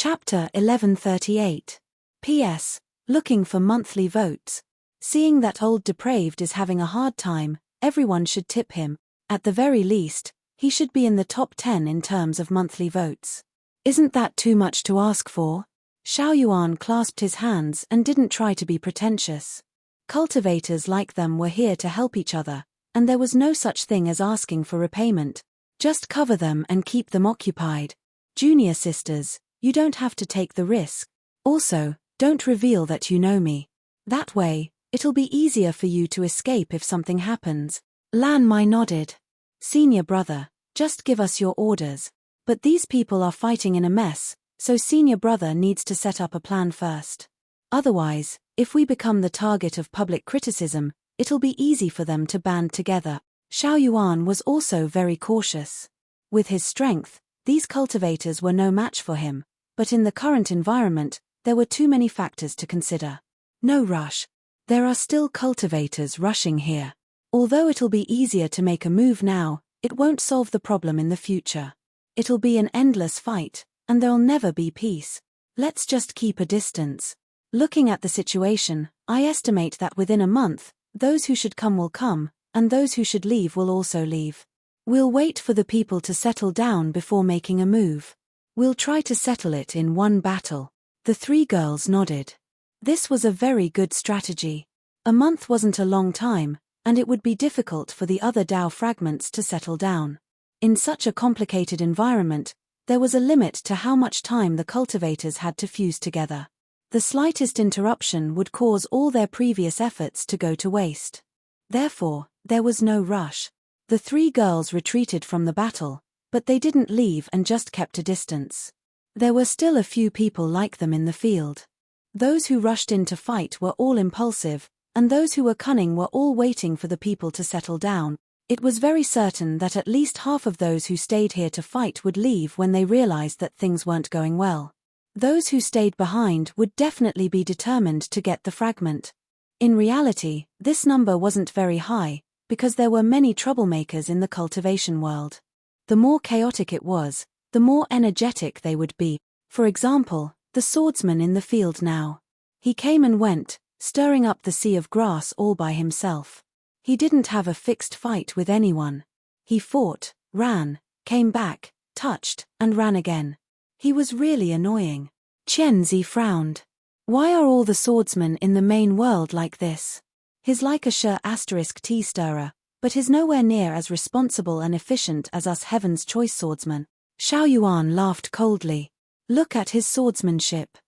Chapter 1138. P.S. Looking for monthly votes. Seeing that old depraved is having a hard time, everyone should tip him. At the very least, he should be in the top 10 in terms of monthly votes. Isn't that too much to ask for? Xiaoyuan clasped his hands and didn't try to be pretentious. Cultivators like them were here to help each other, and there was no such thing as asking for repayment. Just cover them and keep them occupied. Junior sisters, you don't have to take the risk. Also, don't reveal that you know me. That way, it'll be easier for you to escape if something happens. Lan Mai nodded. Senior brother, just give us your orders. But these people are fighting in a mess, so senior brother needs to set up a plan first. Otherwise, if we become the target of public criticism, it'll be easy for them to band together. Xiaoyuan was also very cautious. With his strength, these cultivators were no match for him, but in the current environment, there were too many factors to consider. No rush. There are still cultivators rushing here. Although it'll be easier to make a move now, it won't solve the problem in the future. It'll be an endless fight, and there'll never be peace. Let's just keep a distance. Looking at the situation, I estimate that within a month, those who should come will come, and those who should leave will also leave. We'll wait for the people to settle down before making a move. We'll try to settle it in one battle. The three girls nodded. This was a very good strategy. A month wasn't a long time, and it would be difficult for the other Dao fragments to settle down. In such a complicated environment, there was a limit to how much time the cultivators had to fuse together. The slightest interruption would cause all their previous efforts to go to waste. Therefore, there was no rush. The three girls retreated from the battle, but they didn't leave and just kept a distance. There were still a few people like them in the field. Those who rushed in to fight were all impulsive, and those who were cunning were all waiting for the people to settle down. It was very certain that at least half of those who stayed here to fight would leave when they realized that things weren't going well. Those who stayed behind would definitely be determined to get the fragment. In reality, this number wasn't very high, because there were many troublemakers in the cultivation world. The more chaotic it was, the more energetic they would be. For example, the swordsman in the field now. He came and went, stirring up the sea of grass all by himself. He didn't have a fixed fight with anyone. He fought, ran, came back, touched, and ran again. He was really annoying. Qianzi frowned. Why are all the swordsmen in the main world like this? He's like a **T stirrer, but he's nowhere near as responsible and efficient as us Heaven's Choice swordsmen. Xiaoyuan laughed coldly. Look at his swordsmanship.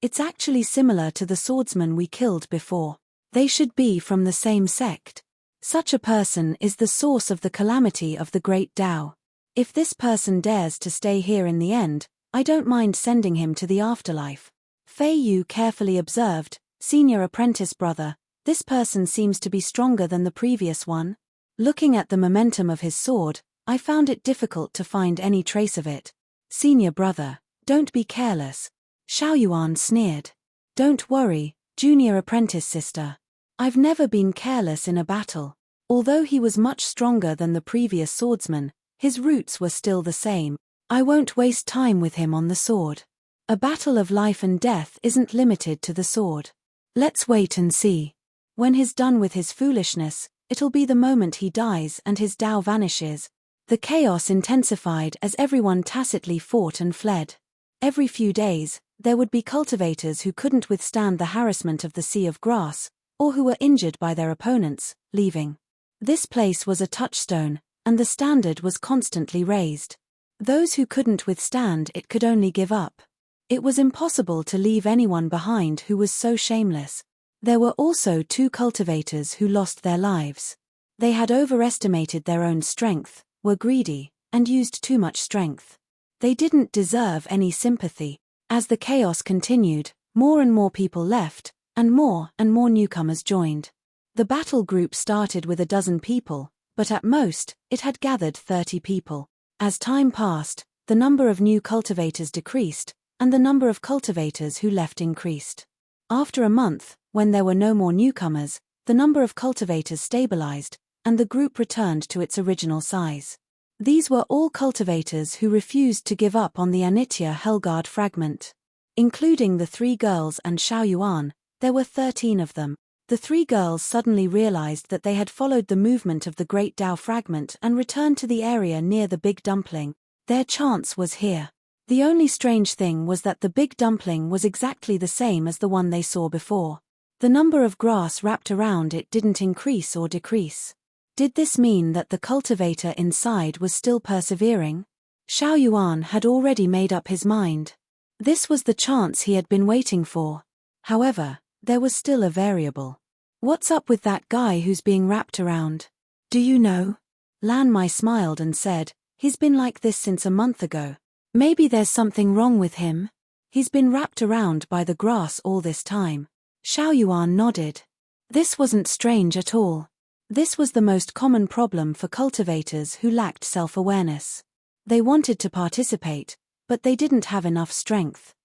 It's actually similar to the swordsman we killed before. They should be from the same sect. Such a person is the source of the calamity of the great Tao. If this person dares to stay here in the end, I don't mind sending him to the afterlife. Fei Yu carefully observed, senior apprentice brother, this person seems to be stronger than the previous one. Looking at the momentum of his sword, I found it difficult to find any trace of it. Senior brother, don't be careless. Xiaoyuan sneered. Don't worry, junior apprentice sister. I've never been careless in a battle. Although he was much stronger than the previous swordsman, his roots were still the same. I won't waste time with him on the sword. A battle of life and death isn't limited to the sword. Let's wait and see. When he's done with his foolishness, it'll be the moment he dies and his Tao vanishes. The chaos intensified as everyone tacitly fought and fled. Every few days, there would be cultivators who couldn't withstand the harassment of the sea of grass, or who were injured by their opponents, leaving. This place was a touchstone, and the standard was constantly raised. Those who couldn't withstand it could only give up. It was impossible to leave anyone behind who was so shameless. There were also two cultivators who lost their lives. They had overestimated their own strength, were greedy, and used too much strength. They didn't deserve any sympathy. As the chaos continued, more and more people left, and more newcomers joined. The battle group started with 12 people, but at most, it had gathered 30 people. As time passed, the number of new cultivators decreased, and the number of cultivators who left increased. After a month, when there were no more newcomers, the number of cultivators stabilized, and the group returned to its original size. These were all cultivators who refused to give up on the Anitya Helgard fragment. Including the 3 girls and Xiao Yuan, there were 13 of them. The 3 girls suddenly realized that they had followed the movement of the Great Tao fragment and returned to the area near the Big Dumpling. Their chance was here. The only strange thing was that the Big Dumpling was exactly the same as the one they saw before. The number of grass wrapped around it didn't increase or decrease. Did this mean that the cultivator inside was still persevering? Xiao Yuan had already made up his mind. This was the chance he had been waiting for. However, there was still a variable. What's up with that guy who's being wrapped around? Do you know? Lan Mai smiled and said, he's been like this since a month ago. Maybe there's something wrong with him. He's been wrapped around by the grass all this time. Xiao Yuan nodded. This wasn't strange at all. This was the most common problem for cultivators who lacked self-awareness. They wanted to participate, but they didn't have enough strength.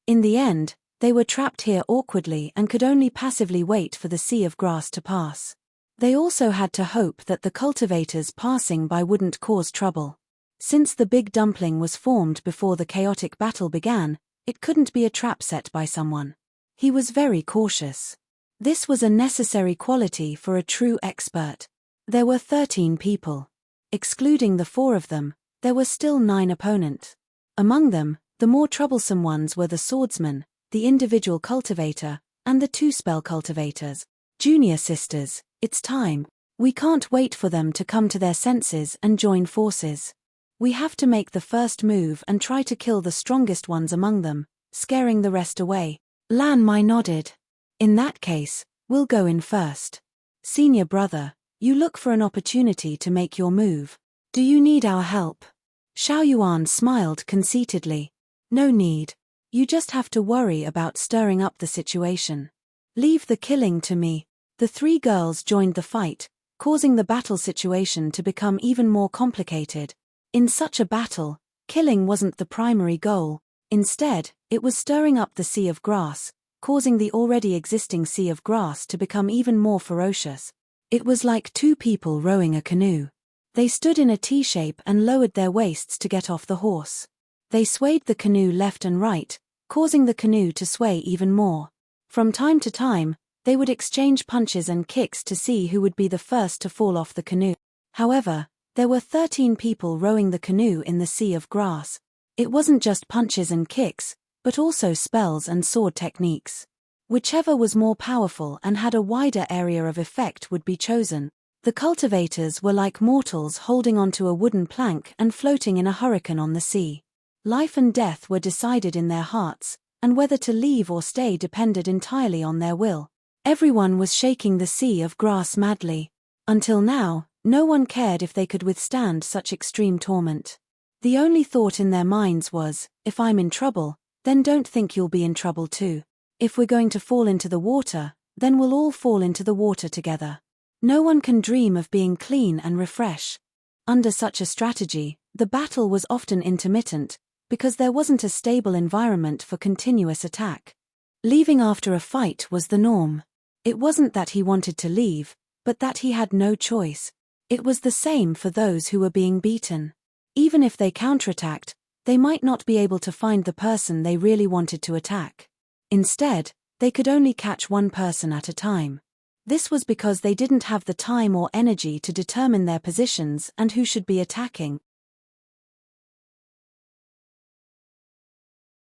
In the end, they were trapped here awkwardly and could only passively wait for the sea of grass to pass. They also had to hope that the cultivators passing by wouldn't cause trouble. Since the Big Dumpling was formed before the chaotic battle began, it couldn't be a trap set by someone. He was very cautious. This was a necessary quality for a true expert. There were 13 people. Excluding the 4 of them, there were still 9 opponents. Among them, the more troublesome ones were the swordsman, the individual cultivator, and the 2 spell cultivators. Junior sisters, it's time. We can't wait for them to come to their senses and join forces. We have to make the first move and try to kill the strongest ones among them, scaring the rest away. Lan Mai nodded. In that case, we'll go in first. Senior brother, you look for an opportunity to make your move. Do you need our help? Xiao Yuan smiled conceitedly. No need. You just have to worry about stirring up the situation. Leave the killing to me. The 3 girls joined the fight, causing the battle situation to become even more complicated. In such a battle, killing wasn't the primary goal. Instead, it was stirring up the sea of grass, causing the already existing sea of grass to become even more ferocious. It was like 2 people rowing a canoe. They stood in a T-shape and lowered their waists to get off the horse. They swayed the canoe left and right, causing the canoe to sway even more. From time to time, they would exchange punches and kicks to see who would be the first to fall off the canoe. However, there were 13 people rowing the canoe in the sea of grass. It wasn't just punches and kicks, but also spells and sword techniques. Whichever was more powerful and had a wider area of effect would be chosen. The cultivators were like mortals holding onto a wooden plank and floating in a hurricane on the sea. Life and death were decided in their hearts, and whether to leave or stay depended entirely on their will. Everyone was shaking the sea of grass madly. Until now, no one cared if they could withstand such extreme torment. The only thought in their minds was, if I'm in trouble, then don't think you'll be in trouble too. If we're going to fall into the water, then we'll all fall into the water together. No one can dream of being clean and refresh. Under such a strategy, the battle was often intermittent, because there wasn't a stable environment for continuous attack. Leaving after a fight was the norm. It wasn't that he wanted to leave, but that he had no choice. It was the same for those who were being beaten. Even if they counterattacked, they might not be able to find the person they really wanted to attack. Instead, they could only catch one person at a time. This was because they didn't have the time or energy to determine their positions and who should be attacking.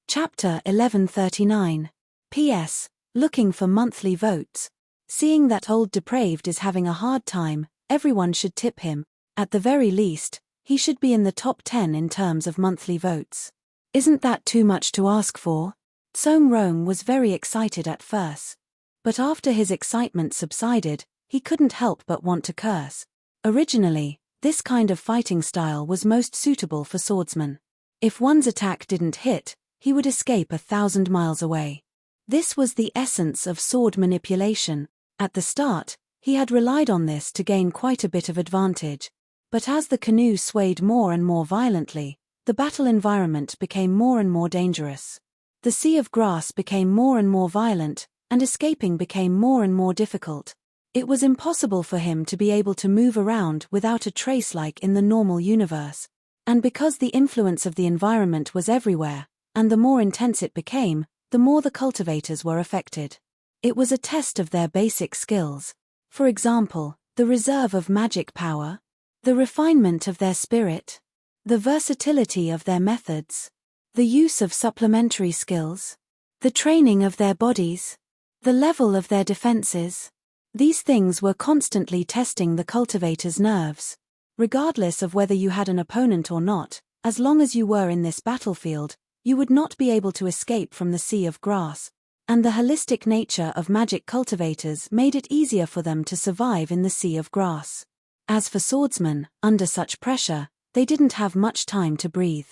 Chapter 1139. P.S. Looking for monthly votes. Seeing that old depraved is having a hard time, everyone should tip him. At the very least, he should be in the top 10 in terms of monthly votes. Isn't that too much to ask for? Song Rong was very excited at first. But after his excitement subsided, he couldn't help but want to curse. Originally, this kind of fighting style was most suitable for swordsmen. If one's attack didn't hit, he would escape 1,000 miles away. This was the essence of sword manipulation. At the start, he had relied on this to gain quite a bit of advantage. But as the canoe swayed more and more violently, the battle environment became more and more dangerous. The sea of grass became more and more violent, and escaping became more and more difficult. It was impossible for him to be able to move around without a trace like in the normal universe. And because the influence of the environment was everywhere, and the more intense it became, the more the cultivators were affected. It was a test of their basic skills. For example, the reserve of magic power, the refinement of their spirit, the versatility of their methods, the use of supplementary skills, the training of their bodies, the level of their defenses. These things were constantly testing the cultivators' nerves. Regardless of whether you had an opponent or not, as long as you were in this battlefield, you would not be able to escape from the sea of grass, and the holistic nature of magic cultivators made it easier for them to survive in the sea of grass. As for swordsmen, under such pressure, they didn't have much time to breathe.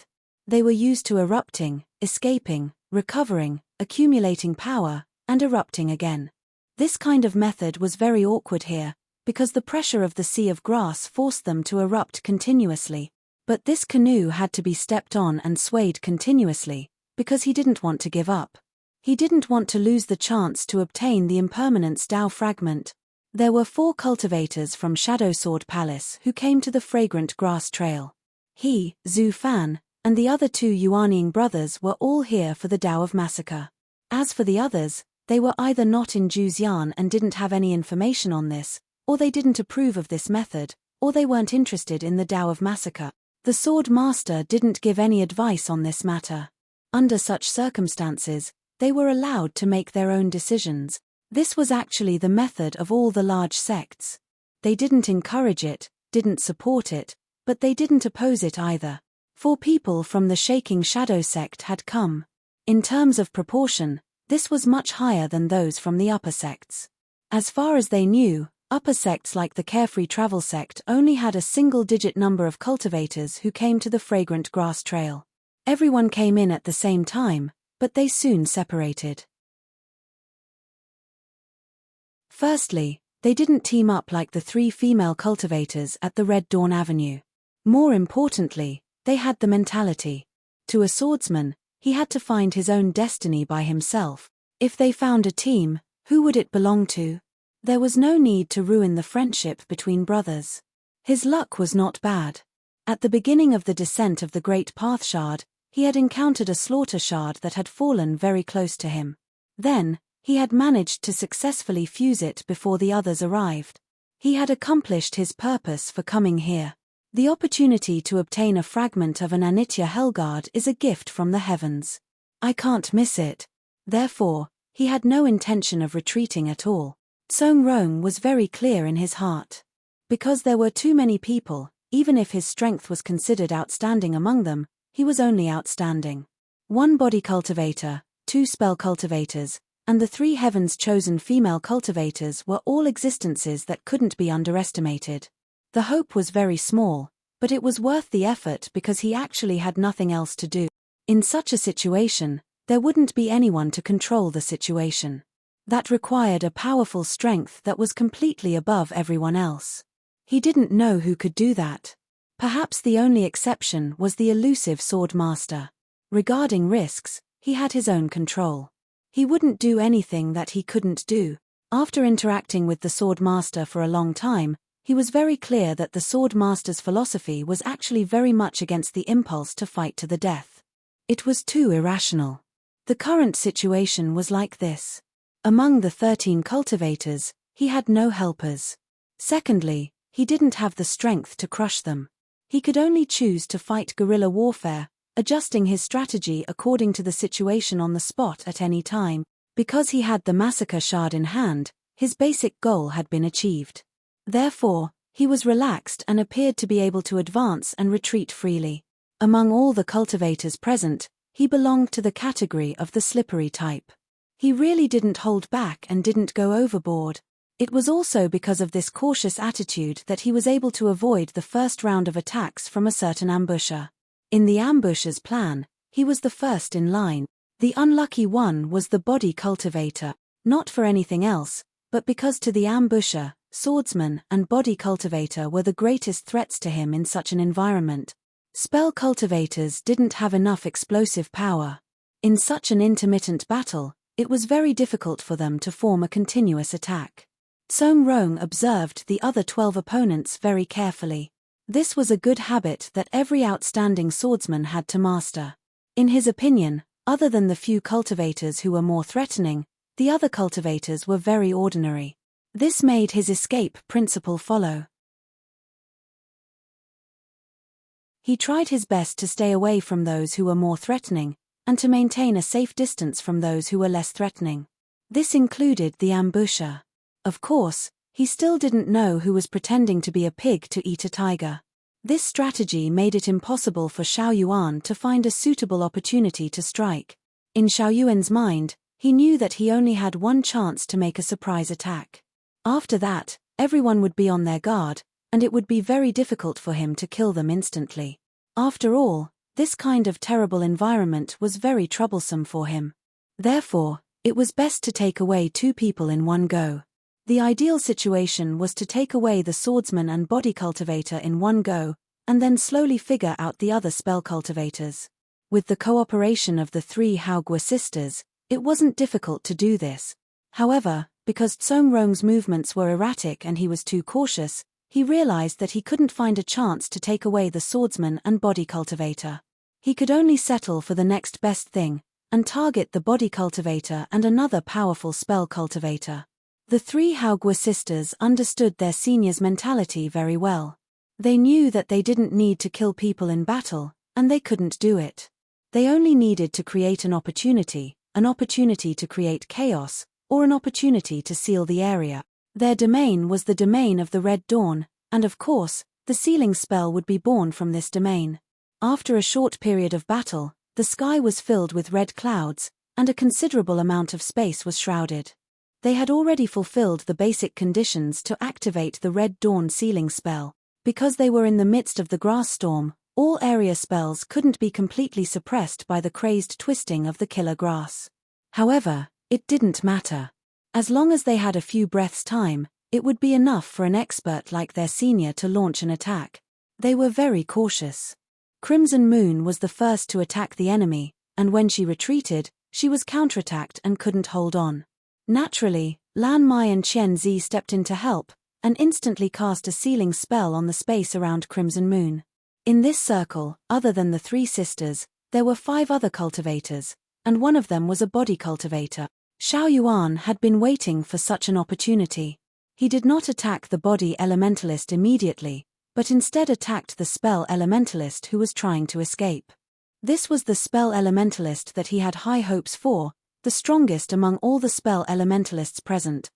They were used to erupting, escaping, recovering, accumulating power, and erupting again. This kind of method was very awkward here, because the pressure of the sea of grass forced them to erupt continuously. But this canoe had to be stepped on and swayed continuously, because he didn't want to give up. He didn't want to lose the chance to obtain the impermanence Tao fragment. There were 4 cultivators from Shadow Sword Palace who came to the fragrant grass trail. He, Zhu Fan, and the other 2 Yuanying brothers were all here for the Tao of Massacre. As for the others, they were either not in Juzian and didn't have any information on this, or they didn't approve of this method, or they weren't interested in the Tao of Massacre. The Sword Master didn't give any advice on this matter. Under such circumstances, they were allowed to make their own decisions. This was actually the method of all the large sects. They didn't encourage it, didn't support it, but they didn't oppose it either. 4 people from the Shaking Shadow sect had come. In terms of proportion, this was much higher than those from the upper sects. As far as they knew, upper sects like the Carefree Travel sect only had a single-digit number of cultivators who came to the fragrant grass trail. Everyone came in at the same time, but they soon separated. Firstly, they didn't team up like the 3 female cultivators at the Red Dawn Avenue. More importantly, they had the mentality. To a swordsman, he had to find his own destiny by himself. If they found a team, who would it belong to? There was no need to ruin the friendship between brothers. His luck was not bad. At the beginning of the descent of the Great Path Shard, he had encountered a slaughter shard that had fallen very close to him. Then, he had managed to successfully fuse it before the others arrived. He had accomplished his purpose for coming here. The opportunity to obtain a fragment of an Anitya Hellguard is a gift from the heavens. I can't miss it. Therefore, he had no intention of retreating at all. Song Rong was very clear in his heart. Because there were too many people, even if his strength was considered outstanding among them, he was only outstanding. 1 body cultivator, 2 spell cultivators, and the 3 heavens chosen female cultivators were all existences that couldn't be underestimated. The hope was very small, but it was worth the effort because he actually had nothing else to do. In such a situation, there wouldn't be anyone to control the situation. That required a powerful strength that was completely above everyone else. He didn't know who could do that. Perhaps the only exception was the elusive Sword Master. Regarding risks, he had his own control. He wouldn't do anything that he couldn't do. After interacting with the Sword Master for a long time, he was very clear that the Sword Master's philosophy was actually very much against the impulse to fight to the death. It was too irrational. The current situation was like this. Among the 13 cultivators, he had no helpers. Secondly, he didn't have the strength to crush them. He could only choose to fight guerrilla warfare, adjusting his strategy according to the situation on the spot at any time. Because he had the massacre shard in hand, his basic goal had been achieved. Therefore, he was relaxed and appeared to be able to advance and retreat freely. Among all the cultivators present, he belonged to the category of the slippery type. He really didn't hold back and didn't go overboard. It was also because of this cautious attitude that he was able to avoid the first round of attacks from a certain ambusher. In the ambusher's plan, he was the first in line. The unlucky one was the body cultivator, not for anything else, but because to the ambusher, swordsman and body cultivator were the greatest threats to him in such an environment. Spell cultivators didn't have enough explosive power. In such an intermittent battle, it was very difficult for them to form a continuous attack. Rong observed the other 12 opponents very carefully. This was a good habit that every outstanding swordsman had to master. In his opinion, other than the few cultivators who were more threatening, the other cultivators were very ordinary. This made his escape principle follow. He tried his best to stay away from those who were more threatening, and to maintain a safe distance from those who were less threatening. This included the ambusher. Of course, he still didn't know who was pretending to be a pig to eat a tiger. This strategy made it impossible for Xiao Yuan to find a suitable opportunity to strike. In Xiao Yuan's mind, he knew that he only had one chance to make a surprise attack. After that, everyone would be on their guard, and it would be very difficult for him to kill them instantly. After all, this kind of terrible environment was very troublesome for him. Therefore, it was best to take away 2 people in one go. The ideal situation was to take away the swordsman and body cultivator in one go, and then slowly figure out the other spell cultivators. With the cooperation of the 3 Haogua sisters, it wasn't difficult to do this. However, because Rong's movements were erratic and he was too cautious, he realized that he couldn't find a chance to take away the swordsman and body cultivator. He could only settle for the next best thing, and target the body cultivator and another powerful spell cultivator. The 3 Haogua sisters understood their senior's mentality very well. They knew that they didn't need to kill people in battle, and they couldn't do it. They only needed to create an opportunity to create chaos, or an opportunity to seal the area. Their domain was the domain of the Red Dawn, and of course, the sealing spell would be born from this domain. After a short period of battle, the sky was filled with red clouds, and a considerable amount of space was shrouded. They had already fulfilled the basic conditions to activate the Red Dawn sealing spell. Because they were in the midst of the grass storm, all area spells couldn't be completely suppressed by the crazed twisting of the killer grass. However, it didn't matter. As long as they had a few breaths' time, it would be enough for an expert like their senior to launch an attack. They were very cautious. Crimson Moon was the first to attack the enemy, and when she retreated, she was counterattacked and couldn't hold on. Naturally, Lan Mai and Qian Zi stepped in to help, and instantly cast a sealing spell on the space around Crimson Moon. In this circle, other than the 3 sisters, there were 5 other cultivators, and one of them was a body cultivator. Xiao Yuan had been waiting for such an opportunity. He did not attack the body elementalist immediately, but instead attacked the spell elementalist who was trying to escape. This was the spell elementalist that he had high hopes for, the strongest among all the spell elementalists present.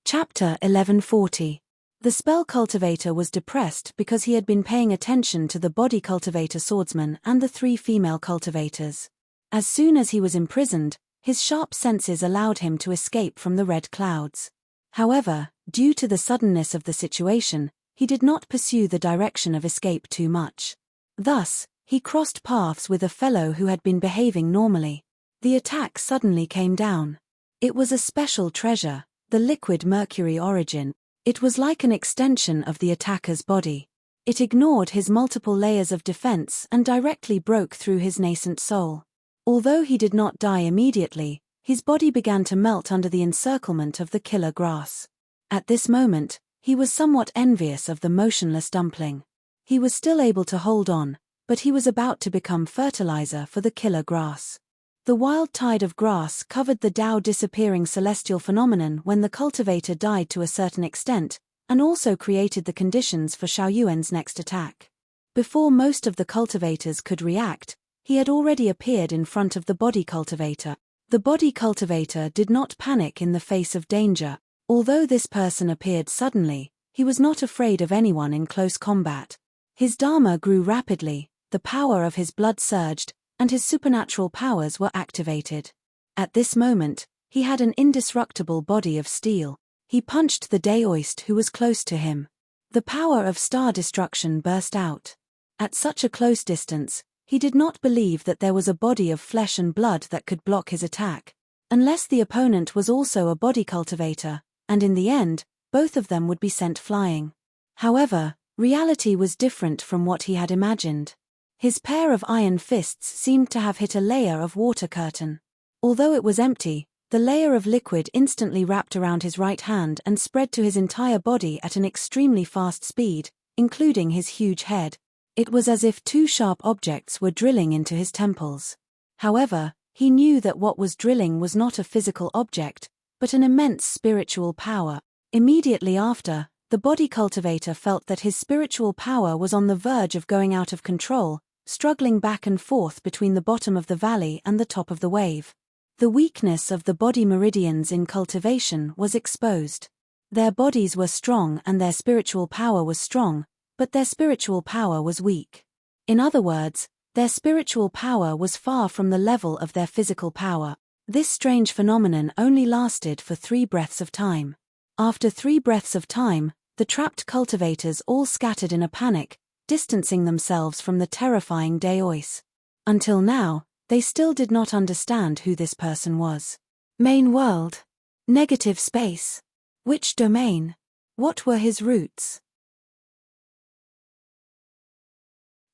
Chapter 1140. The spell cultivator was depressed because he had been paying attention to the body cultivator swordsman and the 3 female cultivators. As soon as he was imprisoned, his sharp senses allowed him to escape from the red clouds. However, due to the suddenness of the situation, he did not pursue the direction of escape too much. Thus, he crossed paths with a fellow who had been behaving normally. The attack suddenly came down. It was a special treasure, the liquid mercury origin. It was like an extension of the attacker's body. It ignored his multiple layers of defense and directly broke through his nascent soul. Although he did not die immediately, his body began to melt under the encirclement of the killer grass. At this moment, he was somewhat envious of the motionless dumpling. He was still able to hold on, but he was about to become fertilizer for the killer grass. The wild tide of grass covered the Tao disappearing celestial phenomenon when the cultivator died to a certain extent, and also created the conditions for Xiao Yuan's next attack. Before most of the cultivators could react, he had already appeared in front of the body cultivator. The body cultivator did not panic in the face of danger. Although this person appeared suddenly, he was not afraid of anyone in close combat. His dharma grew rapidly, the power of his blood surged, and his supernatural powers were activated. At this moment, he had an indestructible body of steel. He punched the Daoist who was close to him. The power of star destruction burst out. At such a close distance, he did not believe that there was a body of flesh and blood that could block his attack. Unless the opponent was also a body cultivator, and in the end, both of them would be sent flying. However, reality was different from what he had imagined. His pair of iron fists seemed to have hit a layer of water curtain. Although it was empty, the layer of liquid instantly wrapped around his right hand and spread to his entire body at an extremely fast speed, including his huge head. It was as if two sharp objects were drilling into his temples. However, he knew that what was drilling was not a physical object, but an immense spiritual power. Immediately after, the body cultivator felt that his spiritual power was on the verge of going out of control, struggling back and forth between the bottom of the valley and the top of the wave. The weakness of the body meridians in cultivation was exposed. Their bodies were strong and their spiritual power was strong, but their spiritual power was weak. In other words, their spiritual power was far from the level of their physical power. This strange phenomenon only lasted for 3 breaths of time. After 3 breaths of time, the trapped cultivators all scattered in a panic, distancing themselves from the terrifying Deois. Until now, they still did not understand who this person was. Main world. Negative space. Which domain? What were his roots?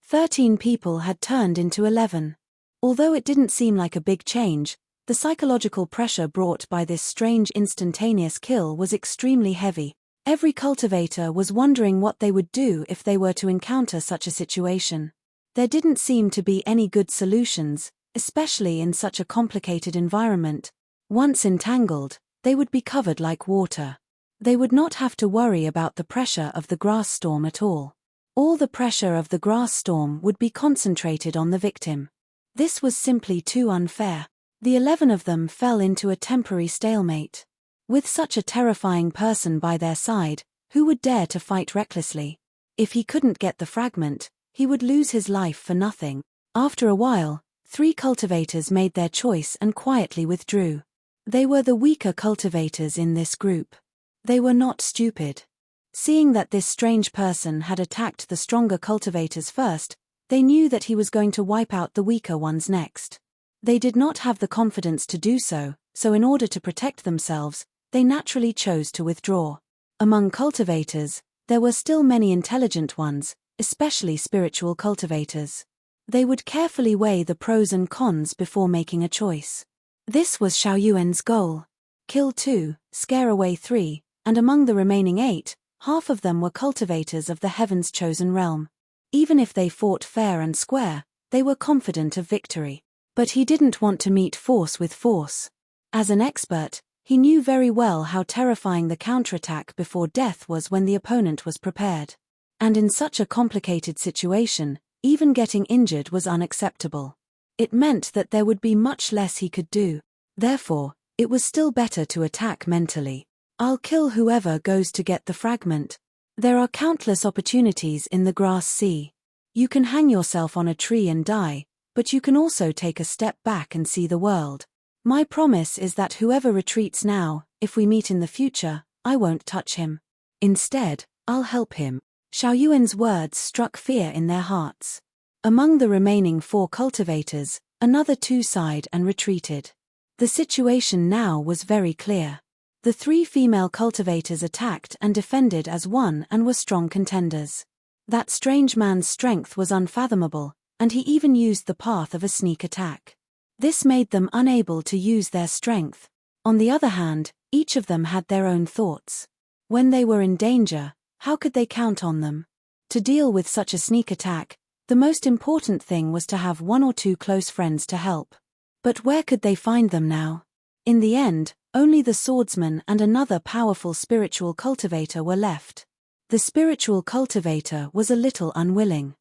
13 people had turned into 11. Although it didn't seem like a big change, the psychological pressure brought by this strange instantaneous kill was extremely heavy. Every cultivator was wondering what they would do if they were to encounter such a situation. There didn't seem to be any good solutions, especially in such a complicated environment. Once entangled, they would be covered like water. They would not have to worry about the pressure of the grass storm at all. All the pressure of the grass storm would be concentrated on the victim. This was simply too unfair. The 11 of them fell into a temporary stalemate. With such a terrifying person by their side, who would dare to fight recklessly? If he couldn't get the fragment, he would lose his life for nothing. After a while, 3 cultivators made their choice and quietly withdrew. They were the weaker cultivators in this group. They were not stupid. Seeing that this strange person had attacked the stronger cultivators first, they knew that he was going to wipe out the weaker ones next. They did not have the confidence to do so, so in order to protect themselves, they naturally chose to withdraw. Among cultivators, there were still many intelligent ones, especially spiritual cultivators. They would carefully weigh the pros and cons before making a choice. This was Xiaoyuan's goal. Kill 2, scare away 3, and among the remaining 8, half of them were cultivators of the heaven's chosen realm. Even if they fought fair and square, they were confident of victory. But he didn't want to meet force with force. As an expert, he knew very well how terrifying the counterattack before death was when the opponent was prepared. And in such a complicated situation, even getting injured was unacceptable. It meant that there would be much less he could do. Therefore, it was still better to attack mentally. I'll kill whoever goes to get the fragment. There are countless opportunities in the grass sea. You can hang yourself on a tree and die, but you can also take a step back and see the world. My promise is that whoever retreats now, if we meet in the future, I won't touch him. Instead, I'll help him. Xiaoyuan's words struck fear in their hearts. Among the remaining 4 cultivators, another 2 sighed and retreated. The situation now was very clear. The 3 female cultivators attacked and defended as one and were strong contenders. That strange man's strength was unfathomable, and he even used the path of a sneak attack. This made them unable to use their strength. On the other hand, each of them had their own thoughts. When they were in danger, how could they count on them? To deal with such a sneak attack, the most important thing was to have 1 or 2 close friends to help. But where could they find them now? In the end, only the swordsman and another powerful spiritual cultivator were left. The spiritual cultivator was a little unwilling.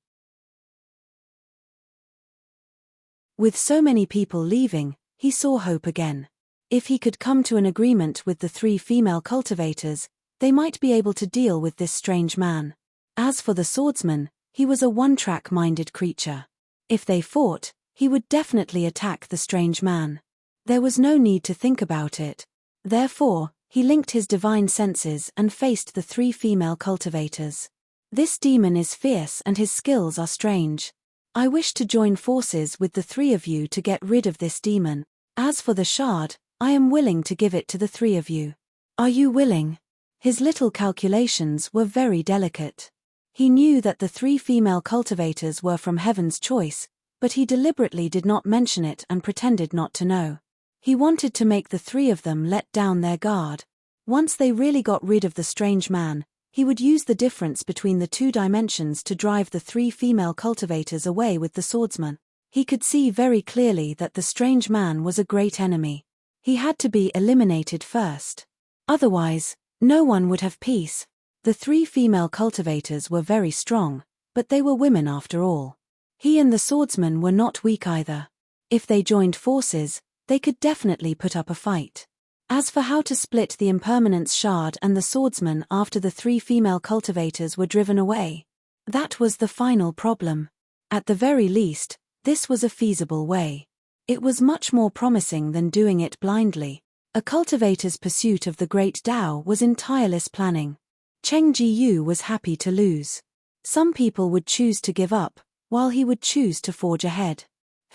With so many people leaving, he saw hope again. If he could come to an agreement with the 3 female cultivators, they might be able to deal with this strange man. As for the swordsman, he was a one-track-minded creature. If they fought, he would definitely attack the strange man. There was no need to think about it. Therefore, he linked his divine senses and faced the 3 female cultivators. This demon is fierce and his skills are strange. I wish to join forces with the 3 of you to get rid of this demon. As for the shard, I am willing to give it to the 3 of you. Are you willing? His little calculations were very delicate. He knew that the 3 female cultivators were from Heaven's choice, but he deliberately did not mention it and pretended not to know. He wanted to make the three of them let down their guard. Once they really got rid of the strange man, he would use the difference between the two dimensions to drive the three female cultivators away with the swordsman. He could see very clearly that the strange man was a great enemy. He had to be eliminated first. Otherwise, no one would have peace. The three female cultivators were very strong, but they were women after all. He and the swordsman were not weak either. If they joined forces, they could definitely put up a fight. As for how to split the impermanence shard and the swordsman after the three female cultivators were driven away, that was the final problem. At the very least, this was a feasible way. It was much more promising than doing it blindly. A cultivator's pursuit of the great Tao was in tireless planning. Cheng Jiyu was happy to lose. Some people would choose to give up, while he would choose to forge ahead.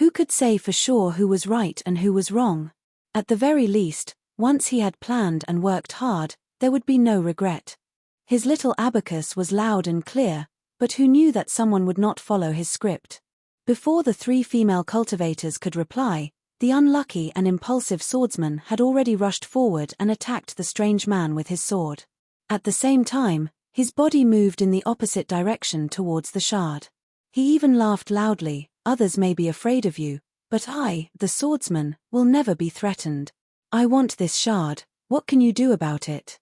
Who could say for sure who was right and who was wrong? At the very least, once he had planned and worked hard, there would be no regret. His little abacus was loud and clear, but who knew that someone would not follow his script? Before the three female cultivators could reply, the unlucky and impulsive swordsman had already rushed forward and attacked the strange man with his sword. At the same time, his body moved in the opposite direction towards the shard. He even laughed loudly. Others may be afraid of you, but I, the swordsman, will never be threatened. I want this shard. What can you do about it?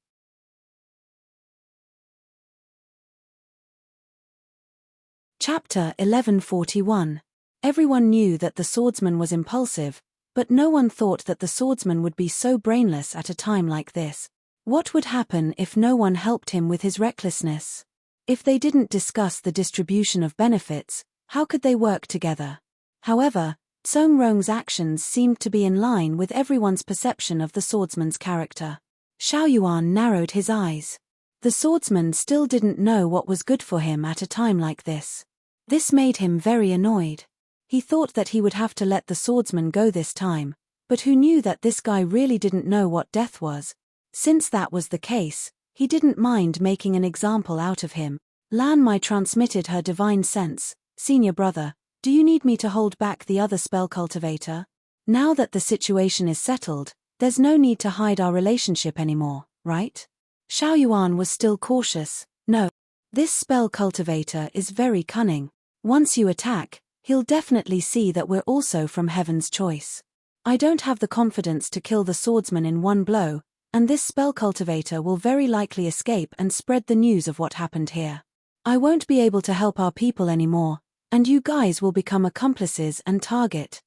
Chapter 1141. Everyone knew that the swordsman was impulsive, but no one thought that the swordsman would be so brainless at a time like this. What would happen if no one helped him with his recklessness? If they didn't discuss the distribution of benefits, how could they work together? However, Song Rong's actions seemed to be in line with everyone's perception of the swordsman's character. Xiao Yuan narrowed his eyes. The swordsman still didn't know what was good for him at a time like this. This made him very annoyed. He thought that he would have to let the swordsman go this time, but who knew that this guy really didn't know what death was? Since that was the case, he didn't mind making an example out of him. Lan Mai transmitted her divine sense. Senior brother, do you need me to hold back the other spell cultivator? Now that the situation is settled, there's no need to hide our relationship anymore, right? Xiao Yuan was still cautious. No. This spell cultivator is very cunning. Once you attack, he'll definitely see that we're also from Heaven's choice. I don't have the confidence to kill the swordsman in one blow, and this spell cultivator will very likely escape and spread the news of what happened here. I won't be able to help our people anymore, and you guys will become accomplices and target.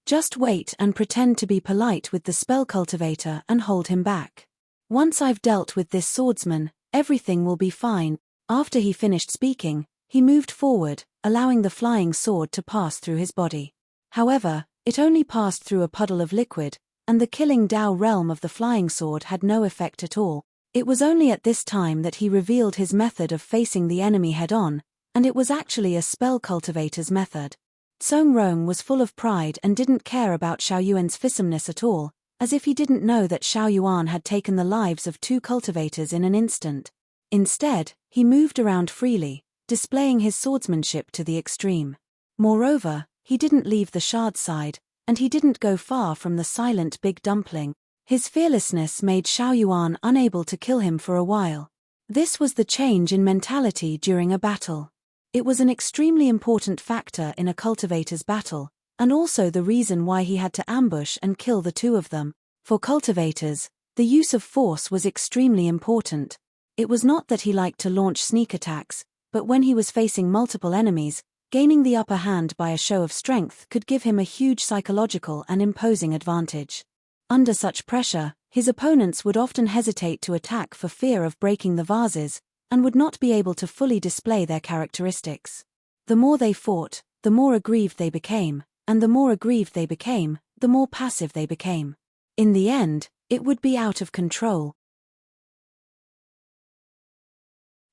Just wait and pretend to be polite with the spell cultivator and hold him back. Once I've dealt with this swordsman, everything will be fine. After he finished speaking, he moved forward, allowing the flying sword to pass through his body. However, it only passed through a puddle of liquid, and the killing Tao realm of the flying sword had no effect at all. It was only at this time that he revealed his method of facing the enemy head-on, and it was actually a spell cultivator's method. Song Rong was full of pride and didn't care about Xiao Yuan's fissomeness at all, as if he didn't know that Xiao Yuan had taken the lives of two cultivators in an instant. Instead, he moved around freely, displaying his swordsmanship to the extreme. Moreover, he didn't leave the shard side, and he didn't go far from the silent big dumpling. His fearlessness made Xiao Yuan unable to kill him for a while. This was the change in mentality during a battle. It was an extremely important factor in a cultivator's battle, and also the reason why he had to ambush and kill the two of them. For cultivators, the use of force was extremely important. It was not that he liked to launch sneak attacks, but when he was facing multiple enemies, gaining the upper hand by a show of strength could give him a huge psychological and imposing advantage. Under such pressure, his opponents would often hesitate to attack for fear of breaking the vases, and would not be able to fully display their characteristics. The more they fought, the more aggrieved they became, and the more aggrieved they became, the more passive they became. In the end, it would be out of control.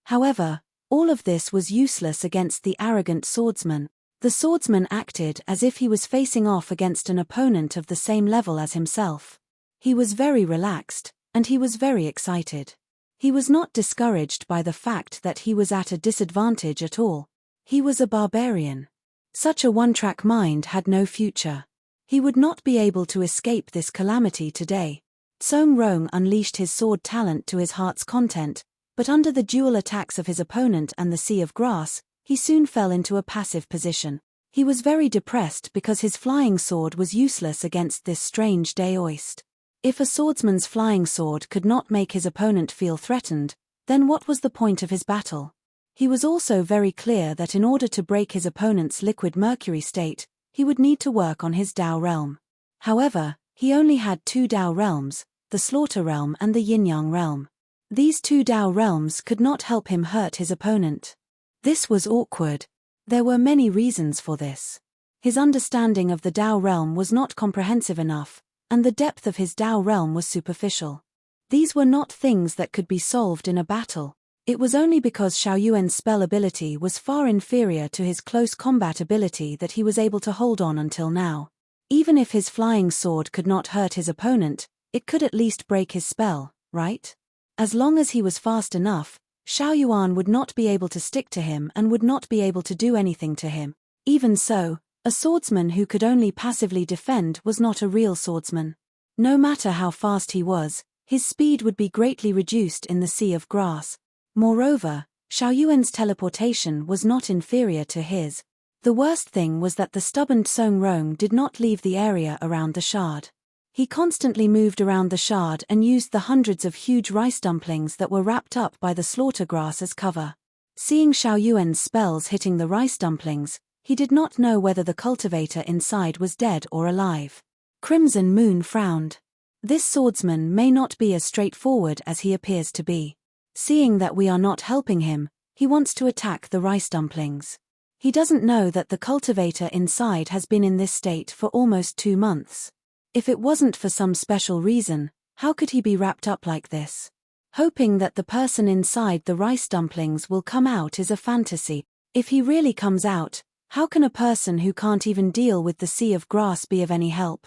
However, all of this was useless against the arrogant swordsman. The swordsman acted as if he was facing off against an opponent of the same level as himself. He was very relaxed, and he was very excited. He was not discouraged by the fact that he was at a disadvantage at all. He was a barbarian. Such a one-track mind had no future. He would not be able to escape this calamity today. Song Rong unleashed his sword talent to his heart's content, but under the dual attacks of his opponent and the sea of grass, he soon fell into a passive position. He was very depressed because his flying sword was useless against this strange daoist. If a swordsman's flying sword could not make his opponent feel threatened, then what was the point of his battle? He was also very clear that in order to break his opponent's liquid mercury state, he would need to work on his Dao realm. However, he only had 2 Dao realms, the Slaughter realm and the Yin-Yang realm. These 2 Dao realms could not help him hurt his opponent. This was awkward. There were many reasons for this. His understanding of the Dao realm was not comprehensive enough, and the depth of his Dao realm was superficial. These were not things that could be solved in a battle. It was only because Xiao Yuan's spell ability was far inferior to his close combat ability that he was able to hold on until now. Even if his flying sword could not hurt his opponent, it could at least break his spell, right? As long as he was fast enough, Xiao Yuan would not be able to stick to him and would not be able to do anything to him. Even so, a swordsman who could only passively defend was not a real swordsman. No matter how fast he was, his speed would be greatly reduced in the sea of grass. Moreover, Xiao Yuan's teleportation was not inferior to his. The worst thing was that the stubborn Song Rong did not leave the area around the shard. He constantly moved around the shard and used the hundreds of huge rice dumplings that were wrapped up by the slaughter grass as cover. Seeing Xiao Yuan's spells hitting the rice dumplings, he did not know whether the cultivator inside was dead or alive. Crimson Moon frowned. This swordsman may not be as straightforward as he appears to be. Seeing that we are not helping him, he wants to attack the rice dumplings. He doesn't know that the cultivator inside has been in this state for almost 2 months. If it wasn't for some special reason, how could he be wrapped up like this? Hoping that the person inside the rice dumplings will come out is a fantasy. If he really comes out, how can a person who can't even deal with the sea of grass be of any help?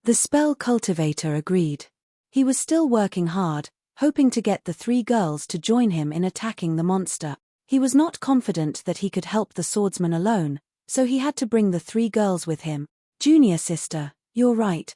The spell cultivator agreed. He was still working hard, hoping to get the 3 girls to join him in attacking the monster. He was not confident that he could help the swordsman alone, so he had to bring the 3 girls with him. Junior sister, you're right.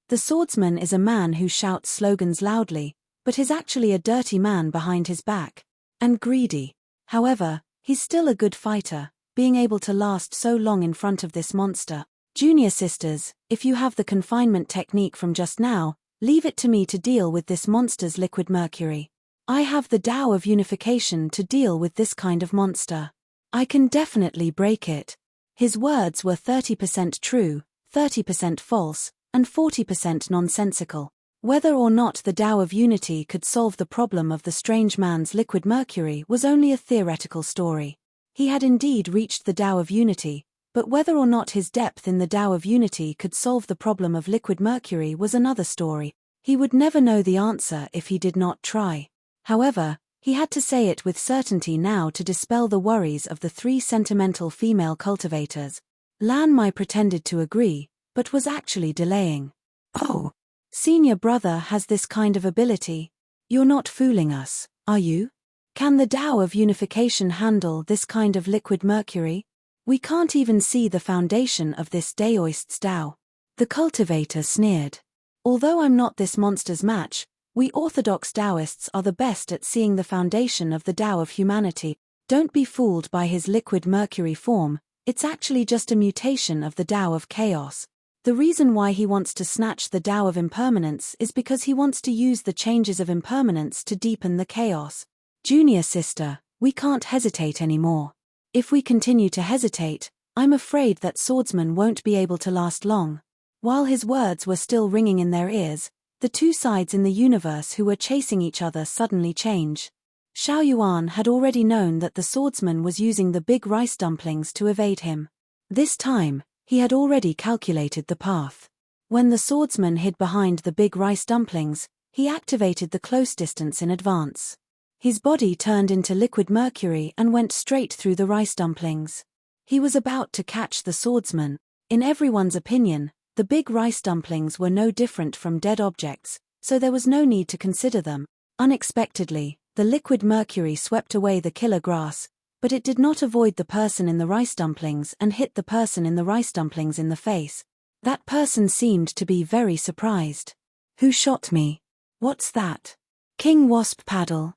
The swordsman is a man who shouts slogans loudly, but is actually a dirty man behind his back. And greedy. However, he's still a good fighter, being able to last so long in front of this monster. Junior sisters, if you have the confinement technique from just now, leave it to me to deal with this monster's liquid mercury. I have the Tao of unification to deal with this kind of monster. I can definitely break it. His words were 30% true, 30% false, and 40% nonsensical. Whether or not the Tao of unity could solve the problem of the strange man's liquid mercury was only a theoretical story. He had indeed reached the Tao of unity, but whether or not his depth in the Tao of unity could solve the problem of liquid mercury was another story. He would never know the answer if he did not try. However, he had to say it with certainty now to dispel the worries of the 3 sentimental female cultivators. Lan Mai pretended to agree, but was actually delaying. Oh, senior brother has this kind of ability. You're not fooling us, are you? Can the Tao of unification handle this kind of liquid mercury? We can't even see the foundation of this daoist's Tao. The cultivator sneered. Although I'm not this monster's match, we orthodox Taoists are the best at seeing the foundation of the Tao of humanity. Don't be fooled by his liquid mercury form, it's actually just a mutation of the Tao of chaos. The reason why he wants to snatch the Tao of impermanence is because he wants to use the changes of impermanence to deepen the chaos. Junior sister, we can't hesitate anymore. If we continue to hesitate, I'm afraid that swordsman won't be able to last long. While his words were still ringing in their ears, the 2 sides in the universe who were chasing each other suddenly change. Xiao Yuan had already known that the swordsman was using the big rice dumplings to evade him. This time, he had already calculated the path. When the swordsman hid behind the big rice dumplings, he activated the close distance in advance. His body turned into liquid mercury and went straight through the rice dumplings. He was about to catch the swordsman. In everyone's opinion, the big rice dumplings were no different from dead objects, so there was no need to consider them. Unexpectedly, the liquid mercury swept away the killer grass, but it did not avoid the person in the rice dumplings and hit the person in the rice dumplings in the face. That person seemed to be very surprised. Who shot me? What's that? King Wasp Paddle.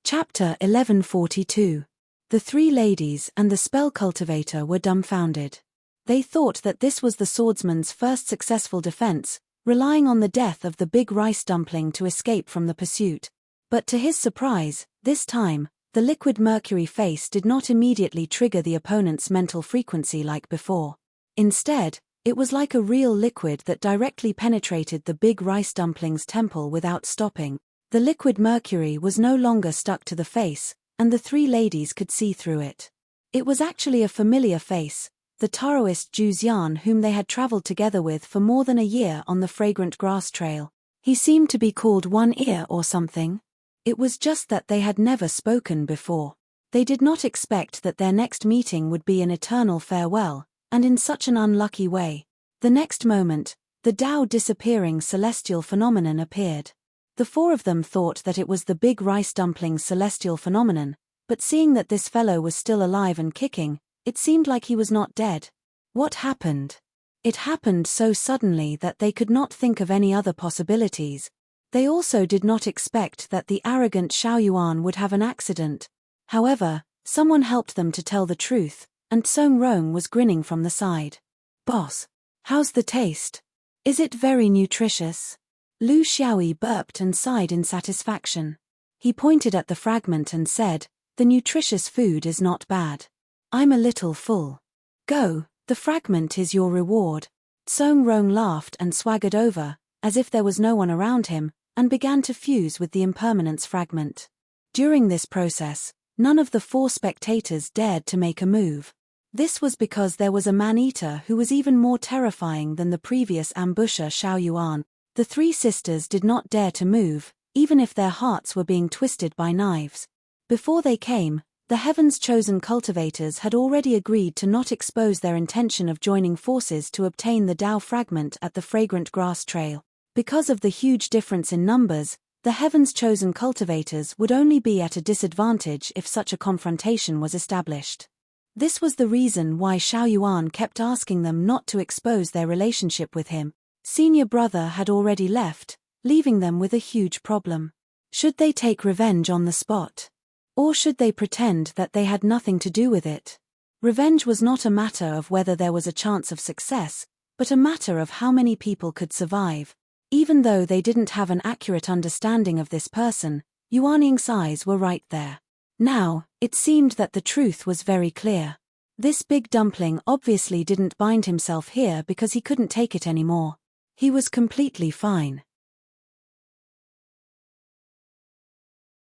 Chapter 1142. The three ladies and the spell cultivator were dumbfounded. They thought that this was the swordsman's first successful defense, relying on the death of the big rice dumpling to escape from the pursuit. But to his surprise, this time, the liquid mercury face did not immediately trigger the opponent's mental frequency like before. Instead, it was like a real liquid that directly penetrated the big rice dumpling's temple without stopping. The liquid mercury was no longer stuck to the face, and the three ladies could see through it. It was actually a familiar face, the Taoist Juzian whom they had traveled together with for more than a year on the fragrant grass trail. He seemed to be called One Ear or something. It was just that they had never spoken before. They did not expect that their next meeting would be an eternal farewell, and in such an unlucky way. The next moment, the Tao disappearing celestial phenomenon appeared. The four of them thought that it was the big rice dumpling's celestial phenomenon, but seeing that this fellow was still alive and kicking, it seemed like he was not dead. What happened? It happened so suddenly that they could not think of any other possibilities. They also did not expect that the arrogant Xiaoyuan would have an accident. However, someone helped them to tell the truth, and Song Rong was grinning from the side. "Boss, how's the taste? Is it very nutritious?" Lu Xiaoyi burped and sighed in satisfaction. He pointed at the fragment and said, "The nutritious food is not bad. I'm a little full. Go, the fragment is your reward." Song Rong laughed and swaggered over, as if there was no one around him, and began to fuse with the impermanence fragment. During this process, none of the four spectators dared to make a move. This was because there was a man-eater who was even more terrifying than the previous ambusher Xiaoyuan. The three sisters did not dare to move, even if their hearts were being twisted by knives. Before they came, the Heaven's chosen cultivators had already agreed to not expose their intention of joining forces to obtain the Tao fragment at the fragrant grass trail. Because of the huge difference in numbers, the Heaven's chosen cultivators would only be at a disadvantage if such a confrontation was established. This was the reason why Xiaoyuan kept asking them not to expose their relationship with him. Senior brother had already left, leaving them with a huge problem. Should they take revenge on the spot? Or should they pretend that they had nothing to do with it? Revenge was not a matter of whether there was a chance of success, but a matter of how many people could survive. Even though they didn't have an accurate understanding of this person, Yuan Ying's eyes were right there. Now, it seemed that the truth was very clear. This big dumpling obviously didn't bind himself here because he couldn't take it anymore. He was completely fine.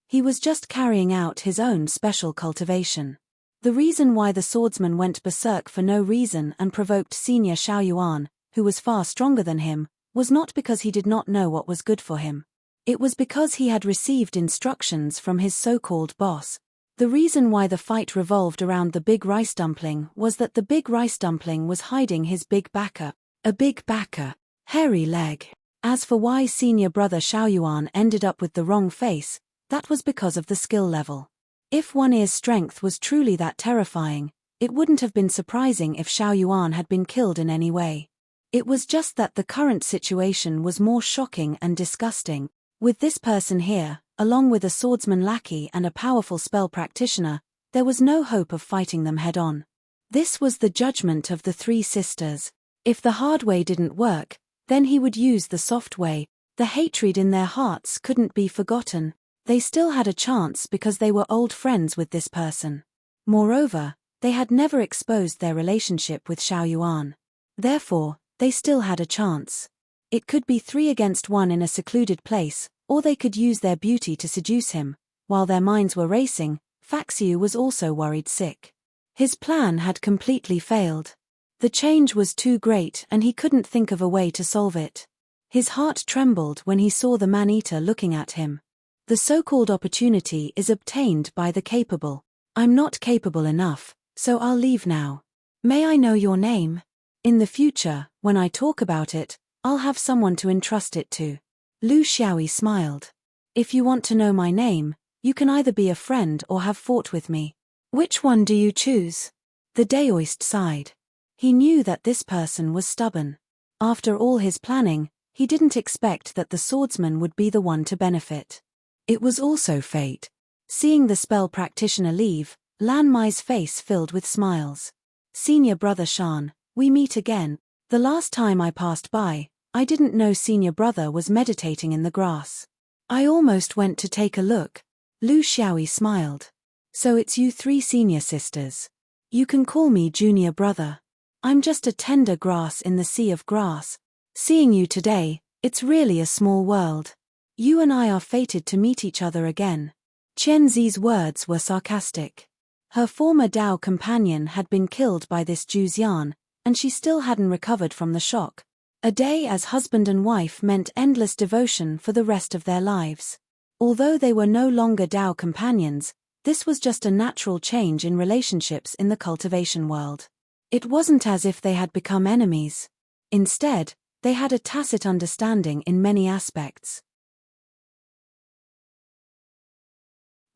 He was just carrying out his own special cultivation. The reason why the swordsman went berserk for no reason and provoked Senior Xiaoyuan, who was far stronger than him, was not because he did not know what was good for him. It was because he had received instructions from his so-called boss. The reason why the fight revolved around the big rice dumpling was that the big rice dumpling was hiding his big backer. A big backer. Hairy leg. As for why senior brother Xiaoyuan ended up with the wrong face, that was because of the skill level. If One Ear's strength was truly that terrifying, it wouldn't have been surprising if Xiaoyuan had been killed in any way. It was just that the current situation was more shocking and disgusting. With this person here, along with a swordsman lackey and a powerful spell practitioner, there was no hope of fighting them head-on. This was the judgment of the three sisters. If the hard way didn't work, then he would use the soft way. The hatred in their hearts couldn't be forgotten. They still had a chance because they were old friends with this person. Moreover, they had never exposed their relationship with Xiaoyuan. Therefore, they still had a chance. It could be 3 against 1 in a secluded place, or they could use their beauty to seduce him. While their minds were racing, Faxiu was also worried sick. His plan had completely failed. The change was too great and he couldn't think of a way to solve it. His heart trembled when he saw the man-eater looking at him. The so-called opportunity is obtained by the capable. I'm not capable enough, so I'll leave now. May I know your name? In the future, when I talk about it, I'll have someone to entrust it to. Lu Xiaoyi smiled. If you want to know my name, you can either be a friend or have fought with me. Which one do you choose? The Daoist sighed. He knew that this person was stubborn. After all his planning, he didn't expect that the swordsman would be the one to benefit. It was also fate. Seeing the spell practitioner leave, Lan Mai's face filled with smiles. Senior brother Shan, we meet again. The last time I passed by, I didn't know senior brother was meditating in the grass. I almost went to take a look. Lu Xiaoyi smiled. So it's you three senior sisters. You can call me junior brother. I'm just a tender grass in the sea of grass. Seeing you today, it's really a small world. You and I are fated to meet each other again. Qianzi's words were sarcastic. Her former Dao companion had been killed by this Juzian, and she still hadn't recovered from the shock. A day as husband and wife meant endless devotion for the rest of their lives. Although they were no longer Dao companions, this was just a natural change in relationships in the cultivation world. It wasn't as if they had become enemies. Instead, they had a tacit understanding in many aspects.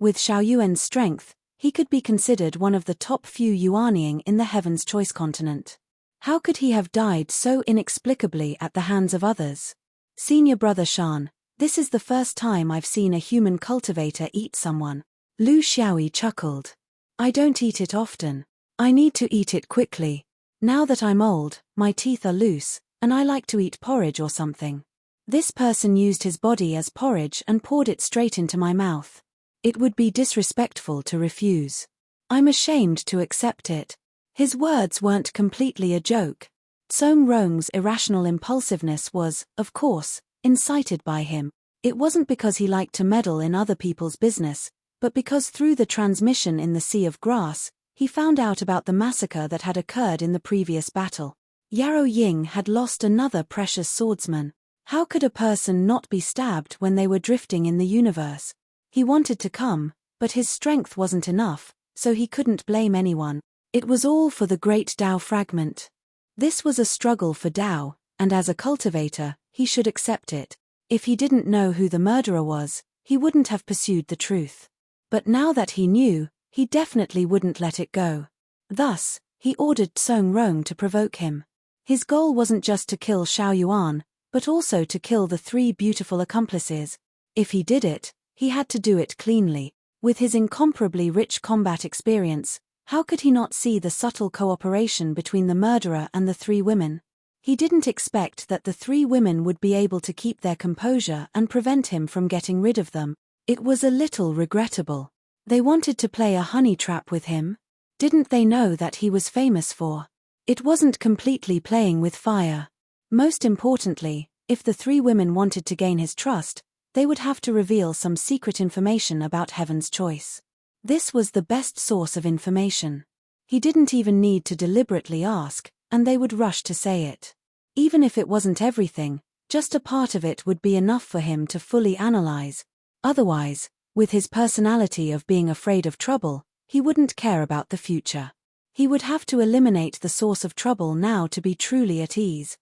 With Xiaoyuan's strength, he could be considered one of the top few Yuanying in the Heaven's Choice continent. How could he have died so inexplicably at the hands of others? Senior brother Shan, this is the first time I've seen a human cultivator eat someone. Lu Xiaoyi chuckled. I don't eat it often. I need to eat it quickly. Now that I'm old, my teeth are loose, and I like to eat porridge or something. This person used his body as porridge and poured it straight into my mouth. It would be disrespectful to refuse. I'm ashamed to accept it. His words weren't completely a joke. Song Rong's irrational impulsiveness was, of course, incited by him. It wasn't because he liked to meddle in other people's business, but because through the transmission in the Sea of Grass, he found out about the massacre that had occurred in the previous battle. Yarrow Ying had lost another precious swordsman. How could a person not be stabbed when they were drifting in the universe? He wanted to come, but his strength wasn't enough, so he couldn't blame anyone. It was all for the great Dao fragment. This was a struggle for Dao, and as a cultivator, he should accept it. If he didn't know who the murderer was, he wouldn't have pursued the truth. But now that he knew, he definitely wouldn't let it go. Thus, he ordered Song Rong to provoke him. His goal wasn't just to kill Xiaoyuan, but also to kill the three beautiful accomplices. If he did it, he had to do it cleanly. With his incomparably rich combat experience, how could he not see the subtle cooperation between the murderer and the three women? He didn't expect that the three women would be able to keep their composure and prevent him from getting rid of them. It was a little regrettable. They wanted to play a honey trap with him. Didn't they know that he was famous for? It wasn't completely playing with fire. Most importantly, if the three women wanted to gain his trust, they would have to reveal some secret information about Heaven's Choice. This was the best source of information. He didn't even need to deliberately ask, and they would rush to say it. Even if it wasn't everything, just a part of it would be enough for him to fully analyze. Otherwise, with his personality of being afraid of trouble, he wouldn't care about the future. He would have to eliminate the source of trouble now to be truly at ease.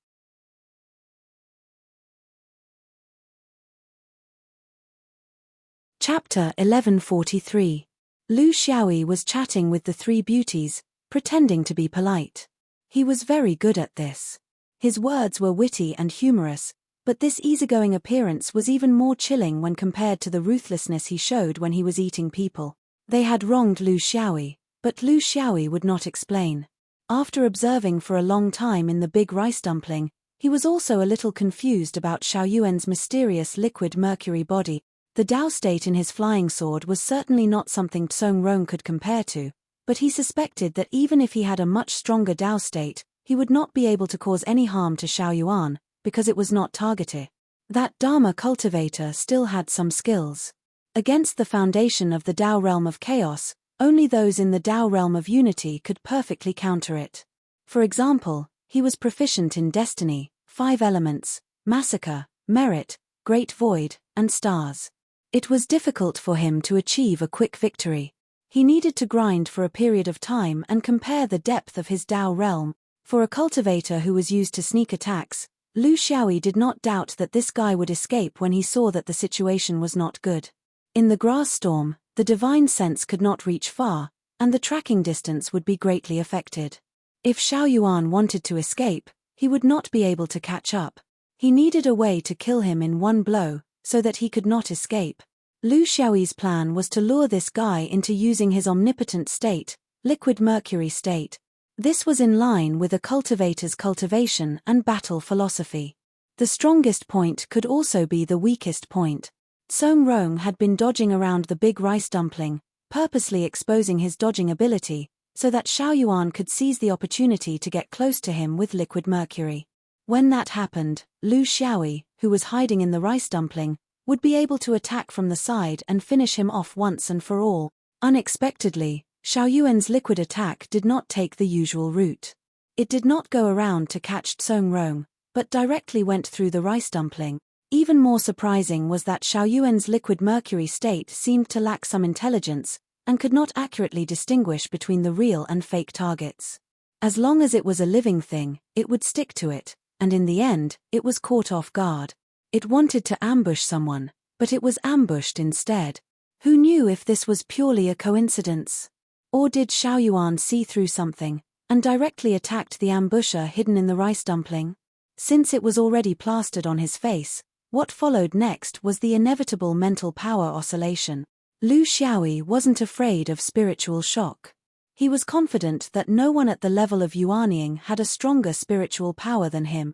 Chapter 1143. Lu Xiaoyi was chatting with the three beauties, pretending to be polite. He was very good at this. His words were witty and humorous, but this easygoing appearance was even more chilling when compared to the ruthlessness he showed when he was eating people. They had wronged Lu Xiaoyi, but Lu Xiaoyi would not explain. After observing for a long time in the big rice dumpling, he was also a little confused about Xiaoyuan's mysterious liquid mercury body. The Dao state in his flying sword was certainly not something Song Rong could compare to, but he suspected that even if he had a much stronger Dao state, he would not be able to cause any harm to Xiaoyuan, because it was not targeted. That Dharma cultivator still had some skills. Against the foundation of the Dao realm of chaos, only those in the Dao realm of unity could perfectly counter it. For example, he was proficient in destiny, 5 elements, massacre, merit, great void, and stars. It was difficult for him to achieve a quick victory. He needed to grind for a period of time and compare the depth of his Dao realm. For a cultivator who was used to sneak attacks, Lu Xiaoyi did not doubt that this guy would escape when he saw that the situation was not good. In the grass storm, the divine sense could not reach far, and the tracking distance would be greatly affected. If Xiao Yuan wanted to escape, he would not be able to catch up. He needed a way to kill him in one blow, so that he could not escape. Lu Xiaoyi's plan was to lure this guy into using his omnipotent state, liquid mercury state. This was in line with a cultivator's cultivation and battle philosophy. The strongest point could also be the weakest point. Song Rong had been dodging around the big rice dumpling, purposely exposing his dodging ability, so that Xiao Yuan could seize the opportunity to get close to him with liquid mercury. When that happened, Lu Xiaoyi, who was hiding in the rice dumpling, would be able to attack from the side and finish him off once and for all. Unexpectedly, Xiao Yuan's liquid attack did not take the usual route. It did not go around to catch Song Rong, but directly went through the rice dumpling. Even more surprising was that Xiao Yuan's liquid mercury state seemed to lack some intelligence, and could not accurately distinguish between the real and fake targets. As long as it was a living thing, it would stick to it, and in the end, it was caught off guard. It wanted to ambush someone, but it was ambushed instead. Who knew if this was purely a coincidence? Or did Xiao Yuan see through something, and directly attacked the ambusher hidden in the rice dumpling? Since it was already plastered on his face, what followed next was the inevitable mental power oscillation. Lu Xiaoyi wasn't afraid of spiritual shock. He was confident that no one at the level of Yuanying had a stronger spiritual power than him.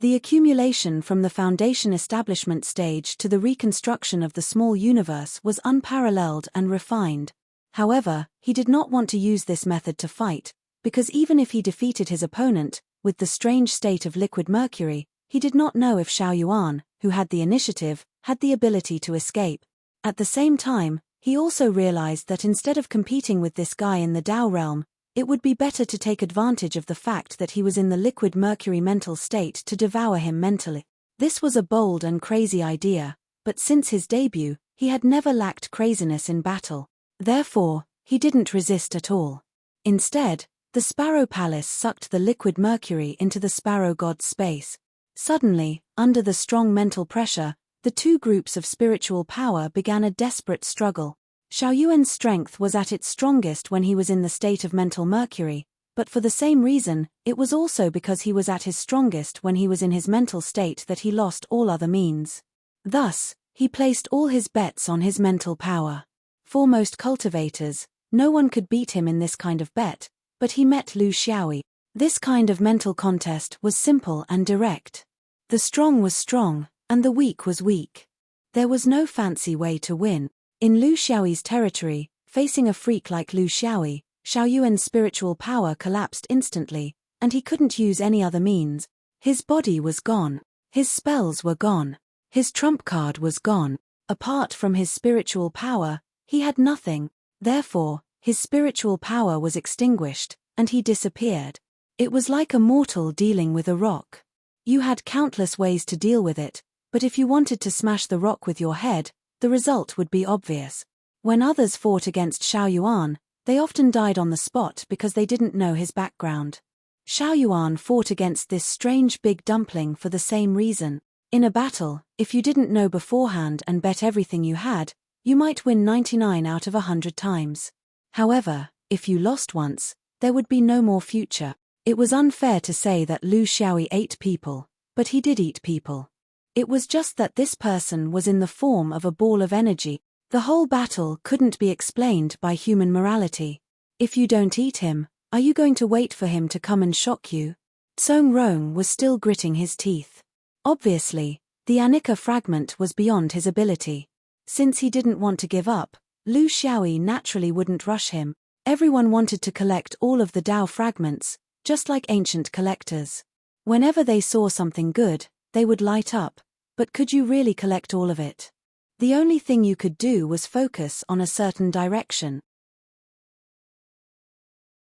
The accumulation from the foundation establishment stage to the reconstruction of the small universe was unparalleled and refined. However, he did not want to use this method to fight, because even if he defeated his opponent, with the strange state of liquid mercury, he did not know if Xiao Yuan, who had the initiative, had the ability to escape. At the same time, he also realized that instead of competing with this guy in the Dao realm, it would be better to take advantage of the fact that he was in the liquid mercury mental state to devour him mentally. This was a bold and crazy idea, but since his debut, he had never lacked craziness in battle. Therefore, he didn't resist at all. Instead, the Sparrow Palace sucked the liquid mercury into the Sparrow God's space. Suddenly, under the strong mental pressure, the two groups of spiritual power began a desperate struggle. Xiao Yuan's strength was at its strongest when he was in the state of mental mercury, but for the same reason, it was also because he was at his strongest when he was in his mental state that he lost all other means. Thus, he placed all his bets on his mental power. For most cultivators, no one could beat him in this kind of bet, but he met Lu Xiaoyi. This kind of mental contest was simple and direct. The strong was strong, and the weak was weak. There was no fancy way to win. In Lu Xiaoyi's territory, facing a freak like Lu Xiaoyi, Xiao Yuan's spiritual power collapsed instantly, and he couldn't use any other means. His body was gone. His spells were gone. His trump card was gone. Apart from his spiritual power, he had nothing. Therefore, his spiritual power was extinguished, and he disappeared. It was like a mortal dealing with a rock. You had countless ways to deal with it, but if you wanted to smash the rock with your head, the result would be obvious. When others fought against Xiao Yuan, they often died on the spot because they didn't know his background. Xiao Yuan fought against this strange big dumpling for the same reason. In a battle, if you didn't know beforehand and bet everything you had, you might win 99 out of 100 times. However, if you lost once, there would be no more future. It was unfair to say that Lu Xiaoyi ate people, but he did eat people. It was just that this person was in the form of a ball of energy. The whole battle couldn't be explained by human morality. If you don't eat him, are you going to wait for him to come and shock you? Song Rong was still gritting his teeth. Obviously, the Anika fragment was beyond his ability. Since he didn't want to give up, Lu Xiaoyi naturally wouldn't rush him. Everyone wanted to collect all of the Dao fragments, just like ancient collectors. Whenever they saw something good, they would light up, but could you really collect all of it? The only thing you could do was focus on a certain direction.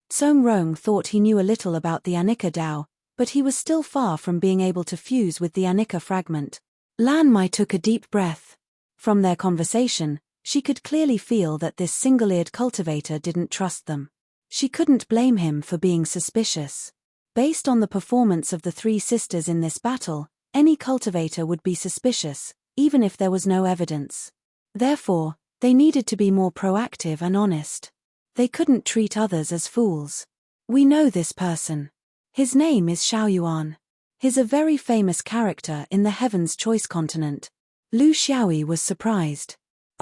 Song Rong thought he knew a little about the Anika Dao, but he was still far from being able to fuse with the Anika fragment. Lan Mai took a deep breath. From their conversation, she could clearly feel that this single-eared cultivator didn't trust them. She couldn't blame him for being suspicious. Based on the performance of the three sisters in this battle, any cultivator would be suspicious, even if there was no evidence. Therefore, they needed to be more proactive and honest. They couldn't treat others as fools. We know this person. His name is Xiaoyuan. He's a very famous character in the Heaven's Choice continent. Lu Xiaoyi was surprised.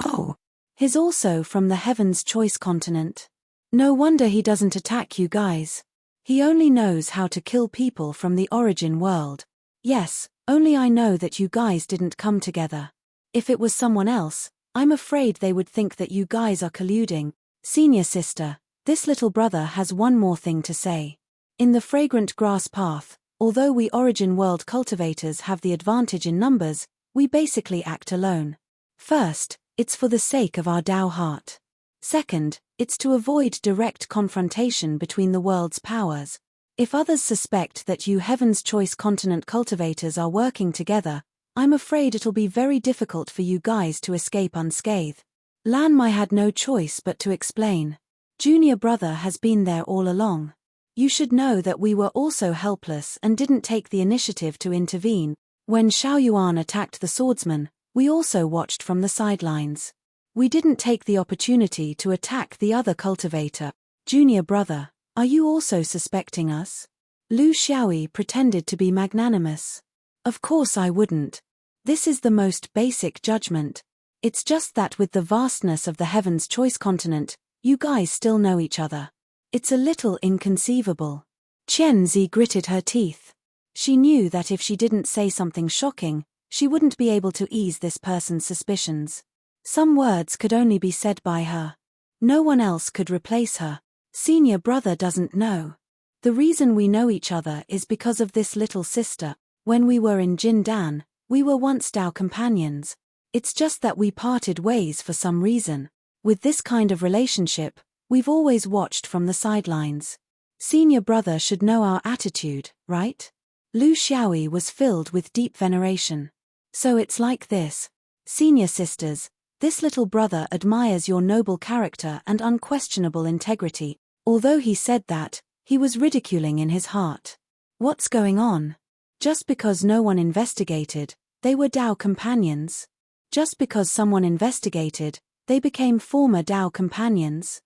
Oh, he's also from the Heaven's Choice continent. No wonder he doesn't attack you guys. He only knows how to kill people from the origin world. Yes, only I know that you guys didn't come together. If it was someone else, I'm afraid they would think that you guys are colluding. Senior sister, this little brother has one more thing to say. In the fragrant grass path, although we origin world cultivators have the advantage in numbers, we basically act alone. First, it's for the sake of our Dao heart. Second, it's to avoid direct confrontation between the world's powers. If others suspect that you Heaven's Choice continent cultivators are working together, I'm afraid it'll be very difficult for you guys to escape unscathed. Lan Mai had no choice but to explain. Junior brother has been there all along. You should know that we were also helpless and didn't take the initiative to intervene. When Xiaoyuan attacked the swordsman, we also watched from the sidelines. We didn't take the opportunity to attack the other cultivator. Junior brother, are you also suspecting us? Lu Xiaoyi pretended to be magnanimous. Of course I wouldn't. This is the most basic judgment. It's just that with the vastness of the Heaven's Choice continent, you guys still know each other. It's a little inconceivable. Qianzi gritted her teeth. She knew that if she didn't say something shocking, she wouldn't be able to ease this person's suspicions. Some words could only be said by her. No one else could replace her. Senior brother doesn't know. The reason we know each other is because of this little sister. When we were in Jindan, we were once Dao companions. It's just that we parted ways for some reason. With this kind of relationship, we've always watched from the sidelines. Senior brother should know our attitude, right? Lu Xiaoyi was filled with deep veneration. So it's like this. Senior sisters, this little brother admires your noble character and unquestionable integrity. Although he said that, he was ridiculing in his heart. What's going on? Just because no one investigated, they were Dao companions. Just because someone investigated, they became former Dao companions.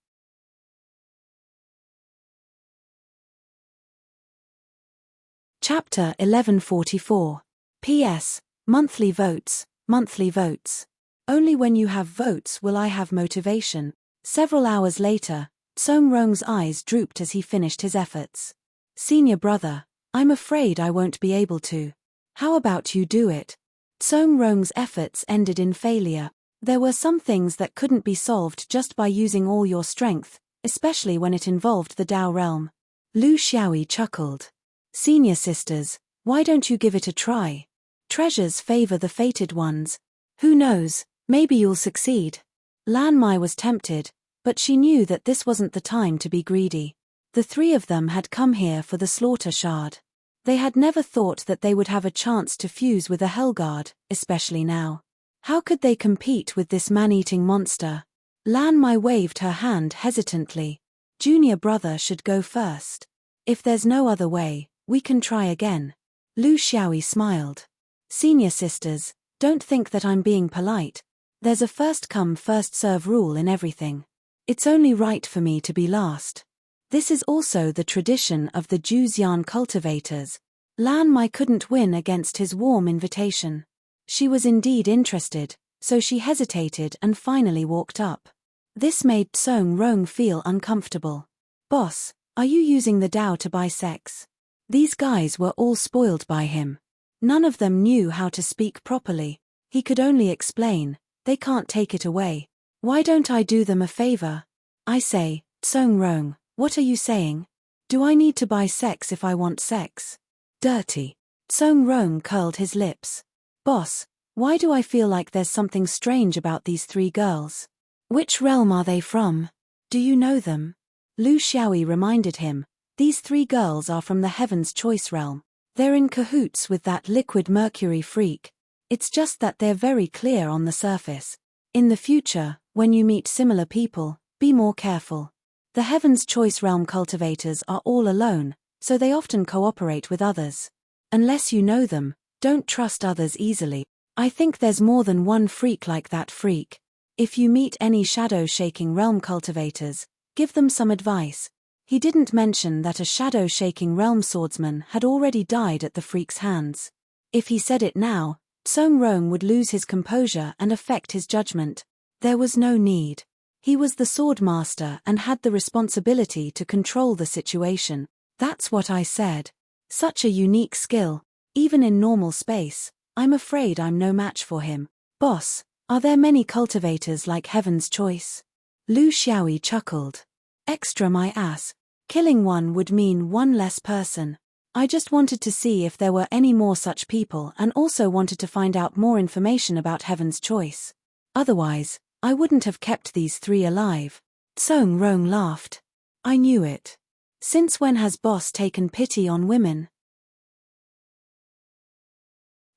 Chapter 1144. P.S. Monthly votes, monthly votes. Only when you have votes will I have motivation. Several hours later, Song Rong's eyes drooped as he finished his efforts. Senior brother, I'm afraid I won't be able to. How about you do it? Song Rong's efforts ended in failure. There were some things that couldn't be solved just by using all your strength, especially when it involved the Dao realm. Lu Xiaoyi chuckled. Senior sisters, why don't you give it a try? Treasures favor the fated ones. Who knows, maybe you'll succeed. Lan Mai was tempted, but she knew that this wasn't the time to be greedy. The three of them had come here for the slaughter shard. They had never thought that they would have a chance to fuse with a Hellguard, especially now. How could they compete with this man-eating monster? Lan Mai waved her hand hesitantly. Junior brother should go first. If there's no other way, we can try again. Lu Xiaoyi smiled. Senior sisters, don't think that I'm being polite. There's a first-come, first-serve rule in everything. It's only right for me to be last. This is also the tradition of the Juzian cultivators. Lan Mai couldn't win against his warm invitation. She was indeed interested, so she hesitated and finally walked up. This made Song Rong feel uncomfortable. Boss, are you using the Dao to buy sex? These guys were all spoiled by him. None of them knew how to speak properly. He could only explain, they can't take it away. Why don't I do them a favor? I say, Song Rong, what are you saying? Do I need to buy sex if I want sex? Dirty. Song Rong curled his lips. Boss, why do I feel like there's something strange about these three girls? Which realm are they from? Do you know them? Lu Xiaoyi reminded him, these three girls are from the Heaven's Choice realm. They're in cahoots with that liquid mercury freak. It's just that they're very clear on the surface. In the future, when you meet similar people, be more careful. The Heaven's Choice realm cultivators are all alone, so they often cooperate with others. Unless you know them, don't trust others easily. I think there's more than one freak like that freak. If you meet any shadow-shaking realm cultivators, give them some advice. He didn't mention that a shadow-shaking realm swordsman had already died at the freak's hands. If he said it now, Song-Rong would lose his composure and affect his judgment. There was no need. He was the swordmaster and had the responsibility to control the situation. That's what I said. Such a unique skill. Even in normal space, I'm afraid I'm no match for him. Boss, are there many cultivators like Heaven's Choice? Lu Xiaoyi chuckled. Extra my ass. Killing one would mean one less person. I just wanted to see if there were any more such people and also wanted to find out more information about Heaven's Choice. Otherwise, I wouldn't have kept these three alive. Song-Rong laughed. I knew it. Since when has Boss taken pity on women?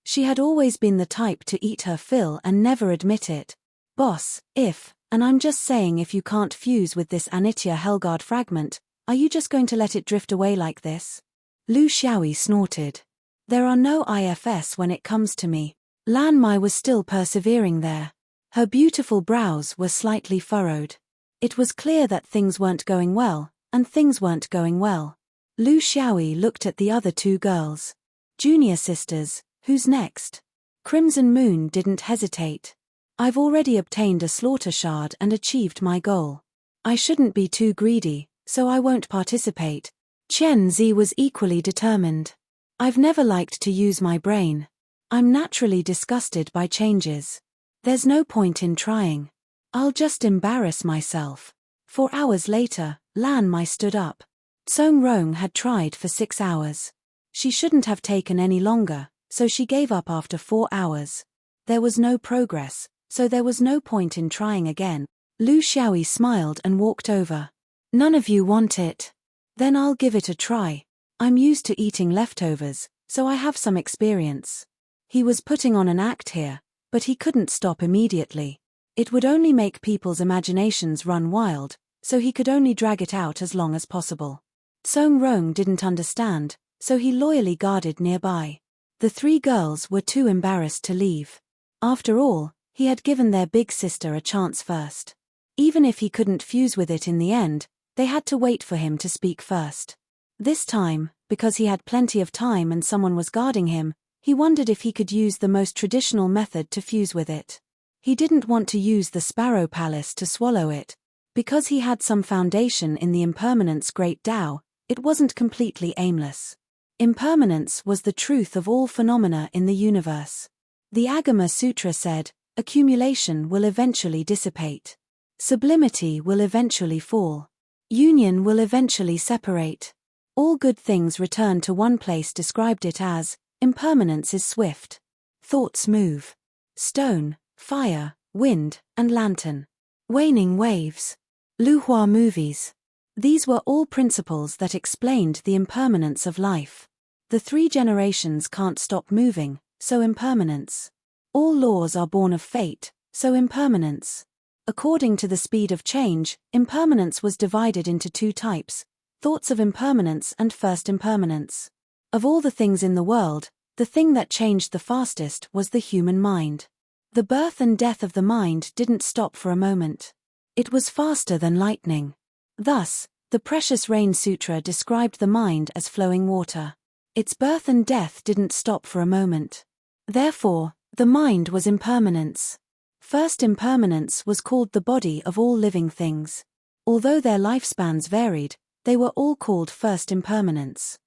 She had always been the type to eat her fill and never admit it. Boss, and I'm just saying if you can't fuse with this Anitya Helgard fragment, are you just going to let it drift away like this? Lu Xiaoyi snorted. There are no IFS when it comes to me. Lan Mai was still persevering there. Her beautiful brows were slightly furrowed. It was clear that things weren't going well, and things weren't going well. Lu Xiaoyi looked at the other two girls. Junior sisters, who's next? Crimson Moon didn't hesitate. I've already obtained a slaughter shard and achieved my goal. I shouldn't be too greedy, so I won't participate. Chen Zi was equally determined. I've never liked to use my brain. I'm naturally disgusted by changes. There's no point in trying. I'll just embarrass myself. 4 hours later, Lan Mai stood up. Song-Rong had tried for 6 hours. She shouldn't have taken any longer, so she gave up after 4 hours. There was no progress, so there was no point in trying again. Lu Xiaoyi smiled and walked over. None of you want it. Then I'll give it a try. I'm used to eating leftovers, so I have some experience. He was putting on an act here, but he couldn't stop immediately. It would only make people's imaginations run wild, so he could only drag it out as long as possible. Song-Rong didn't understand, so he loyally guarded nearby. The three girls were too embarrassed to leave. After all, he had given their big sister a chance first. Even if he couldn't fuse with it in the end, they had to wait for him to speak first. This time, because he had plenty of time and someone was guarding him, he wondered if he could use the most traditional method to fuse with it. He didn't want to use the Sparrow Palace to swallow it. Because he had some foundation in the Impermanence Great Tao, it wasn't completely aimless. Impermanence was the truth of all phenomena in the universe. The Agama Sutra said, accumulation will eventually dissipate. Sublimity will eventually fall. Union will eventually separate. All good things return to one place. Described it as, impermanence is swift. Thoughts move. Stone, fire, wind, and lantern. Waning waves. Luhua movies. These were all principles that explained the impermanence of life. The three generations can't stop moving, so impermanence. All laws are born of fate, so impermanence. According to the speed of change, impermanence was divided into two types, thoughts of impermanence and first impermanence. Of all the things in the world, the thing that changed the fastest was the human mind. The birth and death of the mind didn't stop for a moment. It was faster than lightning. Thus, the Precious Rain Sutra described the mind as flowing water. Its birth and death didn't stop for a moment. Therefore, the mind was impermanence. First impermanence was called the body of all living things. Although their lifespans varied, they were all called first impermanence.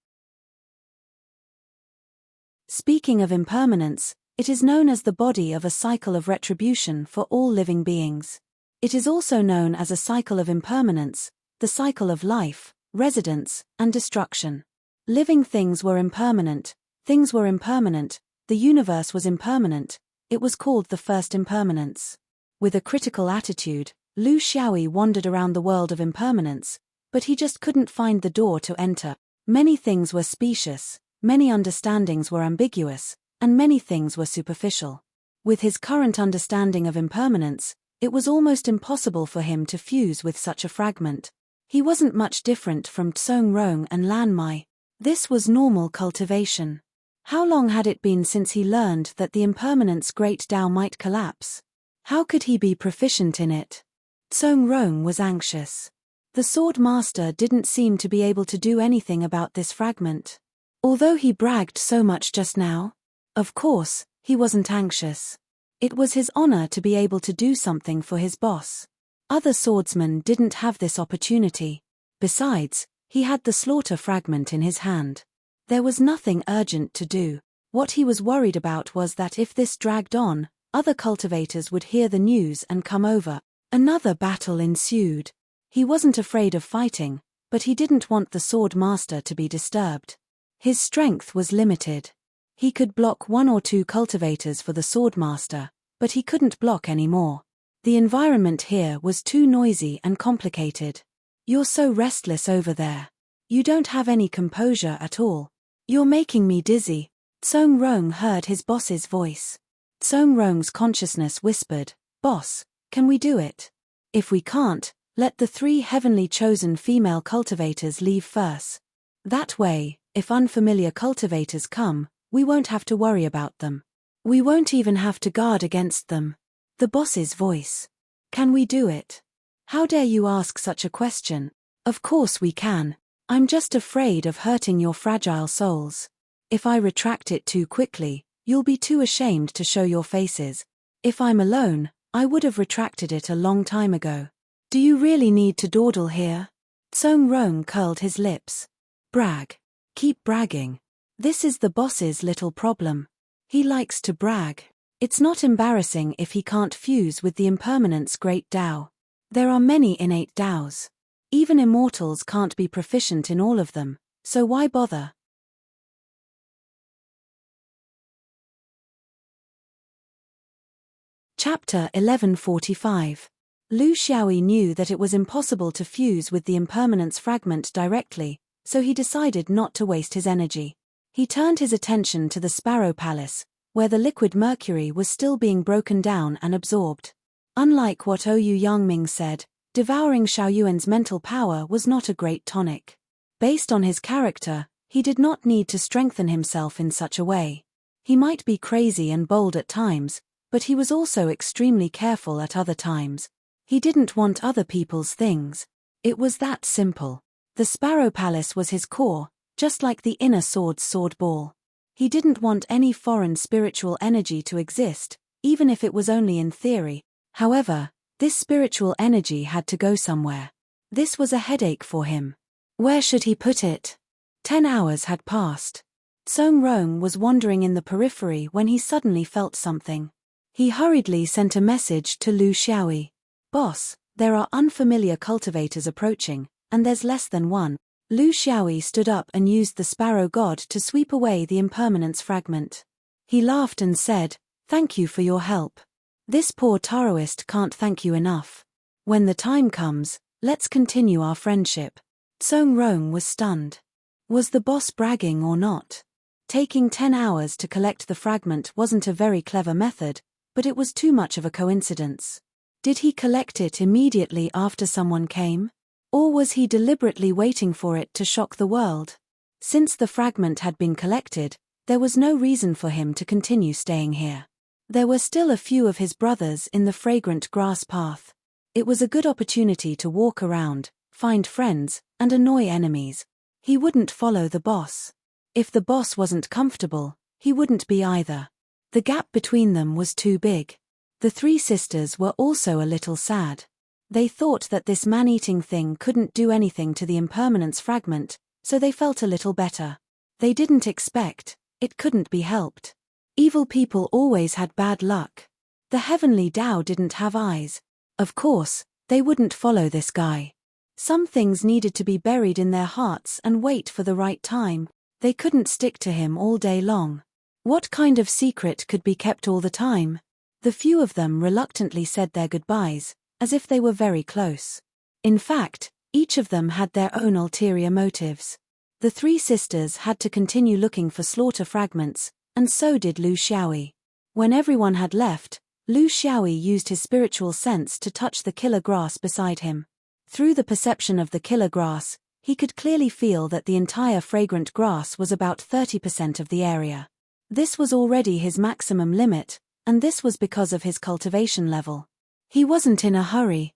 Speaking of impermanence, it is known as the body of a cycle of retribution for all living beings. It is also known as a cycle of impermanence, the cycle of life, residence, and destruction. Living things were impermanent, things were impermanent, the universe was impermanent. It was called the first impermanence. With a critical attitude, Lu Xiaoyi wandered around the world of impermanence, but he just couldn't find the door to enter. Many things were specious, many understandings were ambiguous, and many things were superficial. With his current understanding of impermanence, it was almost impossible for him to fuse with such a fragment. He wasn't much different from Song-Rong and Lan Mai. This was normal cultivation. How long had it been since he learned that the impermanence great Tao might collapse? How could he be proficient in it? Tsong Rong was anxious. The sword master didn't seem to be able to do anything about this fragment. Although he bragged so much just now. Of course, he wasn't anxious. It was his honor to be able to do something for his boss. Other swordsmen didn't have this opportunity. Besides, he had the slaughter fragment in his hand. There was nothing urgent to do. What he was worried about was that if this dragged on, other cultivators would hear the news and come over. Another battle ensued. He wasn't afraid of fighting, but he didn't want the sword master to be disturbed. His strength was limited. He could block 1 or 2 cultivators for the sword master, but he couldn't block any more. The environment here was too noisy and complicated. You're so restless over there. You don't have any composure at all. You're making me dizzy. Tsong Rong heard his boss's voice. Tsong Rong's consciousness whispered, "Boss, can we do it? If we can't, let the 3 heavenly chosen female cultivators leave first. That way, if unfamiliar cultivators come, we won't have to worry about them. We won't even have to guard against them." The boss's voice. "Can we do it? How dare you ask such a question? Of course we can. I'm just afraid of hurting your fragile souls. If I retract it too quickly, you'll be too ashamed to show your faces. If I'm alone, I would have retracted it a long time ago. Do you really need to dawdle here?" Tsong Rong curled his lips. "Brag. Keep bragging. This is the boss's little problem. He likes to brag. It's not embarrassing if he can't fuse with the impermanence great Tao. There are many innate Taos. Even immortals can't be proficient in all of them, so why bother?" Chapter 1145. Lu Xiaoyi knew that it was impossible to fuse with the impermanence fragment directly, so he decided not to waste his energy. He turned his attention to the Sparrow Palace, where the liquid mercury was still being broken down and absorbed. Unlike what Ouyang Yangming said, devouring Xiaoyuan's mental power was not a great tonic. Based on his character, he did not need to strengthen himself in such a way. He might be crazy and bold at times, but he was also extremely careful at other times. He didn't want other people's things. It was that simple. The Sparrow Palace was his core, just like the inner sword's sword ball. He didn't want any foreign spiritual energy to exist, even if it was only in theory. However, this spiritual energy had to go somewhere. This was a headache for him. Where should he put it? 10 hours had passed. Tsong Rong was wandering in the periphery when he suddenly felt something. He hurriedly sent a message to Lu Xiaoyi. "Boss, there are unfamiliar cultivators approaching, and there's less than one." Lu Xiaoyi stood up and used the sparrow god to sweep away the impermanence fragment. He laughed and said, "Thank you for your help. This poor Taoist can't thank you enough. When the time comes, let's continue our friendship." Tsong Rong was stunned. Was the boss bragging or not? Taking 10 hours to collect the fragment wasn't a very clever method, but it was too much of a coincidence. Did he collect it immediately after someone came? Or was he deliberately waiting for it to shock the world? Since the fragment had been collected, there was no reason for him to continue staying here. There were still a few of his brothers in the fragrant grass path. It was a good opportunity to walk around, find friends, and annoy enemies. He wouldn't follow the boss. If the boss wasn't comfortable, he wouldn't be either. The gap between them was too big. The 3 sisters were also a little sad. They thought that this man-eating thing couldn't do anything to the impermanence fragment, so they felt a little better. They didn't expect, it couldn't be helped. Evil people always had bad luck. The heavenly Tao didn't have eyes. Of course, they wouldn't follow this guy. Some things needed to be buried in their hearts and wait for the right time. They couldn't stick to him all day long. What kind of secret could be kept all the time? The few of them reluctantly said their goodbyes, as if they were very close. In fact, each of them had their own ulterior motives. The 3 sisters had to continue looking for slaughter fragments, and so did Lu Xiaoyi. When everyone had left, Lu Xiaoyi used his spiritual sense to touch the killer grass beside him. Through the perception of the killer grass, he could clearly feel that the entire fragrant grass was about 30% of the area. This was already his maximum limit, and this was because of his cultivation level. He wasn't in a hurry.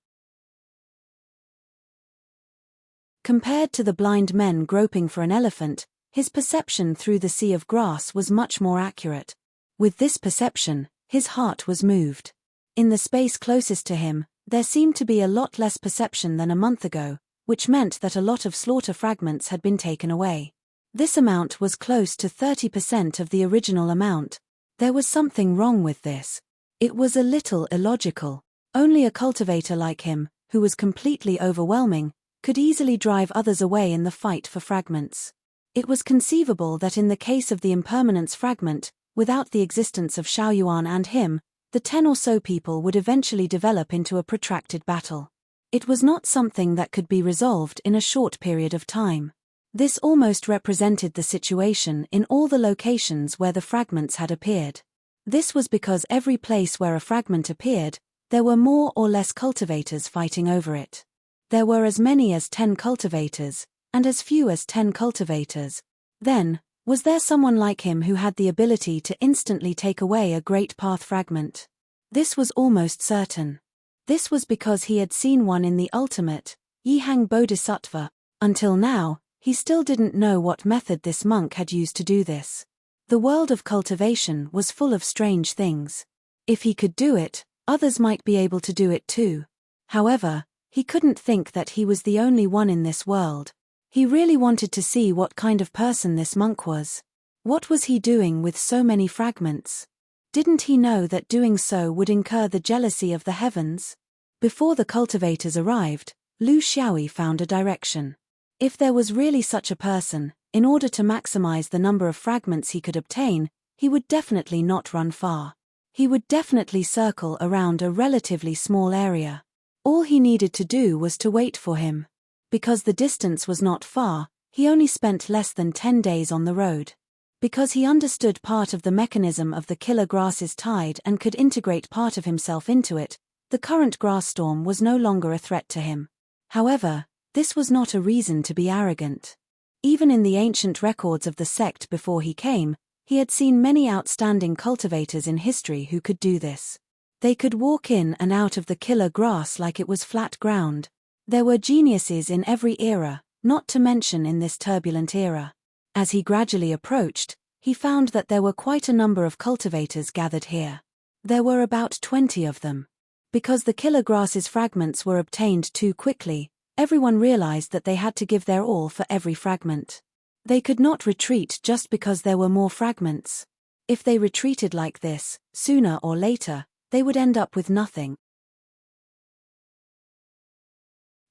Compared to the blind men groping for an elephant, his perception through the sea of grass was much more accurate. With this perception, his heart was moved. In the space closest to him, there seemed to be a lot less perception than a month ago, which meant that a lot of slaughter fragments had been taken away. This amount was close to 30% of the original amount. There was something wrong with this. It was a little illogical. Only a cultivator like him, who was completely overwhelming, could easily drive others away in the fight for fragments. It was conceivable that in the case of the impermanence fragment, without the existence of Xiaoyuan and him, the 10 or so people would eventually develop into a protracted battle. It was not something that could be resolved in a short period of time. This almost represented the situation in all the locations where the fragments had appeared. This was because every place where a fragment appeared, there were more or less cultivators fighting over it. There were as many as 10 cultivators, and as few as 10 cultivators. Then, was there someone like him who had the ability to instantly take away a great path fragment? This was almost certain. This was because he had seen one in the ultimate, Yihang Bodhisattva. Until now, he still didn't know what method this monk had used to do this. The world of cultivation was full of strange things. If he could do it, others might be able to do it too. However, he couldn't think that he was the only one in this world. He really wanted to see what kind of person this monk was. What was he doing with so many fragments? Didn't he know that doing so would incur the jealousy of the heavens? Before the cultivators arrived, Lu Xiaoyi found a direction. If there was really such a person, in order to maximize the number of fragments he could obtain, he would definitely not run far. He would definitely circle around a relatively small area. All he needed to do was to wait for him. Because the distance was not far, he only spent less than 10 days on the road. Because he understood part of the mechanism of the killer grass's tide and could integrate part of himself into it, the current grass storm was no longer a threat to him. However, this was not a reason to be arrogant. Even in the ancient records of the sect before he came, he had seen many outstanding cultivators in history who could do this. They could walk in and out of the killer grass like it was flat ground. There were geniuses in every era, not to mention in this turbulent era. As he gradually approached, he found that there were quite a number of cultivators gathered here. There were about 20 of them. Because the killer grass's fragments were obtained too quickly, everyone realized that they had to give their all for every fragment. They could not retreat just because there were more fragments. If they retreated like this, sooner or later, they would end up with nothing.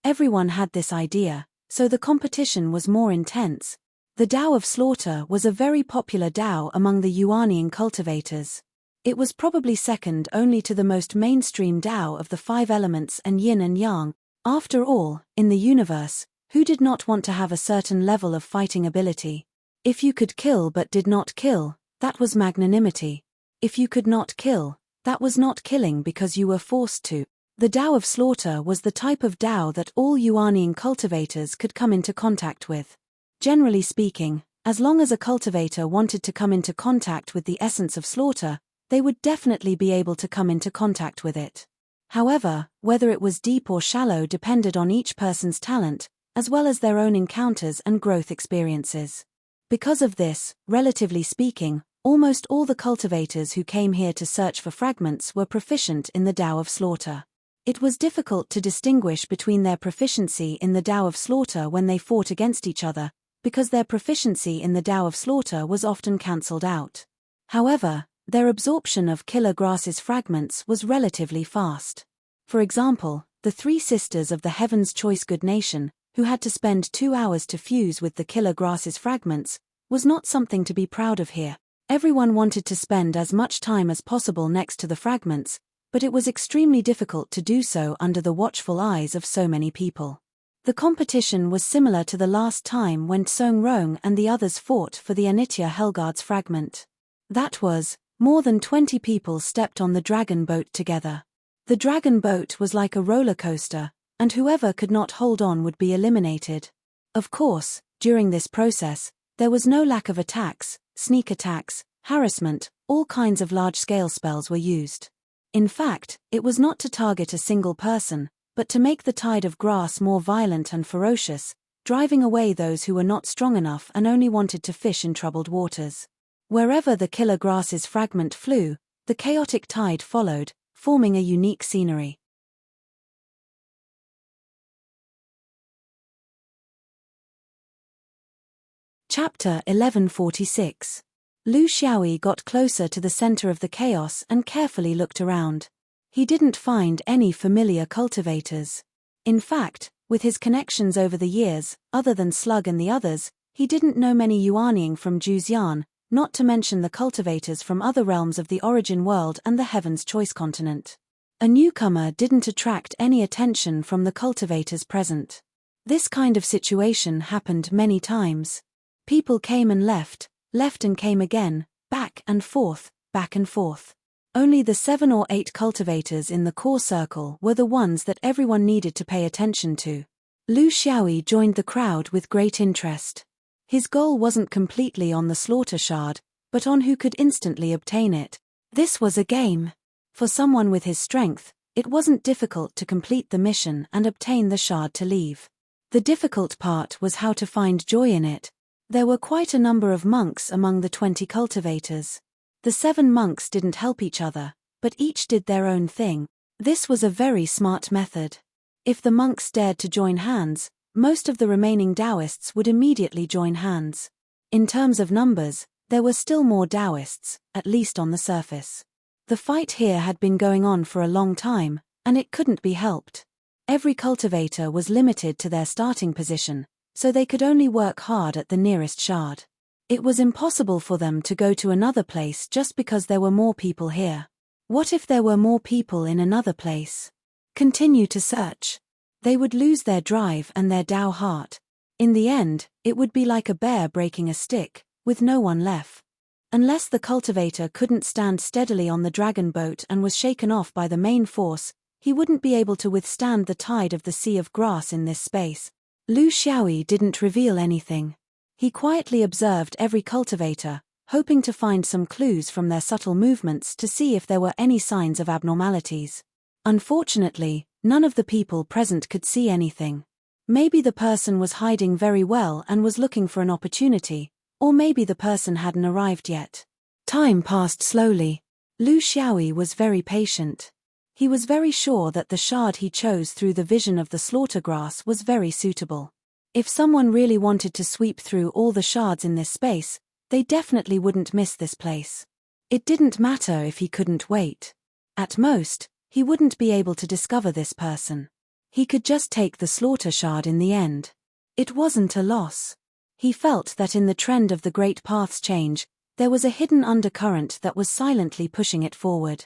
Everyone had this idea, so the competition was more intense. The Tao of Slaughter was a very popular Tao among the Yuanian cultivators. It was probably second only to the most mainstream Tao of the 5 elements and yin and yang. After all, in the universe, who did not want to have a certain level of fighting ability? If you could kill but did not kill, that was magnanimity. If you could not kill, that was not killing because you were forced to. The Tao of Slaughter was the type of Tao that all Yuanian cultivators could come into contact with. Generally speaking, as long as a cultivator wanted to come into contact with the essence of slaughter, they would definitely be able to come into contact with it. However, whether it was deep or shallow depended on each person's talent, as well as their own encounters and growth experiences. Because of this, relatively speaking, almost all the cultivators who came here to search for fragments were proficient in the Tao of Slaughter. It was difficult to distinguish between their proficiency in the Tao of Slaughter when they fought against each other, because their proficiency in the Tao of Slaughter was often cancelled out. However, their absorption of killer grass's fragments was relatively fast. For example, the 3 sisters of the Heaven's Choice Good Nation, who had to spend 2 hours to fuse with the killer grass's fragments, was not something to be proud of here. Everyone wanted to spend as much time as possible next to the fragments, but it was extremely difficult to do so under the watchful eyes of so many people. The competition was similar to the last time when Tsung Rong and the others fought for the Anitya Hellguard's fragment. That was, more than 20 people stepped on the dragon boat together. The dragon boat was like a roller coaster, and whoever could not hold on would be eliminated. Of course, during this process, there was no lack of attacks, sneak attacks, harassment, all kinds of large-scale spells were used. In fact, it was not to target a single person, but to make the tide of grass more violent and ferocious, driving away those who were not strong enough and only wanted to fish in troubled waters. Wherever the killer grass's fragment flew, the chaotic tide followed, forming a unique scenery. Chapter 1146. Lu Xiaoyi got closer to the center of the chaos and carefully looked around. He didn't find any familiar cultivators. In fact, with his connections over the years, other than Slug and the others, he didn't know many Yuanying from Juzian, not to mention the cultivators from other realms of the origin world and the Heaven's Choice continent. A newcomer didn't attract any attention from the cultivators present. This kind of situation happened many times. People came and left and came again, back and forth, back and forth. Only the 7 or 8 cultivators in the core circle were the ones that everyone needed to pay attention to. Lu Xiaoyi joined the crowd with great interest. His goal wasn't completely on the slaughter shard, but on who could instantly obtain it. This was a game. For someone with his strength, it wasn't difficult to complete the mission and obtain the shard to leave. The difficult part was how to find joy in it. There were quite a number of monks among the 20 cultivators. The 7 monks didn't help each other, but each did their own thing. This was a very smart method. If the monks dared to join hands, most of the remaining Taoists would immediately join hands. In terms of numbers, there were still more Taoists, at least on the surface. The fight here had been going on for a long time, and it couldn't be helped. Every cultivator was limited to their starting position, so they could only work hard at the nearest shard. It was impossible for them to go to another place just because there were more people here. What if there were more people in another place? Continue to search. They would lose their drive and their Tao heart. In the end, it would be like a bear breaking a stick, with no one left. Unless the cultivator couldn't stand steadily on the dragon boat and was shaken off by the main force, he wouldn't be able to withstand the tide of the sea of grass in this space. Lu Xiaoyi didn't reveal anything. He quietly observed every cultivator, hoping to find some clues from their subtle movements to see if there were any signs of abnormalities. Unfortunately, none of the people present could see anything. Maybe the person was hiding very well and was looking for an opportunity, or maybe the person hadn't arrived yet. Time passed slowly. Lu Xiaoyi was very patient. He was very sure that the shard he chose through the vision of the slaughter grass was very suitable. If someone really wanted to sweep through all the shards in this space, they definitely wouldn't miss this place. It didn't matter if he couldn't wait. At most, he wouldn't be able to discover this person. He could just take the slaughter shard in the end. It wasn't a loss. He felt that in the trend of the Great Path's change, there was a hidden undercurrent that was silently pushing it forward.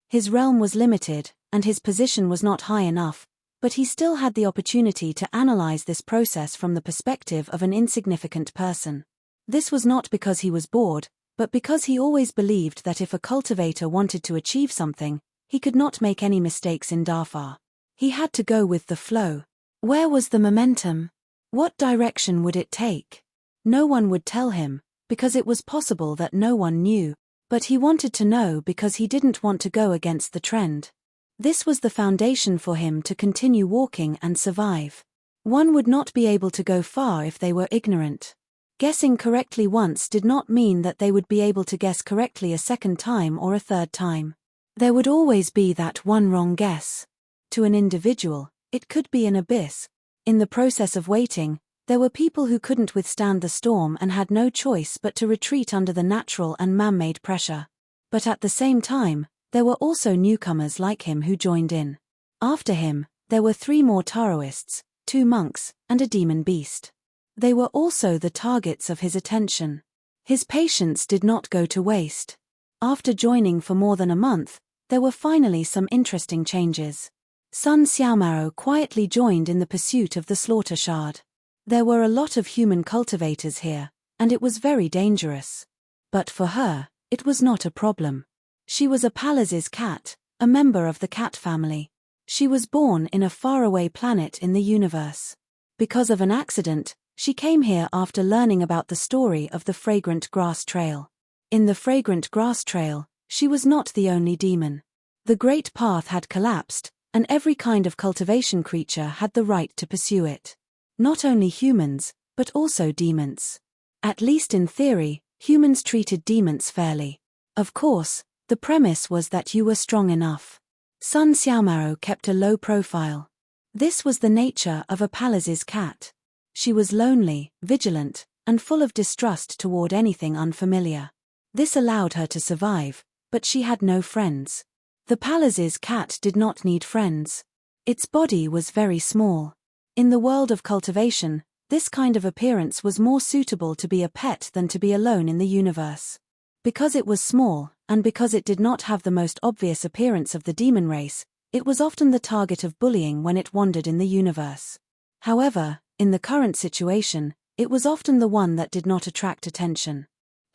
His realm was limited, and his position was not high enough, but he still had the opportunity to analyze this process from the perspective of an insignificant person. This was not because he was bored, but because he always believed that if a cultivator wanted to achieve something, he could not make any mistakes in defy. He had to go with the flow. Where was the momentum? What direction would it take? No one would tell him, because it was possible that no one knew. But he wanted to know because he didn't want to go against the trend. This was the foundation for him to continue walking and survive. One would not be able to go far if they were ignorant. Guessing correctly once did not mean that they would be able to guess correctly a second time or a third time. There would always be that one wrong guess. To an individual, it could be an abyss. In the process of waiting, there were people who couldn't withstand the storm and had no choice but to retreat under the natural and man-made pressure. But at the same time, there were also newcomers like him who joined in. After him, there were 3 more Taoists, 2 monks, and a demon beast. They were also the targets of his attention. His patience did not go to waste. After joining for more than a month, there were finally some interesting changes. Sun Xiaomao quietly joined in the pursuit of the slaughter shard. There were a lot of human cultivators here, and it was very dangerous. But for her, it was not a problem. She was a Palaz's cat, a member of the cat family. She was born in a faraway planet in the universe. Because of an accident, she came here after learning about the story of the fragrant grass trail. In the fragrant grass trail, she was not the only demon. The Great Path had collapsed, and every kind of cultivation creature had the right to pursue it. Not only humans, but also demons. At least in theory, humans treated demons fairly. Of course, the premise was that you were strong enough. Sun Xiaomao kept a low profile. This was the nature of a palace's cat. She was lonely, vigilant, and full of distrust toward anything unfamiliar. This allowed her to survive, but she had no friends. The palace's cat did not need friends. Its body was very small. In the world of cultivation, this kind of appearance was more suitable to be a pet than to be alone in the universe. Because it was small, and because it did not have the most obvious appearance of the demon race, it was often the target of bullying when it wandered in the universe. However, in the current situation, it was often the one that did not attract attention.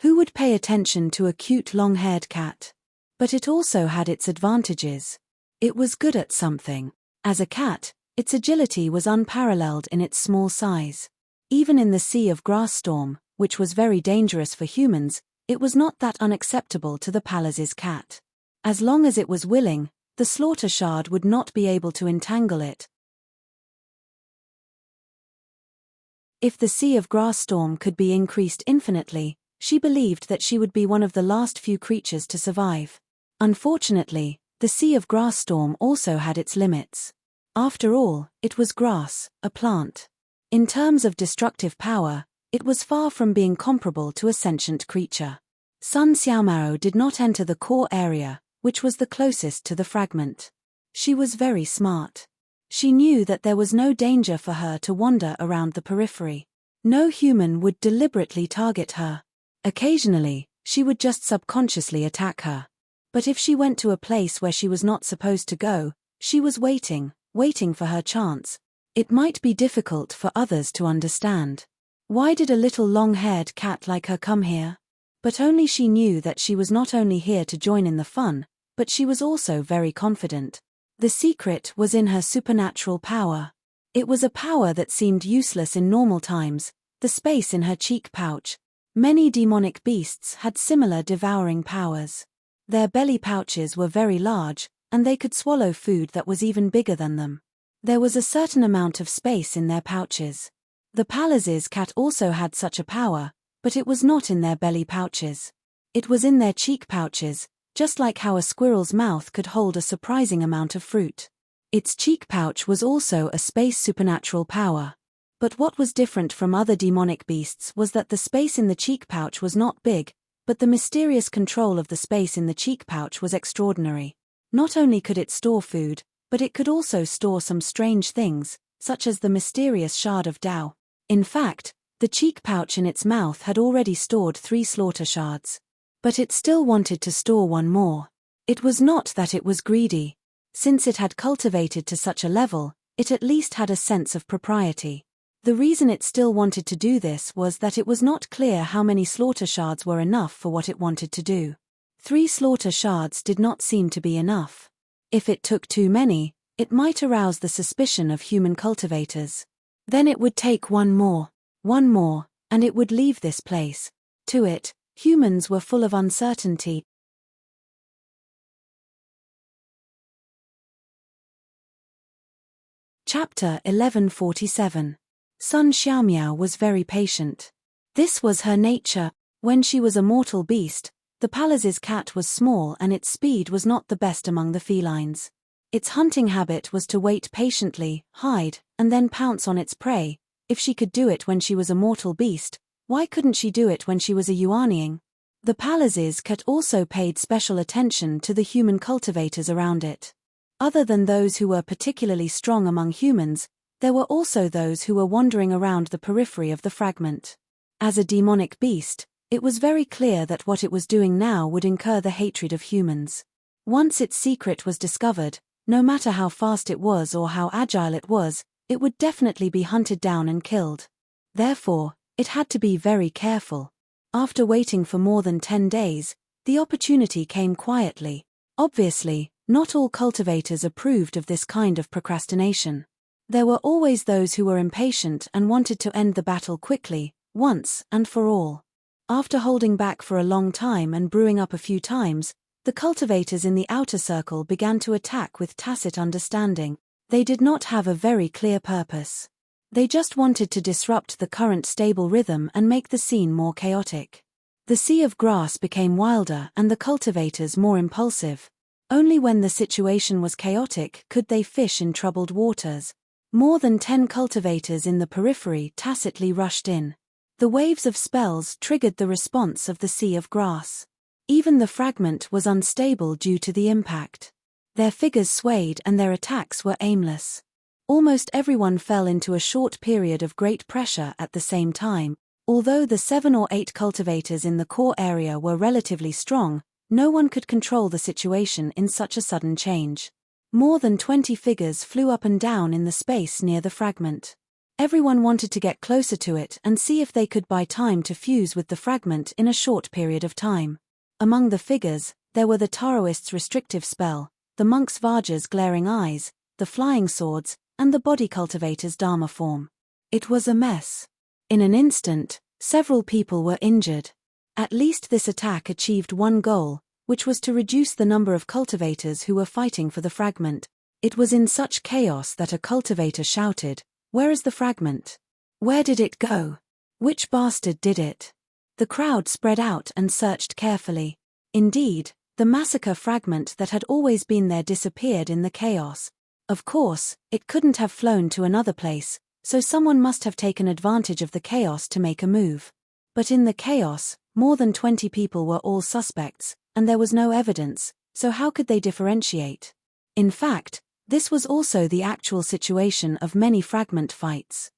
Who would pay attention to a cute long-haired cat? But it also had its advantages. It was good at something. As a cat, its agility was unparalleled in its small size. Even in the Sea of Grass storm, which was very dangerous for humans, it was not that unacceptable to the palace's cat. As long as it was willing, the slaughter shard would not be able to entangle it. If the Sea of Grass storm could be increased infinitely, she believed that she would be one of the last few creatures to survive. Unfortunately, the Sea of Grass storm also had its limits. After all, it was grass, a plant. In terms of destructive power, it was far from being comparable to a sentient creature. Sun Xiaomao did not enter the core area, which was the closest to the fragment. She was very smart. She knew that there was no danger for her to wander around the periphery. No human would deliberately target her. Occasionally, she would just subconsciously attack her. But if she went to a place where she was not supposed to go, she was waiting for her chance. It might be difficult for others to understand. Why did a little long-haired cat like her come here? But only she knew that she was not only here to join in the fun, but she was also very confident. The secret was in her supernatural power. It was a power that seemed useless in normal times, the space in her cheek pouch. Many demonic beasts had similar devouring powers. Their belly pouches were very large, and they could swallow food that was even bigger than them. There was a certain amount of space in their pouches. The palace's cat also had such a power, but it was not in their belly pouches. It was in their cheek pouches, just like how a squirrel's mouth could hold a surprising amount of fruit. Its cheek pouch was also a space supernatural power. But what was different from other demonic beasts was that the space in the cheek pouch was not big, but the mysterious control of the space in the cheek pouch was extraordinary. Not only could it store food, but it could also store some strange things, such as the mysterious shard of Tao. In fact, the cheek pouch in its mouth had already stored 3 slaughter shards. But it still wanted to store one more. It was not that it was greedy. Since it had cultivated to such a level, it at least had a sense of propriety. The reason it still wanted to do this was that it was not clear how many slaughter shards were enough for what it wanted to do. 3 slaughter shards did not seem to be enough. If it took too many, it might arouse the suspicion of human cultivators. Then it would take one more, and it would leave this place. To it, humans were full of uncertainty. Chapter 1147. Sun Xiaomiao was very patient. This was her nature. When she was a mortal beast, the palace's cat was small and its speed was not the best among the felines. Its hunting habit was to wait patiently, hide, and then pounce on its prey. If she could do it when she was a mortal beast, why couldn't she do it when she was a Yuanying? The palace's cat also paid special attention to the human cultivators around it. Other than those who were particularly strong among humans, there were also those who were wandering around the periphery of the fragment. As a demonic beast, it was very clear that what it was doing now would incur the hatred of humans. Once its secret was discovered, no matter how fast it was or how agile it would definitely be hunted down and killed. Therefore, it had to be very careful. After waiting for more than 10 days, the opportunity came quietly. Obviously, Not all cultivators approved of this kind of procrastination. There were always those who were impatient and wanted to end the battle quickly, once and for all. After holding back for a long time and brewing up a few times, the cultivators in the outer circle began to attack with tacit understanding. They did not have a very clear purpose. They just wanted to disrupt the current stable rhythm and make the scene more chaotic. The sea of grass became wilder and the cultivators more impulsive. Only when the situation was chaotic could they fish in troubled waters. More than 10 cultivators in the periphery tacitly rushed in. The waves of spells triggered the response of the sea of grass. Even the fragment was unstable due to the impact. Their figures swayed and their attacks were aimless. Almost everyone fell into a short period of great pressure at the same time. Although the 7 or 8 cultivators in the core area were relatively strong, no one could control the situation in such a sudden change. More than 20 figures flew up and down in the space near the fragment. Everyone wanted to get closer to it and see if they could buy time to fuse with the fragment in a short period of time. Among the figures, there were the Taoist's restrictive spell, the monk's Vajra's glaring eyes, the flying swords, and the body cultivator's Dharma form. It was a mess. In an instant, several people were injured. At least this attack achieved one goal, which was to reduce the number of cultivators who were fighting for the fragment. It was in such chaos that a cultivator shouted, "Where is the fragment? Where did it go? Which bastard did it?" The crowd spread out and searched carefully. Indeed, the massacre fragment that had always been there disappeared in the chaos. Of course, it couldn't have flown to another place, so someone must have taken advantage of the chaos to make a move. But in the chaos, more than 20 people were all suspects, and there was no evidence, so how could they differentiate? In fact, this was also the actual situation of many fragment fights.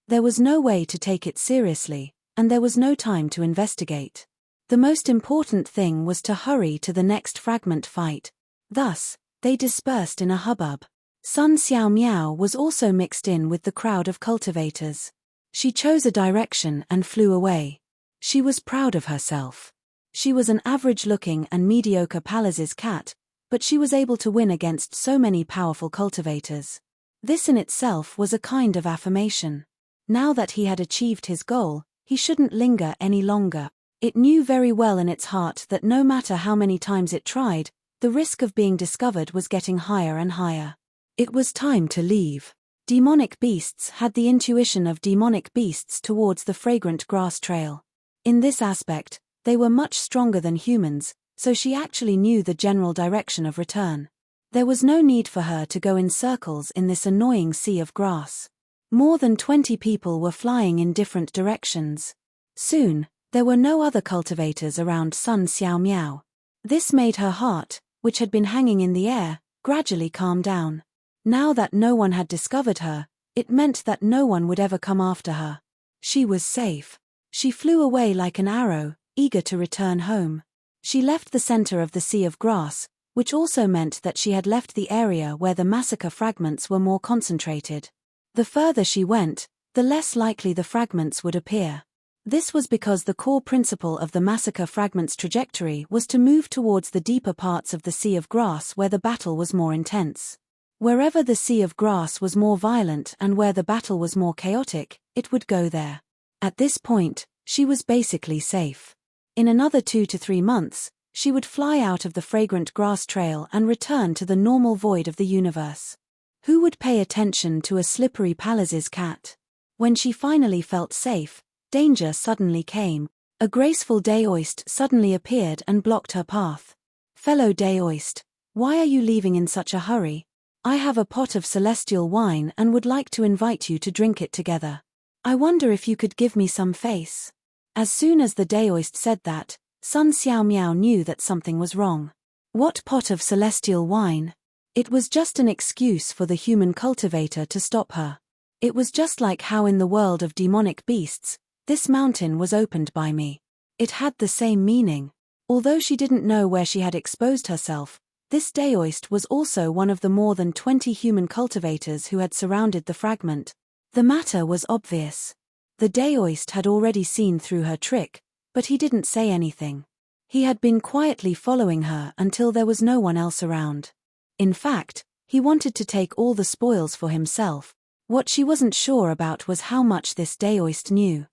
There was no way to take it seriously, and there was no time to investigate. The most important thing was to hurry to the next fragment fight. Thus, they dispersed in a hubbub. Sun Xiao Miao was also mixed in with the crowd of cultivators. She chose a direction and flew away. She was proud of herself. She was an average-looking and mediocre Palaz's cat, but she was able to win against so many powerful cultivators. This in itself was a kind of affirmation. Now that he had achieved his goal, he shouldn't linger any longer. It knew very well in its heart that no matter how many times it tried, the risk of being discovered was getting higher and higher. It was time to leave. Demonic beasts had the intuition of demonic beasts towards the fragrant grass trail. In this aspect, they were much stronger than humans, so she actually knew the general direction of return. There was no need for her to go in circles in this annoying sea of grass. More than 20 people were flying in different directions. Soon, there were no other cultivators around Sun Xiao Miao. This made her heart, which had been hanging in the air, gradually calm down. Now that no one had discovered her, it meant that no one would ever come after her. She was safe. She flew away like an arrow, eager to return home. She left the center of the sea of grass, which also meant that she had left the area where the massacre fragments were more concentrated. The further she went, the less likely the fragments would appear. This was because the core principle of the massacre fragments trajectory was to move towards the deeper parts of the sea of grass where the battle was more intense. Wherever the sea of grass was more violent and where the battle was more chaotic, it would go there. At this point, she was basically safe. In another 2 to 3 months, she would fly out of the fragrant grass trail and return to the normal void of the universe. Who would pay attention to a slippery Palaz's cat? When she finally felt safe, danger suddenly came. A graceful Daoist suddenly appeared and blocked her path. "Fellow Daoist, why are you leaving in such a hurry? I have a pot of celestial wine and would like to invite you to drink it together. I wonder if you could give me some face." As soon as the Daoist said that, Sun Xiao Miao knew that something was wrong. What pot of celestial wine? It was just an excuse for the human cultivator to stop her. It was just like how in the world of demonic beasts, this mountain was opened by me. It had the same meaning. Although she didn't know where she had exposed herself, this Daoist was also one of the more than 20 human cultivators who had surrounded the fragment. The matter was obvious. The Daoist had already seen through her trick, but he didn't say anything. He had been quietly following her until there was no one else around. In fact, he wanted to take all the spoils for himself. What she wasn't sure about was how much this daoist knew.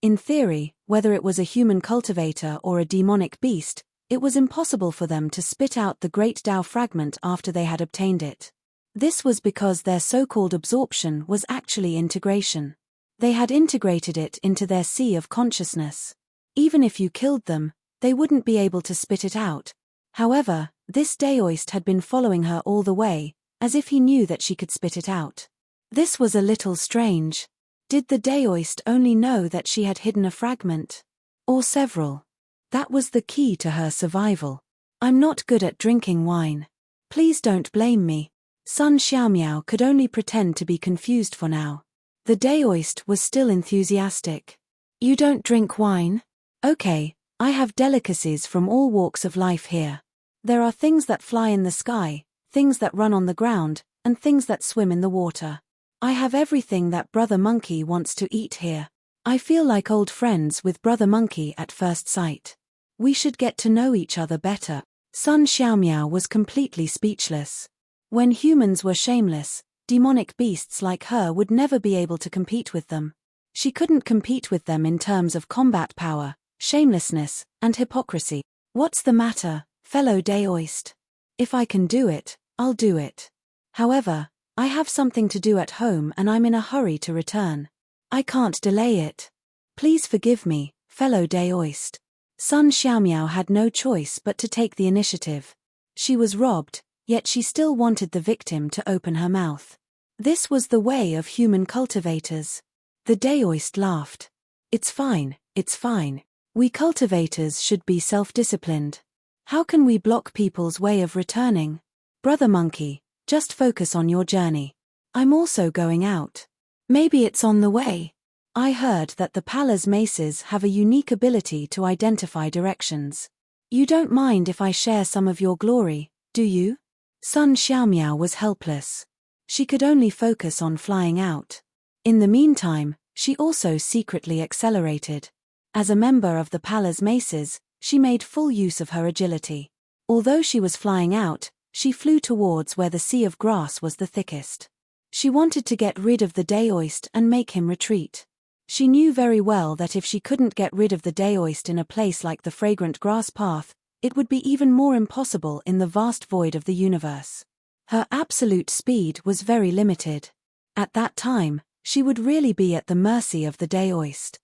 In theory, whether it was a human cultivator or a demonic beast, it was impossible for them to spit out the great Tao fragment after they had obtained it. This was because their so-called absorption was actually integration. They had integrated it into their sea of consciousness. Even if you killed them, they wouldn't be able to spit it out. However, this daoist had been following her all the way, as if he knew that she could spit it out. This was a little strange. Did the daoist only know that she had hidden a fragment? Or several? That was the key to her survival. I'm not good at drinking wine. Please don't blame me. Sun Xiaomiao could only pretend to be confused for now. The daoist was still enthusiastic. You don't drink wine? Okay, I have delicacies from all walks of life here. There are things that fly in the sky, things that run on the ground, and things that swim in the water. I have everything that Brother Monkey wants to eat here. I feel like old friends with Brother Monkey at first sight. We should get to know each other better. Sun Xiaomiao was completely speechless. When humans were shameless, demonic beasts like her would never be able to compete with them. She couldn't compete with them in terms of combat power, shamelessness, and hypocrisy. What's the matter, fellow daoist? If I can do it, I'll do it. However, I have something to do at home and I'm in a hurry to return. I can't delay it. Please forgive me, fellow daoist. Sun Xiaomiao had no choice but to take the initiative. She was robbed, yet she still wanted the victim to open her mouth. This was the way of human cultivators. The daoist laughed. It's fine, it's fine. We cultivators should be self-disciplined. How can we block people's way of returning? Brother Monkey, just focus on your journey. I'm also going out. Maybe it's on the way. I heard that the palace maces have a unique ability to identify directions. You don't mind if I share some of your glory, do you? Sun Xiaomiao was helpless. She could only focus on flying out. In the meantime, she also secretly accelerated. As a member of the palace maces, she made full use of her agility. Although she was flying out, she flew towards where the sea of grass was the thickest. She wanted to get rid of the daoist and make him retreat. She knew very well that if she couldn't get rid of the daoist in a place like the fragrant grass path, it would be even more impossible in the vast void of the universe. Her absolute speed was very limited. At that time, she would really be at the mercy of the daoist.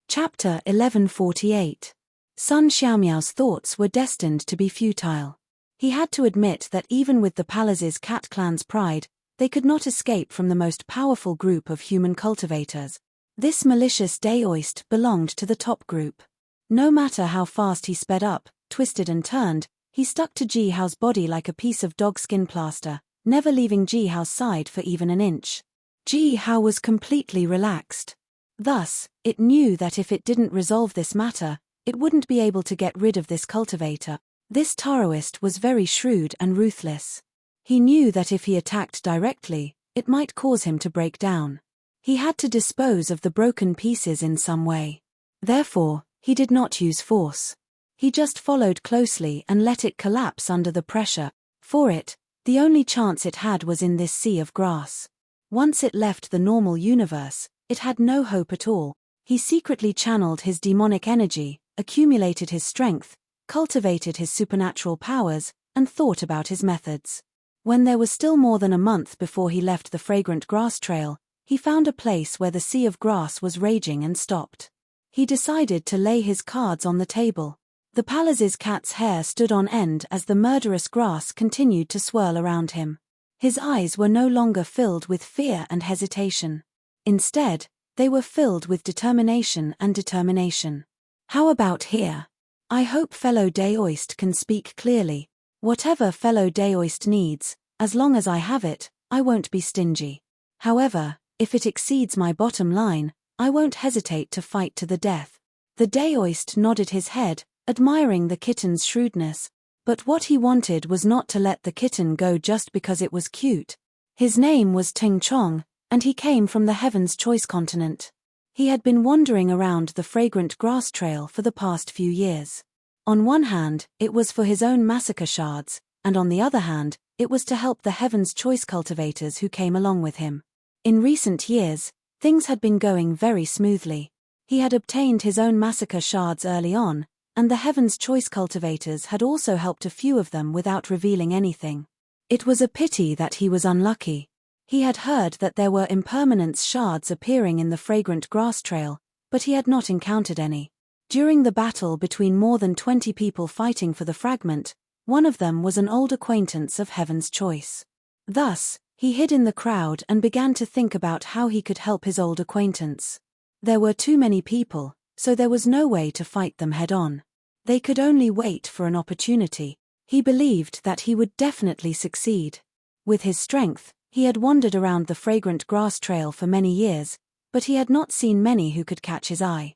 Chapter 1148. Sun Xiaomiao's thoughts were destined to be futile. He had to admit that even with the palace's cat clan's pride, they could not escape from the most powerful group of human cultivators. This malicious daoist belonged to the top group. No matter how fast he sped up, twisted and turned, he stuck to Ji Hao's body like a piece of dog skin plaster, never leaving Ji Hao's side for even an inch. Ji Hao was completely relaxed. Thus, it knew that if it didn't resolve this matter, it wouldn't be able to get rid of this cultivator. This Taoist was very shrewd and ruthless. He knew that if he attacked directly, it might cause him to break down. He had to dispose of the broken pieces in some way. Therefore, he did not use force. He just followed closely and let it collapse under the pressure. For it, the only chance it had was in this sea of grass. Once it left the normal universe, it had no hope at all. He secretly channeled his demonic energy, accumulated his strength, cultivated his supernatural powers, and thought about his methods. When there was still more than a month before he left the fragrant grass trail, he found a place where the sea of grass was raging and stopped. He decided to lay his cards on the table. The palace's cat's hair stood on end as the murderous grass continued to swirl around him. His eyes were no longer filled with fear and hesitation. Instead, they were filled with determination and determination. How about here? I hope fellow daoist can speak clearly. Whatever fellow daoist needs, as long as I have it, I won't be stingy. However, if it exceeds my bottom line, I won't hesitate to fight to the death. The daoist nodded his head, admiring the kitten's shrewdness. But what he wanted was not to let the kitten go just because it was cute. His name was Ting Chong, and he came from the Heaven's Choice continent. He had been wandering around the fragrant grass trail for the past few years. On one hand, it was for his own massacre shards, and on the other hand, it was to help the Heaven's Choice cultivators who came along with him. In recent years, things had been going very smoothly. He had obtained his own massacre shards early on, and the Heaven's Choice cultivators had also helped a few of them without revealing anything. It was a pity that he was unlucky. He had heard that there were impermanence shards appearing in the fragrant grass trail, but he had not encountered any. During the battle between more than 20 people fighting for the fragment, one of them was an old acquaintance of Heaven's Choice. Thus, he hid in the crowd and began to think about how he could help his old acquaintance. There were too many people, so there was no way to fight them head-on. They could only wait for an opportunity. He believed that he would definitely succeed. With his strength, he had wandered around the fragrant grass trail for many years, but he had not seen many who could catch his eye.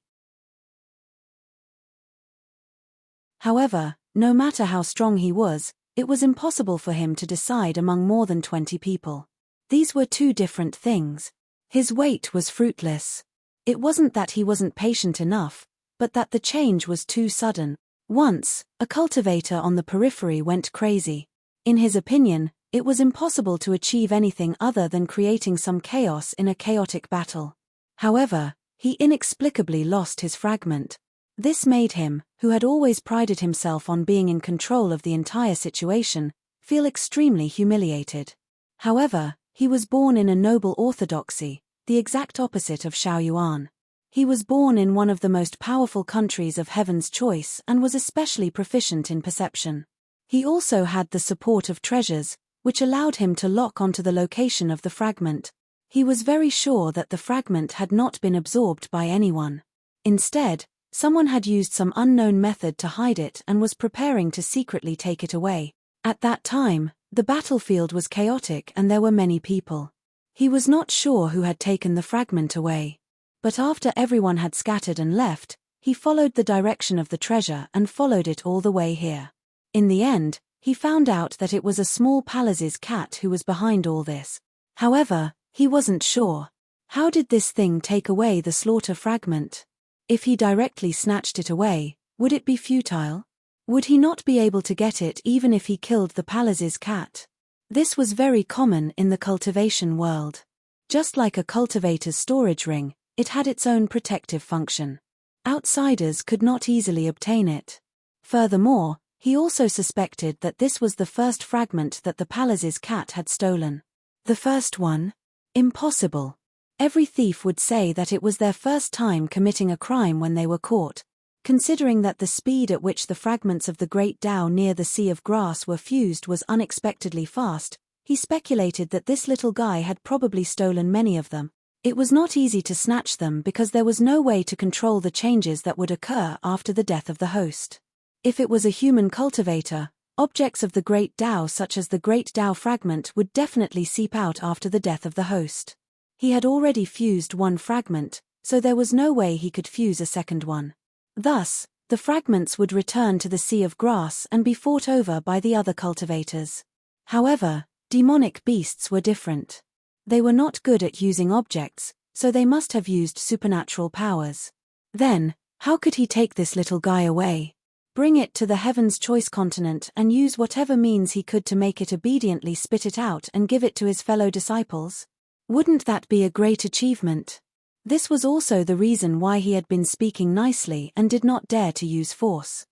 However, no matter how strong he was, it was impossible for him to decide among more than 20 people. These were two different things. His wait was fruitless. It wasn't that he wasn't patient enough, but that the change was too sudden. Once, a cultivator on the periphery went crazy. In his opinion, it was impossible to achieve anything other than creating some chaos in a chaotic battle. However, he inexplicably lost his fragment. This made him, who had always prided himself on being in control of the entire situation, feel extremely humiliated. However, he was born in a noble orthodoxy, the exact opposite of Shaoyuan. He was born in one of the most powerful countries of Heaven's Choice and was especially proficient in perception. He also had the support of treasures, which allowed him to lock onto the location of the fragment. He was very sure that the fragment had not been absorbed by anyone. Instead, someone had used some unknown method to hide it and was preparing to secretly take it away. At that time, the battlefield was chaotic and there were many people. He was not sure who had taken the fragment away. But after everyone had scattered and left, he followed the direction of the treasure and followed it all the way here. In the end, he found out that it was a small Palaz's cat who was behind all this. However, he wasn't sure. How did this thing take away the slaughter fragment? If he directly snatched it away, would it be futile? Would he not be able to get it even if he killed the Palaz's cat? This was very common in the cultivation world. Just like a cultivator's storage ring, it had its own protective function. Outsiders could not easily obtain it. Furthermore, he also suspected that this was the first fragment that the Palaz's cat had stolen. The first one? Impossible. Every thief would say that it was their first time committing a crime when they were caught. Considering that the speed at which the fragments of the Great Tao near the Sea of Grass were fused was unexpectedly fast, he speculated that this little guy had probably stolen many of them. It was not easy to snatch them because there was no way to control the changes that would occur after the death of the host. If it was a human cultivator, objects of the Great Tao such as the Great Tao fragment would definitely seep out after the death of the host. He had already fused one fragment, so there was no way he could fuse a second one. Thus, the fragments would return to the Sea of Grass and be fought over by the other cultivators. However, demonic beasts were different. They were not good at using objects, so they must have used supernatural powers. Then, how could he take this little guy away? Bring it to the Heaven's Choice continent and use whatever means he could to make it obediently spit it out and give it to his fellow disciples? Wouldn't that be a great achievement? This was also the reason why he had been speaking nicely and did not dare to use force.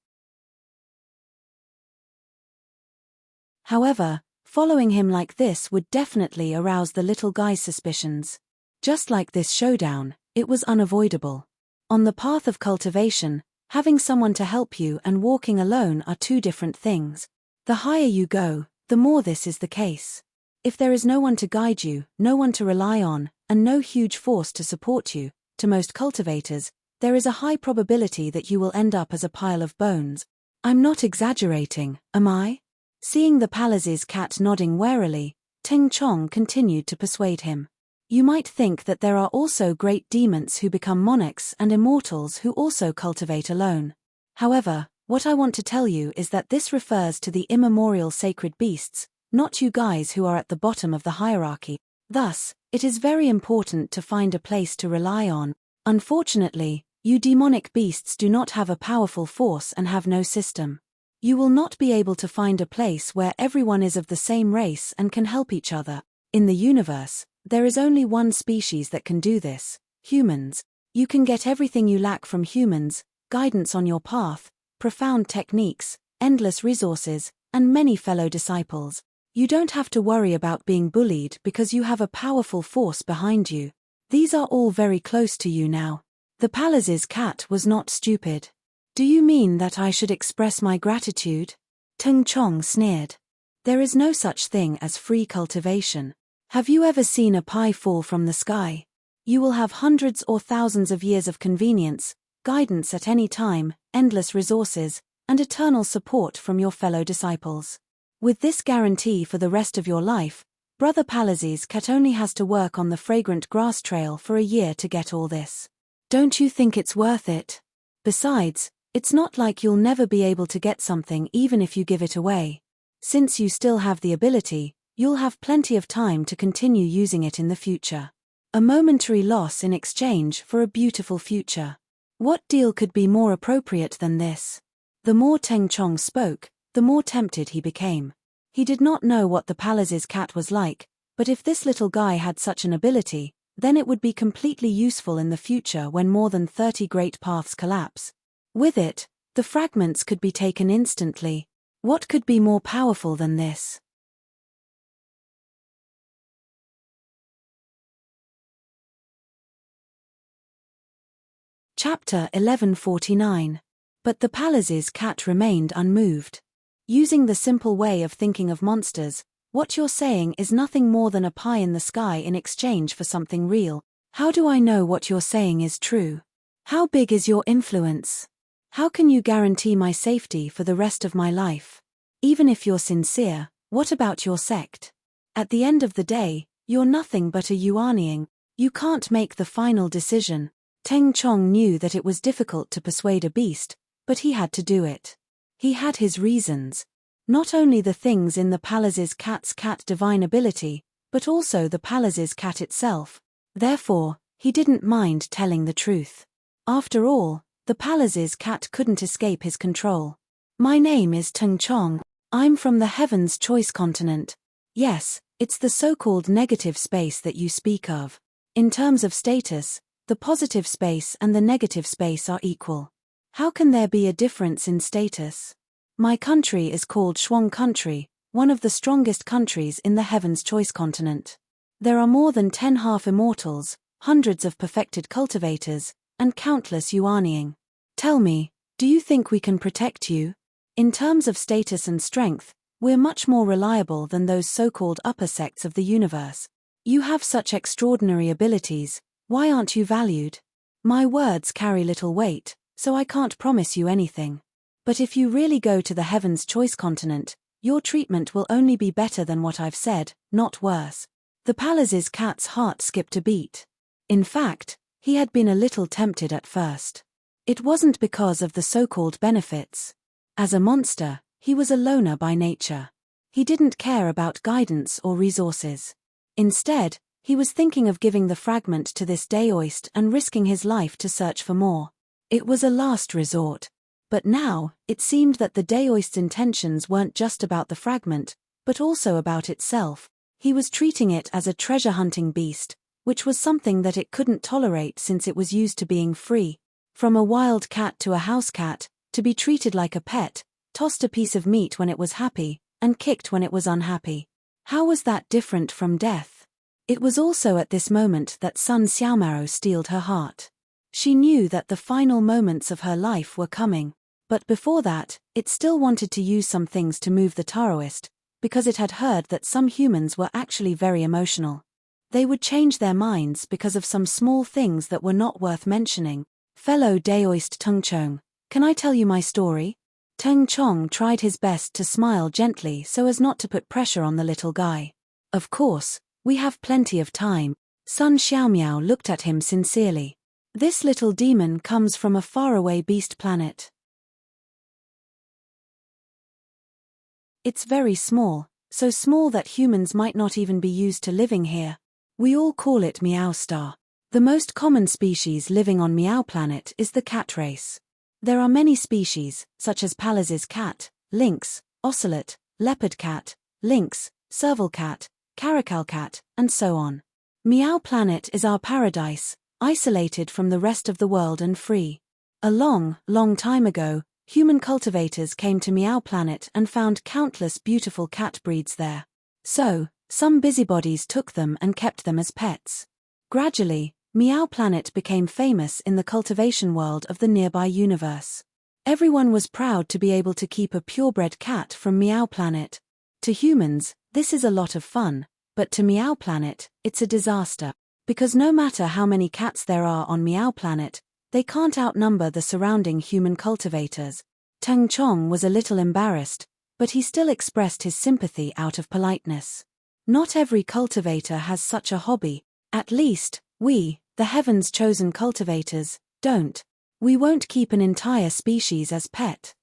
However, following him like this would definitely arouse the little guy's suspicions. Just like this showdown, it was unavoidable. On the path of cultivation, having someone to help you and walking alone are two different things. The higher you go, the more this is the case. If there is no one to guide you, no one to rely on, and no huge force to support you, to most cultivators, there is a high probability that you will end up as a pile of bones. I'm not exaggerating, am I? Seeing the Palaz's cat nodding warily, Ting Chong continued to persuade him. You might think that there are also great demons who become monarchs and immortals who also cultivate alone. However, what I want to tell you is that this refers to the immemorial sacred beasts, not you guys who are at the bottom of the hierarchy. Thus, it is very important to find a place to rely on. Unfortunately, you demonic beasts do not have a powerful force and have no system. You will not be able to find a place where everyone is of the same race and can help each other. In the universe, there is only one species that can do this: humans. You can get everything you lack from humans: guidance on your path, profound techniques, endless resources, and many fellow disciples. You don't have to worry about being bullied because you have a powerful force behind you. These are all very close to you now. The palace's cat was not stupid. Do you mean that I should express my gratitude? Tung Chong sneered. There is no such thing as free cultivation. Have you ever seen a pie fall from the sky? You will have hundreds or thousands of years of convenience, guidance at any time, endless resources, and eternal support from your fellow disciples. With this guarantee for the rest of your life, Brother Palace's cat only has to work on the fragrant grass trail for a year to get all this. Don't you think it's worth it? Besides, it's not like you'll never be able to get something even if you give it away. Since you still have the ability, you'll have plenty of time to continue using it in the future. A momentary loss in exchange for a beautiful future. What deal could be more appropriate than this? The more Teng Chong spoke, the more tempted he became. He did not know what the palace's cat was like, but if this little guy had such an ability, then it would be completely useful in the future when more than 30 great paths collapse. With it, the fragments could be taken instantly. What could be more powerful than this? Chapter 1149. But the palace's cat remained unmoved. Using the simple way of thinking of monsters, what you're saying is nothing more than a pie in the sky in exchange for something real. How do I know what you're saying is true? How big is your influence? How can you guarantee my safety for the rest of my life? Even if you're sincere, what about your sect? At the end of the day, you're nothing but a Yuaniing. You can't make the final decision. Teng Chong knew that it was difficult to persuade a beast, but he had to do it. He had his reasons. Not only the things in the palace's cat's cat divine ability, but also the palace's cat itself. Therefore, he didn't mind telling the truth. After all, the palace's cat couldn't escape his control. My name is Tung Chong. I'm from the Heaven's Choice continent. Yes, it's the so-called negative space that you speak of. In terms of status, the positive space and the negative space are equal. How can there be a difference in status? My country is called Shuang Country, one of the strongest countries in the Heaven's Choice continent. There are more than 10 half-immortals, hundreds of perfected cultivators, and countless Yuaniing. Tell me, do you think we can protect you? In terms of status and strength, we're much more reliable than those so-called upper sects of the universe. You have such extraordinary abilities, why aren't you valued? My words carry little weight, so I can't promise you anything. But if you really go to the Heaven's Choice continent, your treatment will only be better than what I've said, not worse. The palace's cat's heart skipped a beat. In fact, he had been a little tempted at first. It wasn't because of the so-called benefits. As a monster, he was a loner by nature. He didn't care about guidance or resources. Instead, he was thinking of giving the fragment to this daoist and risking his life to search for more. It was a last resort. But now, it seemed that the daoist's intentions weren't just about the fragment, but also about itself. He was treating it as a treasure-hunting beast, which was something that it couldn't tolerate since it was used to being free. From a wild cat to a house cat, to be treated like a pet, tossed a piece of meat when it was happy, and kicked when it was unhappy. How was that different from death? It was also at this moment that Sun Xiaomao steeled her heart. She knew that the final moments of her life were coming, but before that, it still wanted to use some things to move the Taoist, because it had heard that some humans were actually very emotional. They would change their minds because of some small things that were not worth mentioning. Fellow daoist Tung Chong, can I tell you my story? Tung Chong tried his best to smile gently so as not to put pressure on the little guy. Of course, we have plenty of time. Sun Xiaomiao looked at him sincerely. This little demon comes from a faraway beast planet. It's very small, so small that humans might not even be used to living here. We all call it Meow Star. The most common species living on Meow Planet is the cat race. There are many species, such as Pallas's cat, lynx, ocelot, leopard cat, lynx, serval cat, caracal cat, and so on. Meow Planet is our paradise, isolated from the rest of the world and free. A long, long time ago, human cultivators came to Meow Planet and found countless beautiful cat breeds there. So, some busybodies took them and kept them as pets. Gradually, Meow Planet became famous in the cultivation world of the nearby universe. Everyone was proud to be able to keep a purebred cat from Meow Planet. To humans, this is a lot of fun, but to Meow Planet, it's a disaster. Because no matter how many cats there are on Meow Planet, they can't outnumber the surrounding human cultivators. Teng Chong was a little embarrassed, but he still expressed his sympathy out of politeness. Not every cultivator has such a hobby. At least, we, the heaven's chosen cultivators, don't. We won't keep an entire species as pet.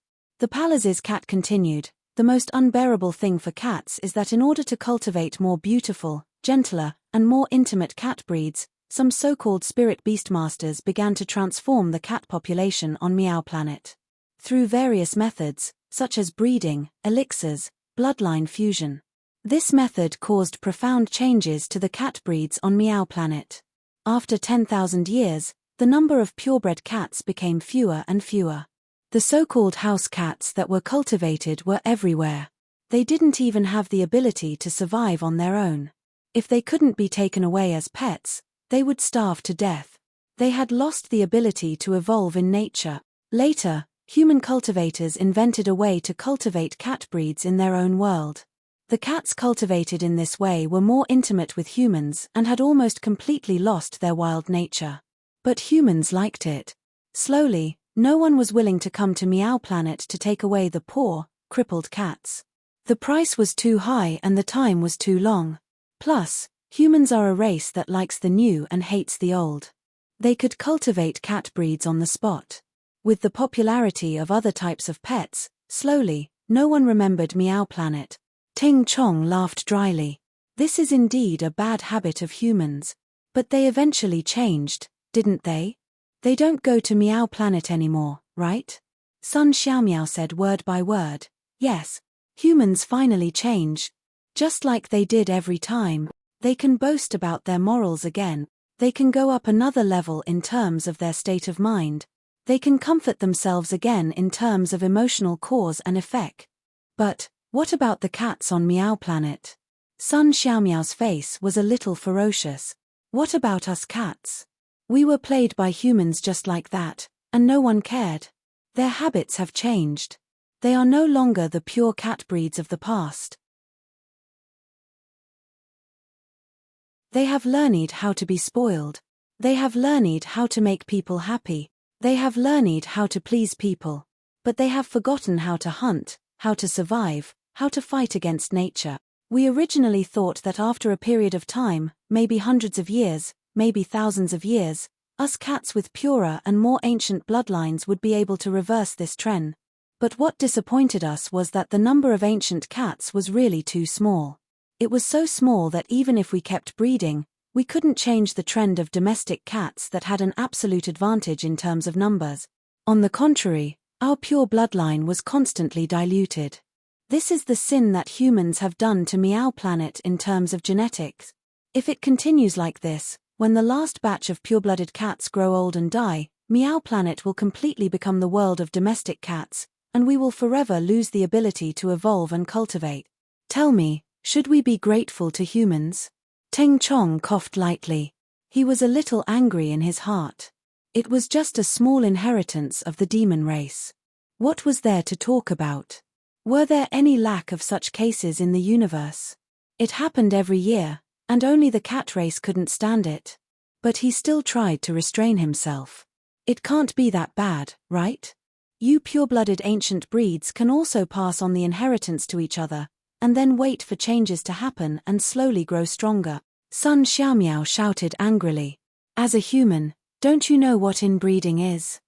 The Pallas's cat continued, the most unbearable thing for cats is that in order to cultivate more beautiful, gentler, and more intimate cat breeds, some so-called spirit beastmasters began to transform the cat population on Meow Planet. Through various methods, such as breeding, elixirs, bloodline fusion. This method caused profound changes to the cat breeds on Meow Planet. After 10,000 years, the number of purebred cats became fewer and fewer. The so-called house cats that were cultivated were everywhere. They didn't even have the ability to survive on their own. If they couldn't be taken away as pets, they would starve to death. They had lost the ability to evolve in nature. Later, human cultivators invented a way to cultivate cat breeds in their own world. The cats cultivated in this way were more intimate with humans and had almost completely lost their wild nature. But humans liked it. Slowly, no one was willing to come to Meow Planet to take away the poor, crippled cats. The price was too high and the time was too long. Plus, humans are a race that likes the new and hates the old. They could cultivate cat breeds on the spot. With the popularity of other types of pets, slowly, no one remembered Meow Planet. Ting Chong laughed dryly. This is indeed a bad habit of humans. But they eventually changed, didn't they? They don't go to Meow Planet anymore, right? Sun Xiaomiao said word by word. Yes, humans finally change. Just like they did every time. They can boast about their morals again. They can go up another level in terms of their state of mind. They can comfort themselves again in terms of emotional cause and effect. But, what about the cats on Meow Planet? Sun Xiaomiao's face was a little ferocious. What about us cats? We were played by humans just like that, and no one cared. Their habits have changed. They are no longer the pure cat breeds of the past. They have learned how to be spoiled. They have learned how to make people happy. They have learned how to please people. But they have forgotten how to hunt, how to survive, how to fight against nature. We originally thought that after a period of time, maybe hundreds of years, maybe thousands of years, us cats with purer and more ancient bloodlines would be able to reverse this trend. But what disappointed us was that the number of ancient cats was really too small. It was so small that even if we kept breeding, we couldn't change the trend of domestic cats that had an absolute advantage in terms of numbers. On the contrary, our pure bloodline was constantly diluted. This is the sin that humans have done to Meow Planet in terms of genetics. If it continues like this, when the last batch of pure-blooded cats grow old and die, Meow Planet will completely become the world of domestic cats, and we will forever lose the ability to evolve and cultivate. Tell me, should we be grateful to humans? Teng Chong coughed lightly. He was a little angry in his heart. It was just a small inheritance of the demon race. What was there to talk about? Were there any lack of such cases in the universe? It happened every year, and only the cat race couldn't stand it. But he still tried to restrain himself. It can't be that bad, right? You pure-blooded ancient breeds can also pass on the inheritance to each other, and then wait for changes to happen and slowly grow stronger. Sun Xiaomiao shouted angrily. As a human, don't you know what inbreeding is?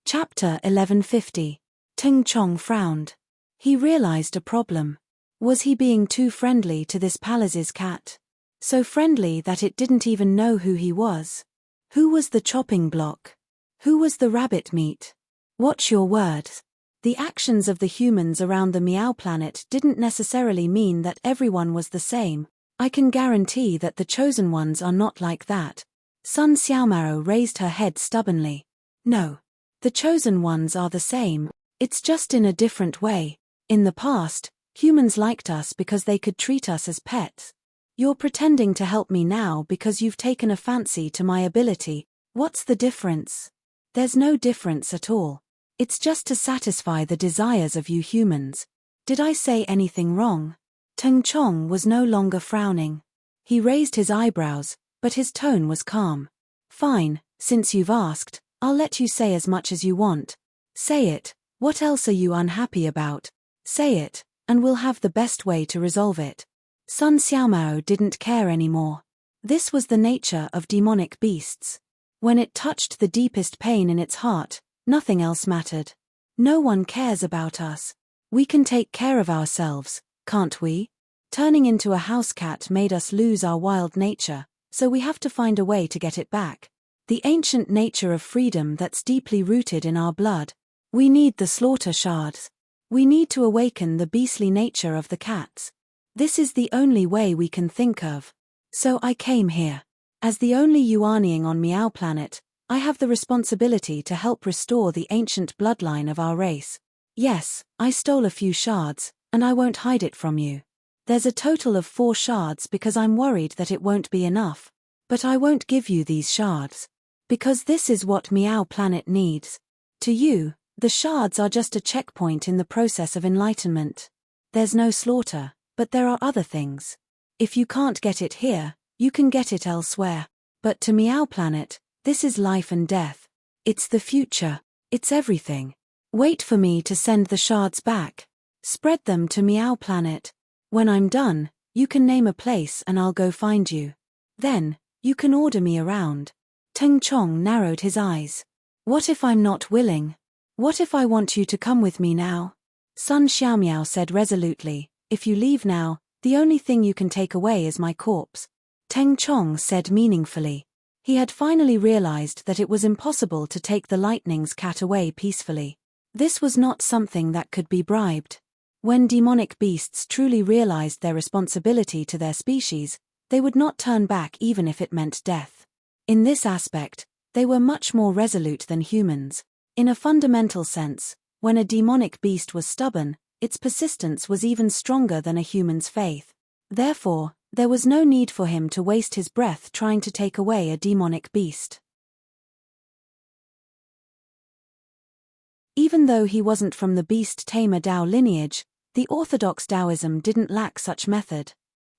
Chapter 1150. Teng Chong frowned. He realized a problem. Was he being too friendly to this palace's cat? So friendly that it didn't even know who he was? Who was the chopping block? Who was the rabbit meat? Watch your words. The actions of the humans around the Meow planet didn't necessarily mean that everyone was the same. I can guarantee that the chosen ones are not like that. Sun Xiaomao raised her head stubbornly. No. The chosen ones are the same. It's just in a different way. In the past, humans liked us because they could treat us as pets. You're pretending to help me now because you've taken a fancy to my ability. What's the difference? There's no difference at all. It's just to satisfy the desires of you humans. Did I say anything wrong? Teng Chong was no longer frowning. He raised his eyebrows, but his tone was calm. Fine, since you've asked, I'll let you say as much as you want. Say it. What else are you unhappy about? Say it, and we'll have the best way to resolve it. Sun Xiaomao didn't care anymore. This was the nature of demonic beasts. When it touched the deepest pain in its heart, nothing else mattered. No one cares about us. We can take care of ourselves, can't we? Turning into a house cat made us lose our wild nature, so we have to find a way to get it back. The ancient nature of freedom that's deeply rooted in our blood. We need the slaughter shards. We need to awaken the beastly nature of the cats. This is the only way we can think of. So I came here. As the only Yuaniing on Meow planet, I have the responsibility to help restore the ancient bloodline of our race. Yes, I stole a few shards, and I won't hide it from you. There's a total of 4 shards because I'm worried that it won't be enough. But I won't give you these shards. Because this is what Meow planet needs. To you, the shards are just a checkpoint in the process of enlightenment. There's no slaughter, but there are other things. If you can't get it here, you can get it elsewhere. But to Meow planet, this is life and death. It's the future. It's everything. Wait for me to send the shards back. Spread them to Meow planet. When I'm done, you can name a place and I'll go find you. Then, you can order me around. Teng Chong narrowed his eyes. What if I'm not willing? What if I want you to come with me now? Sun Xiaomiao said resolutely, if you leave now, the only thing you can take away is my corpse. Teng Chong said meaningfully. He had finally realized that it was impossible to take the lightning's cat away peacefully. This was not something that could be bribed. When demonic beasts truly realized their responsibility to their species, they would not turn back even if it meant death. In this aspect, they were much more resolute than humans. In a fundamental sense, when a demonic beast was stubborn, its persistence was even stronger than a human's faith. Therefore, there was no need for him to waste his breath trying to take away a demonic beast. Even though he wasn't from the beast-tamer Dao lineage, the orthodox Taoism didn't lack such method.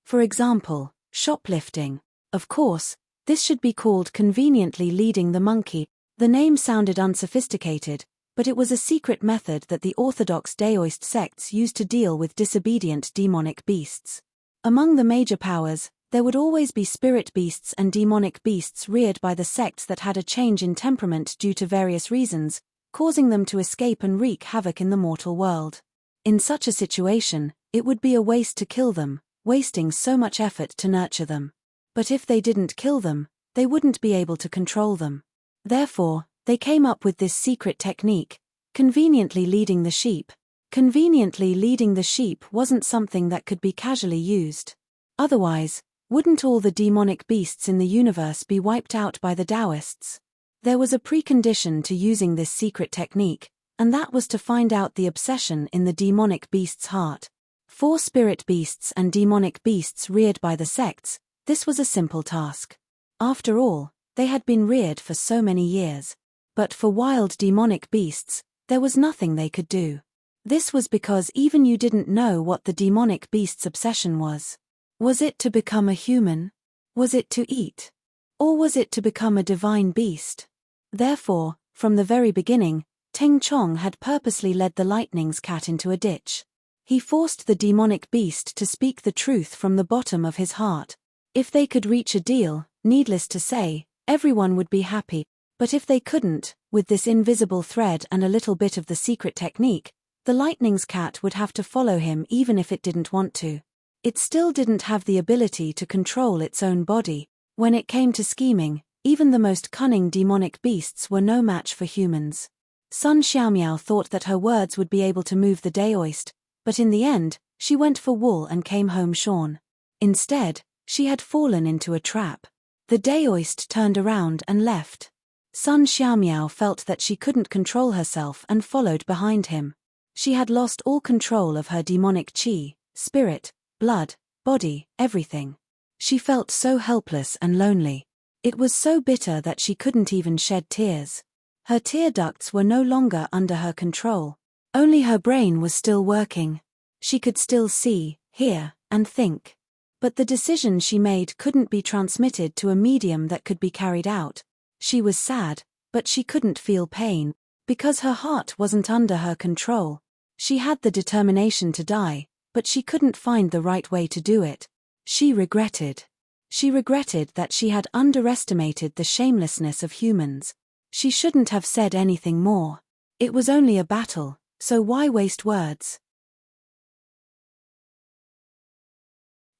For example, shoplifting. Of course, this should be called conveniently leading the monkey. The name sounded unsophisticated, but it was a secret method that the orthodox Daoist sects used to deal with disobedient demonic beasts. Among the major powers, there would always be spirit beasts and demonic beasts reared by the sects that had a change in temperament due to various reasons, causing them to escape and wreak havoc in the mortal world. In such a situation, it would be a waste to kill them, wasting so much effort to nurture them. But if they didn't kill them, they wouldn't be able to control them. Therefore, they came up with this secret technique, conveniently leading the sheep. Conveniently leading the sheep wasn't something that could be casually used. Otherwise, wouldn't all the demonic beasts in the universe be wiped out by the Taoists? There was a precondition to using this secret technique, and that was to find out the obsession in the demonic beast's heart. For spirit beasts and demonic beasts reared by the sects, this was a simple task. After all, they had been reared for so many years. But for wild demonic beasts, there was nothing they could do. This was because even you didn't know what the demonic beast's obsession was. Was it to become a human? Was it to eat? Or was it to become a divine beast? Therefore, from the very beginning, Teng Chong had purposely led the lightning's cat into a ditch. He forced the demonic beast to speak the truth from the bottom of his heart. If they could reach a deal, needless to say, everyone would be happy. But if they couldn't, with this invisible thread and a little bit of the secret technique, the lightning's cat would have to follow him even if it didn't want to. It still didn't have the ability to control its own body. When it came to scheming, even the most cunning demonic beasts were no match for humans. Sun Xiaomiao thought that her words would be able to move the Daoist, but in the end, she went for wool and came home shorn. Instead, she had fallen into a trap. The Daoist turned around and left. Sun Xiaomiao felt that she couldn't control herself and followed behind him. She had lost all control of her demonic qi, spirit, blood, body, everything. She felt so helpless and lonely. It was so bitter that she couldn't even shed tears. Her tear ducts were no longer under her control. Only her brain was still working. She could still see, hear, and think. But the decision she made couldn't be transmitted to a medium that could be carried out. She was sad, but she couldn't feel pain, because her heart wasn't under her control. She had the determination to die, but she couldn't find the right way to do it. She regretted. She regretted that she had underestimated the shamelessness of humans. She shouldn't have said anything more. It was only a battle, so why waste words?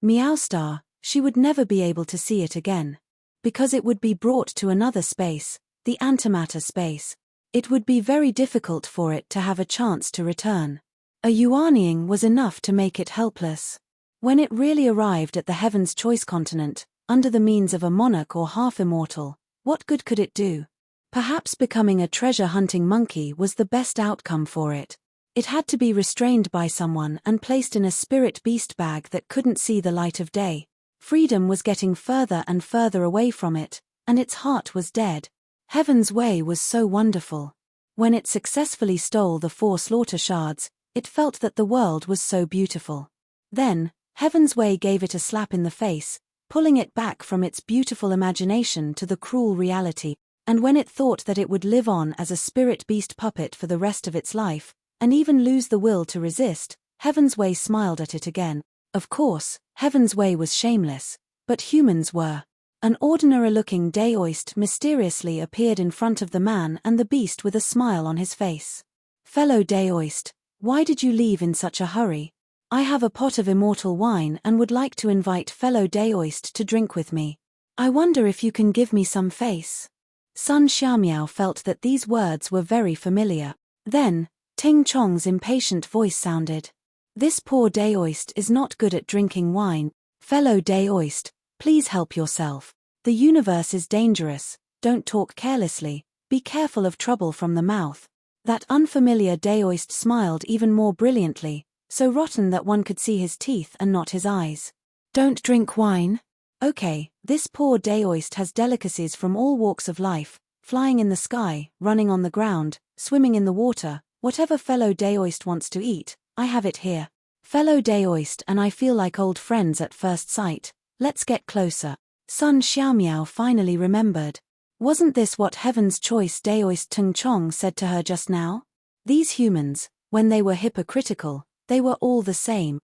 Meow Star, she would never be able to see it again. Because it would be brought to another space, the antimatter space. It would be very difficult for it to have a chance to return. A Yuanying was enough to make it helpless. When it really arrived at the Heaven's Choice continent, under the means of a monarch or half-immortal, what good could it do? Perhaps becoming a treasure-hunting monkey was the best outcome for it. It had to be restrained by someone and placed in a spirit beast bag that couldn't see the light of day. Freedom was getting further and further away from it, and its heart was dead. Heaven's Way was so wonderful. When it successfully stole the 4 slaughter shards, it felt that the world was so beautiful. Then, Heaven's Way gave it a slap in the face, pulling it back from its beautiful imagination to the cruel reality, and when it thought that it would live on as a spirit beast puppet for the rest of its life, and even lose the will to resist, Heaven's Way smiled at it again. Of course, Heaven's Way was shameless, but humans were. An ordinary-looking Daoist mysteriously appeared in front of the man and the beast with a smile on his face. "Fellow Daoist, why did you leave in such a hurry? I have a pot of immortal wine and would like to invite fellow Daoist to drink with me. I wonder if you can give me some face." Sun Xiaomiao felt that these words were very familiar. Then, Ting Chong's impatient voice sounded. "This poor Daoist is not good at drinking wine. Fellow Daoist, please help yourself. The universe is dangerous, don't talk carelessly, be careful of trouble from the mouth." That unfamiliar Daoist smiled even more brilliantly, so rotten that one could see his teeth and not his eyes. "Don't drink wine? Okay, this poor Daoist has delicacies from all walks of life, flying in the sky, running on the ground, swimming in the water, whatever fellow Daoist wants to eat, I have it here. Fellow Daoist and I feel like old friends at first sight, let's get closer." Sun Xiaomiao finally remembered. Wasn't this what Heaven's Choice Daoist Tung Chong said to her just now? These humans, when they were hypocritical, they were all the same.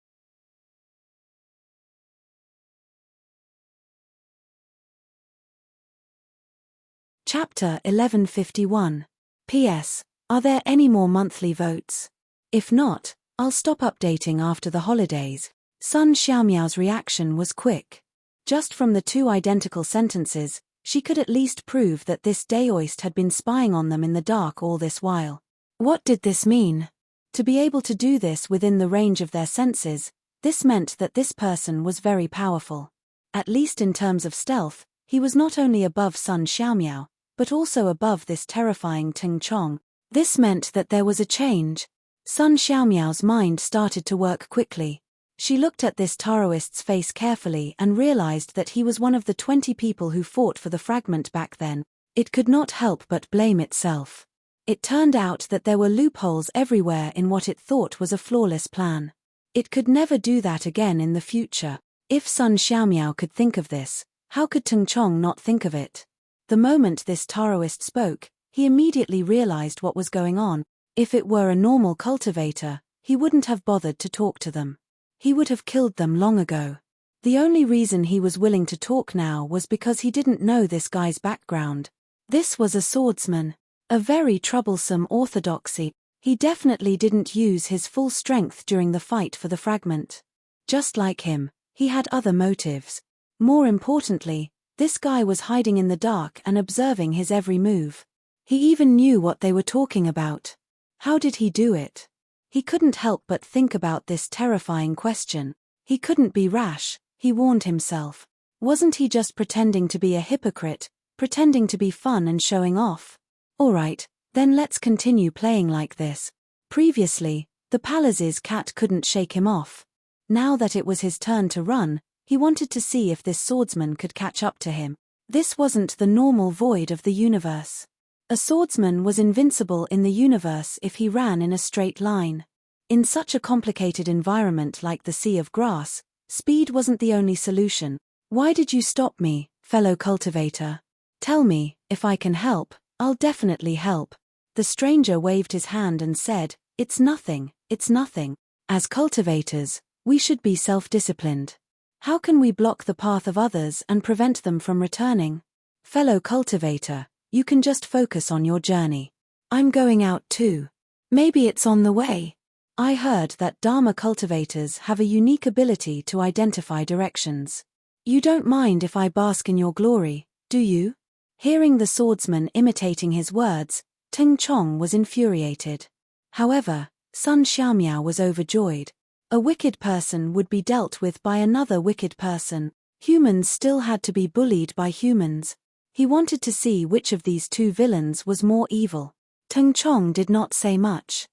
Chapter 1151. P.S. Are there any more monthly votes? If not, I'll stop updating after the holidays. Sun Xiaomiao's reaction was quick. Just from the 2 identical sentences, she could at least prove that this Daoist had been spying on them in the dark all this while. What did this mean? To be able to do this within the range of their senses, this meant that this person was very powerful. At least in terms of stealth, he was not only above Sun Xiaomiao, but also above this terrifying Ting Chong. This meant that there was a change. Sun Xiaomiao's mind started to work quickly. She looked at this Taoist's face carefully and realized that he was one of the 20 people who fought for the fragment back then. It could not help but blame itself. It turned out that there were loopholes everywhere in what it thought was a flawless plan. It could never do that again in the future. If Sun Xiaomiao could think of this, how could Tung Chong not think of it? The moment this Taoist spoke, he immediately realized what was going on. If it were a normal cultivator, he wouldn't have bothered to talk to them. He would have killed them long ago. The only reason he was willing to talk now was because he didn't know this guy's background. This was a swordsman. A very troublesome orthodoxy. He definitely didn't use his full strength during the fight for the fragment. Just like him, he had other motives. More importantly, this guy was hiding in the dark and observing his every move. He even knew what they were talking about. How did he do it? He couldn't help but think about this terrifying question. He couldn't be rash, he warned himself. Wasn't he just pretending to be a hypocrite, pretending to be fun and showing off? Alright, then let's continue playing like this. Previously, the palace's cat couldn't shake him off. Now that it was his turn to run, he wanted to see if this swordsman could catch up to him. This wasn't the normal void of the universe. A swordsman was invincible in the universe if he ran in a straight line. In such a complicated environment like the sea of grass, speed wasn't the only solution. Why did you stop me, fellow cultivator? Tell me, if I can help, I'll definitely help. The stranger waved his hand and said, It's nothing, it's nothing. As cultivators, we should be self-disciplined. How can we block the path of others and prevent them from returning? Fellow cultivator, you can just focus on your journey. I'm going out too. Maybe it's on the way. I heard that Dharma cultivators have a unique ability to identify directions. You don't mind if I bask in your glory, do you? Hearing the swordsman imitating his words, Teng Chong was infuriated. However, Sun Xiaomiao was overjoyed. A wicked person would be dealt with by another wicked person. Humans still had to be bullied by humans. He wanted to see which of these two villains was more evil. Teng Chong did not say much.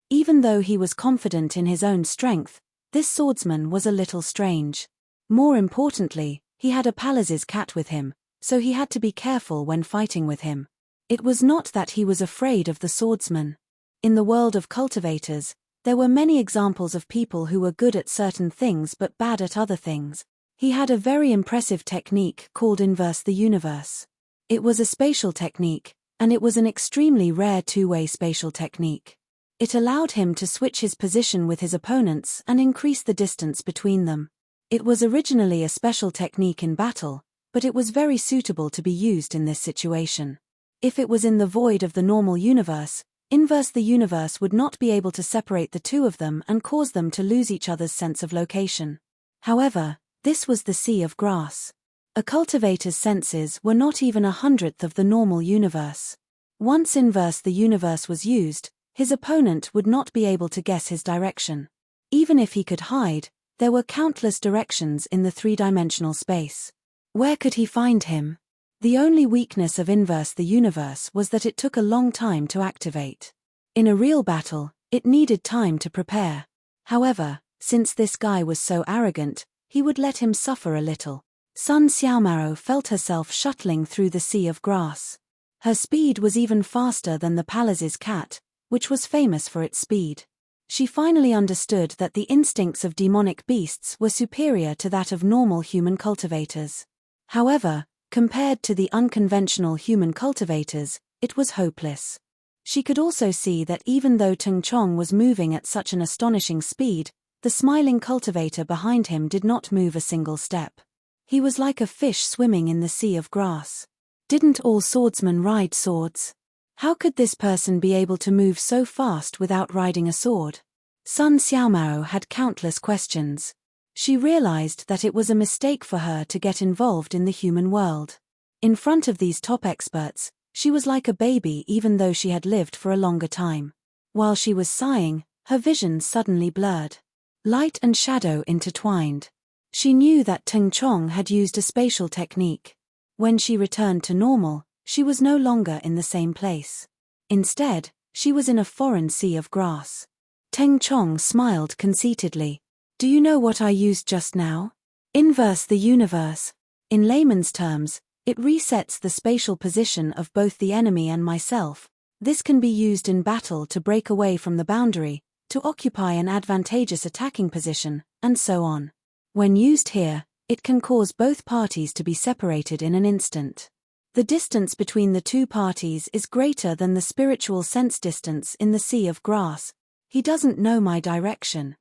Even though he was confident in his own strength, this swordsman was a little strange. More importantly, he had a palace's cat with him, so he had to be careful when fighting with him. It was not that he was afraid of the swordsman. In the world of cultivators, there were many examples of people who were good at certain things but bad at other things. He had a very impressive technique called Inverse the Universe. It was a spatial technique, and it was an extremely rare two-way spatial technique. It allowed him to switch his position with his opponents and increase the distance between them. It was originally a special technique in battle, but it was very suitable to be used in this situation. If it was in the void of the normal universe, Inverse the Universe would not be able to separate the two of them and cause them to lose each other's sense of location. However, this was the sea of grass. A cultivator's senses were not even 1/100th of the normal universe. Once Inverse the Universe was used, his opponent would not be able to guess his direction. Even if he could hide, there were countless directions in the three-dimensional space. Where could he find him? The only weakness of Inverse the Universe was that it took a long time to activate. In a real battle, it needed time to prepare. However, since this guy was so arrogant, he would let him suffer a little. Sun Xiaomao felt herself shuttling through the sea of grass. Her speed was even faster than the palace's cat, which was famous for its speed. She finally understood that the instincts of demonic beasts were superior to that of normal human cultivators. However, compared to the unconventional human cultivators, it was hopeless. She could also see that even though Teng Chong was moving at such an astonishing speed, the smiling cultivator behind him did not move a single step. He was like a fish swimming in the sea of grass. Didn't all swordsmen ride swords? How could this person be able to move so fast without riding a sword? Sun Xiaomao had countless questions. She realized that it was a mistake for her to get involved in the human world. In front of these top experts, she was like a baby even though she had lived for a longer time. While she was sighing, her vision suddenly blurred. Light and shadow intertwined. She knew that Teng Chong had used a spatial technique. When she returned to normal, she was no longer in the same place. Instead, she was in a foreign sea of grass. Teng Chong smiled conceitedly. Do you know what I used just now? Inverse the Universe. In layman's terms, it resets the spatial position of both the enemy and myself. This can be used in battle to break away from the boundary, to occupy an advantageous attacking position, and so on. When used here, it can cause both parties to be separated in an instant. The distance between the two parties is greater than the spiritual sense distance in the sea of grass. He doesn't know my direction.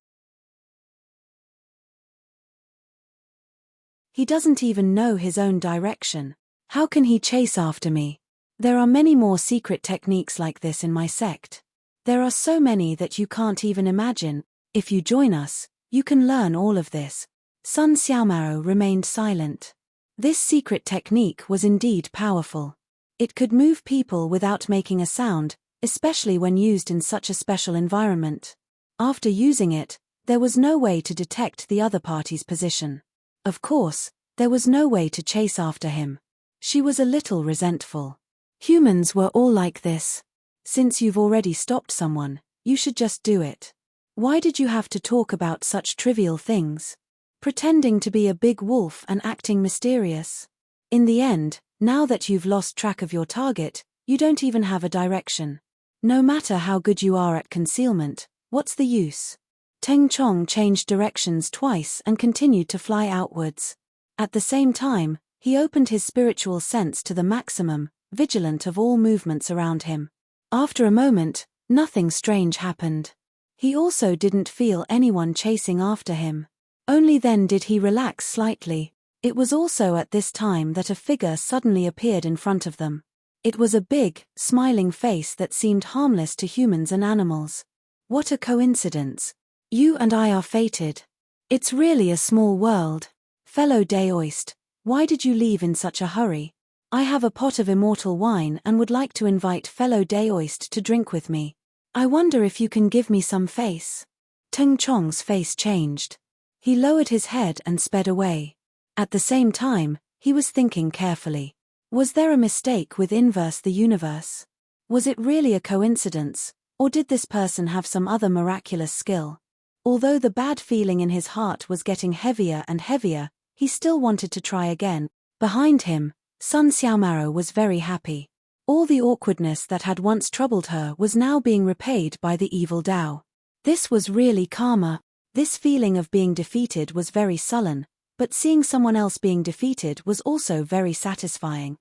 He doesn't even know his own direction. How can he chase after me? There are many more secret techniques like this in my sect. There are so many that you can't even imagine. If you join us, you can learn all of this. Sun Xiaomao remained silent. This secret technique was indeed powerful. It could move people without making a sound, especially when used in such a special environment. After using it, there was no way to detect the other party's position. Of course, there was no way to chase after him. She was a little resentful. Humans were all like this. Since you've already stopped someone, you should just do it. Why did you have to talk about such trivial things? Pretending to be a big wolf and acting mysterious. In the end, now that you've lost track of your target, you don't even have a direction. No matter how good you are at concealment, what's the use? Teng Chong changed directions twice and continued to fly outwards. At the same time, he opened his spiritual sense to the maximum, vigilant of all movements around him. After a moment, nothing strange happened. He also didn't feel anyone chasing after him. Only then did he relax slightly. It was also at this time that a figure suddenly appeared in front of them. It was a big, smiling face that seemed harmless to humans and animals. What a coincidence. You and I are fated. It's really a small world. Fellow Daoist, why did you leave in such a hurry? I have a pot of immortal wine and would like to invite fellow Daoist to drink with me. I wonder if you can give me some face. Teng Chong's face changed. He lowered his head and sped away. At the same time, he was thinking carefully. Was there a mistake with Inverse the Universe? Was it really a coincidence, or did this person have some other miraculous skill? Although the bad feeling in his heart was getting heavier and heavier, he still wanted to try again. Behind him, Sun Xiaomao was very happy. All the awkwardness that had once troubled her was now being repaid by the evil Tao. This was really karma. This feeling of being defeated was very sullen, but seeing someone else being defeated was also very satisfying.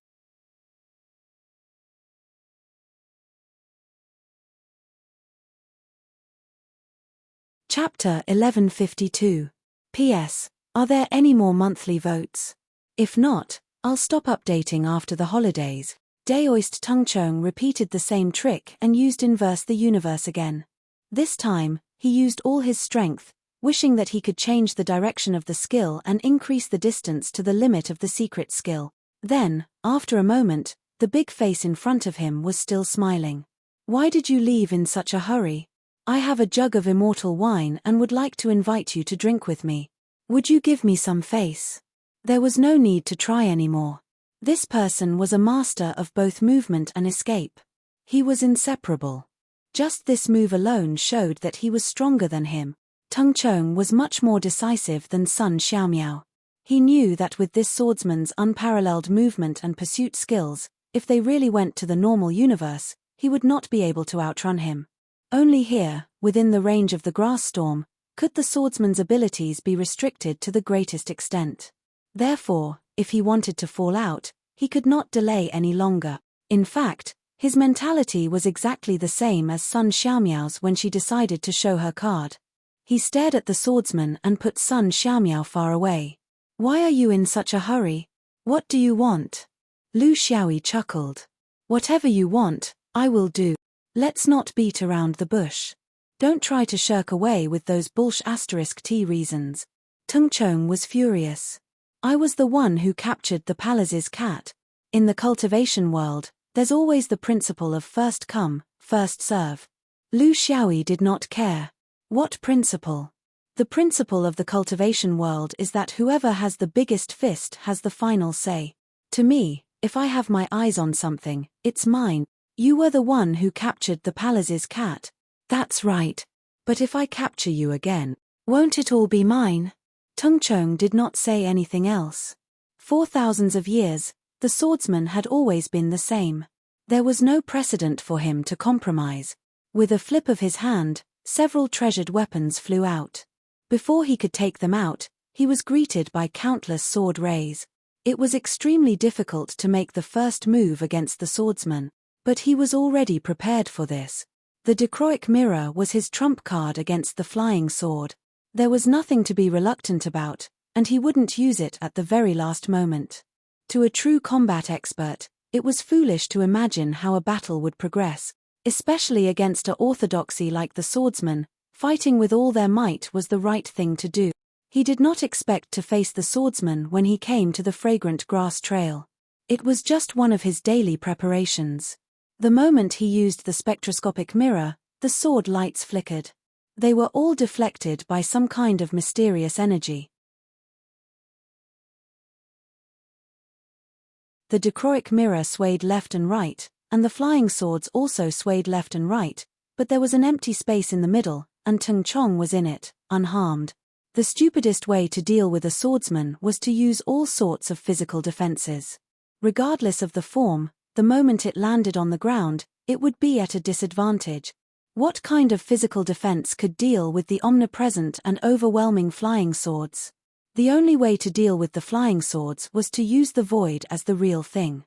Chapter 1152. P.S. Are there any more monthly votes? If not, I'll stop updating after the holidays. Daoist Tung Chong repeated the same trick and used Inverse the Universe again. This time, he used all his strength, wishing that he could change the direction of the skill and increase the distance to the limit of the secret skill. Then, after a moment, the big face in front of him was still smiling. Why did you leave in such a hurry? I have a jug of immortal wine and would like to invite you to drink with me. Would you give me some face? There was no need to try anymore. This person was a master of both movement and escape. He was inseparable. Just this move alone showed that he was stronger than him. Tung Chong was much more decisive than Sun Xiaomiao. He knew that with this swordsman's unparalleled movement and pursuit skills, if they really went to the normal universe, he would not be able to outrun him. Only here, within the range of the grass storm, could the swordsman's abilities be restricted to the greatest extent. Therefore, if he wanted to fall out, he could not delay any longer. In fact, his mentality was exactly the same as Sun Xiaomiao's when she decided to show her card. He stared at the swordsman and put Sun Xiaomiao far away. Why are you in such a hurry? What do you want? Lu Xiaoyi chuckled. Whatever you want, I will do. Let's not beat around the bush. Don't try to shirk away with those *T reasons. Tung Chong was furious. I was the one who captured the palace's cat. In the cultivation world, there's always the principle of first come, first serve. Lu Xiaoyi did not care. What principle? The principle of the cultivation world is that whoever has the biggest fist has the final say. To me, if I have my eyes on something, it's mine. You were the one who captured the palace's cat. That's right. But if I capture you again, won't it all be mine? Tung Chong did not say anything else. For thousands of years, the swordsman had always been the same. There was no precedent for him to compromise. With a flip of his hand, several treasured weapons flew out. Before he could take them out, he was greeted by countless sword rays. It was extremely difficult to make the first move against the swordsman, but he was already prepared for this. The dichroic mirror was his trump card against the flying sword. There was nothing to be reluctant about. and he wouldn't use it at the very last moment. To a true combat expert, it was foolish to imagine how a battle would progress, especially against a orthodoxy like the swordsman. Fighting with all their might was the right thing to do. He did not expect to face the swordsman when he came to the fragrant grass trail. It was just one of his daily preparations. The moment he used the spectroscopic mirror, the sword lights flickered. They were all deflected by some kind of mysterious energy. The dichroic mirror swayed left and right, and the flying swords also swayed left and right, but there was an empty space in the middle, and Tung Chong was in it, unharmed. The stupidest way to deal with a swordsman was to use all sorts of physical defenses. Regardless of the form, the moment it landed on the ground, it would be at a disadvantage. What kind of physical defense could deal with the omnipresent and overwhelming flying swords? The only way to deal with the flying swords was to use the void as the real thing.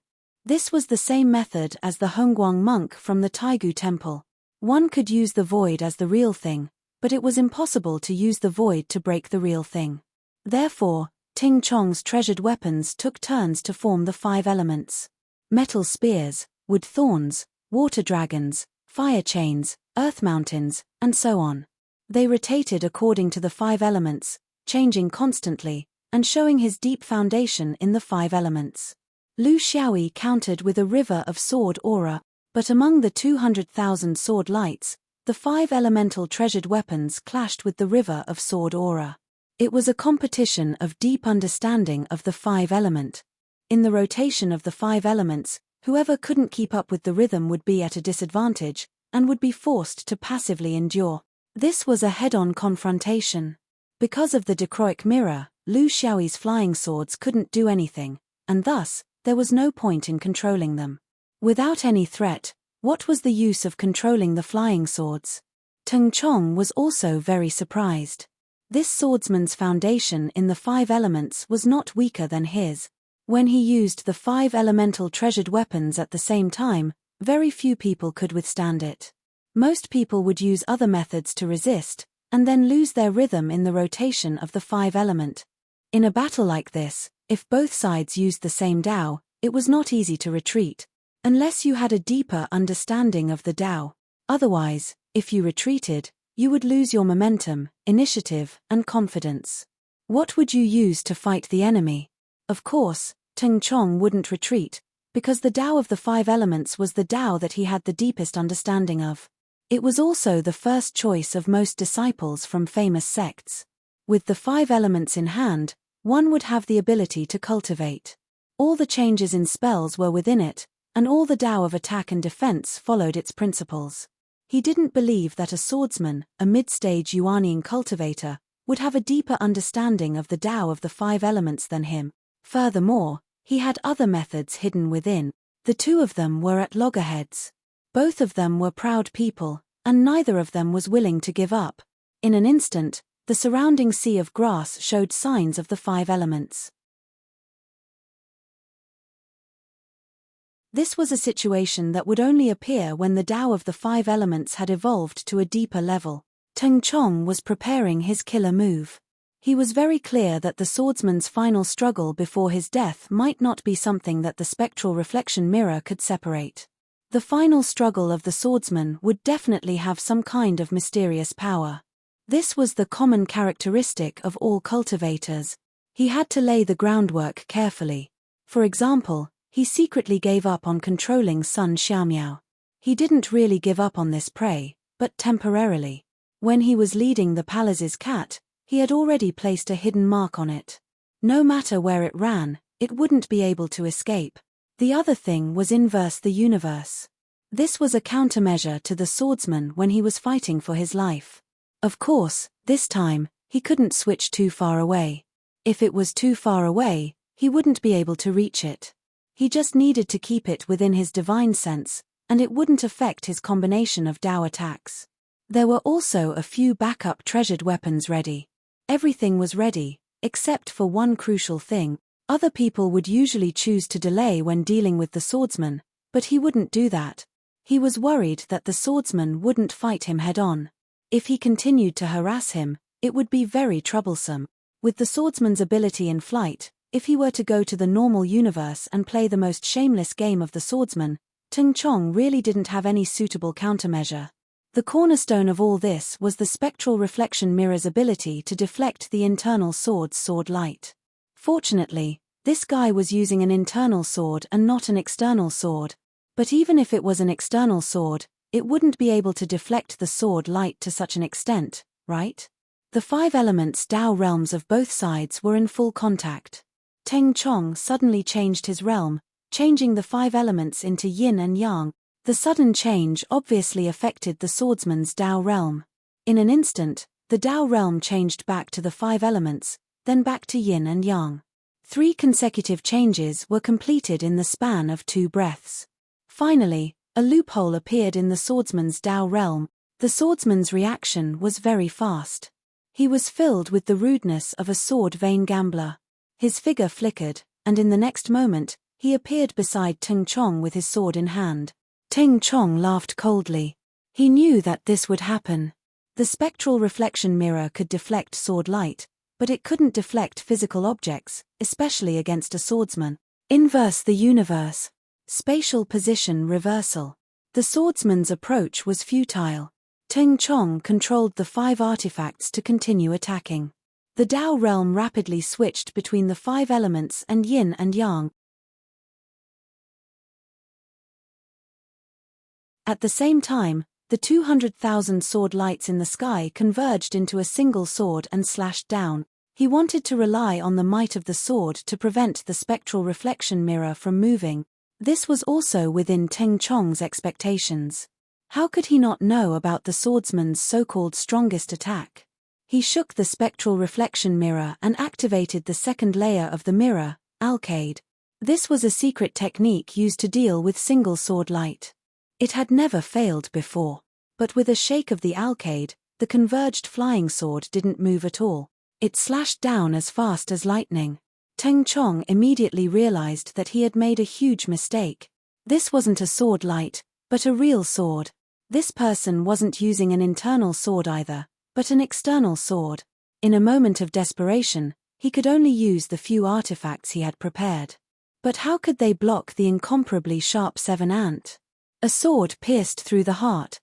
This was the same method as the Hongguang monk from the Taigu temple. One could use the void as the real thing, but it was impossible to use the void to break the real thing. Therefore, Ting Chong's treasured weapons took turns to form the 5 elements. Metal spears, wood thorns, water dragons, fire chains, earth mountains, and so on. They rotated according to the 5 elements, changing constantly, and showing his deep foundation in the 5 elements. Lu Xiaoyi countered with a river of sword aura, but among the 200,000 sword lights, the 5 elemental treasured weapons clashed with the river of sword aura. It was a competition of deep understanding of the 5 element. In the rotation of the 5 elements, whoever couldn't keep up with the rhythm would be at a disadvantage, and would be forced to passively endure. This was a head-on confrontation. Because of the dichroic mirror, Lu Xiaoyi's flying swords couldn't do anything, and thus, there was no point in controlling them. Without any threat, what was the use of controlling the flying swords? Tung Chong was also very surprised. This swordsman's foundation in the 5 elements was not weaker than his. When he used the 5 elemental treasured weapons at the same time, very few people could withstand it. Most people would use other methods to resist, and then lose their rhythm in the rotation of the 5 element. In a battle like this, if both sides used the same Tao, it was not easy to retreat, unless you had a deeper understanding of the Tao. Otherwise, if you retreated, you would lose your momentum, initiative, and confidence. What would you use to fight the enemy? Of course, Tung Chong wouldn't retreat, because the Tao of the 5 elements was the Tao that he had the deepest understanding of. It was also the first choice of most disciples from famous sects. With the 5 elements in hand, one would have the ability to cultivate. All the changes in spells were within it, and all the Tao of attack and defense followed its principles. He didn't believe that a swordsman, a mid-stage Yuanian cultivator, would have a deeper understanding of the Tao of the 5 elements than him. Furthermore, he had other methods hidden within. The 2 of them were at loggerheads. Both of them were proud people, and neither of them was willing to give up. In an instant, the surrounding sea of grass showed signs of the 5 elements. This was a situation that would only appear when the Tao of the 5 elements had evolved to a deeper level. Tung Chong was preparing his killer move. He was very clear that the swordsman's final struggle before his death might not be something that the spectral reflection mirror could separate. The final struggle of the swordsman would definitely have some kind of mysterious power. This was the common characteristic of all cultivators. He had to lay the groundwork carefully. For example, he secretly gave up on controlling Sun Xiaomiao. He didn't really give up on this prey, but temporarily. When he was leading the palace's cat, he had already placed a hidden mark on it. No matter where it ran, it wouldn't be able to escape. The other thing was inverse the universe. This was a countermeasure to the swordsman when he was fighting for his life. Of course, this time, he couldn't switch too far away. If it was too far away, he wouldn't be able to reach it. He just needed to keep it within his divine sense, and it wouldn't affect his combination of Tao attacks. There were also a few backup treasured weapons ready. Everything was ready, except for one crucial thing. Other people would usually choose to delay when dealing with the swordsman, but he wouldn't do that. He was worried that the swordsman wouldn't fight him head-on. If he continued to harass him, it would be very troublesome. With the swordsman's ability in flight, if he were to go to the normal universe and play the most shameless game of the swordsman, Teng Chong really didn't have any suitable countermeasure. The cornerstone of all this was the spectral reflection mirror's ability to deflect the internal sword's sword light. Fortunately, this guy was using an internal sword and not an external sword. But even if it was an external sword, it wouldn't be able to deflect the sword light to such an extent, right? The 5 elements Tao realms of both sides were in full contact. Teng Chong suddenly changed his realm, changing the 5 elements into yin and yang. The sudden change obviously affected the swordsman's Tao realm. In an instant, the Tao realm changed back to the 5 elements, then back to yin and yang. 3 consecutive changes were completed in the span of 2 breaths. Finally, a loophole appeared in the swordsman's Tao realm. The swordsman's reaction was very fast. He was filled with the rudeness of a sword-vain gambler. His figure flickered, and in the next moment, he appeared beside Teng Chong with his sword in hand. Teng Chong laughed coldly. He knew that this would happen. The spectral reflection mirror could deflect sword light, but it couldn't deflect physical objects, especially against a swordsman. Inverse the universe. Spatial position reversal. The swordsman's approach was futile. Teng Chong controlled the 5 artifacts to continue attacking. The Tao realm rapidly switched between the 5 elements and yin and yang. At the same time, the 200,000 sword lights in the sky converged into a single sword and slashed down. He wanted to rely on the might of the sword to prevent the spectral reflection mirror from moving. This was also within Teng Chong's expectations. How could he not know about the swordsman's so-called strongest attack? He shook the spectral reflection mirror and activated the second layer of the mirror, alcade. This was a secret technique used to deal with single sword light. It had never failed before. But with a shake of the alcade, the converged flying sword didn't move at all. It slashed down as fast as lightning. Teng Chong immediately realized that he had made a huge mistake. This wasn't a sword light, but a real sword. This person wasn't using an internal sword either, but an external sword. In a moment of desperation, he could only use the few artifacts he had prepared. But how could they block the incomparably sharp 7 ant? A sword pierced through the heart.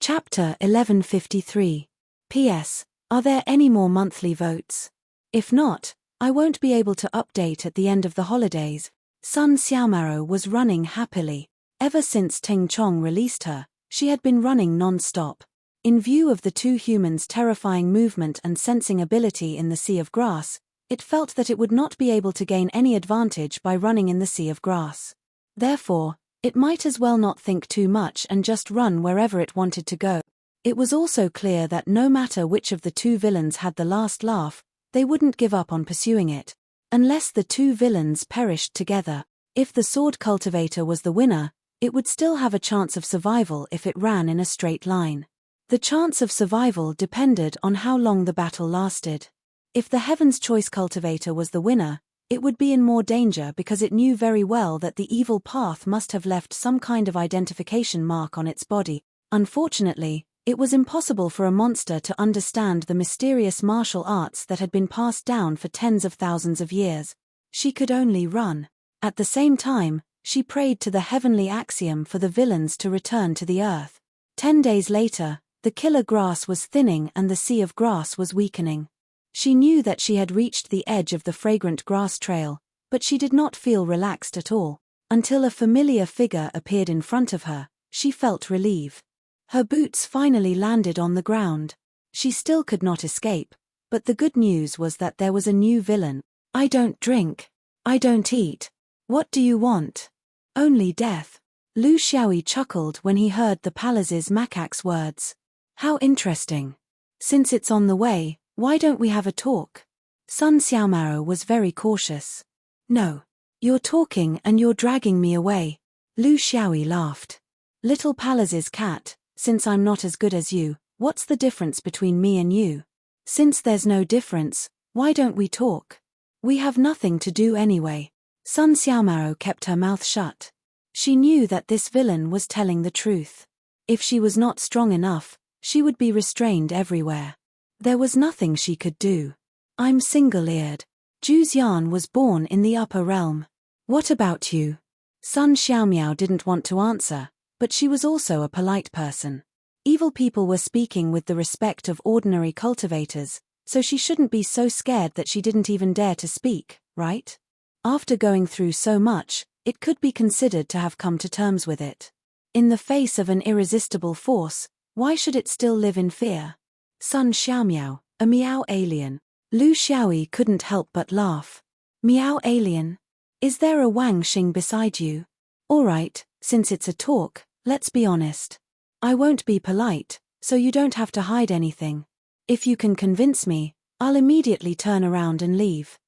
Chapter 1153. P.S. Are there any more monthly votes? If not, I won't be able to update at the end of the holidays. Sun Xiaomaro was running happily. Ever since Teng Chong released her, she had been running non-stop. In view of the 2 humans' terrifying movement and sensing ability in the sea of grass, it felt that it would not be able to gain any advantage by running in the sea of grass. Therefore, it might as well not think too much and just run wherever it wanted to go. It was also clear that no matter which of the 2 villains had the last laugh, they wouldn't give up on pursuing it. Unless the 2 villains perished together, if the sword cultivator was the winner, it would still have a chance of survival if it ran in a straight line. The chance of survival depended on how long the battle lasted. If the Heaven's Choice cultivator was the winner, it would be in more danger because it knew very well that the evil path must have left some kind of identification mark on its body. Unfortunately, it was impossible for a monster to understand the mysterious martial arts that had been passed down for tens of thousands of years. She could only run. At the same time, she prayed to the heavenly axiom for the villains to return to the earth. 10 days later, the killer grass was thinning and the sea of grass was weakening. She knew that she had reached the edge of the fragrant grass trail, but she did not feel relaxed at all. Until a familiar figure appeared in front of her, she felt relief. Her boots finally landed on the ground. She still could not escape, but the good news was that there was a new villain. I don't drink. I don't eat. What do you want? Only death. Lu Xiaoyi chuckled when he heard the palace's macaque's words. How interesting. Since it's on the way, why don't we have a talk? Sun Xiaomaro was very cautious. No. You're talking and you're dragging me away. Lu Xiaoyi laughed. Little Palace's cat, since I'm not as good as you, what's the difference between me and you? Since there's no difference, why don't we talk? We have nothing to do anyway. Sun Xiaomaro kept her mouth shut. She knew that this villain was telling the truth. If she was not strong enough, she would be restrained everywhere. There was nothing she could do. I'm single-eared. Zhu Xian was born in the upper realm. What about you? Sun Xiaomiao didn't want to answer, but she was also a polite person. Evil people were speaking with the respect of ordinary cultivators, so she shouldn't be so scared that she didn't even dare to speak, right? After going through so much, it could be considered to have come to terms with it. In the face of an irresistible force, why should it still live in fear? Sun Xiaomiao, a Miao alien. Lu Xiaoyi couldn't help but laugh. Miao alien? Is there a Wang Xing beside you? Alright, since it's a talk, let's be honest. I won't be polite, so you don't have to hide anything. If you can convince me, I'll immediately turn around and leave.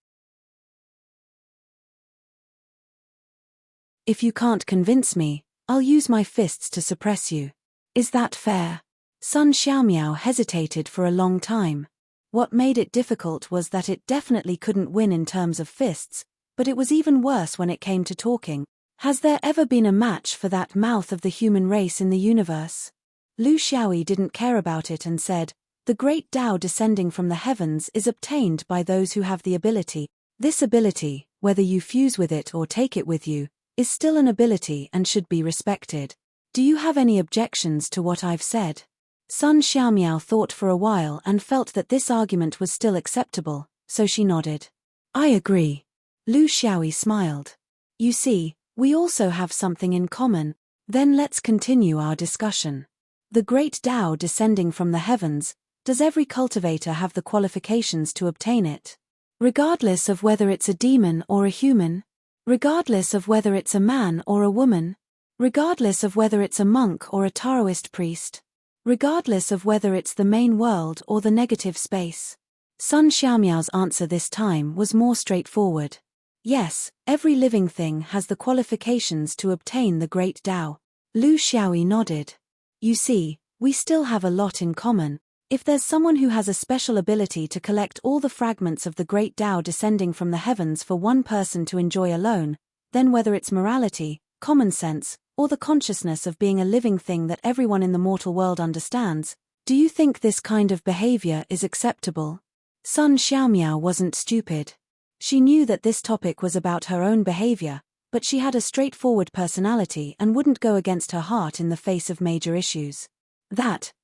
If you can't convince me, I'll use my fists to suppress you. Is that fair? Sun Xiaomiao hesitated for a long time. What made it difficult was that it definitely couldn't win in terms of fists, but it was even worse when it came to talking. Has there ever been a match for that mouth of the human race in the universe? Lu Xiaoyi didn't care about it and said, the great Tao descending from the heavens is obtained by those who have the ability. This ability, whether you fuse with it or take it with you, is still an ability and should be respected. Do you have any objections to what I've said? Sun Xiaomiao thought for a while and felt that this argument was still acceptable, so she nodded. I agree. Lu Xiaoyi smiled. You see, we also have something in common, then let's continue our discussion. The great Tao descending from the heavens, does every cultivator have the qualifications to obtain it? Regardless of whether it's a demon or a human? Regardless of whether it's a man or a woman? Regardless of whether it's a monk or a Taoist priest? Regardless of whether it's the main world or the negative space? Sun Xiaomiao's answer this time was more straightforward. Yes, every living thing has the qualifications to obtain the great Tao. Lu Xiaoyi nodded. You see, we still have a lot in common. If there's someone who has a special ability to collect all the fragments of the great Tao descending from the heavens for one person to enjoy alone, then whether it's morality, common sense, or the consciousness of being a living thing that everyone in the mortal world understands, do you think this kind of behavior is acceptable? Sun Xiaomiao wasn't stupid. She knew that this topic was about her own behavior, but she had a straightforward personality and wouldn't go against her heart in the face of major issues.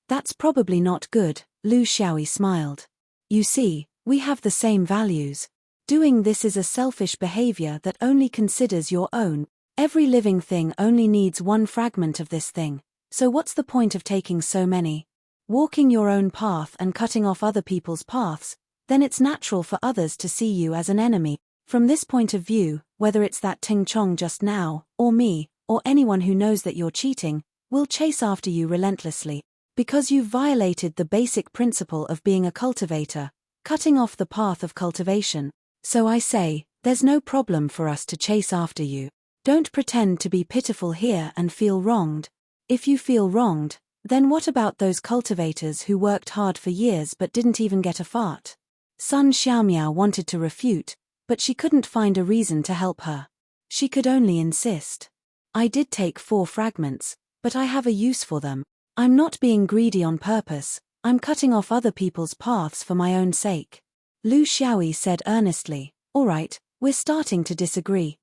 That's probably not good, Lu Xiaoyi smiled. You see, we have the same values. Doing this is a selfish behavior that only considers your own. Every living thing only needs one fragment of this thing, so what's the point of taking so many? Walking your own path and cutting off other people's paths, then it's natural for others to see you as an enemy. From this point of view, whether it's that Ting Chong just now, or me, or anyone who knows that you're cheating, will chase after you relentlessly. Because you've violated the basic principle of being a cultivator, cutting off the path of cultivation. So I say, there's no problem for us to chase after you. Don't pretend to be pitiful here and feel wronged. If you feel wronged, then what about those cultivators who worked hard for years but didn't even get a fart? Sun Xiaomiao wanted to refute, but she couldn't find a reason to help her. She could only insist. I did take 4 fragments, but I have a use for them. I'm not being greedy on purpose, I'm cutting off other people's paths for my own sake. Lu Xiaoyi said earnestly, alright, we're starting to disagree.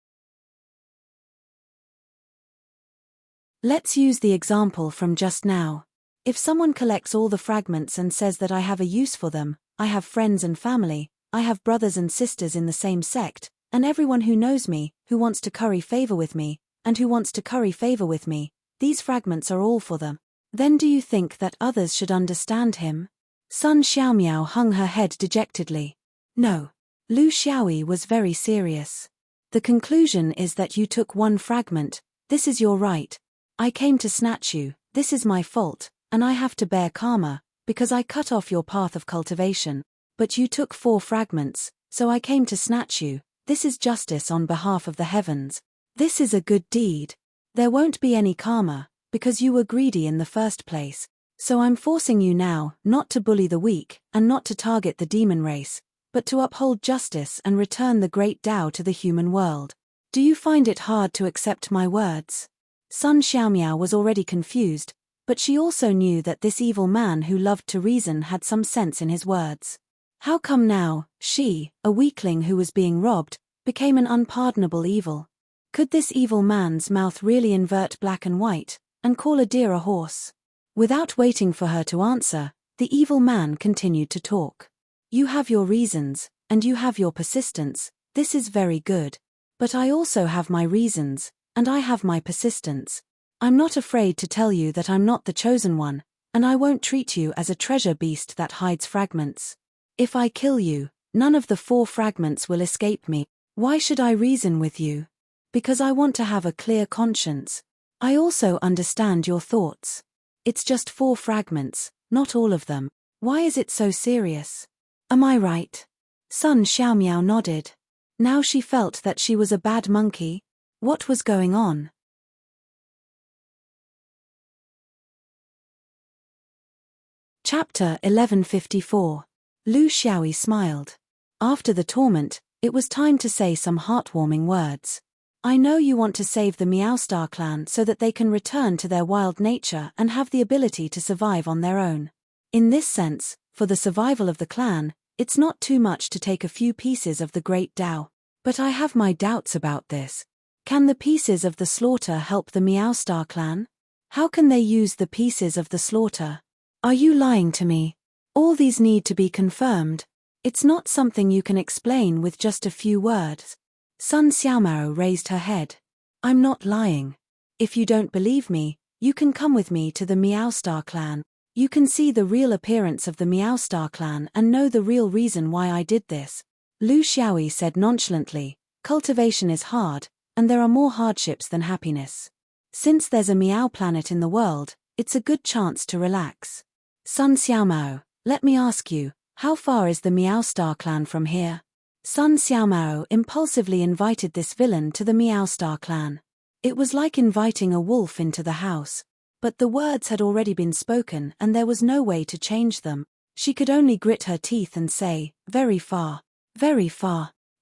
Let's use the example from just now. If someone collects all the fragments and says that I have a use for them, I have friends and family, I have brothers and sisters in the same sect, and everyone who knows me, who wants to curry favor with me, and who wants to curry favor with me, these fragments are all for them. Then do you think that others should understand him? Sun Xiaomiao hung her head dejectedly. No. Lu Xiaoyi was very serious. The conclusion is that you took 1 fragment, this is your right. I came to snatch you, this is my fault, and I have to bear karma, because I cut off your path of cultivation. But you took 4 fragments, so I came to snatch you, this is justice on behalf of the heavens. This is a good deed. There won't be any karma, because you were greedy in the first place. So I'm forcing you now, not to bully the weak, and not to target the demon race, but to uphold justice and return the great Tao to the human world. Do you find it hard to accept my words? Sun Xiaomiao was already confused, But she also knew that this evil man who loved to reason had some sense in his words. How come now, she, a weakling who was being robbed, became an unpardonable evil? Could this evil man's mouth really invert black and white, and call a deer a horse? Without waiting for her to answer, the evil man continued to talk. You have your reasons, and you have your persistence, this is very good. But I also have my reasons, and I have my persistence. I'm not afraid to tell you that I'm not the chosen one, and I won't treat you as a treasure beast that hides fragments. If I kill you, none of the 4 fragments will escape me. Why should I reason with you? Because I want to have a clear conscience. I also understand your thoughts. It's just 4 fragments, not all of them. Why is it so serious? Am I right? Sun Xiaomiao nodded. Now she felt that she was a bad monkey. What was going on? Chapter 1154. Lu Xiaoyi smiled. After the torment, it was time to say some heartwarming words. I know you want to save the Meowstar clan so that they can return to their wild nature and have the ability to survive on their own. In this sense, for the survival of the clan, it's not too much to take a few pieces of the Great Tao. But I have my doubts about this. Can the pieces of the slaughter help the Meowstar clan? How can they use the pieces of the slaughter? Are you lying to me? All these need to be confirmed. It's not something you can explain with just a few words. Sun Xiaomao raised her head. I'm not lying. If you don't believe me, you can come with me to the Meowstar clan. You can see the real appearance of the Meowstar clan and know the real reason why I did this. Lu Xiaoyi said nonchalantly, cultivation is hard, and there are more hardships than happiness. Since there's a Meow planet in the world, it's a good chance to relax. Sun Xiaomao, let me ask you, how far is the Meowstar clan from here? Sun Xiaomao impulsively invited this villain to the Meowstar clan. It was like inviting a wolf into the house. But the words had already been spoken and there was no way to change them. She could only grit her teeth and say, very far,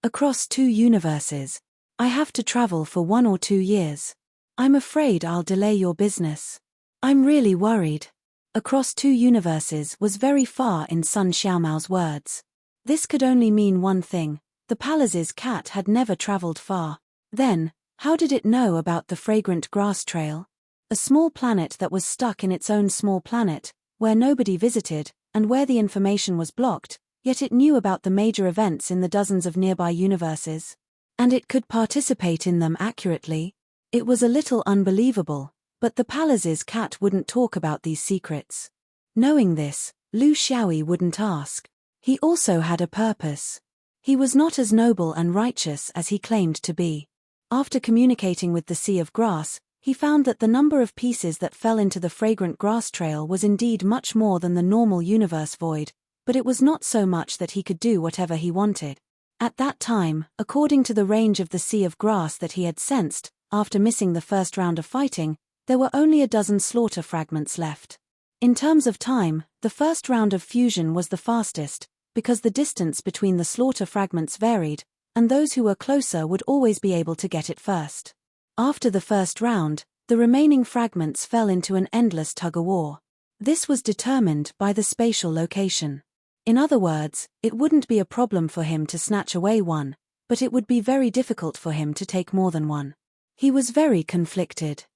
across 2 universes. I have to travel for 1 or 2 years. I'm afraid I'll delay your business. I'm really worried. Across 2 universes was very far in Sun Xiaomao's words. This could only mean one thing, the palace's cat had never traveled far. Then, how did it know about the fragrant grass trail? A small planet that was stuck in its own small planet, where nobody visited, and where the information was blocked, yet it knew about the major events in the dozens of nearby universes. And it could participate in them accurately. It was a little unbelievable, but the palace's cat wouldn't talk about these secrets. Knowing this, Lu Xiaoyi wouldn't ask. He also had a purpose. He was not as noble and righteous as he claimed to be. After communicating with the Sea of Grass, he found that the number of pieces that fell into the fragrant grass trail was indeed much more than the normal universe void, but it was not so much that he could do whatever he wanted. At that time, according to the range of the Sea of Grass that he had sensed, after missing the first round of fighting, there were only a dozen slaughter fragments left. In terms of time, the first round of fusion was the fastest, because the distance between the slaughter fragments varied, and those who were closer would always be able to get it first. After the first round, the remaining fragments fell into an endless tug-of-war. This was determined by the spatial location. In other words, it wouldn't be a problem for him to snatch away one, but it would be very difficult for him to take more than one. He was very conflicted.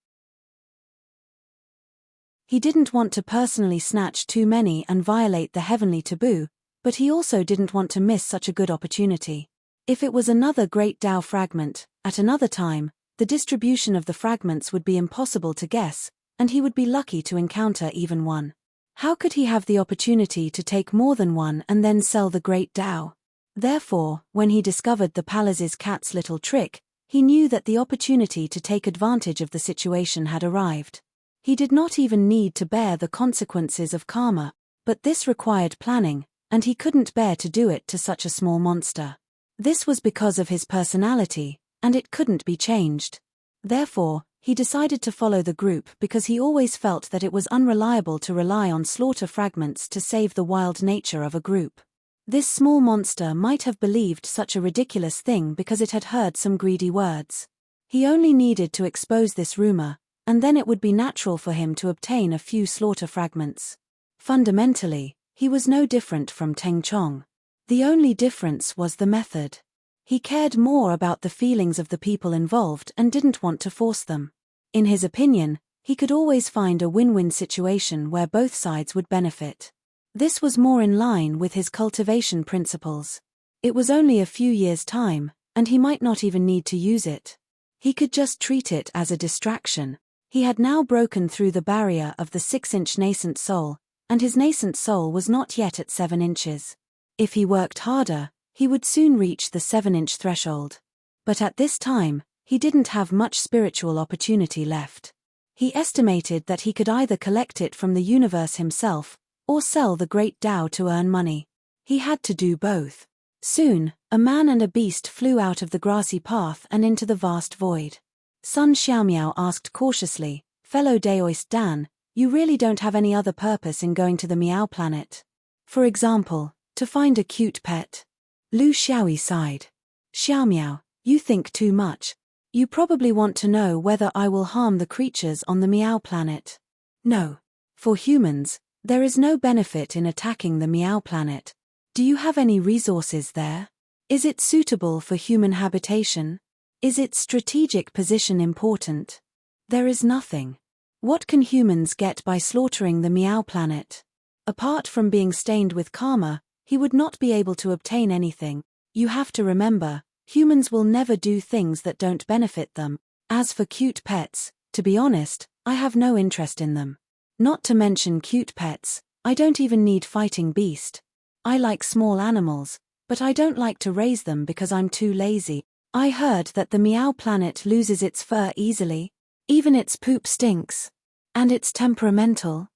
He didn't want to personally snatch too many and violate the heavenly taboo, but he also didn't want to miss such a good opportunity. If it was another Great Tao fragment, at another time, the distribution of the fragments would be impossible to guess, and he would be lucky to encounter even one. How could he have the opportunity to take more than one and then sell the Great Tao? Therefore, when he discovered the palace's cat's little trick, he knew that the opportunity to take advantage of the situation had arrived. He did not even need to bear the consequences of karma, but this required planning, and he couldn't bear to do it to such a small monster. This was because of his personality, and it couldn't be changed. Therefore, he decided to follow the group because he always felt that it was unreliable to rely on slaughter fragments to save the wild nature of a group. This small monster might have believed such a ridiculous thing because it had heard some greedy words. He only needed to expose this rumor, and then it would be natural for him to obtain a few slaughter fragments. Fundamentally, he was no different from Teng Chong. The only difference was the method. He cared more about the feelings of the people involved and didn't want to force them. In his opinion, he could always find a win-win situation where both sides would benefit. This was more in line with his cultivation principles. It was only a few years' time, and he might not even need to use it. He could just treat it as a distraction. He had now broken through the barrier of the 6-inch nascent soul, and his nascent soul was not yet at 7 inches. If he worked harder, he would soon reach the 7-inch threshold. But at this time, he didn't have much spiritual opportunity left. He estimated that he could either collect it from the universe himself, or sell the great Tao to earn money. He had to do both. Soon, a man and a beast flew out of the grassy path and into the vast void. Sun Xiaomiao asked cautiously, "Fellow Daoist Dan, you really don't have any other purpose in going to the Miao planet? For example, to find a cute pet?" Lu Xiaoyi sighed. "Xiaomiao, you think too much. You probably want to know whether I will harm the creatures on the Miao planet." "No. For humans, there is no benefit in attacking the Miao planet. Do you have any resources there? Is it suitable for human habitation? Is its strategic position important? There is nothing. What can humans get by slaughtering the Miao planet? Apart from being stained with karma, he would not be able to obtain anything. You have to remember, humans will never do things that don't benefit them. As for cute pets, to be honest, I have no interest in them. Not to mention cute pets, I don't even need fighting beast. I like small animals, but I don't like to raise them because I'm too lazy. I heard that the Miao planet loses its fur easily. Even its poop stinks. And it's temperamental.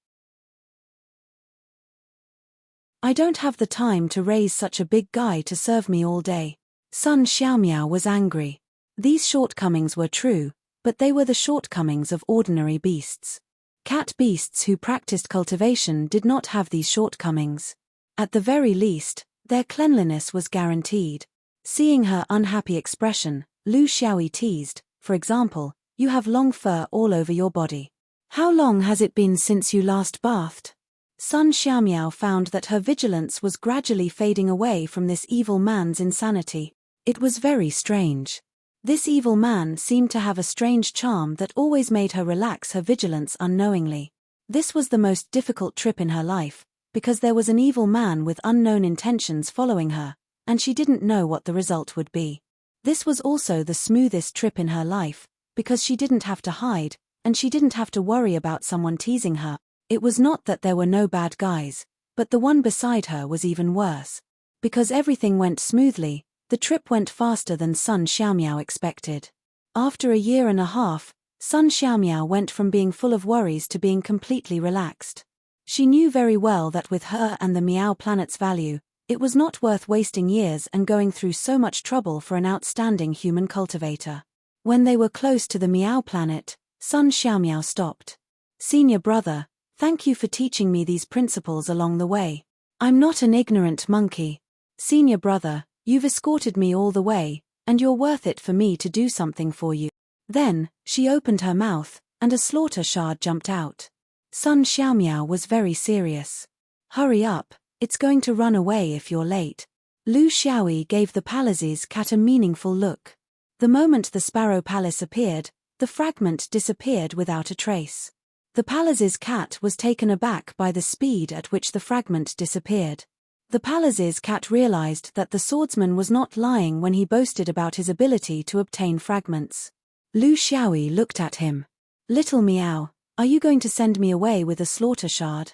I don't have the time to raise such a big guy to serve me all day." Sun Xiaomiao was angry. These shortcomings were true, but they were the shortcomings of ordinary beasts. Cat beasts who practiced cultivation did not have these shortcomings. At the very least, their cleanliness was guaranteed. Seeing her unhappy expression, Lu Xiaoyi teased, "For example, you have long fur all over your body. How long has it been since you last bathed?" Sun Xiaomiao found that her vigilance was gradually fading away from this evil man's insanity. It was very strange. This evil man seemed to have a strange charm that always made her relax her vigilance unknowingly. This was the most difficult trip in her life, because there was an evil man with unknown intentions following her, and she didn't know what the result would be. This was also the smoothest trip in her life, because she didn't have to hide, and she didn't have to worry about someone teasing her. It was not that there were no bad guys, but the one beside her was even worse. Because everything went smoothly, the trip went faster than Sun Xiaomiao expected. After a year and a half, Sun Xiaomiao went from being full of worries to being completely relaxed. She knew very well that with her and the Miao planet's value, it was not worth wasting years and going through so much trouble for an outstanding human cultivator. When they were close to the Miao planet, Sun Xiaomiao stopped. "Senior brother, thank you for teaching me these principles along the way. I'm not an ignorant monkey. Senior brother, you've escorted me all the way, and you're worth it for me to do something for you." Then, she opened her mouth, and a slaughter shard jumped out. Sun Xiaomiao was very serious. "Hurry up, it's going to run away if you're late." Lu Xiaoyi gave the Palazes cat a meaningful look. The moment the Sparrow Palace appeared, the fragment disappeared without a trace. The Palazes cat was taken aback by the speed at which the fragment disappeared. The Palazes cat realized that the swordsman was not lying when he boasted about his ability to obtain fragments. Lu Xiaoyi looked at him. "Little Miao, are you going to send me away with a slaughter shard?"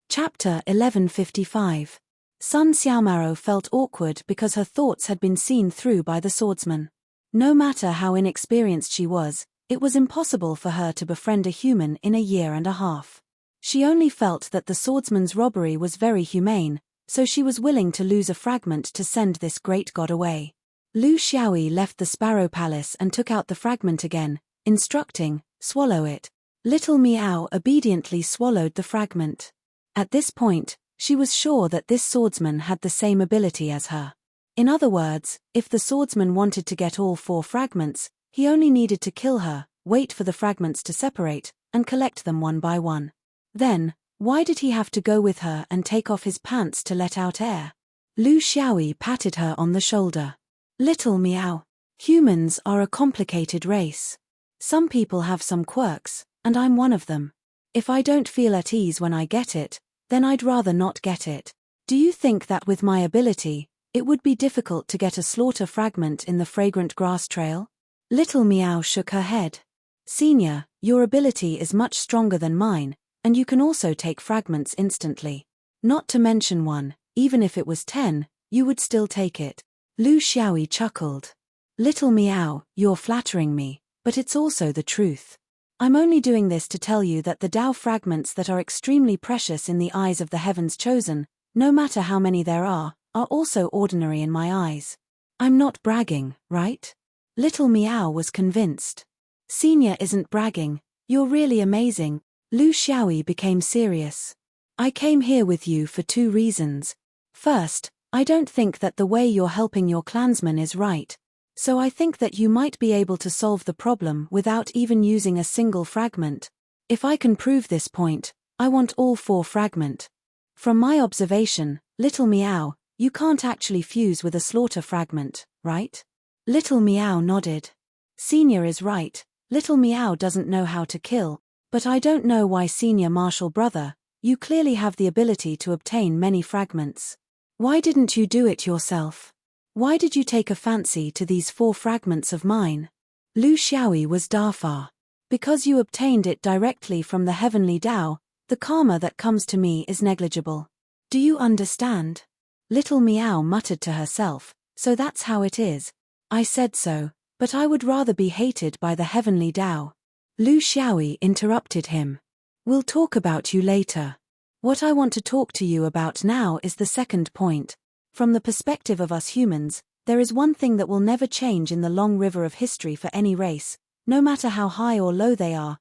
Chapter 1155. Sun Xiaomaro felt awkward because her thoughts had been seen through by the swordsman. No matter how inexperienced she was, it was impossible for her to befriend a human in a year and a half. She only felt that the swordsman's robbery was very humane, so she was willing to lose a fragment to send this great god away. Lu Xiaoyi left the Sparrow Palace and took out the fragment again, instructing, "Swallow it." Little Miao obediently swallowed the fragment. At this point, she was sure that this swordsman had the same ability as her. In other words, if the swordsman wanted to get all 4 fragments, he only needed to kill her, wait for the fragments to separate, and collect them one by one. Then, why did he have to go with her and take off his pants to let out air? Lu Xiaoyi patted her on the shoulder. Little meow. Humans are a complicated race. Some people have some quirks, and I'm one of them. If I don't feel at ease when I get it, then I'd rather not get it. Do you think that with my ability, it would be difficult to get a slaughter fragment in the fragrant grass trail? Little Meow shook her head. Senior, your ability is much stronger than mine, and you can also take fragments instantly. Not to mention one, even if it was 10, you would still take it. Lu Xiaoyi chuckled. Little Meow, you're flattering me, but it's also the truth. I'm only doing this to tell you that the Tao fragments that are extremely precious in the eyes of the Heaven's Chosen, no matter how many there are also ordinary in my eyes. I'm not bragging, right? Little Meow was convinced. Senior isn't bragging, you're really amazing. Lu Xiaoyi became serious. I came here with you for 2 reasons. First, I don't think that the way you're helping your clansmen is right. So I think that you might be able to solve the problem without even using a single fragment. If I can prove this point, I want all 4 fragment. From my observation, Little Meow, you can't actually fuse with a slaughter fragment, right? Little Meow nodded. Senior is right, Little Meow doesn't know how to kill, but I don't know why Senior Marshal Brother, you clearly have the ability to obtain many fragments. Why didn't you do it yourself? Why did you take a fancy to these 4 fragments of mine? Lu Xiaoyi was Dafar. Because you obtained it directly from the heavenly Tao, the karma that comes to me is negligible. Do you understand? Little Meow muttered to herself, so that's how it is. I said so, but I would rather be hated by the heavenly Tao. Lu Xiaoyi interrupted him. We'll talk about you later. What I want to talk to you about now is the second point. From the perspective of us humans, there is one thing that will never change in the long river of history for any race, no matter how high or low they are,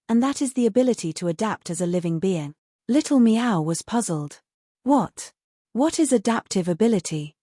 and that is the ability to adapt as a living being. Little Meow was puzzled. What? What is adaptive ability?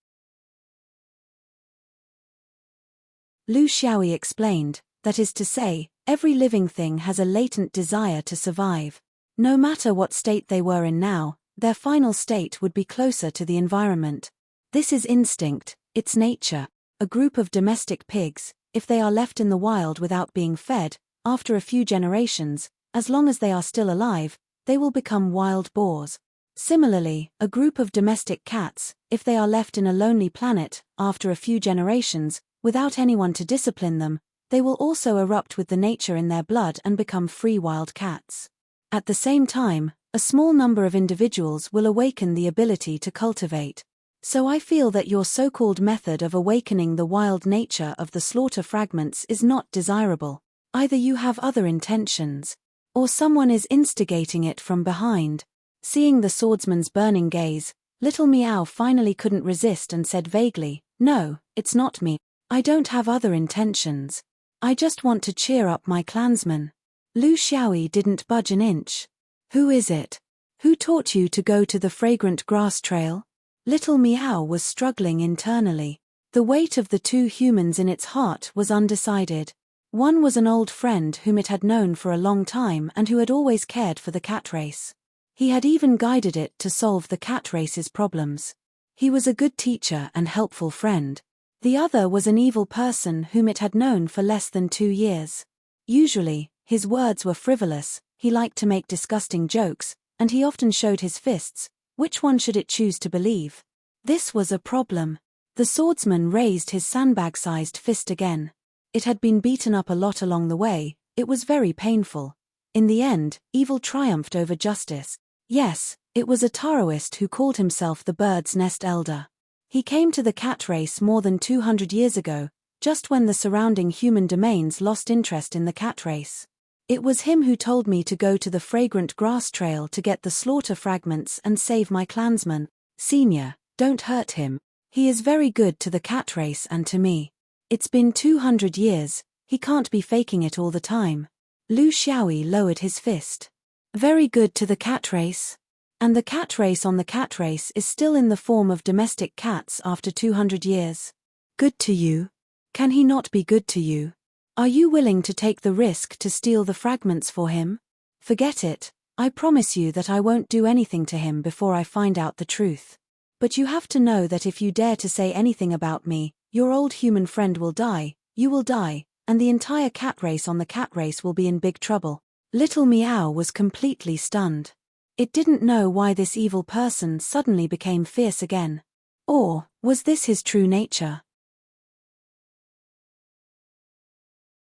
Lu Xiaoyi explained, that is to say, every living thing has a latent desire to survive. No matter what state they were in now, their final state would be closer to the environment. This is instinct, it's nature. A group of domestic pigs, if they are left in the wild without being fed, after a few generations, as long as they are still alive, they will become wild boars. Similarly, a group of domestic cats, if they are left in a lonely planet, after a few generations, without anyone to discipline them, they will also erupt with the nature in their blood and become free wild cats. At the same time, a small number of individuals will awaken the ability to cultivate. So I feel that your so-called method of awakening the wild nature of the slaughter fragments is not desirable. Either you have other intentions, or someone is instigating it from behind. Seeing the swordsman's burning gaze, Little Meow finally couldn't resist and said vaguely, No, it's not me. I don't have other intentions. I just want to cheer up my clansmen. Lu Xiaoyi didn't budge an inch. Who is it? Who taught you to go to the fragrant grass trail? Little Meow was struggling internally. The weight of the 2 humans in its heart was undecided. One was an old friend whom it had known for a long time and who had always cared for the cat race. He had even guided it to solve the cat race's problems. He was a good teacher and helpful friend. The other was an evil person whom it had known for less than 2 years. Usually, his words were frivolous, he liked to make disgusting jokes, and he often showed his fists. Which one should it choose to believe? This was a problem. The swordsman raised his sandbag-sized fist again. It had been beaten up a lot along the way, it was very painful. In the end, evil triumphed over justice. Yes, it was a Taoist who called himself the Bird's Nest Elder. He came to the cat race more than 200 years ago, just when the surrounding human domains lost interest in the cat race. It was him who told me to go to the fragrant grass trail to get the slaughter fragments and save my clansmen. Senior, don't hurt him. He is very good to the cat race and to me. It's been 200 years, he can't be faking it all the time. Lu Xiaoyi lowered his fist. Very good to the cat race? And the cat race on the cat race is still in the form of domestic cats after 200 years. Good to you? Can he not be good to you? Are you willing to take the risk to steal the fragments for him? Forget it. I promise you that I won't do anything to him before I find out the truth. But you have to know that if you dare to say anything about me, your old human friend will die, you will die, and the entire cat race on the cat race will be in big trouble. Little Meow was completely stunned. It didn't know why this evil person suddenly became fierce again. Or, was this his true nature?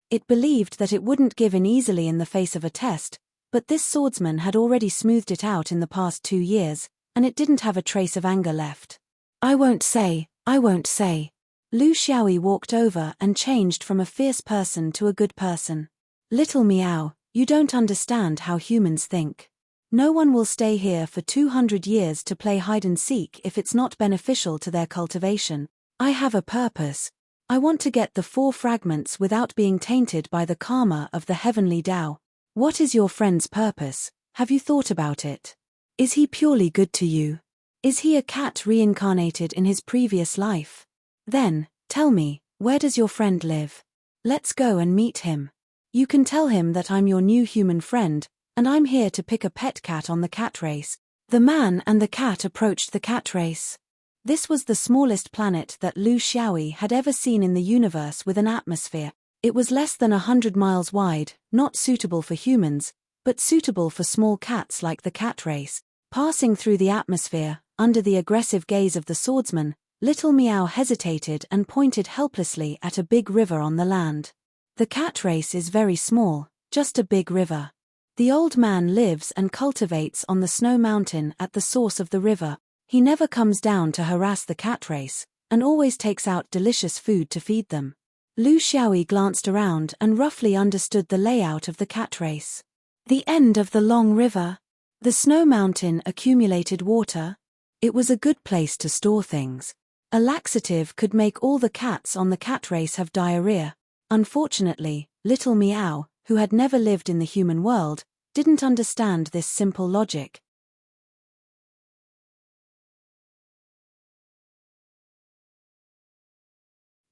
It believed that it wouldn't give in easily in the face of a test, but this swordsman had already smoothed it out in the past 2 years, and it didn't have a trace of anger left. I won't say. Lu Xiaoyi walked over and changed from a fierce person to a good person. Little Meow, you don't understand how humans think. No one will stay here for 200 years to play hide and seek if it's not beneficial to their cultivation. I have a purpose. I want to get the 4 fragments without being tainted by the karma of the heavenly Tao. What is your friend's purpose? Have you thought about it? Is he purely good to you? Is he a cat reincarnated in his previous life? Then, tell me, where does your friend live? Let's go and meet him. You can tell him that I'm your new human friend, and I'm here to pick a pet cat on the cat race. The man and the cat approached the cat race. This was the smallest planet that Lu Xiaoyi had ever seen in the universe with an atmosphere. It was less than 100 miles wide, not suitable for humans, but suitable for small cats like the cat race. Passing through the atmosphere, under the aggressive gaze of the swordsman, Little Meow hesitated and pointed helplessly at a big river on the land. The cat race is very small, just a big river. The old man lives and cultivates on the snow mountain at the source of the river. He never comes down to harass the cat race, and always takes out delicious food to feed them. Lu Xiaoyi glanced around and roughly understood the layout of the cat race. The end of the long river. The snow mountain accumulated water. It was a good place to store things. A laxative could make all the cats on the cat race have diarrhea. Unfortunately, Little Meow, who had never lived in the human world, didn't understand this simple logic.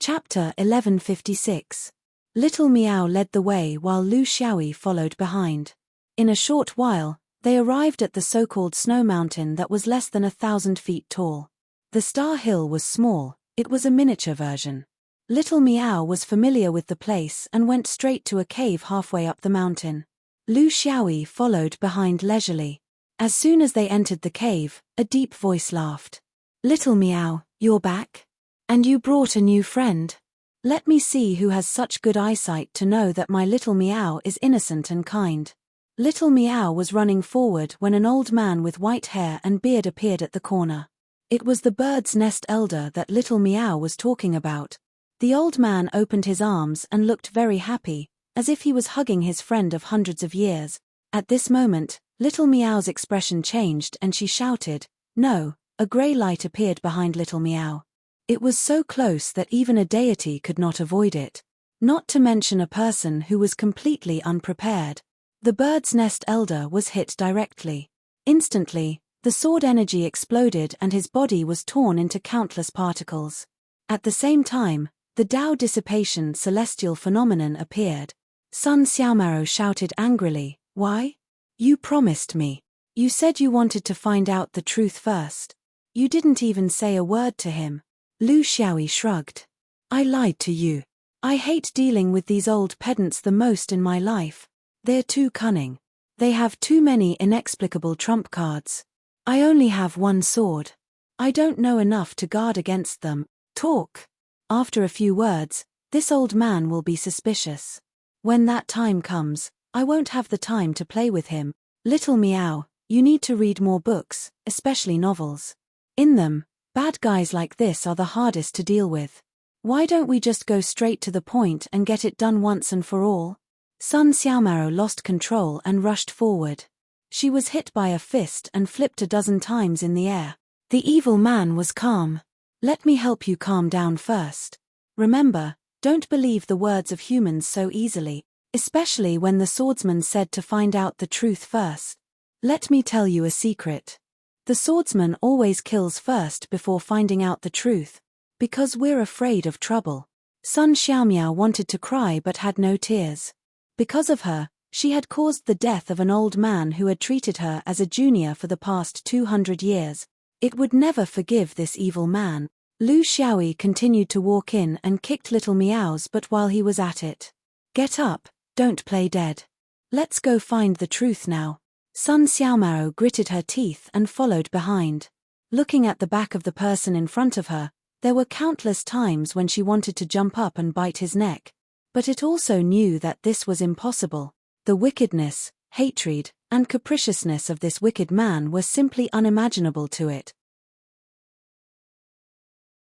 Chapter 1156. Little Meow led the way while Lu Xiaoyi followed behind. In a short while, they arrived at the so-called snow mountain that was less than 1,000 feet tall. The Star Hill was small, it was a miniature version. Little Meow was familiar with the place and went straight to a cave halfway up the mountain. Lu Xiaoyi followed behind leisurely. As soon as they entered the cave, a deep voice laughed. Little Meow, you're back? And you brought a new friend? Let me see who has such good eyesight to know that my Little Meow is innocent and kind. Little Meow was running forward when an old man with white hair and beard appeared at the corner. It was the bird's nest elder that Little Meow was talking about. The old man opened his arms and looked very happy, as if he was hugging his friend of hundreds of years. At this moment, Little Meow's expression changed and she shouted, "No!" A grey light appeared behind Little Meow. It was so close that even a deity could not avoid it. Not to mention a person who was completely unprepared. The bird's nest elder was hit directly. Instantly, the sword energy exploded and his body was torn into countless particles. At the same time, the Tao dissipation celestial phenomenon appeared. Sun Xiaomaro shouted angrily, "Why? You promised me. You said you wanted to find out the truth first. You didn't even say a word to him." Lu Xiaoyi shrugged. "I lied to you. I hate dealing with these old pedants the most in my life. They're too cunning. They have too many inexplicable trump cards. I only have one sword. I don't know enough to guard against them. Talk." After a few words, this old man will be suspicious. When that time comes, I won't have the time to play with him. Little Meow, you need to read more books, especially novels. In them, bad guys like this are the hardest to deal with. Why don't we just go straight to the point and get it done once and for all? Sun Xiaomaro lost control and rushed forward. She was hit by a fist and flipped a dozen times in the air. The evil man was calm. "Let me help you calm down first. Remember, don't believe the words of humans so easily, especially when the swordsman said to find out the truth first. Let me tell you a secret. The swordsman always kills first before finding out the truth. Because we're afraid of trouble. Sun Xiaomiao wanted to cry but had no tears. Because of her, she had caused the death of an old man who had treated her as a junior for the past 200 years. It would never forgive this evil man. Lu Xiaoyi continued to walk in and kicked little meows, but while he was at it. Get up, don't play dead. Let's go find the truth now. Sun Xiaomao gritted her teeth and followed behind. Looking at the back of the person in front of her, there were countless times when she wanted to jump up and bite his neck. But it also knew that this was impossible. The wickedness, hatred, and capriciousness of this wicked man were simply unimaginable to it.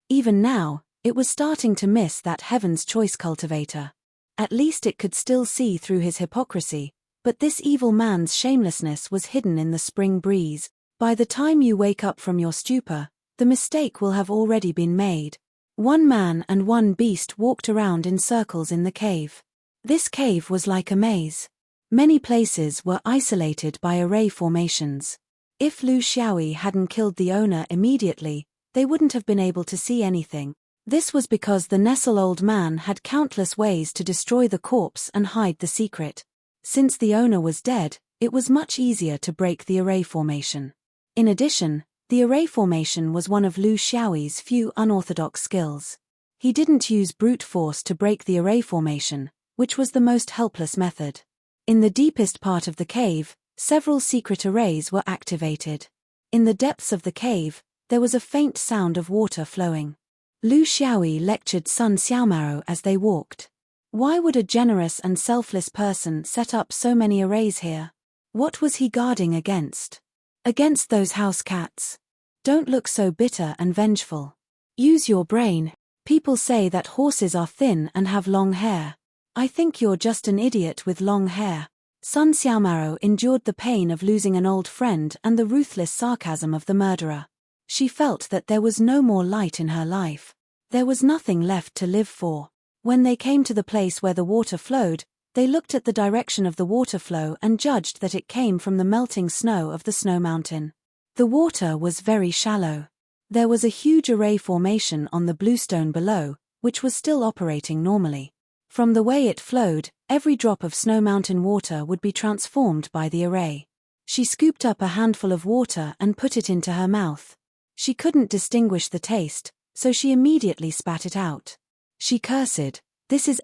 Even now, it was starting to miss that Heaven's Choice cultivator. At least it could still see through his hypocrisy, but this evil man's shamelessness was hidden in the spring breeze. By the time you wake up from your stupor, the mistake will have already been made. One man and one beast walked around in circles in the cave. This cave was like a maze. Many places were isolated by array formations. If Lu Xiaoyi hadn't killed the owner immediately, they wouldn't have been able to see anything. This was because the Nestle old man had countless ways to destroy the corpse and hide the secret. Since the owner was dead, it was much easier to break the array formation. In addition, the array formation was one of Lu Xiaoyi's few unorthodox skills. He didn't use brute force to break the array formation, which was the most helpless method. In the deepest part of the cave, several secret arrays were activated. In the depths of the cave, there was a faint sound of water flowing. Lu Xiaoyi lectured Sun Xiaomao as they walked. Why would a generous and selfless person set up so many arrays here? What was he guarding against? Against those house cats. Don't look so bitter and vengeful. Use your brain. People say that horses are thin and have long hair. I think you're just an idiot with long hair. Sun Xiaomao endured the pain of losing an old friend and the ruthless sarcasm of the murderer. She felt that there was no more light in her life. There was nothing left to live for. When they came to the place where the water flowed, they looked at the direction of the water flow and judged that it came from the melting snow of the snow mountain. The water was very shallow. There was a huge array formation on the bluestone below, which was still operating normally. From the way it flowed, every drop of snow mountain water would be transformed by the array. She scooped up a handful of water and put it into her mouth. She couldn't distinguish the taste, so she immediately spat it out. She cursed, "This is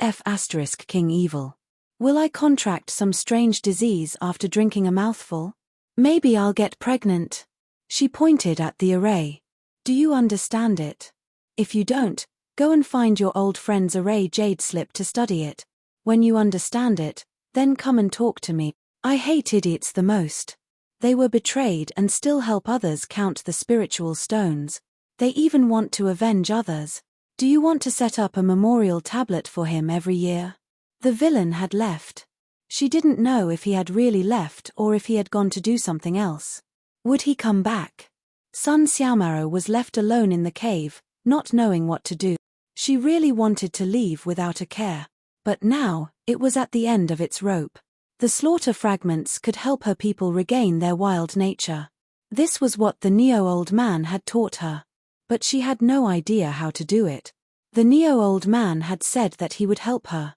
King evil. Will I contract some strange disease after drinking a mouthful? Maybe I'll get pregnant." She pointed at the array. "Do you understand it? If you don't, go and find your old friend's array jade slip to study it. When you understand it, then come and talk to me. I hate idiots the most. They were betrayed and still help others count the spiritual stones. They even want to avenge others. Do you want to set up a memorial tablet for him every year?" The villain had left. She didn't know if he had really left or if he had gone to do something else. Would he come back? Sun Xiaomao was left alone in the cave, not knowing what to do. She really wanted to leave without a care. But now, it was at the end of its rope. The slaughter fragments could help her people regain their wild nature. This was what the Neo-old man had taught her. But she had no idea how to do it. The Neo-old man had said that he would help her.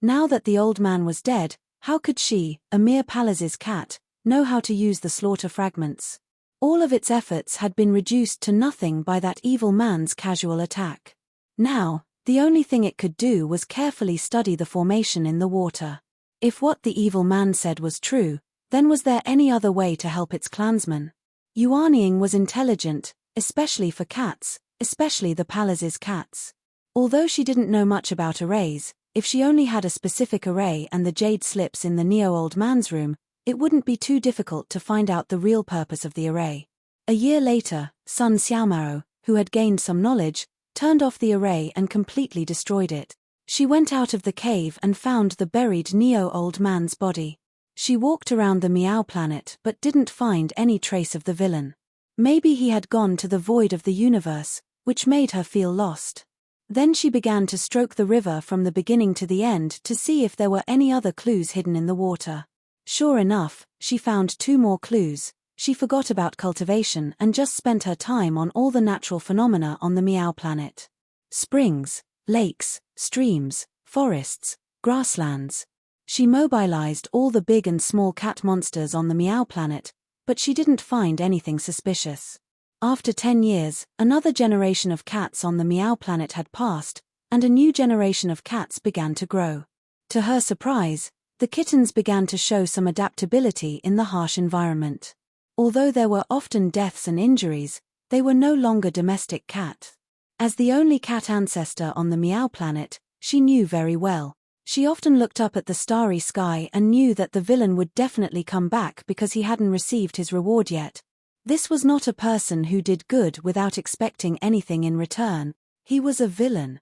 Now that the old man was dead, how could she, a mere palace's cat, know how to use the slaughter fragments? All of its efforts had been reduced to nothing by that evil man's casual attack. Now, the only thing it could do was carefully study the formation in the water. If what the evil man said was true, then was there any other way to help its clansmen? Yuanying was intelligent, especially for cats, especially the palace's cats. Although she didn't know much about arrays, if she only had a specific array and the jade slips in the Neo-old man's room, it wouldn't be too difficult to find out the real purpose of the array. A year later, Sun Xiaomao, who had gained some knowledge, turned off the array and completely destroyed it. She went out of the cave and found the buried Neo-old man's body. She walked around the Meow planet but didn't find any trace of the villain. Maybe he had gone to the void of the universe, which made her feel lost. Then she began to stroke the river from the beginning to the end to see if there were any other clues hidden in the water. Sure enough, she found 2 more clues. She forgot about cultivation and just spent her time on all the natural phenomena on the Meow planet. Springs, lakes, streams, forests, grasslands. She mobilized all the big and small cat monsters on the Meow planet, but she didn't find anything suspicious. After 10 years, another generation of cats on the Meow planet had passed, and a new generation of cats began to grow. To her surprise, the kittens began to show some adaptability in the harsh environment. Although there were often deaths and injuries, they were no longer domestic cats. As the only cat ancestor on the Meow planet, she knew very well. She often looked up at the starry sky and knew that the villain would definitely come back because he hadn't received his reward yet. This was not a person who did good without expecting anything in return. He was a villain.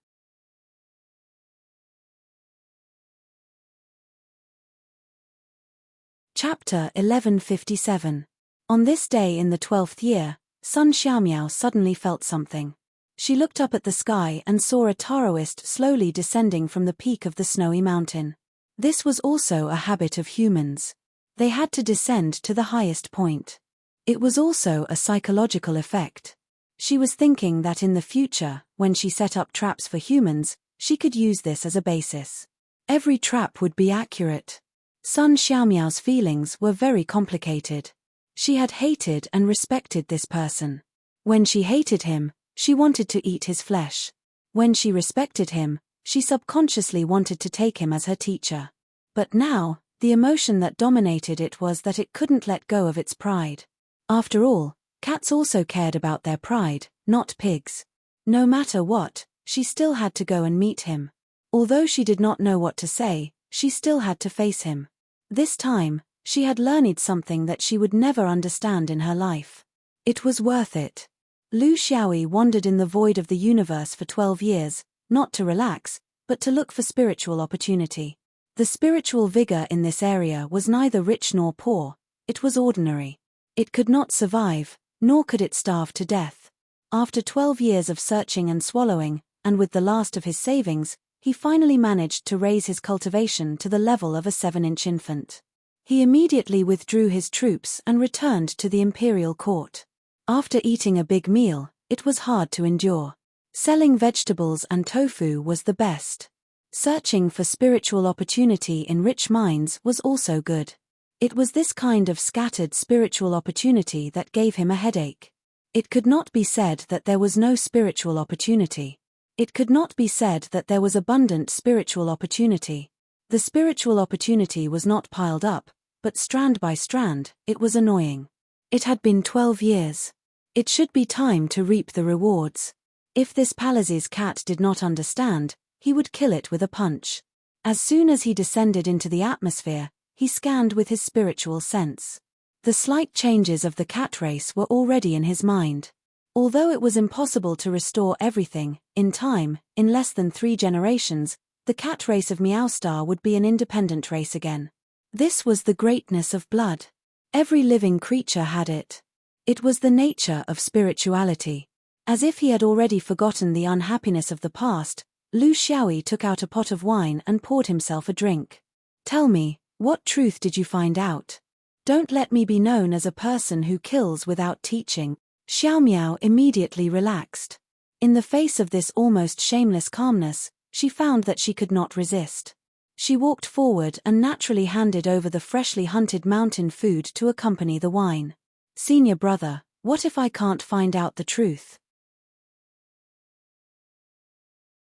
Chapter 1157. On this day in the 12th year, Sun Xiaomiao suddenly felt something. She looked up at the sky and saw a Taoist slowly descending from the peak of the snowy mountain. This was also a habit of humans. They had to descend to the highest point. It was also a psychological effect. She was thinking that in the future, when she set up traps for humans, she could use this as a basis. Every trap would be accurate. Sun Xiaomiao's feelings were very complicated. She had hated and respected this person. When she hated him, she wanted to eat his flesh. When she respected him, she subconsciously wanted to take him as her teacher. But now, the emotion that dominated it was that it couldn't let go of its pride. After all, cats also cared about their pride, not pigs. No matter what, she still had to go and meet him. Although she did not know what to say, she still had to face him. This time, she had learned something that she would never understand in her life. It was worth it. Lu Xiaoyi wandered in the void of the universe for 12 years, not to relax, but to look for spiritual opportunity. The spiritual vigor in this area was neither rich nor poor, it was ordinary. It could not survive, nor could it starve to death. After 12 years of searching and swallowing, and with the last of his savings, he finally managed to raise his cultivation to the level of a 7-inch infant. He immediately withdrew his troops and returned to the imperial court. After eating a big meal, it was hard to endure. Selling vegetables and tofu was the best. Searching for spiritual opportunity in rich minds was also good. It was this kind of scattered spiritual opportunity that gave him a headache. It could not be said that there was no spiritual opportunity. It could not be said that there was abundant spiritual opportunity. The spiritual opportunity was not piled up, but strand by strand, it was annoying. It had been 12 years. It should be time to reap the rewards. If this Palazzi's cat did not understand, he would kill it with a punch. As soon as he descended into the atmosphere, he scanned with his spiritual sense. The slight changes of the cat race were already in his mind. Although it was impossible to restore everything, in time, in less than 3 generations, the cat race of Meowstar would be an independent race again. This was the greatness of blood. Every living creature had it. It was the nature of spirituality. As if he had already forgotten the unhappiness of the past, Lu Xiaoyi took out a pot of wine and poured himself a drink. Tell me, what truth did you find out? Don't let me be known as a person who kills without teaching. Xiaomiao immediately relaxed. In the face of this almost shameless calmness, she found that she could not resist. She walked forward and naturally handed over the freshly hunted mountain food to accompany the wine. Senior brother, what if I can't find out the truth?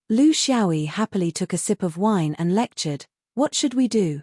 Lu Xiaoyi happily took a sip of wine and lectured, what should we do?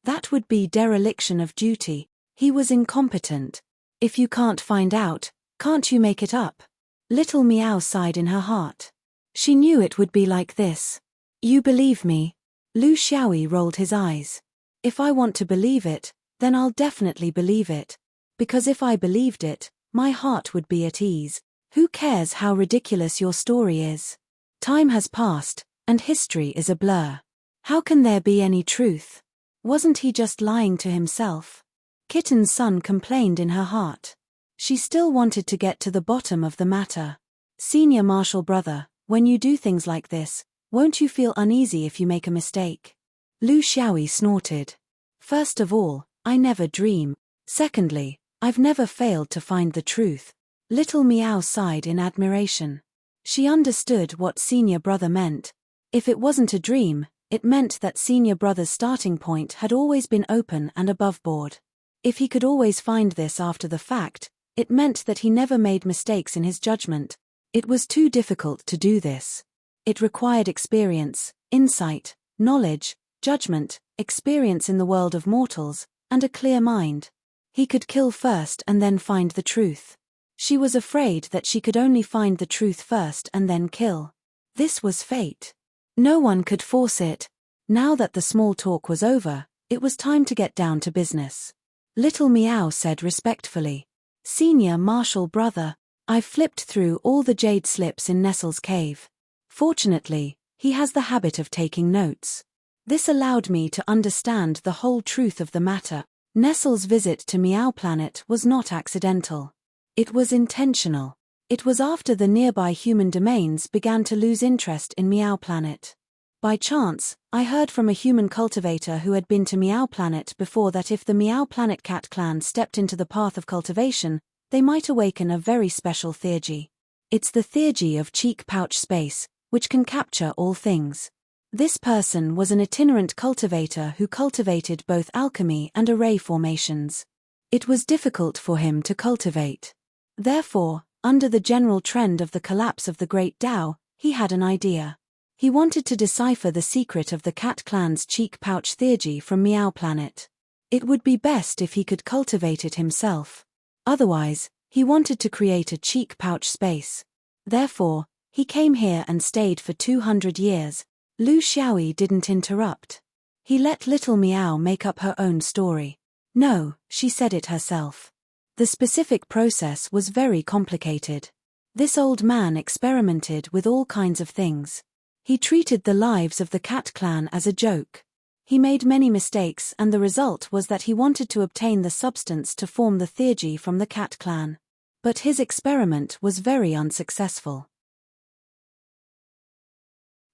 That would be dereliction of duty. He was incompetent. If you can't find out, can't you make it up? Little Meow sighed in her heart. She knew it would be like this. You believe me? Lu Xiaoyi rolled his eyes. If I want to believe it, then I'll definitely believe it. Because if I believed it, my heart would be at ease. Who cares how ridiculous your story is? Time has passed, and history is a blur. How can there be any truth? Wasn't he just lying to himself? Kitten's son complained in her heart. She still wanted to get to the bottom of the matter. Senior martial brother, when you do things like this, won't you feel uneasy if you make a mistake? Lu Xiaoyi snorted. First of all, I never dream. Secondly, I've never failed to find the truth. Little Meow sighed in admiration. She understood what senior brother meant. If it wasn't a dream, it meant that senior brother's starting point had always been open and above board. If he could always find this after the fact, it meant that he never made mistakes in his judgment. It was too difficult to do this. It required experience, insight, knowledge, judgment, experience in the world of mortals, and a clear mind. He could kill first and then find the truth. She was afraid that she could only find the truth first and then kill. This was fate. No one could force it. Now that the small talk was over, it was time to get down to business. Little Meow said respectfully, "Senior Marshal Brother, I've flipped through all the jade slips in Nestle's cave. Fortunately, he has the habit of taking notes. This allowed me to understand the whole truth of the matter. Nestle's visit to Meow Planet was not accidental. It was intentional. It was after the nearby human domains began to lose interest in Meow Planet. By chance, I heard from a human cultivator who had been to Meow Planet before that if the Meow Planet cat clan stepped into the path of cultivation, they might awaken a very special theurgy. It's the theurgy of cheek pouch space, which can capture all things. This person was an itinerant cultivator who cultivated both alchemy and array formations. It was difficult for him to cultivate. Therefore, under the general trend of the collapse of the Great Tao, he had an idea. He wanted to decipher the secret of the cat clan's cheek pouch theurgy from Meow Planet. It would be best if he could cultivate it himself. Otherwise, he wanted to create a cheek pouch space. Therefore, he came here and stayed for 200 years. Lu Xiaoyi didn't interrupt. He let Little Meow make up her own story. No, she said it herself. The specific process was very complicated. This old man experimented with all kinds of things. He treated the lives of the cat clan as a joke. He made many mistakes and the result was that he wanted to obtain the substance to form the theurgy from the cat clan. But his experiment was very unsuccessful.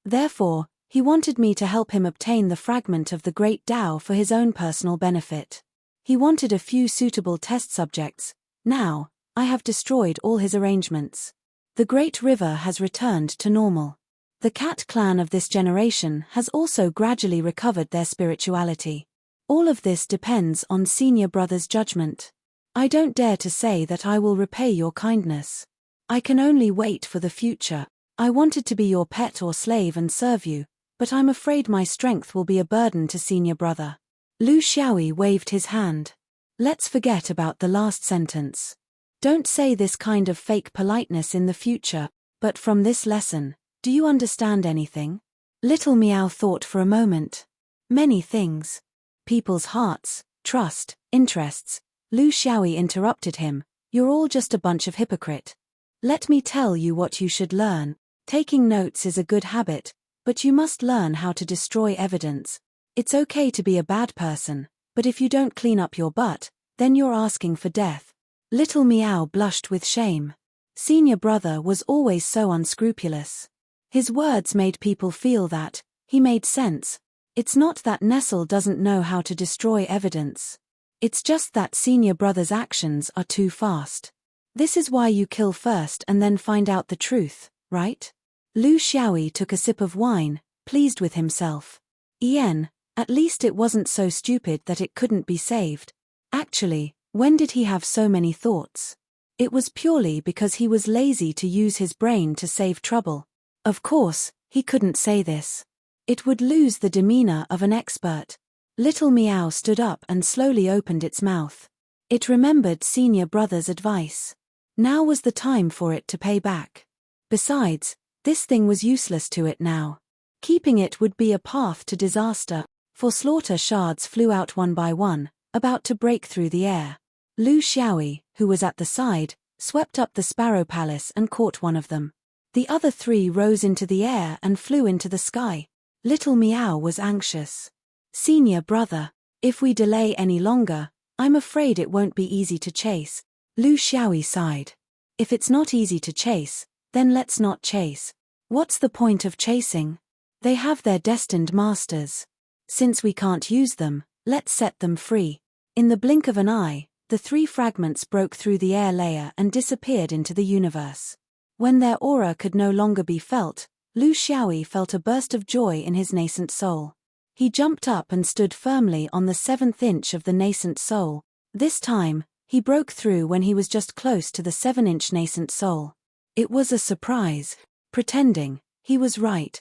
Therefore, he wanted me to help him obtain the fragment of the Great Tao for his own personal benefit. He wanted a few suitable test subjects. Now, I have destroyed all his arrangements. The Great River has returned to normal. The cat clan of this generation has also gradually recovered their spirituality. All of this depends on senior brother's judgment. I don't dare to say that I will repay your kindness. I can only wait for the future. I wanted to be your pet or slave and serve you, but I'm afraid my strength will be a burden to senior brother. Lu Xiaoyi waved his hand. Let's forget about the last sentence. Don't say this kind of fake politeness in the future, but from this lesson, do you understand anything? Little Meow thought for a moment. Many things. People's hearts, trust, interests. Lu Xiaoyi interrupted him. You're all just a bunch of hypocrite. Let me tell you what you should learn. Taking notes is a good habit, but you must learn how to destroy evidence. It's okay to be a bad person, but if you don't clean up your butt, then you're asking for death. Little Meow blushed with shame. Senior brother was always so unscrupulous. His words made people feel that he made sense. It's not that Nestle doesn't know how to destroy evidence. It's just that senior brother's actions are too fast. This is why you kill first and then find out the truth, right? Lu Xiaoyi took a sip of wine, pleased with himself. At least it wasn't so stupid that it couldn't be saved. Actually, when did he have so many thoughts? It was purely because he was lazy to use his brain to save trouble. Of course, he couldn't say this. It would lose the demeanor of an expert. Little Meow stood up and slowly opened its mouth. It remembered senior brother's advice. Now was the time for it to pay back. Besides, this thing was useless to it now. Keeping it would be a path to disaster, for slaughter shards flew out one by one, about to break through the air. Lu Xiaoyi, who was at the side, swept up the Sparrow Palace and caught one of them. The other three rose into the air and flew into the sky. Little Meow was anxious. Senior brother, if we delay any longer, I'm afraid it won't be easy to chase. Lu Xiaoyi sighed. If it's not easy to chase, then let's not chase. What's the point of chasing? They have their destined masters. Since we can't use them, let's set them free. In the blink of an eye, the 3 fragments broke through the air layer and disappeared into the universe. When their aura could no longer be felt, Lu Xiaoyi felt a burst of joy in his nascent soul. He jumped up and stood firmly on the 7th inch of the nascent soul. This time, he broke through when he was just close to the 7-inch nascent soul. It was a surprise. Pretending, he was right.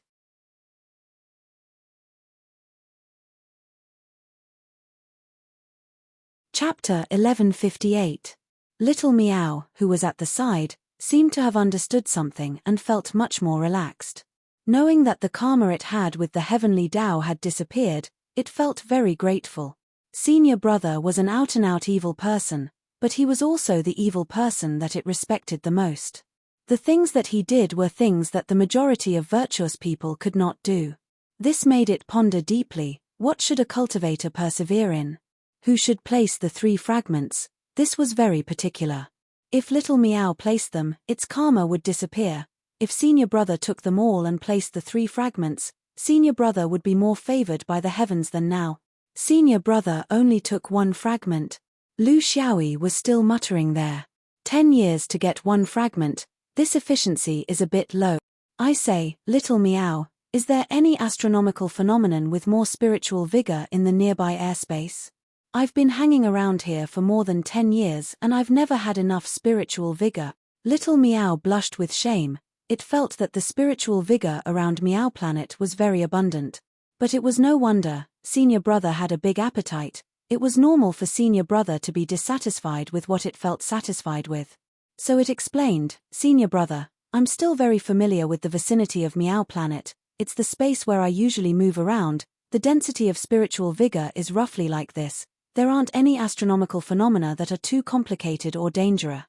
Chapter 1158. Little Meow, who was at the side, seemed to have understood something and felt much more relaxed. Knowing that the karma it had with the heavenly Tao had disappeared, it felt very grateful. Senior brother was an out-and-out evil person, but he was also the evil person that it respected the most. The things that he did were things that the majority of virtuous people could not do. This made it ponder deeply, what should a cultivator persevere in? Who should place the 3 fragments? This was very particular. If Little Meow placed them, its karma would disappear. If Senior Brother took them all and placed the 3 fragments, Senior Brother would be more favored by the heavens than now. Senior Brother only took 1 fragment. Lu Xiaoyi was still muttering there. 10 years to get 1 fragment, this efficiency is a bit low. I say, Little Meow, is there any astronomical phenomenon with more spiritual vigor in the nearby airspace? I've been hanging around here for more than 10 years and I've never had enough spiritual vigor. Little Meow blushed with shame. It felt that the spiritual vigor around Meow Planet was very abundant. But it was no wonder, Senior Brother had a big appetite. It was normal for Senior Brother to be dissatisfied with what it felt satisfied with. So it explained, Senior Brother, I'm still very familiar with the vicinity of Meow Planet. It's the space where I usually move around. The density of spiritual vigor is roughly like this. There aren't any astronomical phenomena that are too complicated or dangerous.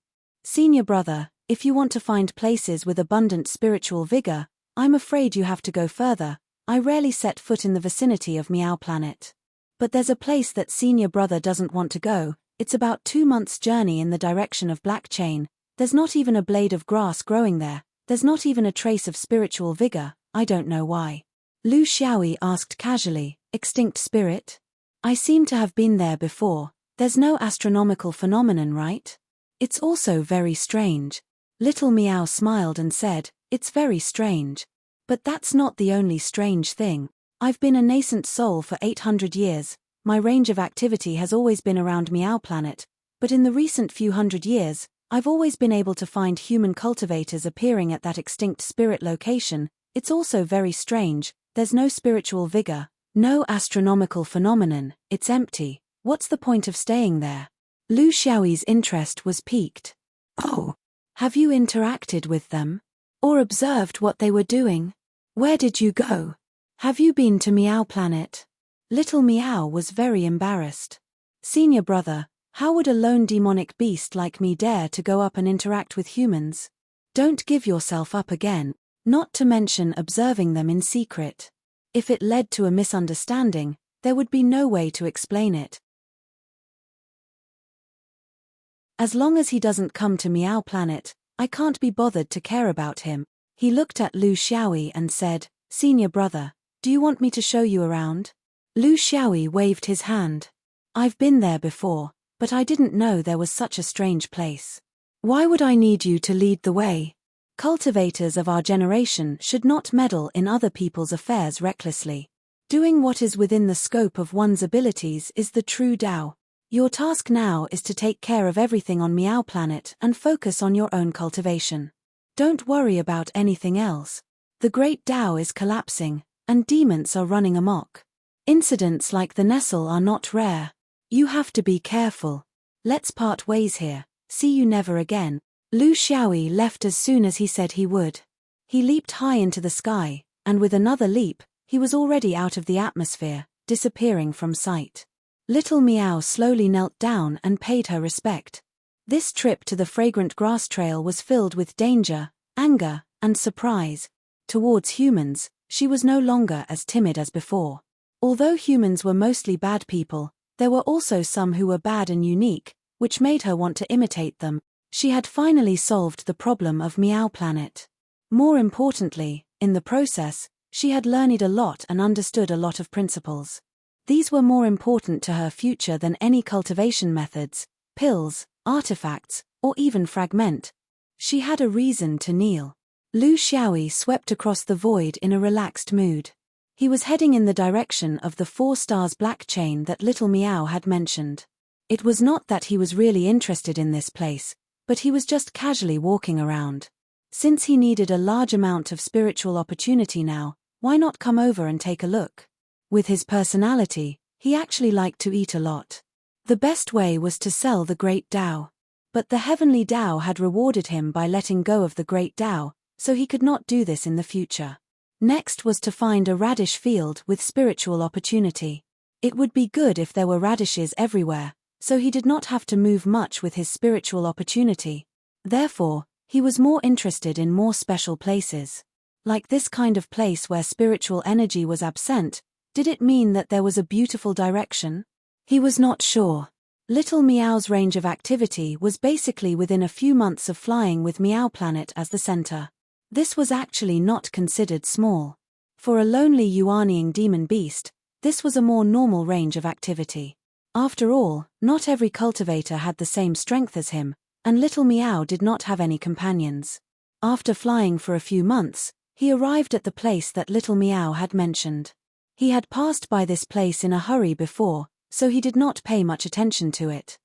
Senior Brother, if you want to find places with abundant spiritual vigor, I'm afraid you have to go further. I rarely set foot in the vicinity of Meow Planet. But there's a place that Senior Brother doesn't want to go. It's about 2 months' journey in the direction of Black Chain. There's not even a blade of grass growing there. There's not even a trace of spiritual vigor. I don't know why. Lu Xiaoyi asked casually, Extinct spirit? I seem to have been there before. There's no astronomical phenomenon, right? It's also very strange. Little Meow smiled and said, It's very strange. But that's not the only strange thing. I've been a nascent soul for 800 years. My range of activity has always been around Meow Planet. But in the recent few hundred years, I've always been able to find human cultivators appearing at that extinct spirit location. It's also very strange. There's no spiritual vigor. No astronomical phenomenon, it's empty. What's the point of staying there? Lu Xiaoyi's interest was piqued. Oh, have you interacted with them? Or observed what they were doing? Where did you go? Have you been to Meow Planet? Little Meow was very embarrassed. Senior Brother, how would a lone demonic beast like me dare to go up and interact with humans? Don't give yourself up again, not to mention observing them in secret. If it led to a misunderstanding, there would be no way to explain it. As long as he doesn't come to Meow Planet, I can't be bothered to care about him. He looked at Lu Xiaoyi and said, Senior Brother, do you want me to show you around? Lu Xiaoyi waved his hand. I've been there before, but I didn't know there was such a strange place. Why would I need you to lead the way? Cultivators of our generation should not meddle in other people's affairs recklessly. Doing what is within the scope of one's abilities is the true Tao. Your task now is to take care of everything on Meow Planet and focus on your own cultivation. Don't worry about anything else. The great Tao is collapsing, and demons are running amok. Incidents like the Nestle are not rare. You have to be careful. Let's part ways here. See you never again. Lu Xiaoyi left as soon as he said he would. He leaped high into the sky, and with another leap, he was already out of the atmosphere, disappearing from sight. Little Meow slowly knelt down and paid her respect. This trip to the fragrant grass trail was filled with danger, anger, and surprise. Towards humans, she was no longer as timid as before. Although humans were mostly bad people, there were also some who were bad and unique, which made her want to imitate them. She had finally solved the problem of Meow Planet. More importantly, in the process, she had learned a lot and understood a lot of principles. These were more important to her future than any cultivation methods, pills, artifacts, or even fragment. She had a reason to kneel. Lu Xiaoyi swept across the void in a relaxed mood. He was heading in the direction of the 4 stars black chain that Little Meow had mentioned. It was not that he was really interested in this place, but he was just casually walking around. Since he needed a large amount of spiritual opportunity now, why not come over and take a look? With his personality, he actually liked to eat a lot. The best way was to sell the Great Tao. But the Heavenly Tao had rewarded him by letting go of the Great Tao, so he could not do this in the future. Next was to find a radish field with spiritual opportunity. It would be good if there were radishes everywhere, so he did not have to move much with his spiritual opportunity. Therefore, he was more interested in more special places. Like this kind of place where spiritual energy was absent. Did it mean that there was a beautiful direction? He was not sure. Little Meow's range of activity was basically within a few months of flying with Meow Planet as the center. This was actually not considered small. For a lonely Yuanying demon beast, this was a more normal range of activity. After all, not every cultivator had the same strength as him, and Little Meow did not have any companions. After flying for a few months, he arrived at the place that Little Meow had mentioned. He had passed by this place in a hurry before, so he did not pay much attention to it.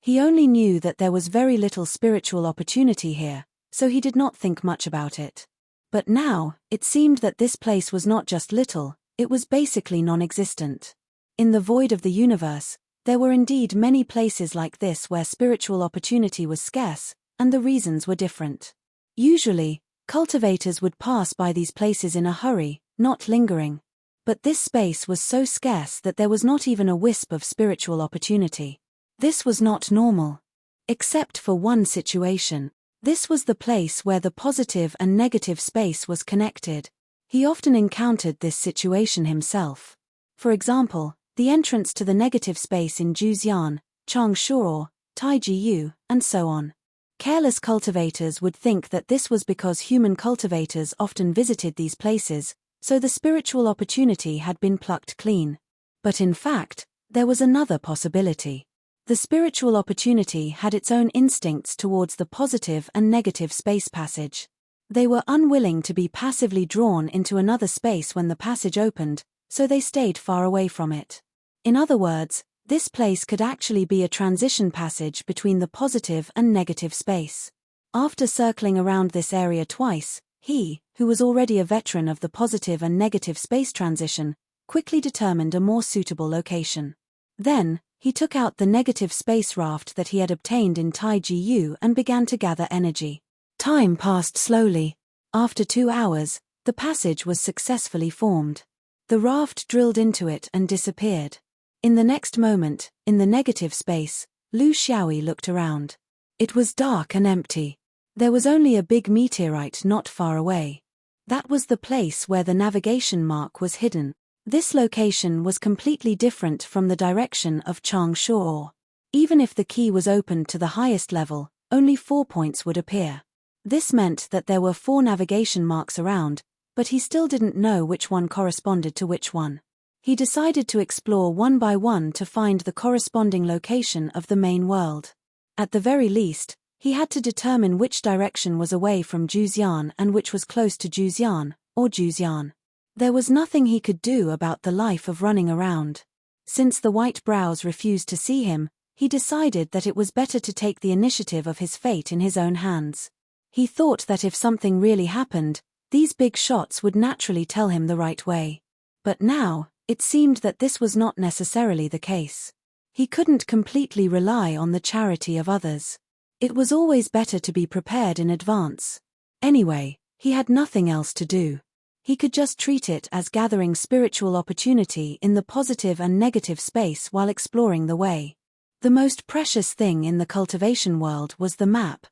He only knew that there was very little spiritual opportunity here, so he did not think much about it. But now, it seemed that this place was not just little, it was basically non-existent. In the void of the universe, there were indeed many places like this where spiritual opportunity was scarce, and the reasons were different. Usually, cultivators would pass by these places in a hurry, not lingering. But this space was so scarce that there was not even a wisp of spiritual opportunity. This was not normal. Except for one situation. This was the place where the positive and negative space was connected. He often encountered this situation himself. For example, the entrance to the negative space in Juzian, Changshuo, Taijiyu, and so on. Careless cultivators would think that this was because human cultivators often visited these places, so the spiritual opportunity had been plucked clean. But in fact, there was another possibility. The spiritual opportunity had its own instincts towards the positive and negative space passage. They were unwilling to be passively drawn into another space when the passage opened, so they stayed far away from it. In other words, this place could actually be a transition passage between the positive and negative space. After circling around this area twice, he, who was already a veteran of the positive and negative space transition, quickly determined a more suitable location. Then, he took out the negative space raft that he had obtained in Taijiyu and began to gather energy. Time passed slowly. After 2 hours, the passage was successfully formed. The raft drilled into it and disappeared. In the next moment, in the negative space, Lu Xiaoyi looked around. It was dark and empty. There was only a big meteorite not far away. That was the place where the navigation mark was hidden. This location was completely different from the direction of Changshuo. Even if the key was opened to the highest level, only 4 points would appear. This meant that there were 4 navigation marks around, but he still didn't know which one corresponded to which one. He decided to explore one by one to find the corresponding location of the main world. At the very least, he had to determine which direction was away from Juzian and which was close to Juzian, or Juzian. There was nothing he could do about the life of running around. Since the white brows refused to see him, he decided that it was better to take the initiative of his fate in his own hands. He thought that if something really happened, these big shots would naturally tell him the right way. But now, it seemed that this was not necessarily the case. He couldn't completely rely on the charity of others. It was always better to be prepared in advance. Anyway, he had nothing else to do. He could just treat it as gathering spiritual opportunity in the positive and negative space while exploring the way. The most precious thing in the cultivation world was the map.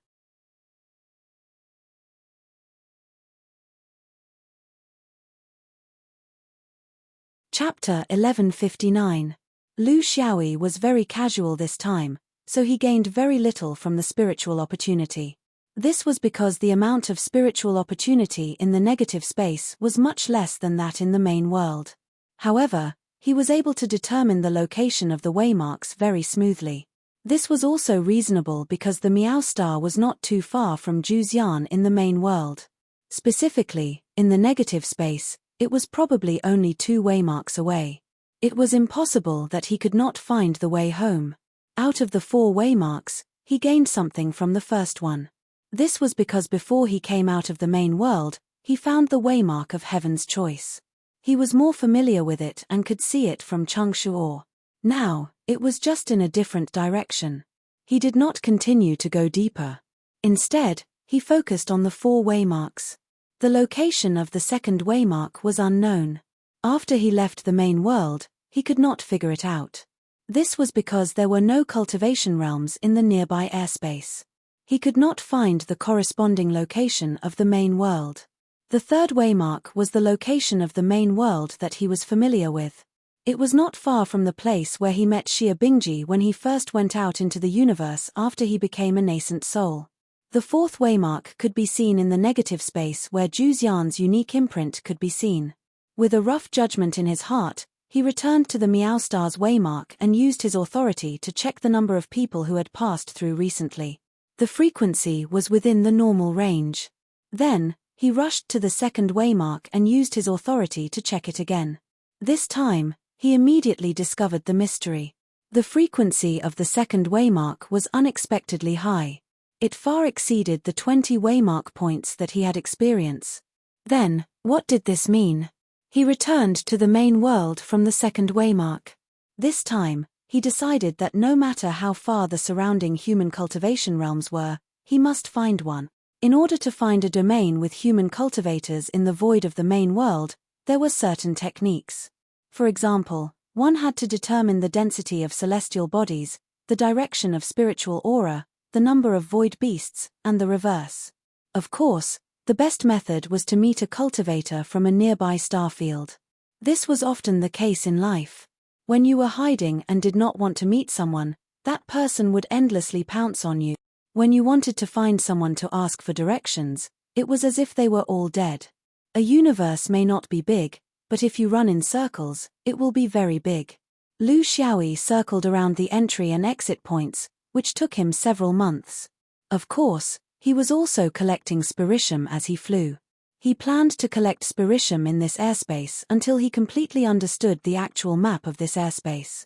Chapter 1159. Lu Xiaoyi was very casual this time, so he gained very little from the spiritual opportunity. This was because the amount of spiritual opportunity in the negative space was much less than that in the main world. However, he was able to determine the location of the waymarks very smoothly. This was also reasonable because the Meow Star was not too far from Juzian in the main world. Specifically, in the negative space, it was probably only 2 waymarks away. It was impossible that he could not find the way home. Out of the 4 waymarks, he gained something from the first one. This was because before he came out of the main world, he found the waymark of Heaven's Choice. He was more familiar with it and could see it from Changshuo. Now, it was just in a different direction. He did not continue to go deeper. Instead, he focused on the 4 waymarks. The location of the second waymark was unknown. After he left the main world, he could not figure it out. This was because there were no cultivation realms in the nearby airspace. He could not find the corresponding location of the main world. The third waymark was the location of the main world that he was familiar with. It was not far from the place where he met Xia Bingji when he first went out into the universe after he became a nascent soul. The fourth waymark could be seen in the negative space where Juzian's unique imprint could be seen. With a rough judgment in his heart, he returned to the Meow Star's waymark and used his authority to check the number of people who had passed through recently. The frequency was within the normal range. Then, he rushed to the second waymark and used his authority to check it again. This time, he immediately discovered the mystery. The frequency of the second waymark was unexpectedly high. It far exceeded the 20 waymark points that he had experienced. Then, what did this mean? He returned to the main world from the second waymark. This time, he decided that no matter how far the surrounding human cultivation realms were, he must find one. In order to find a domain with human cultivators in the void of the main world, there were certain techniques. For example, one had to determine the density of celestial bodies, the direction of spiritual aura, the number of void beasts, and the reverse. Of course, the best method was to meet a cultivator from a nearby star field. This was often the case in life. When you were hiding and did not want to meet someone, that person would endlessly pounce on you. When you wanted to find someone to ask for directions, it was as if they were all dead. A universe may not be big, but if you run in circles, it will be very big. Lu Xiaoyi circled around the entry and exit points, which took him several months. Of course, he was also collecting spiritium as he flew. He planned to collect spiritium in this airspace until he completely understood the actual map of this airspace.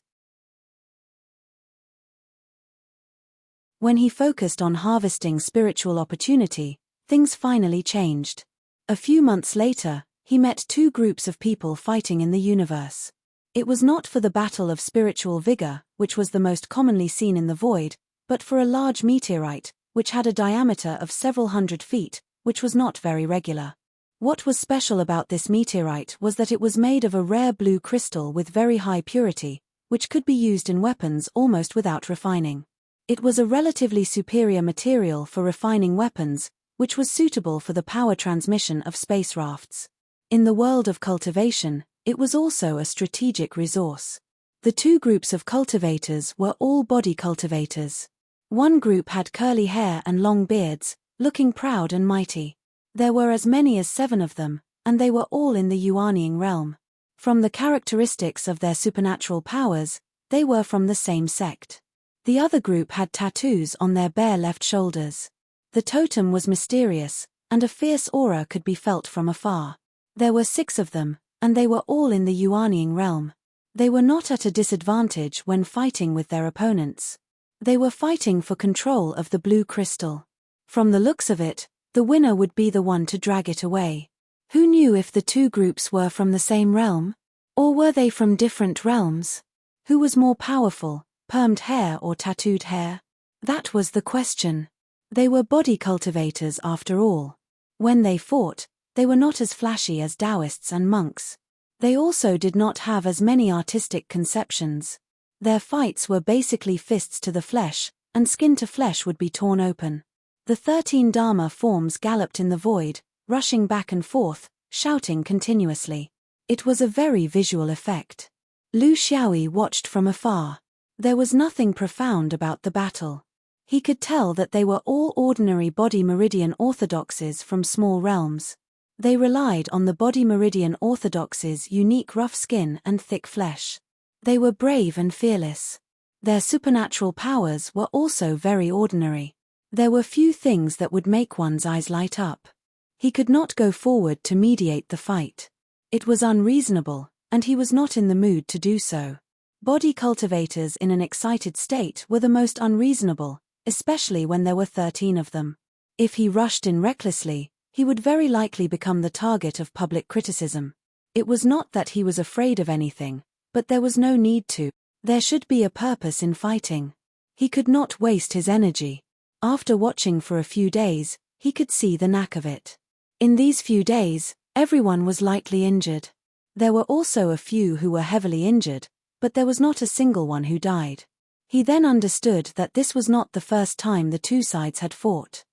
When he focused on harvesting spiritual opportunity, things finally changed. A few months later, he met 2 groups of people fighting in the universe. It was not for the battle of spiritual vigor, which was the most commonly seen in the void, but for a large meteorite, which had a diameter of several hundred feet, which was not very regular. What was special about this meteorite was that it was made of a rare blue crystal with very high purity, which could be used in weapons almost without refining. It was a relatively superior material for refining weapons, which was suitable for the power transmission of space rafts. In the world of cultivation, it was also a strategic resource. The 2 groups of cultivators were all body cultivators. One group had curly hair and long beards, looking proud and mighty. There were as many as 7 of them, and they were all in the Yuanying realm. From the characteristics of their supernatural powers, they were from the same sect. The other group had tattoos on their bare left shoulders. The totem was mysterious, and a fierce aura could be felt from afar. There were 6 of them, and they were all in the Yuanying realm. They were not at a disadvantage when fighting with their opponents. They were fighting for control of the blue crystal. From the looks of it, the winner would be the one to drag it away. Who knew if the 2 groups were from the same realm? Or were they from different realms? Who was more powerful, permed hair or tattooed hair? That was the question. They were body cultivators after all. When they fought, they were not as flashy as Taoists and monks. They also did not have as many artistic conceptions. Their fights were basically fists to the flesh, and skin to flesh would be torn open. The 13 Dharma forms galloped in the void, rushing back and forth, shouting continuously. It was a very visual effect. Lu Xiaoyi watched from afar. There was nothing profound about the battle. He could tell that they were all ordinary body meridian orthodoxes from small realms. They relied on the body meridian orthodoxes' unique rough skin and thick flesh. They were brave and fearless. Their supernatural powers were also very ordinary. There were few things that would make one's eyes light up. He could not go forward to mediate the fight. It was unreasonable, and he was not in the mood to do so. Body cultivators in an excited state were the most unreasonable, especially when there were 13 of them. If he rushed in recklessly, he would very likely become the target of public criticism. It was not that he was afraid of anything, but there was no need to. There should be a purpose in fighting. He could not waste his energy. After watching for a few days, he could see the knack of it. In these few days, everyone was lightly injured. There were also a few who were heavily injured, but there was not a single one who died. He then understood that this was not the first time the two sides had fought.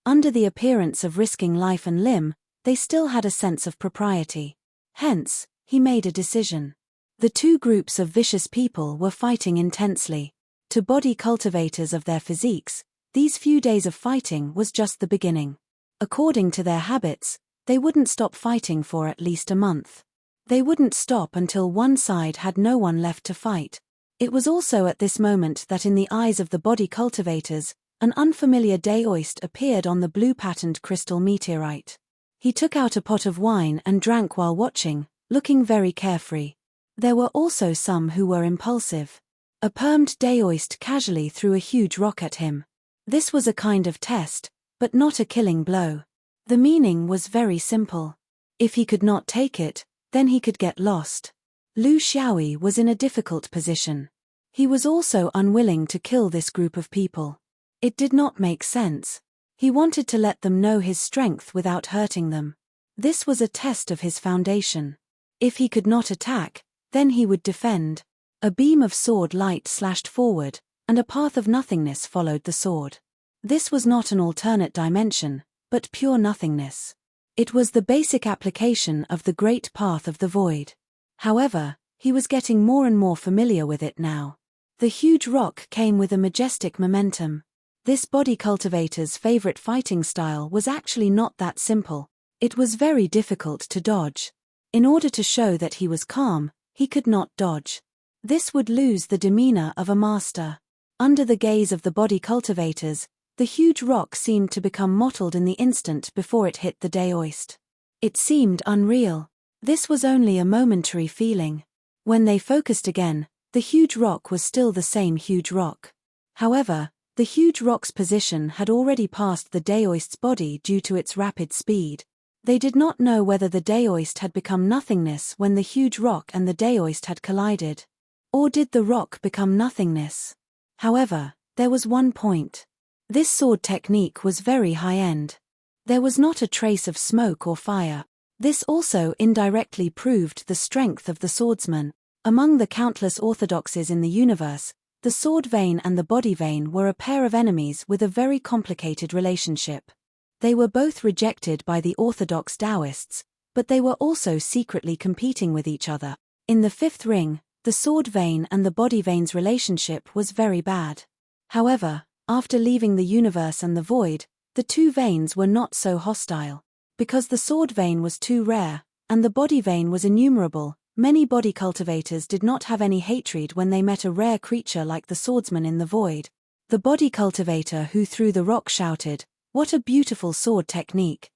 Under the appearance of risking life and limb, they still had a sense of propriety. Hence, he made a decision. The two groups of vicious people were fighting intensely. To body cultivators of their physiques, these few days of fighting was just the beginning. According to their habits, they wouldn't stop fighting for at least a month. They wouldn't stop until one side had no one left to fight. It was also at this moment that in the eyes of the body cultivators, an unfamiliar daoist appeared on the blue-patterned crystal meteorite. He took out a pot of wine and drank while watching, looking very carefree. There were also some who were impulsive. A permed daoist casually threw a huge rock at him. This was a kind of test, but not a killing blow. The meaning was very simple. If he could not take it, then he could get lost. Lu Xiaoyi was in a difficult position. He was also unwilling to kill this group of people. It did not make sense. He wanted to let them know his strength without hurting them. This was a test of his foundation. If he could not attack, then he would defend. A beam of sword light slashed forward, and a path of nothingness followed the sword. This was not an alternate dimension, but pure nothingness. It was the basic application of the great path of the void. However, he was getting more and more familiar with it now. The huge rock came with a majestic momentum. This body cultivator's favorite fighting style was actually not that simple. It was very difficult to dodge. In order to show that he was calm, he could not dodge. This would lose the demeanor of a master. Under the gaze of the body cultivators, the huge rock seemed to become mottled in the instant before it hit the daoist. It seemed unreal. This was only a momentary feeling. When they focused again, the huge rock was still the same huge rock. However, the huge rock's position had already passed the daoist's body due to its rapid speed. They did not know whether the daoist had become nothingness when the huge rock and the daoist had collided. Or did the rock become nothingness? However, there was one point. This sword technique was very high-end. There was not a trace of smoke or fire. This also indirectly proved the strength of the swordsman. Among the countless orthodoxies in the universe, the sword vein and the body vein were a pair of enemies with a very complicated relationship. They were both rejected by the orthodox Taoists, but they were also secretly competing with each other. In the fifth ring, the sword vein and the body vein's relationship was very bad. However, after leaving the universe and the void, the two veins were not so hostile. Because the sword vein was too rare, and the body vein was innumerable, many body cultivators did not have any hatred when they met a rare creature like the swordsman in the void. The body cultivator who threw the rock shouted, "What a beautiful sword technique!"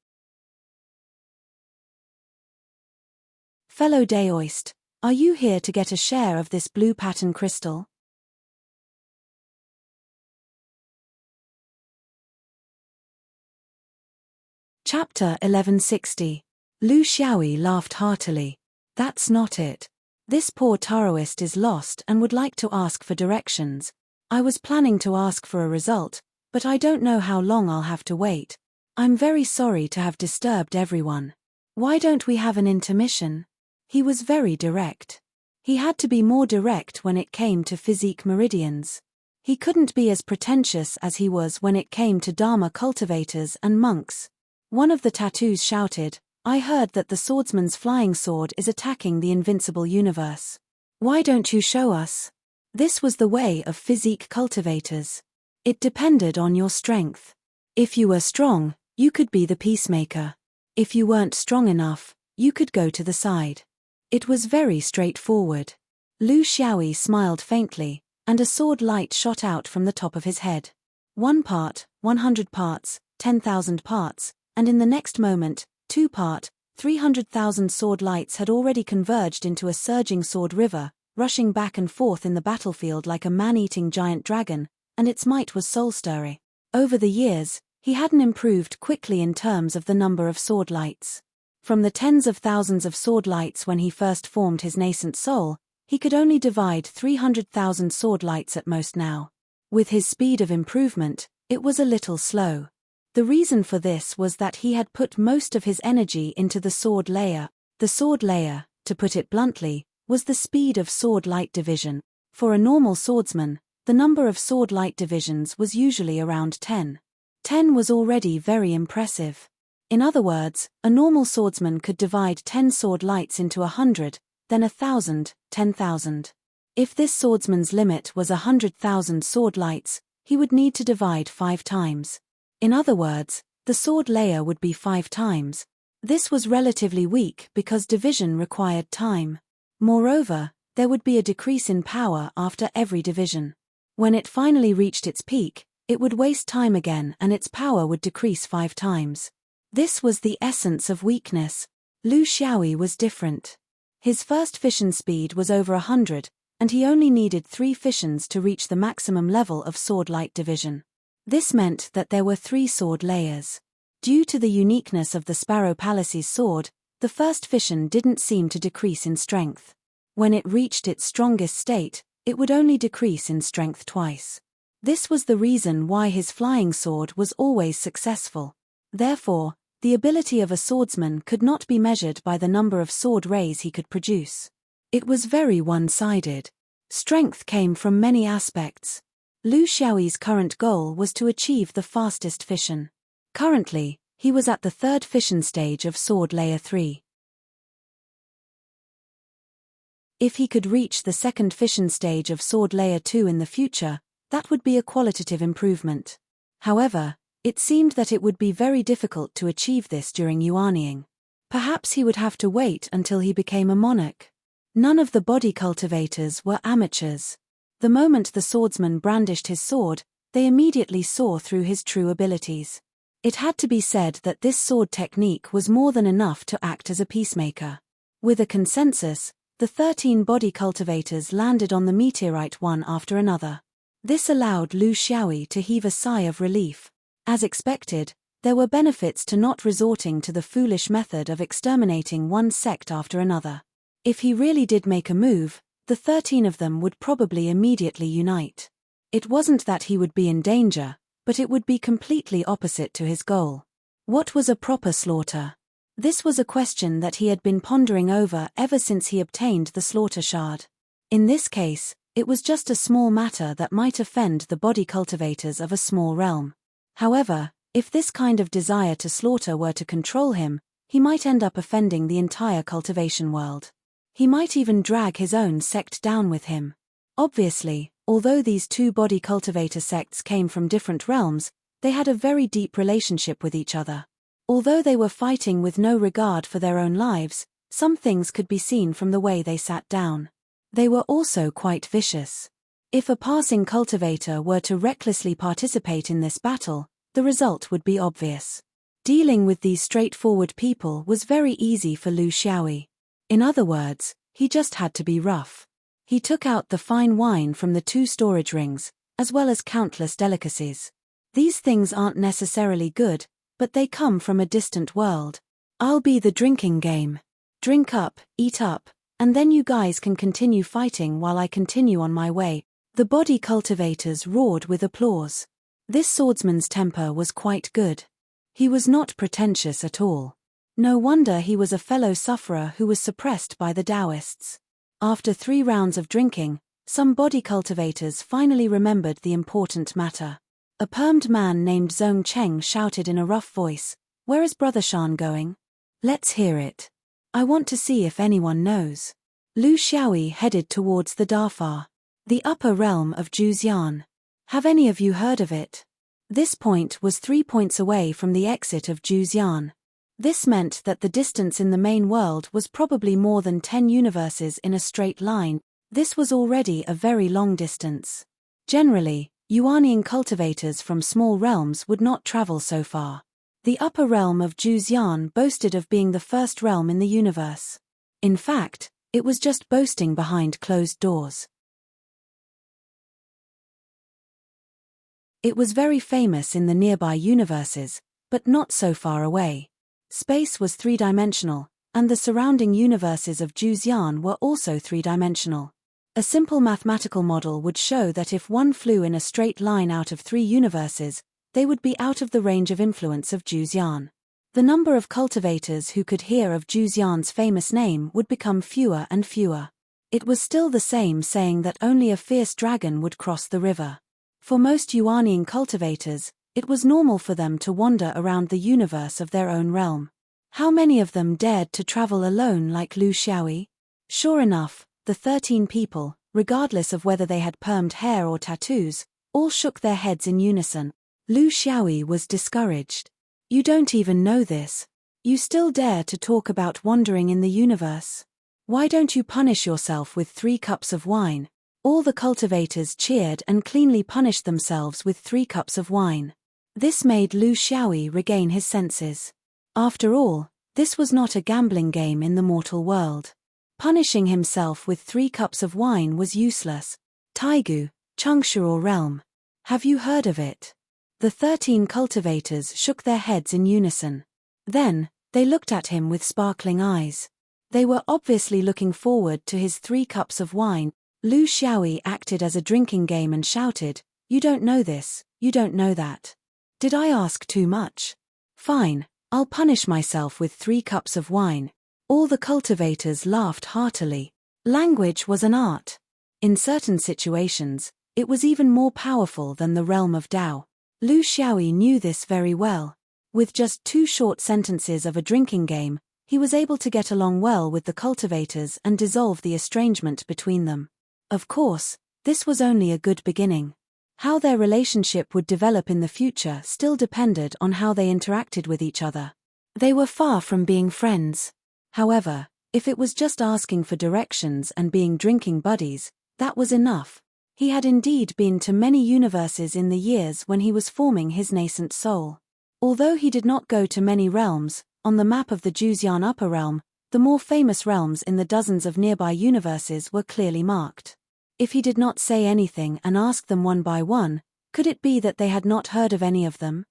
Fellow daoist, are you here to get a share of this blue pattern crystal? Chapter 1160. Lu Xiaoyi laughed heartily. That's not it. This poor Taoist is lost and would like to ask for directions. I was planning to ask for a result, but I don't know how long I'll have to wait. I'm very sorry to have disturbed everyone. Why don't we have an intermission? He was very direct. He had to be more direct when it came to physique meridians. He couldn't be as pretentious as he was when it came to Dharma cultivators and monks. One of the tattoos shouted, "I heard that the swordsman's flying sword is attacking the invincible universe. Why don't you show us?" This was the way of physique cultivators. It depended on your strength. If you were strong, you could be the peacemaker. If you weren't strong enough, you could go to the side. It was very straightforward. Lu Xiaoyi smiled faintly, and a sword light shot out from the top of his head. 1 part, 100 parts, 10,000 parts, and in the next moment, 2 part, 300,000 sword lights had already converged into a surging sword river, rushing back and forth in the battlefield like a man-eating giant dragon, and its might was soul-stirring. Over the years, he hadn't improved quickly in terms of the number of sword lights. From the tens of thousands of sword lights when he first formed his nascent soul, he could only divide 300,000 sword lights at most now. With his speed of improvement, it was a little slow. The reason for this was that he had put most of his energy into the sword layer. The sword layer, to put it bluntly, was the speed of sword light division. For a normal swordsman, the number of sword light divisions was usually around 10. 10 was already very impressive. In other words, a normal swordsman could divide 10 sword lights into 100, then 1,000, 10,000. If this swordsman's limit was 100,000 sword lights, he would need to divide 5 times. In other words, the sword layer would be 5 times. This was relatively weak because division required time. Moreover, there would be a decrease in power after every division. When it finally reached its peak, it would waste time again and its power would decrease 5 times. This was the essence of weakness. Lu Xiaoyi was different. His first fission speed was over 100, and he only needed 3 fissions to reach the maximum level of sword light division. This meant that there were 3 sword layers. Due to the uniqueness of the Sparrow Palace's sword, the first fission didn't seem to decrease in strength. When it reached its strongest state, it would only decrease in strength twice. This was the reason why his flying sword was always successful. Therefore, the ability of a swordsman could not be measured by the number of sword rays he could produce. It was very one-sided. Strength came from many aspects. Lu Xiaoyi's current goal was to achieve the fastest fission. Currently, he was at the 3rd fission stage of Sword Layer 3. If he could reach the 2nd fission stage of Sword Layer 2 in the future, that would be a qualitative improvement. However, it seemed that it would be very difficult to achieve this during Yuanying. Perhaps he would have to wait until he became a monarch. None of the body cultivators were amateurs. The moment the swordsman brandished his sword, they immediately saw through his true abilities. It had to be said that this sword technique was more than enough to act as a peacemaker. With a consensus, the 13 body cultivators landed on the meteorite one after another. This allowed Lu Xiaoyi to heave a sigh of relief. As expected, there were benefits to not resorting to the foolish method of exterminating one sect after another. If he really did make a move, the 13 of them would probably immediately unite. It wasn't that he would be in danger, but it would be completely opposite to his goal. What was a proper slaughter? This was a question that he had been pondering over ever since he obtained the slaughter shard. In this case, it was just a small matter that might offend the body cultivators of a small realm. However, if this kind of desire to slaughter were to control him, he might end up offending the entire cultivation world. He might even drag his own sect down with him. Obviously, although these 2 body cultivator sects came from different realms, they had a very deep relationship with each other. Although they were fighting with no regard for their own lives, some things could be seen from the way they sat down. They were also quite vicious. If a passing cultivator were to recklessly participate in this battle, the result would be obvious. Dealing with these straightforward people was very easy for Lu Xiaoyi. In other words, he just had to be rough. He took out the fine wine from the 2 storage rings, as well as countless delicacies. These things aren't necessarily good, but they come from a distant world. I'll be the drinking game. Drink up, eat up, and then you guys can continue fighting while I continue on my way. The body cultivators roared with applause. This swordsman's temper was quite good. He was not pretentious at all. No wonder he was a fellow sufferer who was suppressed by the Taoists. After 3 rounds of drinking, some body cultivators finally remembered the important matter. A permed man named Zhong Cheng shouted in a rough voice, "Where is Brother Shan going? Let's hear it. I want to see if anyone knows." Lu Xiaoyi headed towards the Dafar. The upper realm of Juzian. Have any of you heard of it? This point was 3 points away from the exit of Juzian. This meant that the distance in the main world was probably more than 10 universes in a straight line. This was already a very long distance. Generally, Yuanian cultivators from small realms would not travel so far. The upper realm of Juzian boasted of being the first realm in the universe. In fact, it was just boasting behind closed doors. It was very famous in the nearby universes, but not so far away. Space was three-dimensional, and the surrounding universes of Juzian were also three-dimensional. A simple mathematical model would show that if one flew in a straight line out of 3 universes, they would be out of the range of influence of Juzian. The number of cultivators who could hear of Juzian's famous name would become fewer and fewer. It was still the same saying that only a fierce dragon would cross the river. For most Yuanian cultivators, it was normal for them to wander around the universe of their own realm. How many of them dared to travel alone like Lu Xiaoyi? Sure enough, the 13 people, regardless of whether they had permed hair or tattoos, all shook their heads in unison. Lu Xiaoyi was discouraged. You don't even know this. You still dare to talk about wandering in the universe? Why don't you punish yourself with 3 cups of wine? All the cultivators cheered and cleanly punished themselves with 3 cups of wine. This made Lu Xiaoyi regain his senses. After all, this was not a gambling game in the mortal world. Punishing himself with 3 cups of wine was useless. Taigu, Changshuo realm. Have you heard of it? The 13 cultivators shook their heads in unison. Then, they looked at him with sparkling eyes. They were obviously looking forward to his 3 cups of wine. Lu Xiaoyi acted as a drinking game and shouted, "You don't know this, you don't know that. Did I ask too much? Fine, I'll punish myself with 3 cups of wine." All the cultivators laughed heartily. Language was an art. In certain situations, it was even more powerful than the realm of Tao. Lu Xiaoyi knew this very well. With just 2 short sentences of a drinking game, he was able to get along well with the cultivators and dissolve the estrangement between them. Of course, this was only a good beginning. How their relationship would develop in the future still depended on how they interacted with each other. They were far from being friends. However, if it was just asking for directions and being drinking buddies, that was enough. He had indeed been to many universes in the years when he was forming his nascent soul. Although he did not go to many realms, on the map of the Juzian Upper Realm, the more famous realms in the dozens of nearby universes were clearly marked. If he did not say anything and ask them one by one, could it be that they had not heard of any of them?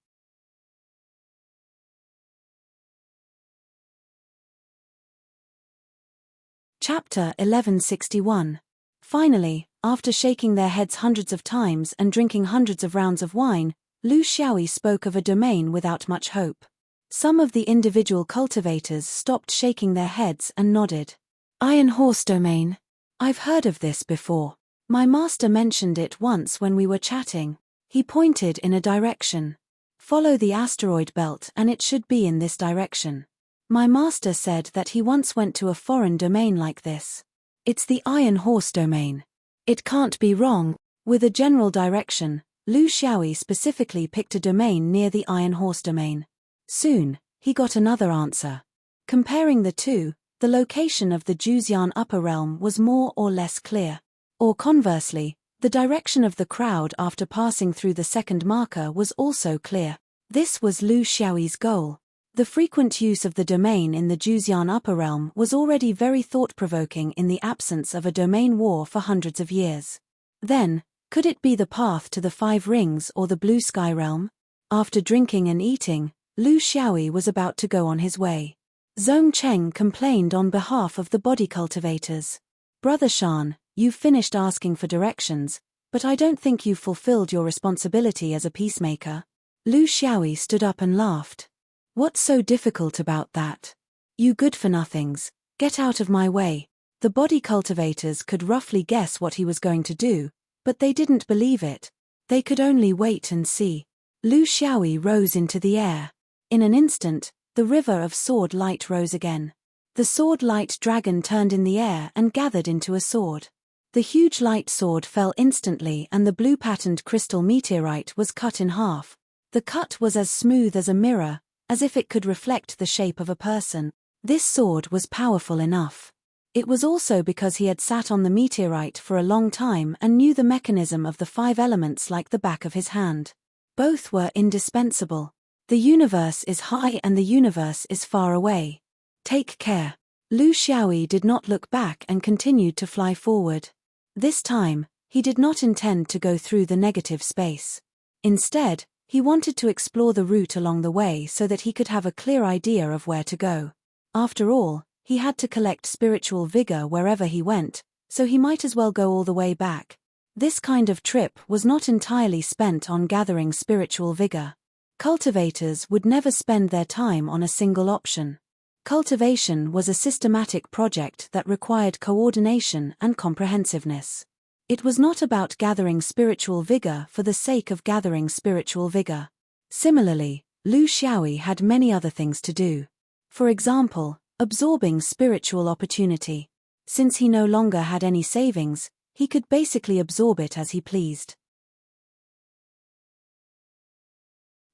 Chapter 1161. Finally, after shaking their heads hundreds of times and drinking hundreds of rounds of wine, Lu Xiaoyi spoke of a domain without much hope. Some of the individual cultivators stopped shaking their heads and nodded. Iron Horse Domain. I've heard of this before. My master mentioned it once when we were chatting. He pointed in a direction. Follow the asteroid belt and it should be in this direction. My master said that he once went to a foreign domain like this. It's the Iron Horse Domain. It can't be wrong. With a general direction, Lu Xiaoyi specifically picked a domain near the Iron Horse Domain. Soon, he got another answer. Comparing the two, the location of the Juzian Upper Realm was more or less clear. Or conversely, the direction of the crowd after passing through the second marker was also clear. This was Lu Xiaoyi's goal. The frequent use of the domain in the Juzian Upper Realm was already very thought-provoking in the absence of a domain war for hundreds of years. Then, could it be the path to the 5 rings or the Blue Sky Realm? After drinking and eating, Lu Xiaoyi was about to go on his way. Zhong Cheng complained on behalf of the body cultivators. Brother Shan, you've finished asking for directions, but I don't think you've fulfilled your responsibility as a peacemaker. Lu Xiaoyi stood up and laughed. What's so difficult about that? You good-for-nothings, get out of my way. The body cultivators could roughly guess what he was going to do, but they didn't believe it. They could only wait and see. Lu Xiaoyi rose into the air. In an instant, the river of sword light rose again. The sword light dragon turned in the air and gathered into a sword. The huge light sword fell instantly and the blue-patterned crystal meteorite was cut in half. The cut was as smooth as a mirror, as if it could reflect the shape of a person. This sword was powerful enough. It was also because he had sat on the meteorite for a long time and knew the mechanism of the 5 elements like the back of his hand. Both were indispensable. The universe is high and the universe is far away. Take care. Lu Xiaoyi did not look back and continued to fly forward. This time, he did not intend to go through the negative space. Instead, he wanted to explore the route along the way so that he could have a clear idea of where to go. After all, he had to collect spiritual vigor wherever he went, so he might as well go all the way back. This kind of trip was not entirely spent on gathering spiritual vigor. Cultivators would never spend their time on a single option. Cultivation was a systematic project that required coordination and comprehensiveness. It was not about gathering spiritual vigor for the sake of gathering spiritual vigor. Similarly, Lu Xiaoyi had many other things to do. For example, absorbing spiritual opportunity. Since he no longer had any savings, he could basically absorb it as he pleased.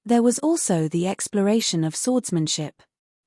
There was also the exploration of swordsmanship.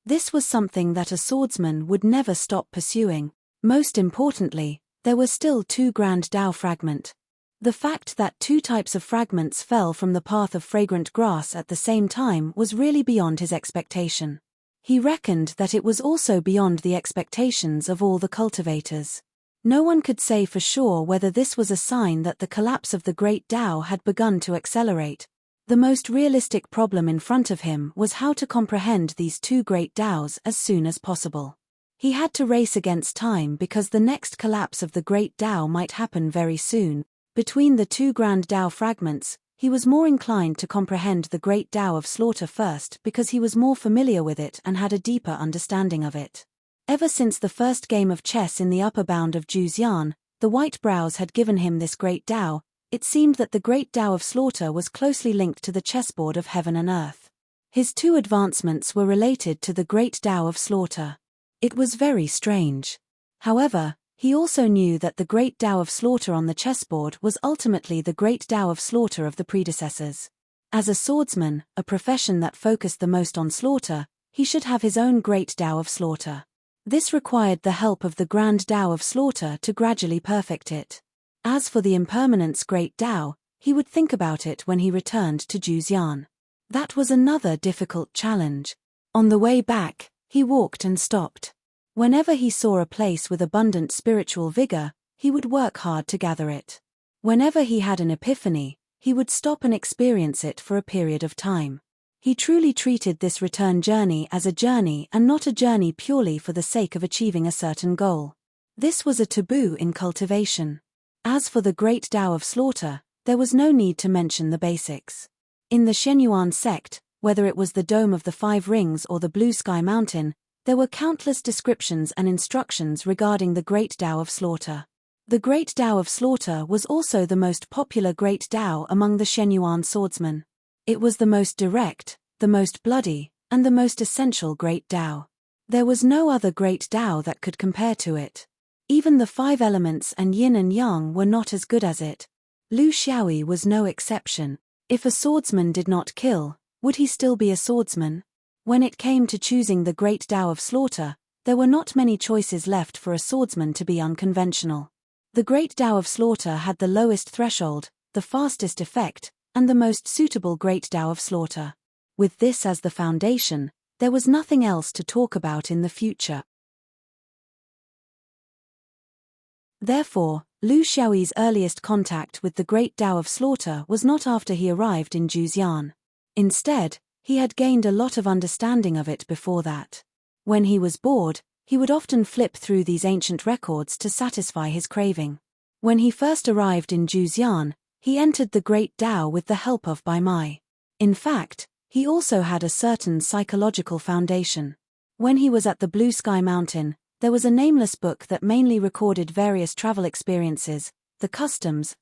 This was something that a swordsman would never stop pursuing. Most importantly, there were still 2 grand Dao fragments. The fact that 2 types of fragments fell from the path of fragrant grass at the same time was really beyond his expectation. He reckoned that it was also beyond the expectations of all the cultivators. No one could say for sure whether this was a sign that the collapse of the great Tao had begun to accelerate. The most realistic problem in front of him was how to comprehend these 2 great Taos as soon as possible. He had to race against time because the next collapse of the great Tao might happen very soon. Between the 2 grand Tao fragments, he was more inclined to comprehend the great Tao of slaughter first because he was more familiar with it and had a deeper understanding of it. Ever since the first game of chess in the upper bound of Juzian, the white brows had given him this great Tao. It seemed that the great Tao of slaughter was closely linked to the chessboard of heaven and earth. His 2 advancements were related to the great Tao of slaughter. It was very strange. However, he also knew that the great Tao of slaughter on the chessboard was ultimately the great Tao of slaughter of the predecessors. As a swordsman, a profession that focused the most on slaughter, he should have his own great Tao of slaughter. This required the help of the grand Tao of slaughter to gradually perfect it. As for the impermanence great Tao, he would think about it when he returned to Juzian. That was another difficult challenge. On the way back, he walked and stopped. Whenever he saw a place with abundant spiritual vigor, he would work hard to gather it. Whenever he had an epiphany, he would stop and experience it for a period of time. He truly treated this return journey as a journey and not a journey purely for the sake of achieving a certain goal. This was a taboo in cultivation. As for the great Tao of slaughter, there was no need to mention the basics. In the Shenyuan sect, whether it was the Dome of the 5 Rings or the Blue Sky Mountain, there were countless descriptions and instructions regarding the great Tao of slaughter. The great Tao of slaughter was also the most popular great Tao among the Shenyuan swordsmen. It was the most direct, the most bloody, and the most essential great Tao. There was no other great Tao that could compare to it. Even the 5 elements and yin and yang were not as good as it. Lu Xiaoyi was no exception. If a swordsman did not kill, would he still be a swordsman? When it came to choosing the great Tao of slaughter, there were not many choices left for a swordsman to be unconventional. The great Tao of slaughter had the lowest threshold, the fastest effect, and the most suitable great Tao of slaughter. With this as the foundation, there was nothing else to talk about in the future. Therefore, Lu Xiaoyi's earliest contact with the great Tao of slaughter was not after he arrived in Juzian. Instead, he had gained a lot of understanding of it before that. When he was bored, he would often flip through these ancient records to satisfy his craving. When he first arrived in Juzian, he entered the great Tao with the help of Bai Mai. In fact, he also had a certain psychological foundation. When he was at the Blue Sky Mountain, there was a nameless book that mainly recorded various travel experiences, the customs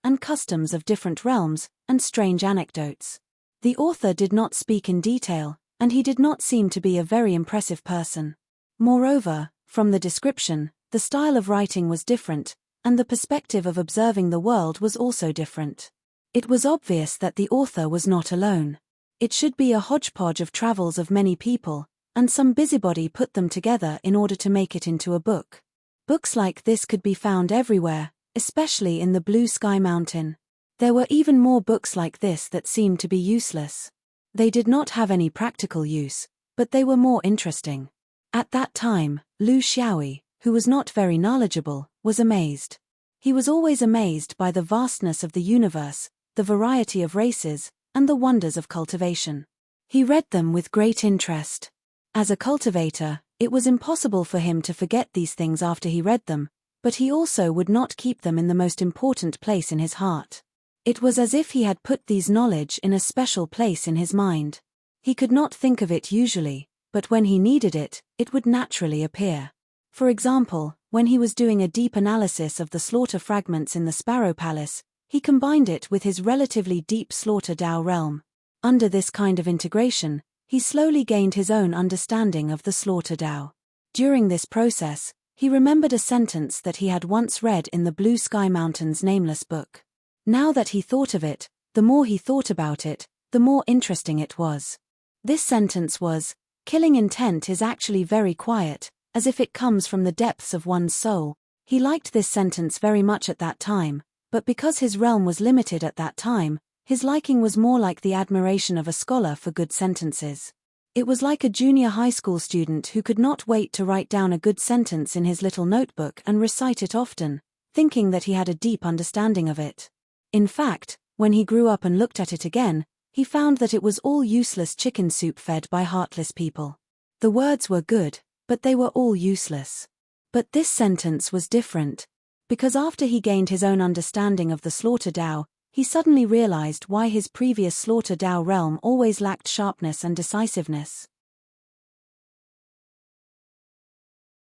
of different realms, and strange anecdotes. The author did not speak in detail, and he did not seem to be a very impressive person. Moreover, from the description, the style of writing was different, and the perspective of observing the world was also different. It was obvious that the author was not alone. It should be a hodgepodge of travels of many people, and some busybody put them together in order to make it into a book. Books like this could be found everywhere, especially in the Blue Sky Mountain. There were even more books like this that seemed to be useless. They did not have any practical use, but they were more interesting. At that time, Lu Xiaoyi, who was not very knowledgeable, was amazed. He was always amazed by the vastness of the universe, the variety of races, and the wonders of cultivation. He read them with great interest. As a cultivator, it was impossible for him to forget these things after he read them, but he also would not keep them in the most important place in his heart. It was as if he had put these knowledge in a special place in his mind. He could not think of it usually, but when he needed it, it would naturally appear. For example, when he was doing a deep analysis of the slaughter fragments in the Sparrow Palace, he combined it with his relatively deep slaughter Dao realm. Under this kind of integration, he slowly gained his own understanding of the slaughter Dao. During this process, he remembered a sentence that he had once read in the Blue Sky Mountain's nameless book. Now that he thought of it, the more he thought about it, the more interesting it was. This sentence was, "Killing intent is actually very quiet, as if it comes from the depths of one's soul." He liked this sentence very much at that time, but because his realm was limited at that time, his liking was more like the admiration of a scholar for good sentences. It was like a junior high school student who could not wait to write down a good sentence in his little notebook and recite it often, thinking that he had a deep understanding of it. In fact, when he grew up and looked at it again, he found that it was all useless chicken soup fed by heartless people. The words were good, but they were all useless. But this sentence was different, because after he gained his own understanding of the slaughter Dao, he suddenly realized why his previous slaughter Dao realm always lacked sharpness and decisiveness.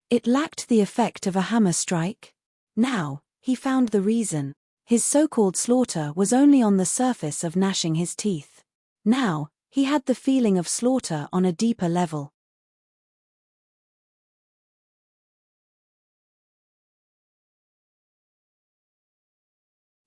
It lacked the effect of a hammer strike. Now, he found the reason. His so-called slaughter was only on the surface of gnashing his teeth. Now, he had the feeling of slaughter on a deeper level.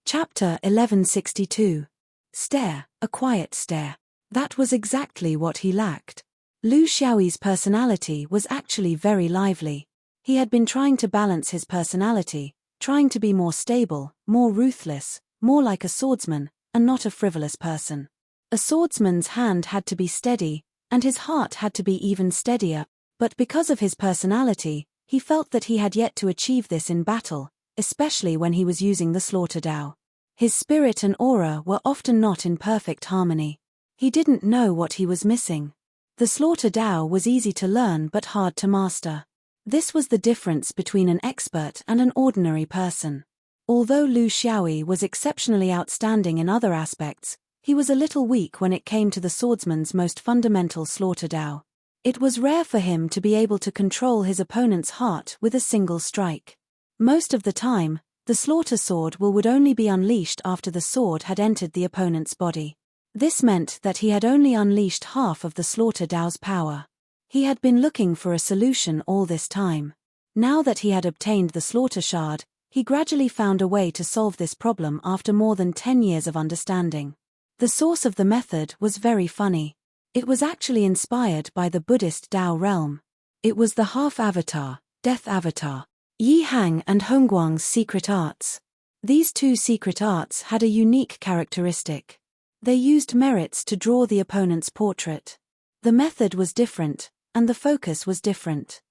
Chapter 1162. Stare, a quiet stare. That was exactly what he lacked. Lu Xiaoyi's personality was actually very lively. He had been trying to balance his personality, trying to be more stable, more ruthless, more like a swordsman, and not a frivolous person. A swordsman's hand had to be steady, and his heart had to be even steadier, but because of his personality, he felt that he had yet to achieve this in battle, especially when he was using the slaughter Dao. His spirit and aura were often not in perfect harmony. He didn't know what he was missing. The slaughter Dao was easy to learn but hard to master. This was the difference between an expert and an ordinary person. Although Lu Xiaoyi was exceptionally outstanding in other aspects, he was a little weak when it came to the swordsman's most fundamental slaughter Dao. It was rare for him to be able to control his opponent's heart with a single strike. Most of the time, the slaughter sword would only be unleashed after the sword had entered the opponent's body. This meant that he had only unleashed half of the slaughter Dao's power. He had been looking for a solution all this time. Now that he had obtained the slaughter shard, he gradually found a way to solve this problem after more than 10 years of understanding. The source of the method was very funny. It was actually inspired by the Buddhist Dao realm. It was the half-avatar, death avatar, Yi Hang and Hongguang's secret arts. These two secret arts had a unique characteristic. They used merits to draw the opponent's portrait. The method was different, and the focus was different.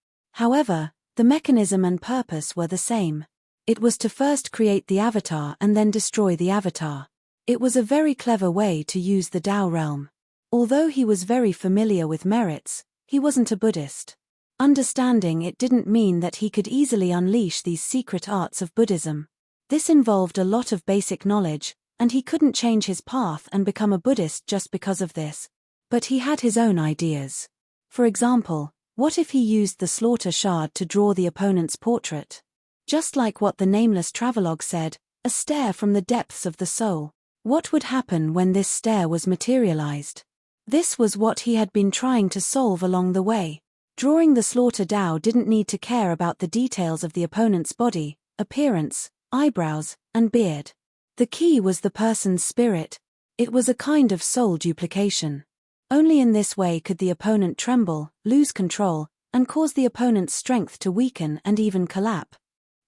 However, the mechanism and purpose were the same. It was to first create the avatar and then destroy the avatar. It was a very clever way to use the Dao realm. Although he was very familiar with merits, he wasn't a Buddhist. Understanding it didn't mean that he could easily unleash these secret arts of Buddhism. This involved a lot of basic knowledge, and he couldn't change his path and become a Buddhist just because of this. But he had his own ideas. For example, what if he used the slaughter shard to draw the opponent's portrait? Just like what the nameless travelogue said, a stare from the depths of the soul. What would happen when this stare was materialized? This was what he had been trying to solve along the way. Drawing the slaughter Dao didn't need to care about the details of the opponent's body, appearance, eyebrows, and beard. The key was the person's spirit. It was a kind of soul duplication. Only in this way could the opponent tremble, lose control, and cause the opponent's strength to weaken and even collapse.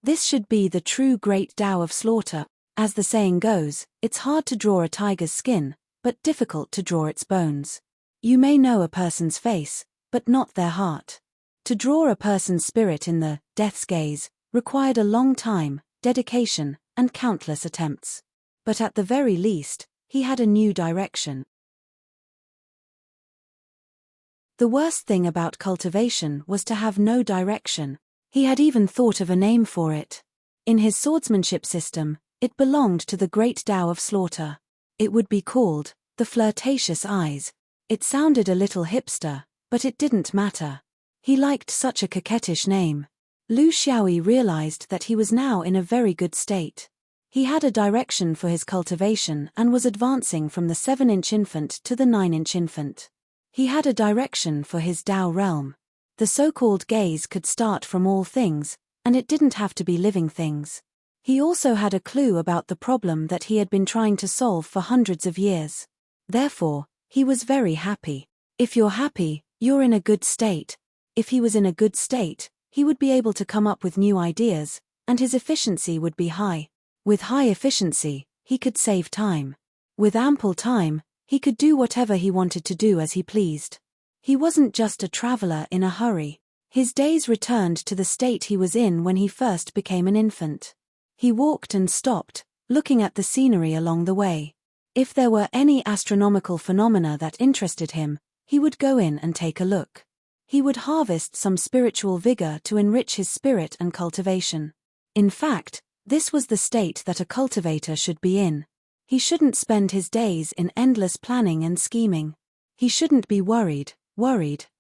This should be the true great Tao of slaughter. As the saying goes, it's hard to draw a tiger's skin, but difficult to draw its bones. You may know a person's face, but not their heart. To draw a person's spirit in the death's gaze required a long time, dedication, and countless attempts. But at the very least, he had a new direction. The worst thing about cultivation was to have no direction. He had even thought of a name for it. In his swordsmanship system, it belonged to the great Tao of slaughter. It would be called the flirtatious eyes. It sounded a little hipster, but it didn't matter. He liked such a coquettish name. Lu Xiaoyi realized that he was now in a very good state. He had a direction for his cultivation and was advancing from the 7-inch infant to the 9-inch infant. He had a direction for his Tao realm. The so-called gaze could start from all things, and it didn't have to be living things. He also had a clue about the problem that he had been trying to solve for hundreds of years. Therefore, he was very happy. If you're happy, you're in a good state. If he was in a good state, he would be able to come up with new ideas, and his efficiency would be high. With high efficiency, he could save time. With ample time, he could do whatever he wanted to do as he pleased. He wasn't just a traveler in a hurry. His days returned to the state he was in when he first became an infant. He walked and stopped, looking at the scenery along the way. If there were any astronomical phenomena that interested him, he would go in and take a look. He would harvest some spiritual vigor to enrich his spirit and cultivation. In fact, this was the state that a cultivator should be in. He shouldn't spend his days in endless planning and scheming. He shouldn't be worried,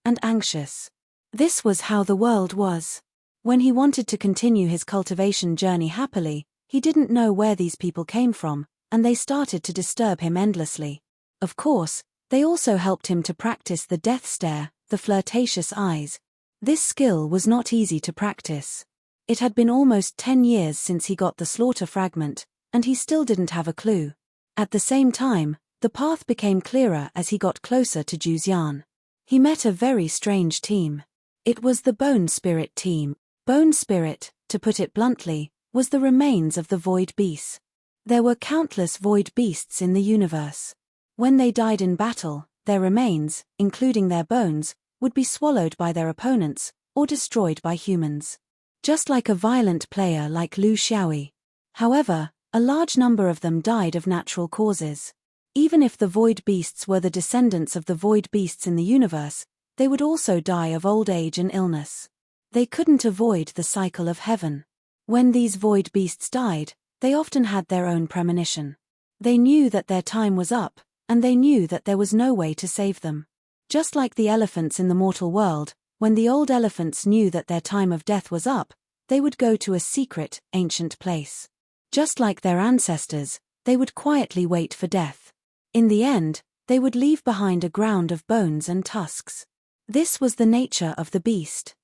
and anxious. This was how the world was. When he wanted to continue his cultivation journey happily, he didn't know where these people came from, and they started to disturb him endlessly. Of course, they also helped him to practice the death stare, the flirtatious eyes. This skill was not easy to practice. It had been almost 10 years since he got the slaughter fragment, and he still didn't have a clue. At the same time, the path became clearer as he got closer to Juzian. He met a very strange team. It was the Bone Spirit team. Bone Spirit, to put it bluntly, was the remains of the void beasts. There were countless void beasts in the universe. When they died in battle, their remains, including their bones, would be swallowed by their opponents, or destroyed by humans. Just like a violent player like Lu Xiaoyi. However, a large number of them died of natural causes. Even if the void beasts were the descendants of the void beasts in the universe, they would also die of old age and illness. They couldn't avoid the cycle of heaven. When these void beasts died, they often had their own premonition. They knew that their time was up, and they knew that there was no way to save them. Just like the elephants in the mortal world, when the old elephants knew that their time of death was up, they would go to a secret, ancient place. Just like their ancestors, they would quietly wait for death. In the end, they would leave behind a ground of bones and tusks. This was the nature of the beast.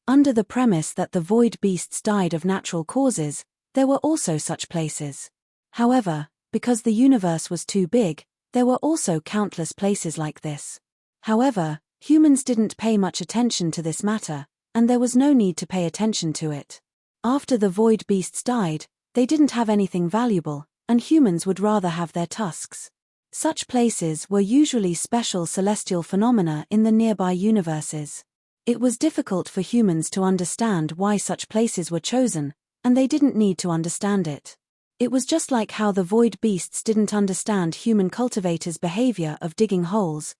Under the premise that the void beasts died of natural causes, there were also such places. However, because the universe was too big, there were also countless places like this. However, humans didn't pay much attention to this matter, and there was no need to pay attention to it. After the void beasts died, they didn't have anything valuable, and humans would rather have their tusks. Such places were usually special celestial phenomena in the nearby universes. It was difficult for humans to understand why such places were chosen, and they didn't need to understand it. It was just like how the void beasts didn't understand human cultivators' behavior of digging holes,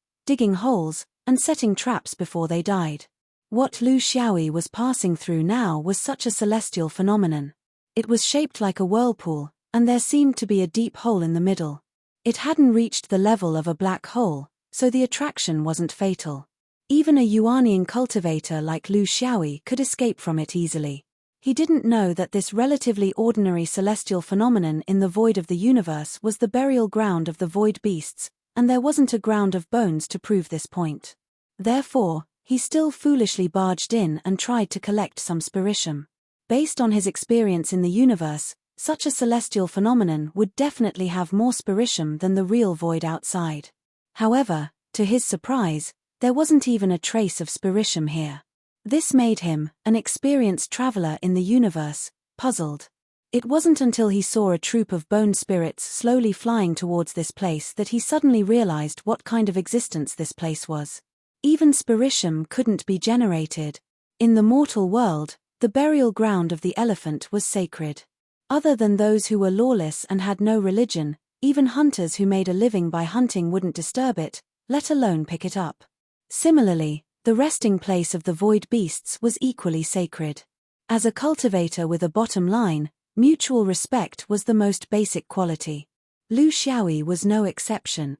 and setting traps before they died. What Lu Xiaoyi was passing through now was such a celestial phenomenon. It was shaped like a whirlpool, and there seemed to be a deep hole in the middle. It hadn't reached the level of a black hole, so the attraction wasn't fatal. Even a Yuanian cultivator like Lu Xiaoyi could escape from it easily. He didn't know that this relatively ordinary celestial phenomenon in the void of the universe was the burial ground of the void beasts, and there wasn't a ground of bones to prove this point. Therefore, he still foolishly barged in and tried to collect some spiritium. Based on his experience in the universe, such a celestial phenomenon would definitely have more spiritium than the real void outside. However, to his surprise, there wasn't even a trace of spiritium here. This made him, an experienced traveler in the universe, puzzled. It wasn't until he saw a troop of bone spirits slowly flying towards this place that he suddenly realized what kind of existence this place was. Even spiritium couldn't be generated. In the mortal world, the burial ground of the elephant was sacred. Other than those who were lawless and had no religion, even hunters who made a living by hunting wouldn't disturb it, let alone pick it up. Similarly, the resting place of the void beasts was equally sacred. As a cultivator with a bottom line, mutual respect was the most basic quality. Lu Xiaoyi was no exception.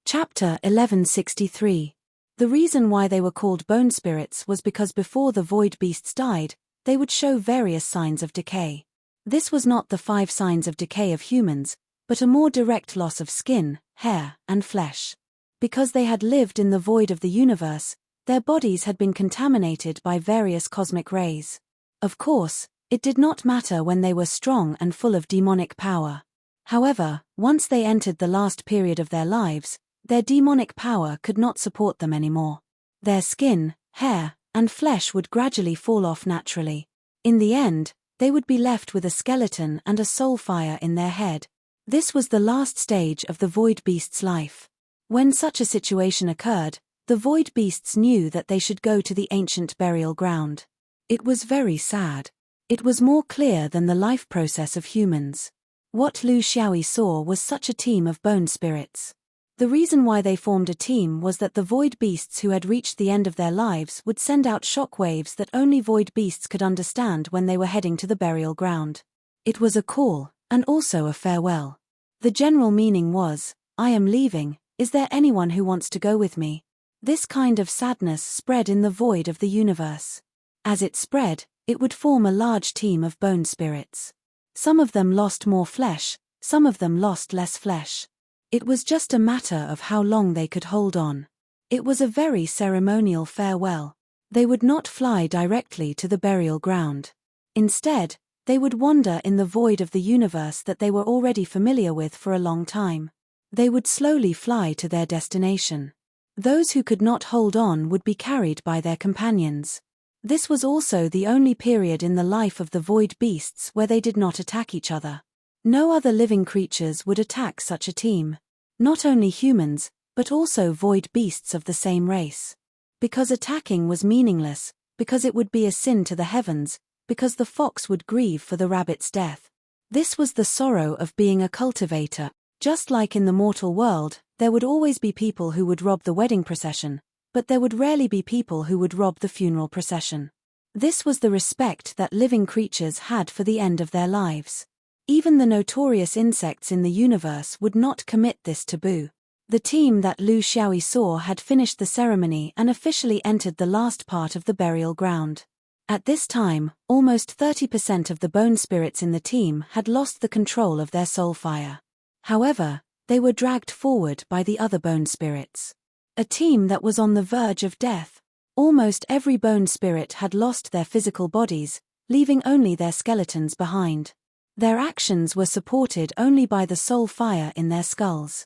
Chapter 1163. The reason why they were called bone spirits was because before the void beasts died, they would show various signs of decay. This was not the 5 signs of decay of humans, but a more direct loss of skin, hair, and flesh. Because they had lived in the void of the universe, their bodies had been contaminated by various cosmic rays. Of course, it did not matter when they were strong and full of demonic power. However, once they entered the last period of their lives, their demonic power could not support them anymore. Their skin, hair, and flesh would gradually fall off naturally. In the end, they would be left with a skeleton and a soul fire in their head. This was the last stage of the void beast's life. When such a situation occurred, the void beasts knew that they should go to the ancient burial ground. It was very sad. It was more clear than the life process of humans. What Lu Xiaoyi saw was such a team of bone spirits. The reason why they formed a team was that the void beasts who had reached the end of their lives would send out shock waves that only void beasts could understand when they were heading to the burial ground. It was a call, and also a farewell. The general meaning was, "I am leaving, is there anyone who wants to go with me?" This kind of sadness spread in the void of the universe. As it spread, it would form a large team of bone spirits. Some of them lost more flesh, some of them lost less flesh. It was just a matter of how long they could hold on. It was a very ceremonial farewell. They would not fly directly to the burial ground. Instead, they would wander in the void of the universe that they were already familiar with for a long time. They would slowly fly to their destination. Those who could not hold on would be carried by their companions. This was also the only period in the life of the void beasts where they did not attack each other. No other living creatures would attack such a team. Not only humans, but also void beasts of the same race. Because attacking was meaningless, because it would be a sin to the heavens, because the fox would grieve for the rabbit's death. This was the sorrow of being a cultivator. Just like in the mortal world, there would always be people who would rob the wedding procession, but there would rarely be people who would rob the funeral procession. This was the respect that living creatures had for the end of their lives. Even the notorious insects in the universe would not commit this taboo. The team that Lu Xiaoyi saw had finished the ceremony and officially entered the last part of the burial ground. At this time, almost 30% of the bone spirits in the team had lost the control of their soul fire. However, they were dragged forward by the other bone spirits. A team that was on the verge of death. Almost every bone spirit had lost their physical bodies, leaving only their skeletons behind. Their actions were supported only by the soul fire in their skulls.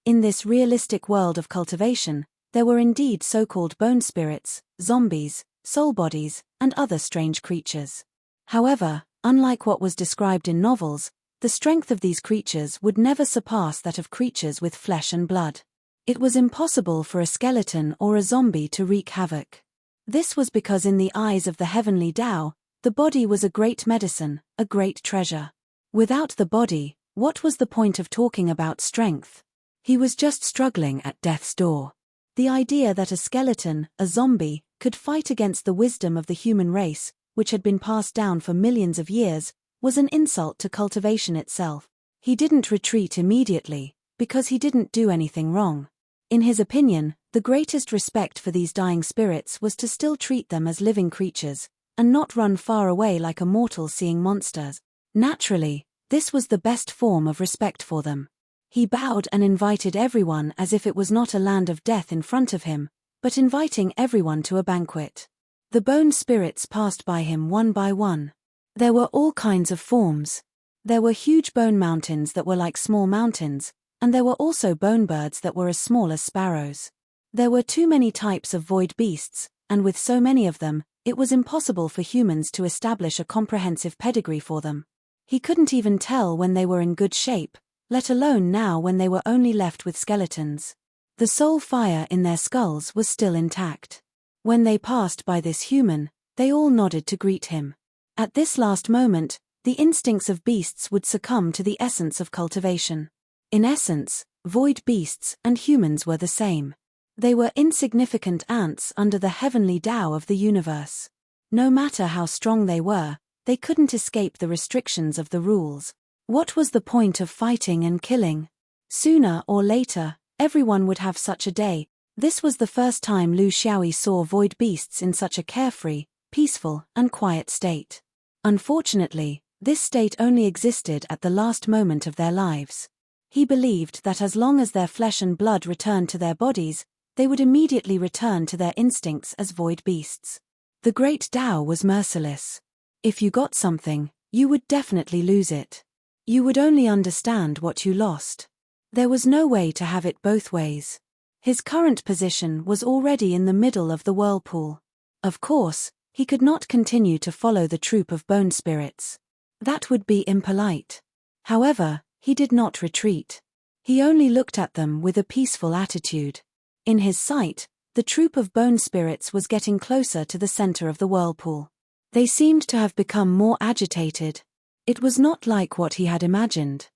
In this realistic world of cultivation, there were indeed so-called bone spirits, zombies, soul bodies, and other strange creatures. However, unlike what was described in novels, the strength of these creatures would never surpass that of creatures with flesh and blood. It was impossible for a skeleton or a zombie to wreak havoc. This was because in the eyes of the heavenly Tao, the body was a great medicine, a great treasure. Without the body, what was the point of talking about strength? He was just struggling at death's door. The idea that a skeleton, a zombie, could fight against the wisdom of the human race, which had been passed down for millions of years, was an insult to cultivation itself. He didn't retreat immediately, because he didn't do anything wrong. In his opinion, the greatest respect for these dying spirits was to still treat them as living creatures, and not run far away like a mortal seeing monsters. Naturally, this was the best form of respect for them. He bowed and invited everyone as if it was not a land of death in front of him, but inviting everyone to a banquet. The bone spirits passed by him one by one. There were all kinds of forms. There were huge bone mountains that were like small mountains, and there were also bone birds that were as small as sparrows. There were too many types of void beasts, and with so many of them, it was impossible for humans to establish a comprehensive pedigree for them. He couldn't even tell when they were in good shape, let alone now when they were only left with skeletons. The soul fire in their skulls was still intact. When they passed by this human, they all nodded to greet him. At this last moment, the instincts of beasts would succumb to the essence of cultivation. In essence, void beasts and humans were the same. They were insignificant ants under the heavenly Tao of the universe. No matter how strong they were, they couldn't escape the restrictions of the rules. What was the point of fighting and killing? Sooner or later, everyone would have such a day. This was the first time Lu Xiaoyi saw void beasts in such a carefree, peaceful, and quiet state. Unfortunately, this state only existed at the last moment of their lives. He believed that as long as their flesh and blood returned to their bodies, they would immediately return to their instincts as void beasts. The great Tao was merciless. If you got something, you would definitely lose it. You would only understand what you lost. There was no way to have it both ways. His current position was already in the middle of the whirlpool. Of course, he could not continue to follow the troop of bone spirits. That would be impolite. However, he did not retreat. He only looked at them with a peaceful attitude. In his sight, the troop of bone spirits was getting closer to the center of the whirlpool. They seemed to have become more agitated. It was not like what he had imagined.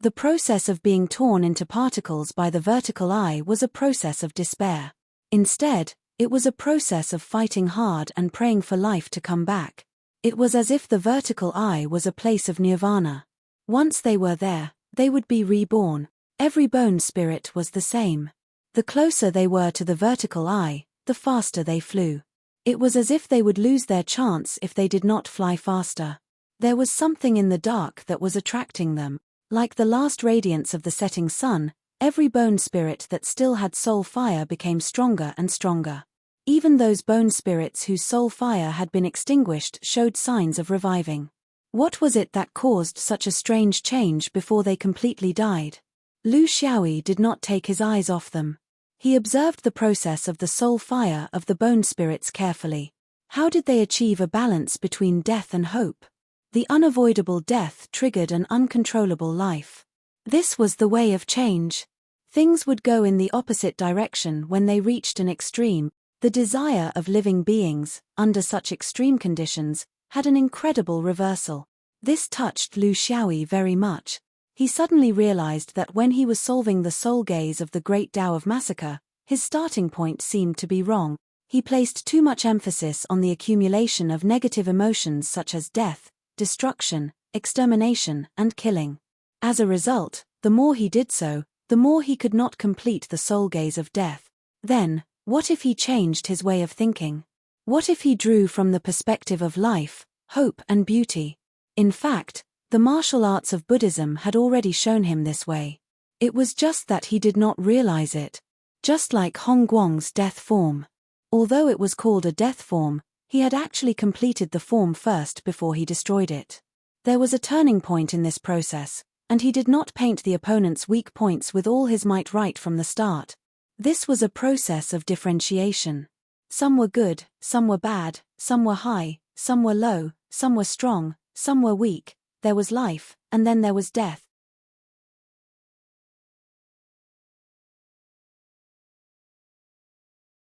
The process of being torn into particles by the vertical eye was a process of despair. Instead, it was a process of fighting hard and praying for life to come back. It was as if the vertical eye was a place of nirvana. Once they were there, they would be reborn. Every bone spirit was the same. The closer they were to the vertical eye, the faster they flew. It was as if they would lose their chance if they did not fly faster. There was something in the dark that was attracting them. Like the last radiance of the setting sun, every bone spirit that still had soul fire became stronger and stronger. Even those bone spirits whose soul fire had been extinguished showed signs of reviving. What was it that caused such a strange change before they completely died? Lu Xiaoyi did not take his eyes off them. He observed the process of the soul fire of the bone spirits carefully. How did they achieve a balance between death and hope? The unavoidable death triggered an uncontrollable life. This was the way of change. Things would go in the opposite direction when they reached an extreme. The desire of living beings, under such extreme conditions, had an incredible reversal. This touched Lu Xiaoyi very much. He suddenly realized that when he was solving the soul gaze of the Great Tao of Massacre, his starting point seemed to be wrong. He placed too much emphasis on the accumulation of negative emotions such as death, destruction, extermination, and killing. As a result, the more he did so, the more he could not complete the soul gaze of death. Then, what if he changed his way of thinking? What if he drew from the perspective of life, hope, and beauty? In fact, the martial arts of Buddhism had already shown him this way. It was just that he did not realize it. Just like Hong Guang's death form. Although it was called a death form, he had actually completed the form first before he destroyed it. There was a turning point in this process, and he did not paint the opponent's weak points with all his might right from the start. This was a process of differentiation. Some were good, some were bad, some were high, some were low, some were strong, some were weak. There was life, and then there was death.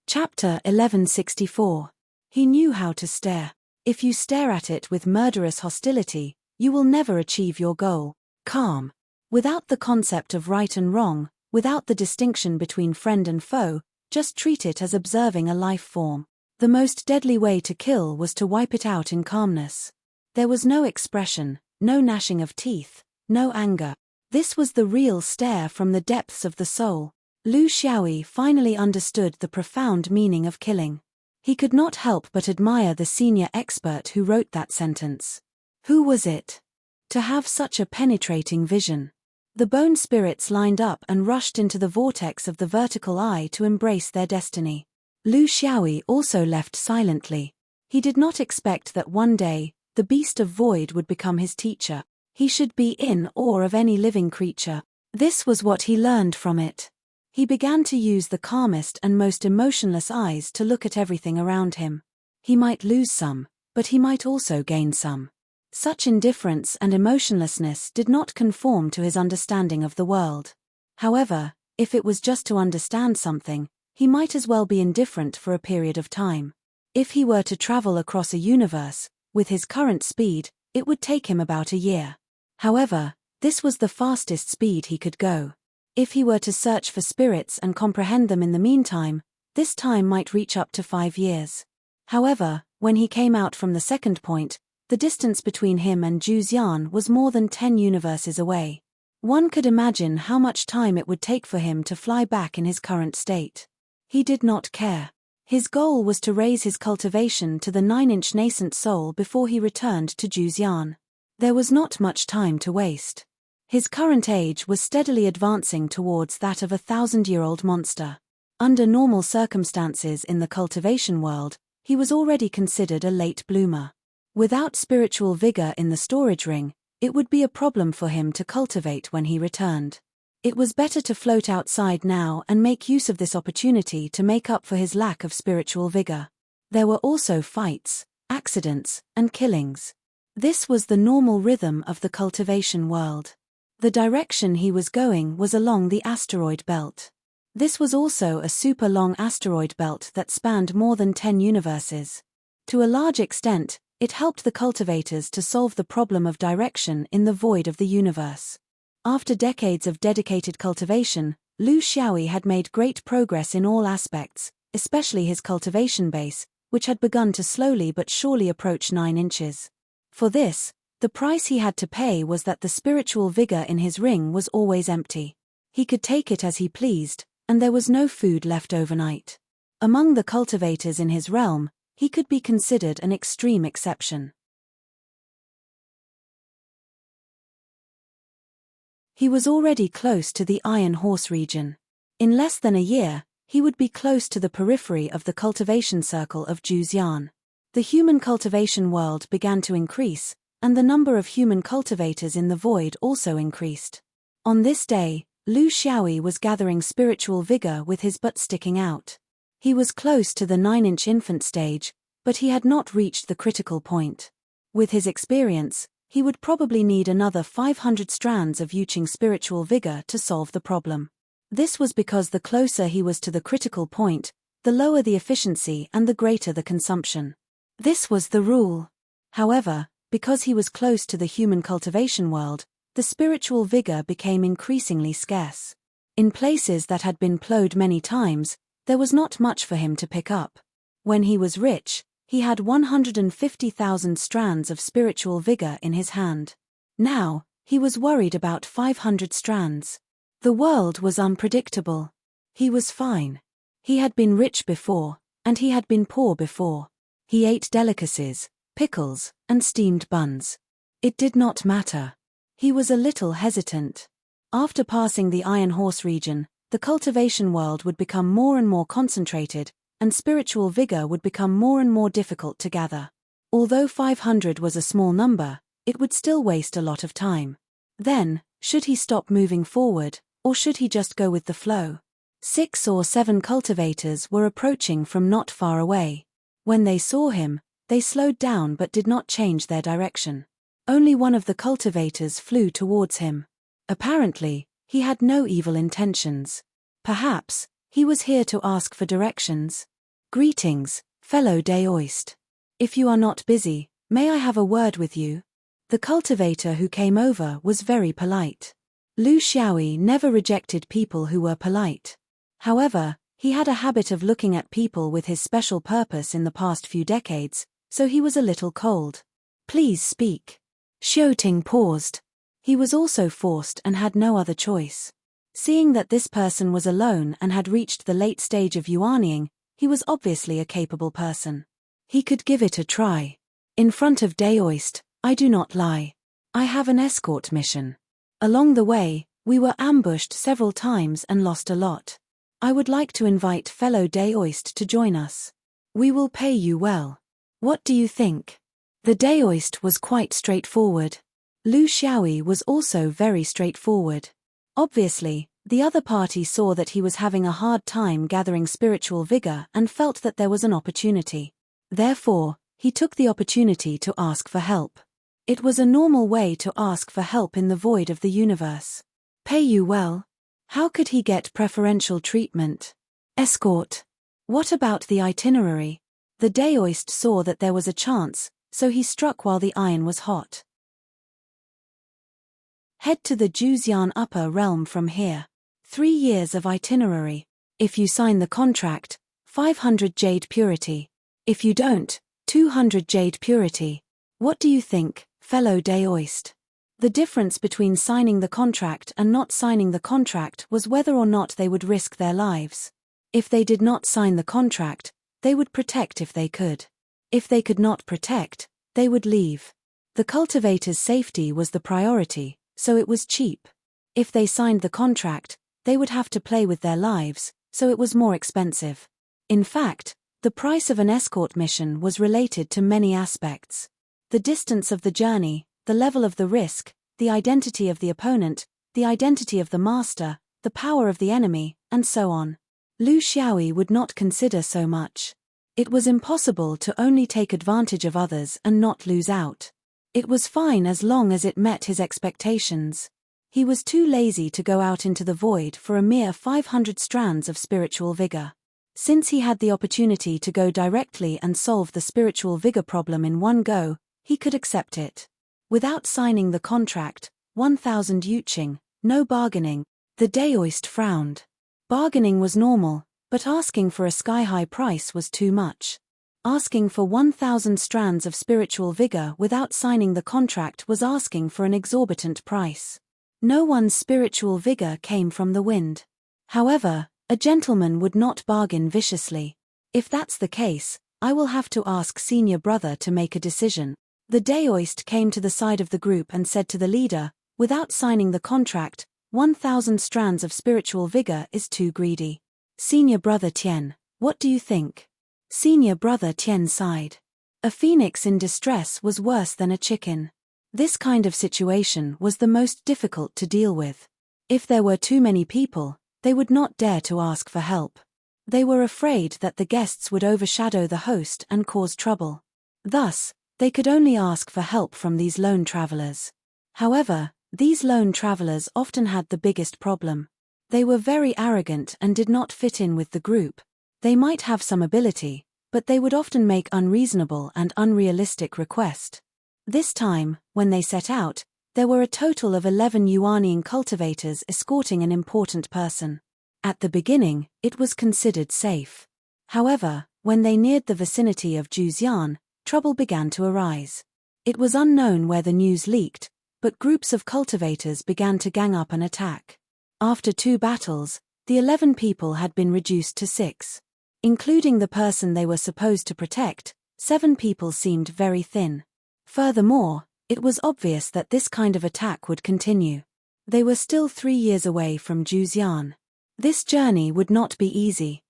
Chapter 1164. He knew how to stare. If you stare at it with murderous hostility, you will never achieve your goal. Calm. Without the concept of right and wrong, without the distinction between friend and foe, just treat it as observing a life form. The most deadly way to kill was to wipe it out in calmness. There was no expression, no gnashing of teeth, no anger. This was the real stare from the depths of the soul. Lu Xiaoyi finally understood the profound meaning of killing. He could not help but admire the senior expert who wrote that sentence. Who was it? To have such a penetrating vision. The bone spirits lined up and rushed into the vortex of the vertical eye to embrace their destiny. Lu Xiaoyi also left silently. He did not expect that one day, the beast of void would become his teacher. He should be in awe of any living creature. This was what he learned from it. He began to use the calmest and most emotionless eyes to look at everything around him. He might lose some, but he might also gain some. Such indifference and emotionlessness did not conform to his understanding of the world. However, if it was just to understand something, he might as well be indifferent for a period of time. If he were to travel across a universe, with his current speed, it would take him about a year. However, this was the fastest speed he could go. If he were to search for spirits and comprehend them in the meantime, this time might reach up to 5 years. However, when he came out from the second point, the distance between him and Zhuxian was more than 10 universes away. One could imagine how much time it would take for him to fly back in his current state. He did not care. His goal was to raise his cultivation to the 9-inch nascent soul before he returned to Zhuxian. There was not much time to waste. His current age was steadily advancing towards that of a 1,000-year-old monster. Under normal circumstances in the cultivation world, he was already considered a late bloomer. Without spiritual vigor in the storage ring, it would be a problem for him to cultivate when he returned. It was better to float outside now and make use of this opportunity to make up for his lack of spiritual vigor. There were also fights, accidents, and killings. This was the normal rhythm of the cultivation world. The direction he was going was along the asteroid belt. This was also a super long asteroid belt that spanned more than 10 universes. To a large extent, it helped the cultivators to solve the problem of direction in the void of the universe. After decades of dedicated cultivation, Lu Xiaoyi had made great progress in all aspects, especially his cultivation base, which had begun to slowly but surely approach 9 inches. For this, the price he had to pay was that the spiritual vigor in his ring was always empty. He could take it as he pleased, and there was no food left overnight. Among the cultivators in his realm, he could be considered an extreme exception. He was already close to the Iron Horse region. In less than a year, he would be close to the periphery of the cultivation circle of Zhuxian. The human cultivation world began to increase, and the number of human cultivators in the void also increased. On this day, Lu Xiaoyi was gathering spiritual vigor with his butt sticking out. He was close to the 9-inch infant stage, but he had not reached the critical point. With his experience, he would probably need another 500 strands of Yuqing spiritual vigor to solve the problem. This was because the closer he was to the critical point, the lower the efficiency and the greater the consumption. This was the rule. However, because he was close to the human cultivation world, the spiritual vigor became increasingly scarce. In places that had been plowed many times, there was not much for him to pick up. When he was rich, he had 150,000 strands of spiritual vigor in his hand. Now, he was worried about 500 strands. The world was unpredictable. He was fine. He had been rich before, and he had been poor before. He ate delicacies, pickles, and steamed buns. It did not matter. He was a little hesitant. After passing the Iron Horse region, the cultivation world would become more and more concentrated, and spiritual vigor would become more and more difficult to gather. Although 500 was a small number, it would still waste a lot of time. Then, should he stop moving forward, or should he just go with the flow? 6 or 7 cultivators were approaching from not far away. When they saw him, they slowed down but did not change their direction. Only one of the cultivators flew towards him. Apparently, he had no evil intentions. Perhaps, he was here to ask for directions. Greetings, fellow Daoist. If you are not busy, may I have a word with you? The cultivator who came over was very polite. Lu Xiaoyi never rejected people who were polite. However, he had a habit of looking at people with his special purpose in the past few decades, so he was a little cold. Please speak. Xiaoting paused. He was also forced and had no other choice. Seeing that this person was alone and had reached the late stage of yuanning, he was obviously a capable person. He could give it a try. In front of Daoist, I do not lie. I have an escort mission. Along the way, we were ambushed several times and lost a lot. I would like to invite fellow Daoist to join us. We will pay you well. What do you think? The Daoist was quite straightforward. Lu Xiaoyi was also very straightforward. Obviously, the other party saw that he was having a hard time gathering spiritual vigor and felt that there was an opportunity. Therefore, he took the opportunity to ask for help. It was a normal way to ask for help in the void of the universe. Pay you well? How could he get preferential treatment? Escort. What about the itinerary? The Daoist saw that there was a chance, so he struck while the iron was hot. Head to the Juxian upper realm from here. 3 years of itinerary. If you sign the contract, 500 jade purity. If you don't, 200 jade purity. What do you think, fellow Daoist? The difference between signing the contract and not signing the contract was whether or not they would risk their lives. If they did not sign the contract, they would protect if they could. If they could not protect, they would leave. The cultivator's safety was the priority, so it was cheap. If they signed the contract, they would have to play with their lives, so it was more expensive. In fact, the price of an escort mission was related to many aspects. The distance of the journey, the level of the risk, the identity of the opponent, the identity of the master, the power of the enemy, and so on. Lu Xiaoyi would not consider so much. It was impossible to only take advantage of others and not lose out. It was fine as long as it met his expectations. He was too lazy to go out into the void for a mere 500 strands of spiritual vigor. Since he had the opportunity to go directly and solve the spiritual vigor problem in one go, he could accept it. Without signing the contract, 1,000 yuqing, no bargaining. The Daoist frowned. Bargaining was normal, but asking for a sky-high price was too much. Asking for 1,000 strands of spiritual vigor without signing the contract was asking for an exorbitant price. No one's spiritual vigor came from the wind. However, a gentleman would not bargain viciously. If that's the case, I will have to ask senior brother to make a decision. The Daoist came to the side of the group and said to the leader, without signing the contract, 1,000 strands of spiritual vigor is too greedy. Senior brother Tian, what do you think? Senior brother Tian sighed. A phoenix in distress was worse than a chicken. This kind of situation was the most difficult to deal with. If there were too many people, they would not dare to ask for help. They were afraid that the guests would overshadow the host and cause trouble. Thus, they could only ask for help from these lone travelers. However, these lone travelers often had the biggest problem. They were very arrogant and did not fit in with the group. They might have some ability, but they would often make unreasonable and unrealistic requests. This time, when they set out, there were a total of 11 yuanning cultivators escorting an important person. At the beginning, it was considered safe. However, when they neared the vicinity of Juxian, trouble began to arise. It was unknown where the news leaked, but groups of cultivators began to gang up and attack. After 2 battles, the 11 people had been reduced to 6. Including the person they were supposed to protect, 7 people seemed very thin. Furthermore, it was obvious that this kind of attack would continue. They were still 3 years away from Juxian. This journey would not be easy.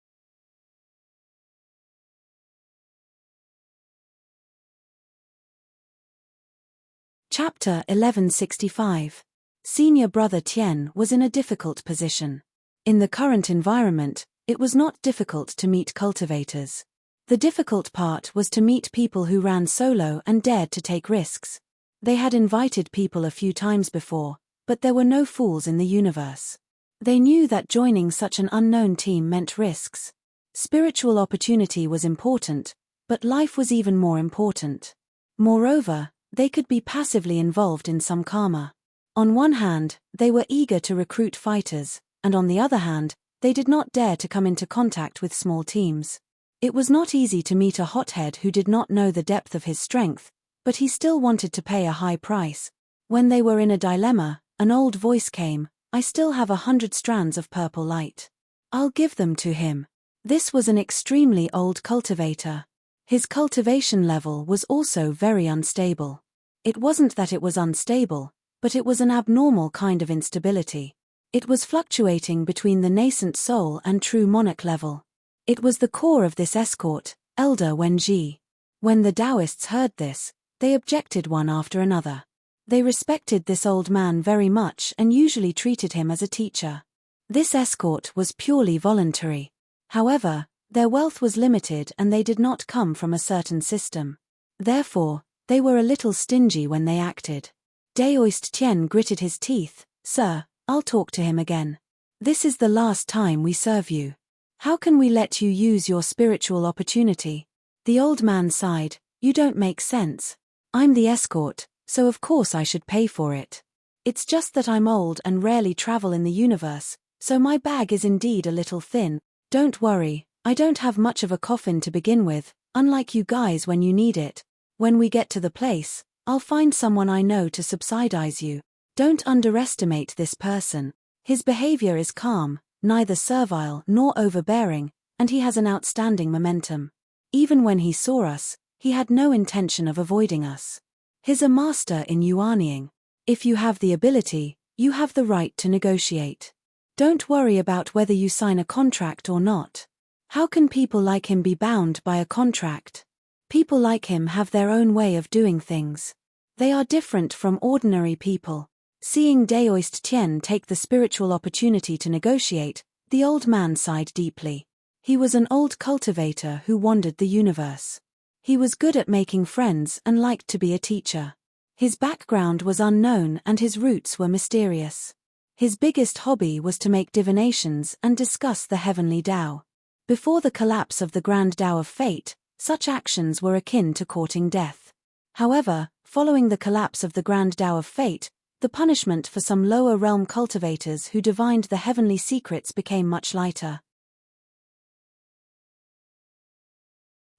Chapter 1165. Senior brother Tian was in a difficult position. In the current environment, it was not difficult to meet cultivators. The difficult part was to meet people who ran solo and dared to take risks. They had invited people a few times before, but there were no fools in the universe. They knew that joining such an unknown team meant risks. Spiritual opportunity was important, but life was even more important. Moreover, they could be passively involved in some karma. On one hand, they were eager to recruit fighters, and on the other hand, they did not dare to come into contact with small teams. It was not easy to meet a hothead who did not know the depth of his strength, but he still wanted to pay a high price. When they were in a dilemma, an old voice came, I still have 100 strands of purple light. I'll give them to him. This was an extremely old cultivator. His cultivation level was also very unstable. It wasn't that it was unstable, but it was an abnormal kind of instability. It was fluctuating between the nascent soul and true monarch level. It was the core of this escort, Elder Wenji. When the Taoists heard this, they objected one after another. They respected this old man very much and usually treated him as a teacher. This escort was purely voluntary. However, their wealth was limited and they did not come from a certain system. Therefore, they were a little stingy when they acted. Daoist Tian gritted his teeth. Sir, I'll talk to him again. This is the last time we serve you. How can we let you use your spiritual opportunity? The old man sighed. You don't make sense. I'm the escort, so of course I should pay for it. It's just that I'm old and rarely travel in the universe, so my bag is indeed a little thin. Don't worry, I don't have much of a coffin to begin with, unlike you guys when you need it. When we get to the place, I'll find someone I know to subsidize you. Don't underestimate this person. His behavior is calm, neither servile nor overbearing, and he has an outstanding momentum. Even when he saw us, he had no intention of avoiding us. He's a master in yuaniying. If you have the ability, you have the right to negotiate. Don't worry about whether you sign a contract or not. How can people like him be bound by a contract? People like him have their own way of doing things. They are different from ordinary people. Seeing Daoist Tian take the spiritual opportunity to negotiate, the old man sighed deeply. He was an old cultivator who wandered the universe. He was good at making friends and liked to be a teacher. His background was unknown and his roots were mysterious. His biggest hobby was to make divinations and discuss the heavenly Tao. Before the collapse of the Grand Tao of Fate, such actions were akin to courting death. However, following the collapse of the Grand Tao of Fate, the punishment for some lower realm cultivators who divined the heavenly secrets became much lighter.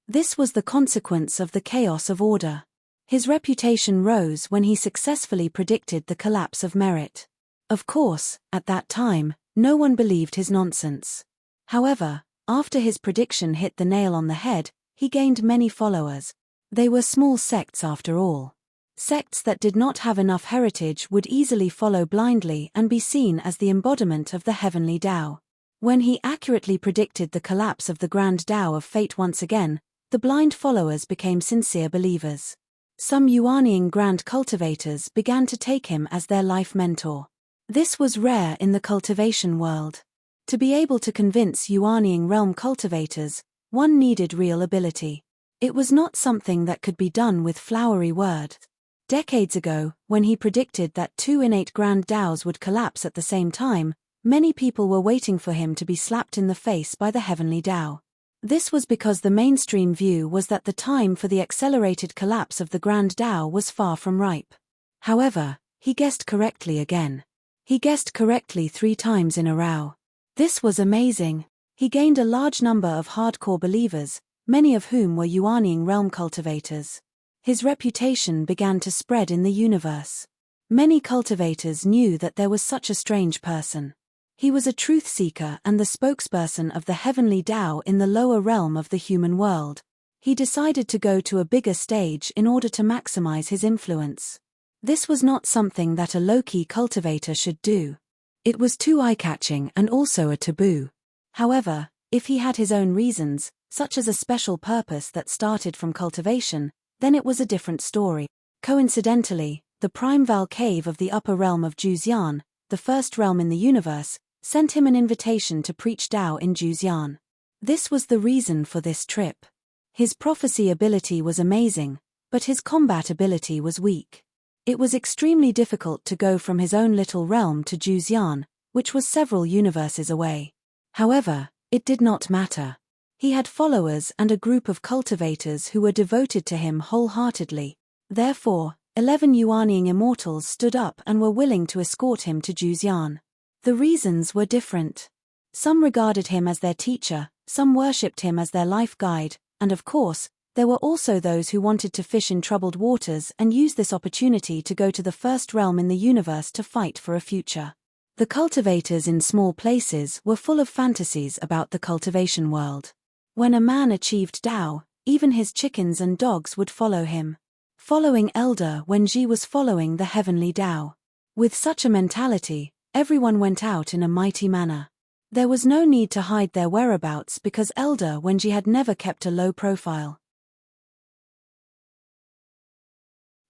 This was the consequence of the chaos of order. His reputation rose when he successfully predicted the collapse of merit. Of course, at that time, no one believed his nonsense. However, after his prediction hit the nail on the head, he gained many followers. They were small sects after all. Sects that did not have enough heritage would easily follow blindly and be seen as the embodiment of the heavenly Tao. When he accurately predicted the collapse of the Grand Tao of Fate once again, the blind followers became sincere believers. Some yuaniying grand cultivators began to take him as their life mentor. This was rare in the cultivation world. To be able to convince yuaniying realm cultivators, one needed real ability. It was not something that could be done with flowery words. Decades ago, when he predicted that 2 innate grand Taos would collapse at the same time, many people were waiting for him to be slapped in the face by the heavenly Tao. This was because the mainstream view was that the time for the accelerated collapse of the Grand Tao was far from ripe. However, he guessed correctly again. He guessed correctly 3 times in a row. This was amazing. He gained a large number of hardcore believers, many of whom were yuaniying realm cultivators. His reputation began to spread in the universe. Many cultivators knew that there was such a strange person. He was a truth seeker and the spokesperson of the heavenly Tao in the lower realm of the human world. He decided to go to a bigger stage in order to maximize his influence. This was not something that a low-key cultivator should do. It was too eye-catching and also a taboo. However, if he had his own reasons, such as a special purpose that started from cultivation, then it was a different story. Coincidentally, the Primeval Cave of the upper realm of Juzian, the first realm in the universe, sent him an invitation to preach Tao in Juzian. This was the reason for this trip. His prophecy ability was amazing, but his combat ability was weak. It was extremely difficult to go from his own little realm to Juzian, which was several universes away. However, it did not matter. He had followers and a group of cultivators who were devoted to him wholeheartedly. Therefore, 11 yuaniying immortals stood up and were willing to escort him to Juzian. The reasons were different. Some regarded him as their teacher, some worshipped him as their life guide, and of course, there were also those who wanted to fish in troubled waters and use this opportunity to go to the first realm in the universe to fight for a future. The cultivators in small places were full of fantasies about the cultivation world. When a man achieved Tao, even his chickens and dogs would follow him. Following Elder Wenji was following the heavenly Tao. With such a mentality, everyone went out in a mighty manner. There was no need to hide their whereabouts because Elder Wenji had never kept a low profile.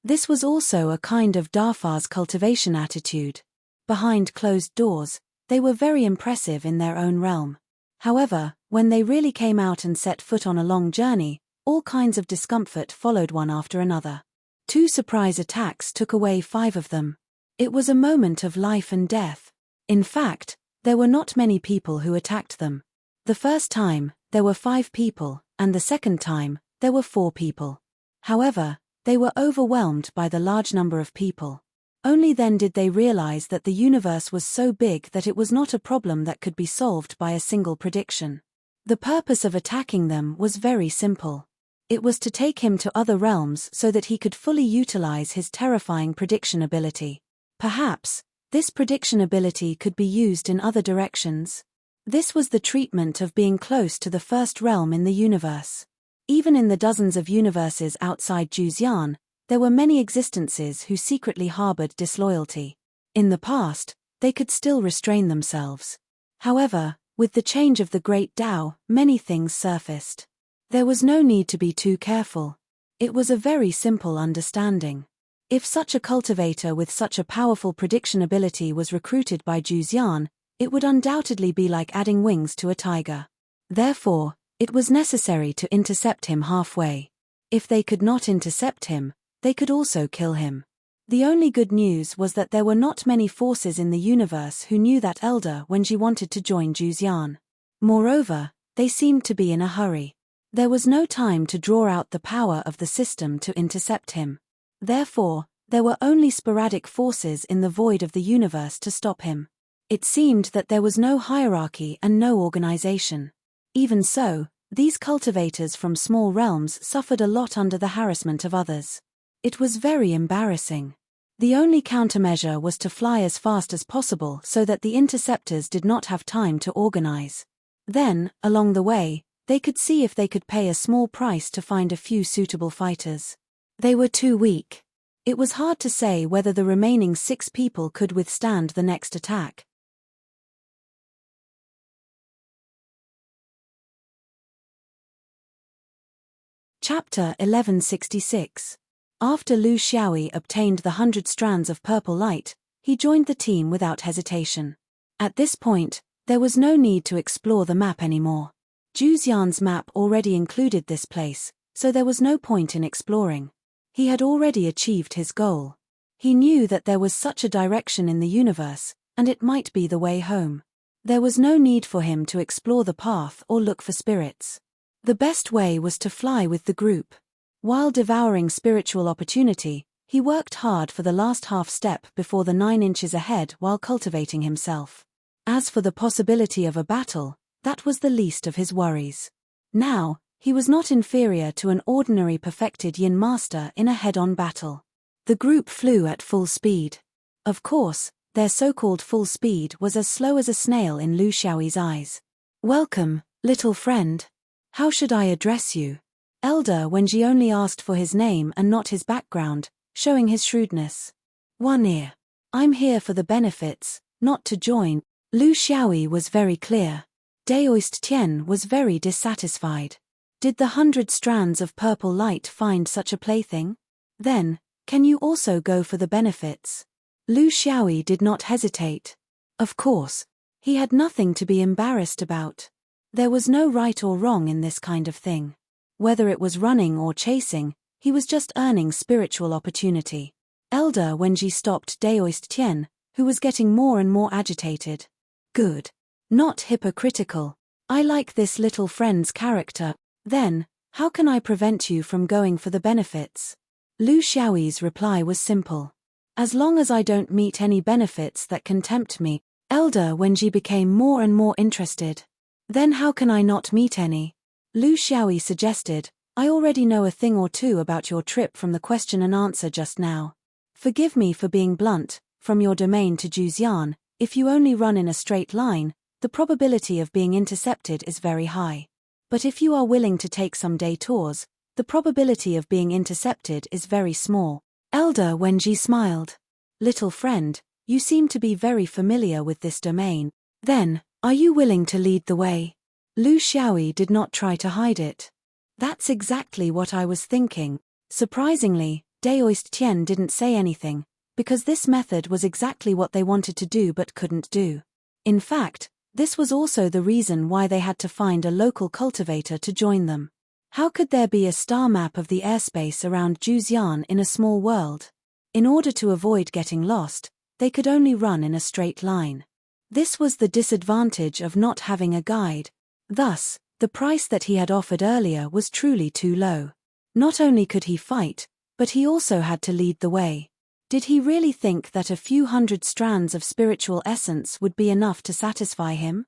This was also a kind of Dafa's cultivation attitude. Behind closed doors, they were very impressive in their own realm. However, when they really came out and set foot on a long journey, all kinds of discomfort followed one after another. 2 surprise attacks took away 5 of them. It was a moment of life and death. In fact, there were not many people who attacked them. The first time, there were 5 people, and the second time, there were 4 people. However, they were overwhelmed by the large number of people. Only then did they realize that the universe was so big that it was not a problem that could be solved by a single prediction. The purpose of attacking them was very simple. It was to take him to other realms so that he could fully utilize his terrifying prediction ability. Perhaps, this prediction ability could be used in other directions. This was the treatment of being close to the first realm in the universe. Even in the dozens of universes outside Juzian, there were many existences who secretly harbored disloyalty. In the past, they could still restrain themselves. However, with the change of the Great Tao, many things surfaced. There was no need to be too careful. It was a very simple understanding. If such a cultivator with such a powerful prediction ability was recruited by Juzian, it would undoubtedly be like adding wings to a tiger. Therefore, it was necessary to intercept him halfway. If they could not intercept him, they could also kill him. The only good news was that there were not many forces in the universe who knew that Elder Wenji wanted to join Juzian. Moreover, they seemed to be in a hurry. There was no time to draw out the power of the system to intercept him. Therefore, there were only sporadic forces in the void of the universe to stop him. It seemed that there was no hierarchy and no organization. Even so, these cultivators from small realms suffered a lot under the harassment of others. It was very embarrassing. The only countermeasure was to fly as fast as possible so that the interceptors did not have time to organize. Then, along the way, they could see if they could pay a small price to find a few suitable fighters. They were too weak. It was hard to say whether the remaining 6 people could withstand the next attack. Chapter 1166. After Lu Xiaoyi obtained the 100 strands of purple light, he joined the team without hesitation. At this point, there was no need to explore the map anymore. Juzian's map already included this place, so there was no point in exploring. He had already achieved his goal. He knew that there was such a direction in the universe, and it might be the way home. There was no need for him to explore the path or look for spirits. The best way was to fly with the group. While devouring spiritual opportunity, he worked hard for the last half step before the 9 inches ahead while cultivating himself. As for the possibility of a battle, that was the least of his worries. Now, he was not inferior to an ordinary perfected Yin master in a head-on battle. The group flew at full speed. Of course, their so-called full speed was as slow as a snail in Lu Xiaoyi's eyes. "Welcome, little friend. How should I address you?" Elder Wenji only asked for his name and not his background, showing his shrewdness. "One ear. I'm here for the benefits, not to join." Lu Xiaoyi was very clear. Daoist Tian was very dissatisfied. Did the 100 strands of purple light find such a plaything? Then, can you also go for the benefits? Lu Xiaoyi did not hesitate. Of course, he had nothing to be embarrassed about. There was no right or wrong in this kind of thing. Whether it was running or chasing, he was just earning spiritual opportunity. Elder Wenji stopped Daoist Tian, who was getting more and more agitated. "Good. Not hypocritical. I like this little friend's character. Then, how can I prevent you from going for the benefits?" Lu Xiaoyi's reply was simple. "As long as I don't meet any benefits that can tempt me." Elder Wenji became more and more interested. "Then how can I not meet any?" Lu Xiaoyi suggested, "I already know a thing or two about your trip from the question and answer just now. Forgive me for being blunt, from your domain to Juzian, If you only run in a straight line, the probability of being intercepted is very high. But if you are willing to take some detours, the probability of being intercepted is very small. Elder Wenji smiled. Little friend, you seem to be very familiar with this domain. Then, are you willing to lead the way? Lu Xiaoyi did not try to hide it. That's exactly what I was thinking. Surprisingly, Daoist Tian didn't say anything, because this method was exactly what they wanted to do but couldn't do. In fact, this was also the reason why they had to find a local cultivator to join them. How could there be a star map of the airspace around Juzian in a small world? In order to avoid getting lost, they could only run in a straight line. This was the disadvantage of not having a guide. Thus, the price that he had offered earlier was truly too low. Not only could he fight, but he also had to lead the way. Did he really think that a few hundred strands of spiritual essence would be enough to satisfy him?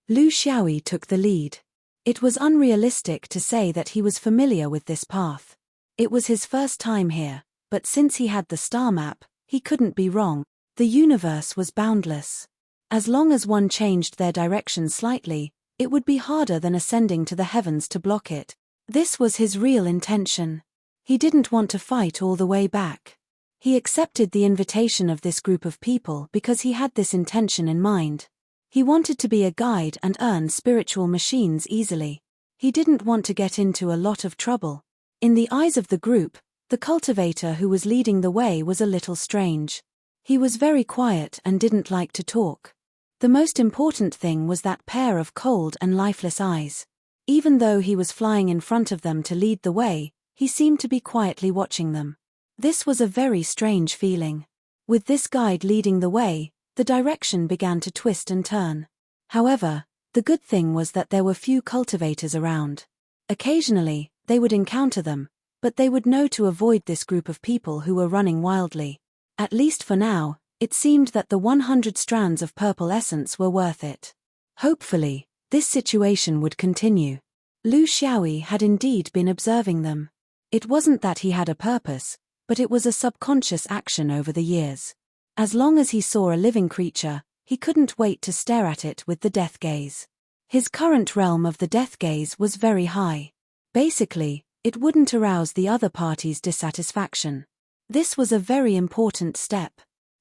Lu Xiaoyi took the lead. It was unrealistic to say that he was familiar with this path. It was his first time here, but since he had the star map, he couldn't be wrong. The universe was boundless. As long as one changed their direction slightly, it would be harder than ascending to the heavens to block it. This was his real intention. He didn't want to fight all the way back. He accepted the invitation of this group of people because he had this intention in mind. He wanted to be a guide and earn spiritual machines easily. He didn't want to get into a lot of trouble. In the eyes of the group, the cultivator who was leading the way was a little strange. He was very quiet and didn't like to talk. The most important thing was that pair of cold and lifeless eyes. Even though he was flying in front of them to lead the way, he seemed to be quietly watching them. This was a very strange feeling. With this guide leading the way, the direction began to twist and turn. However, the good thing was that there were few cultivators around. Occasionally, they would encounter them, but they would know to avoid this group of people who were running wildly. At least for now, it seemed that the 100 strands of purple essence were worth it. Hopefully, this situation would continue. Lu Xiaoyi had indeed been observing them. It wasn't that he had a purpose, but it was a subconscious action over the years. As long as he saw a living creature, he couldn't wait to stare at it with the death gaze. His current realm of the death gaze was very high. Basically, it wouldn't arouse the other party's dissatisfaction. This was a very important step.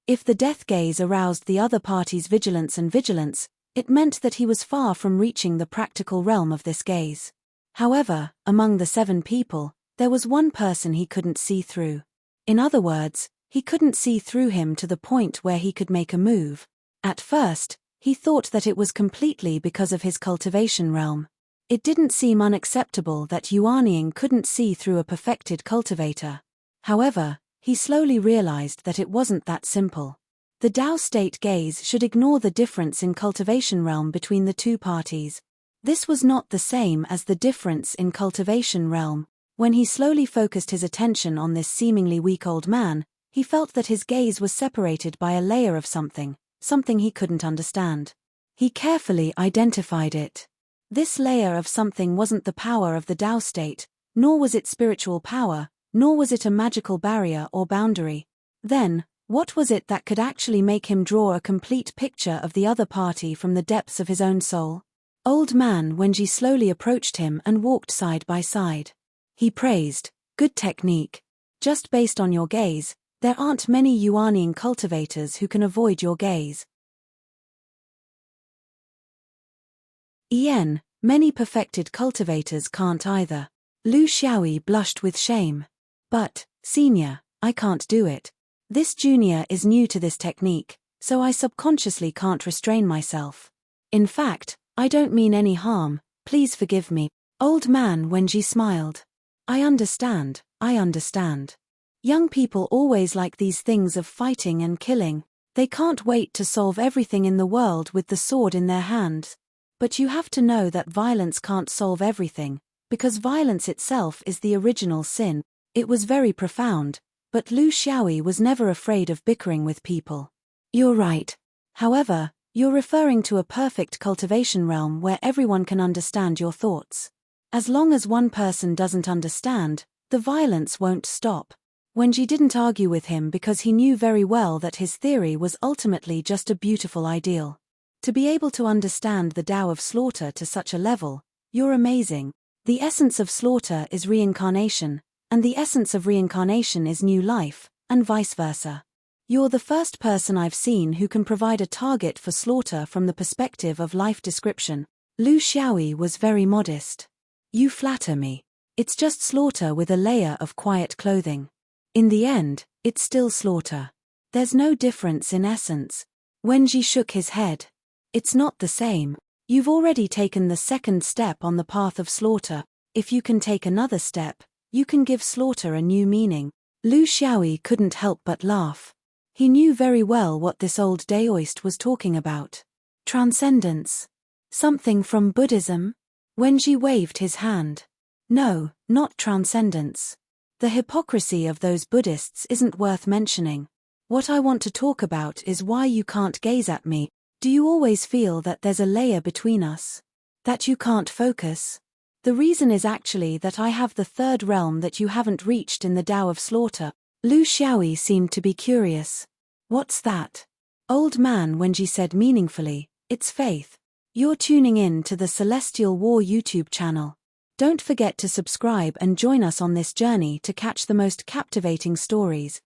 If the death gaze aroused the other party's vigilance, it meant that he was far from reaching the practical realm of this gaze. However, among the 7 people, there was one person he couldn't see through. In other words, he couldn't see through him to the point where he could make a move. At first, he thought that it was completely because of his cultivation realm. It didn't seem unacceptable that Yuanying couldn't see through a perfected cultivator. However, he slowly realized that it wasn't that simple. The Tao state gaze should ignore the difference in cultivation realm between the two parties. This was not the same as the difference in cultivation realm. When he slowly focused his attention on this seemingly weak old man, he felt that his gaze was separated by a layer of something he couldn't understand. He carefully identified it. This layer of something wasn't the power of the Tao state, nor was it spiritual power, nor was it a magical barrier or boundary. Then, what was it that could actually make him draw a complete picture of the other party from the depths of his own soul? Old man Wenji slowly approached him and walked side by side. He praised, "Good technique. Just based on your gaze, there aren't many Yuanying cultivators who can avoid your gaze. Many perfected cultivators can't either." Lu Xiaoyi blushed with shame. "But, senior, I can't do it. This junior is new to this technique, so I subconsciously can't restrain myself. In fact, I don't mean any harm, please forgive me." Old man Wenji smiled. I understand. Young people always like these things of fighting and killing. They can't wait to solve everything in the world with the sword in their hands. But you have to know that violence can't solve everything, because violence itself is the original sin. It was very profound, but Lu Xiaoyi was never afraid of bickering with people. You're right. However, you're referring to a perfect cultivation realm where everyone can understand your thoughts. As long as one person doesn't understand, the violence won't stop. Wenji didn't argue with him because he knew very well that his theory was ultimately just a beautiful ideal. To be able to understand the Tao of slaughter to such a level, you're amazing. The essence of slaughter is reincarnation, and the essence of reincarnation is new life, and vice versa. You're the first person I've seen who can provide a target for slaughter from the perspective of life description. Lu Xiaoyi was very modest. You flatter me. It's just slaughter with a layer of quiet clothing. In the end, it's still slaughter. There's no difference in essence. Wenji shook his head. It's not the same. You've already taken the second step on the path of slaughter. If you can take another step, you can give slaughter a new meaning. Lu Xiaoyi couldn't help but laugh. He knew very well what this old Daoist was talking about. Transcendence. Something from Buddhism? Wenji waved his hand. No, not transcendence. The hypocrisy of those Buddhists isn't worth mentioning. What I want to talk about is why you can't gaze at me. Do you always feel that there's a layer between us? That you can't focus? The reason is actually that I have the third realm that you haven't reached in the Tao of slaughter. Lu Xiaoyi seemed to be curious. What's that? Old man Wenji said meaningfully, it's faith. You're tuning in to the Celestial War YouTube channel. Don't forget to subscribe and join us on this journey to catch the most captivating stories.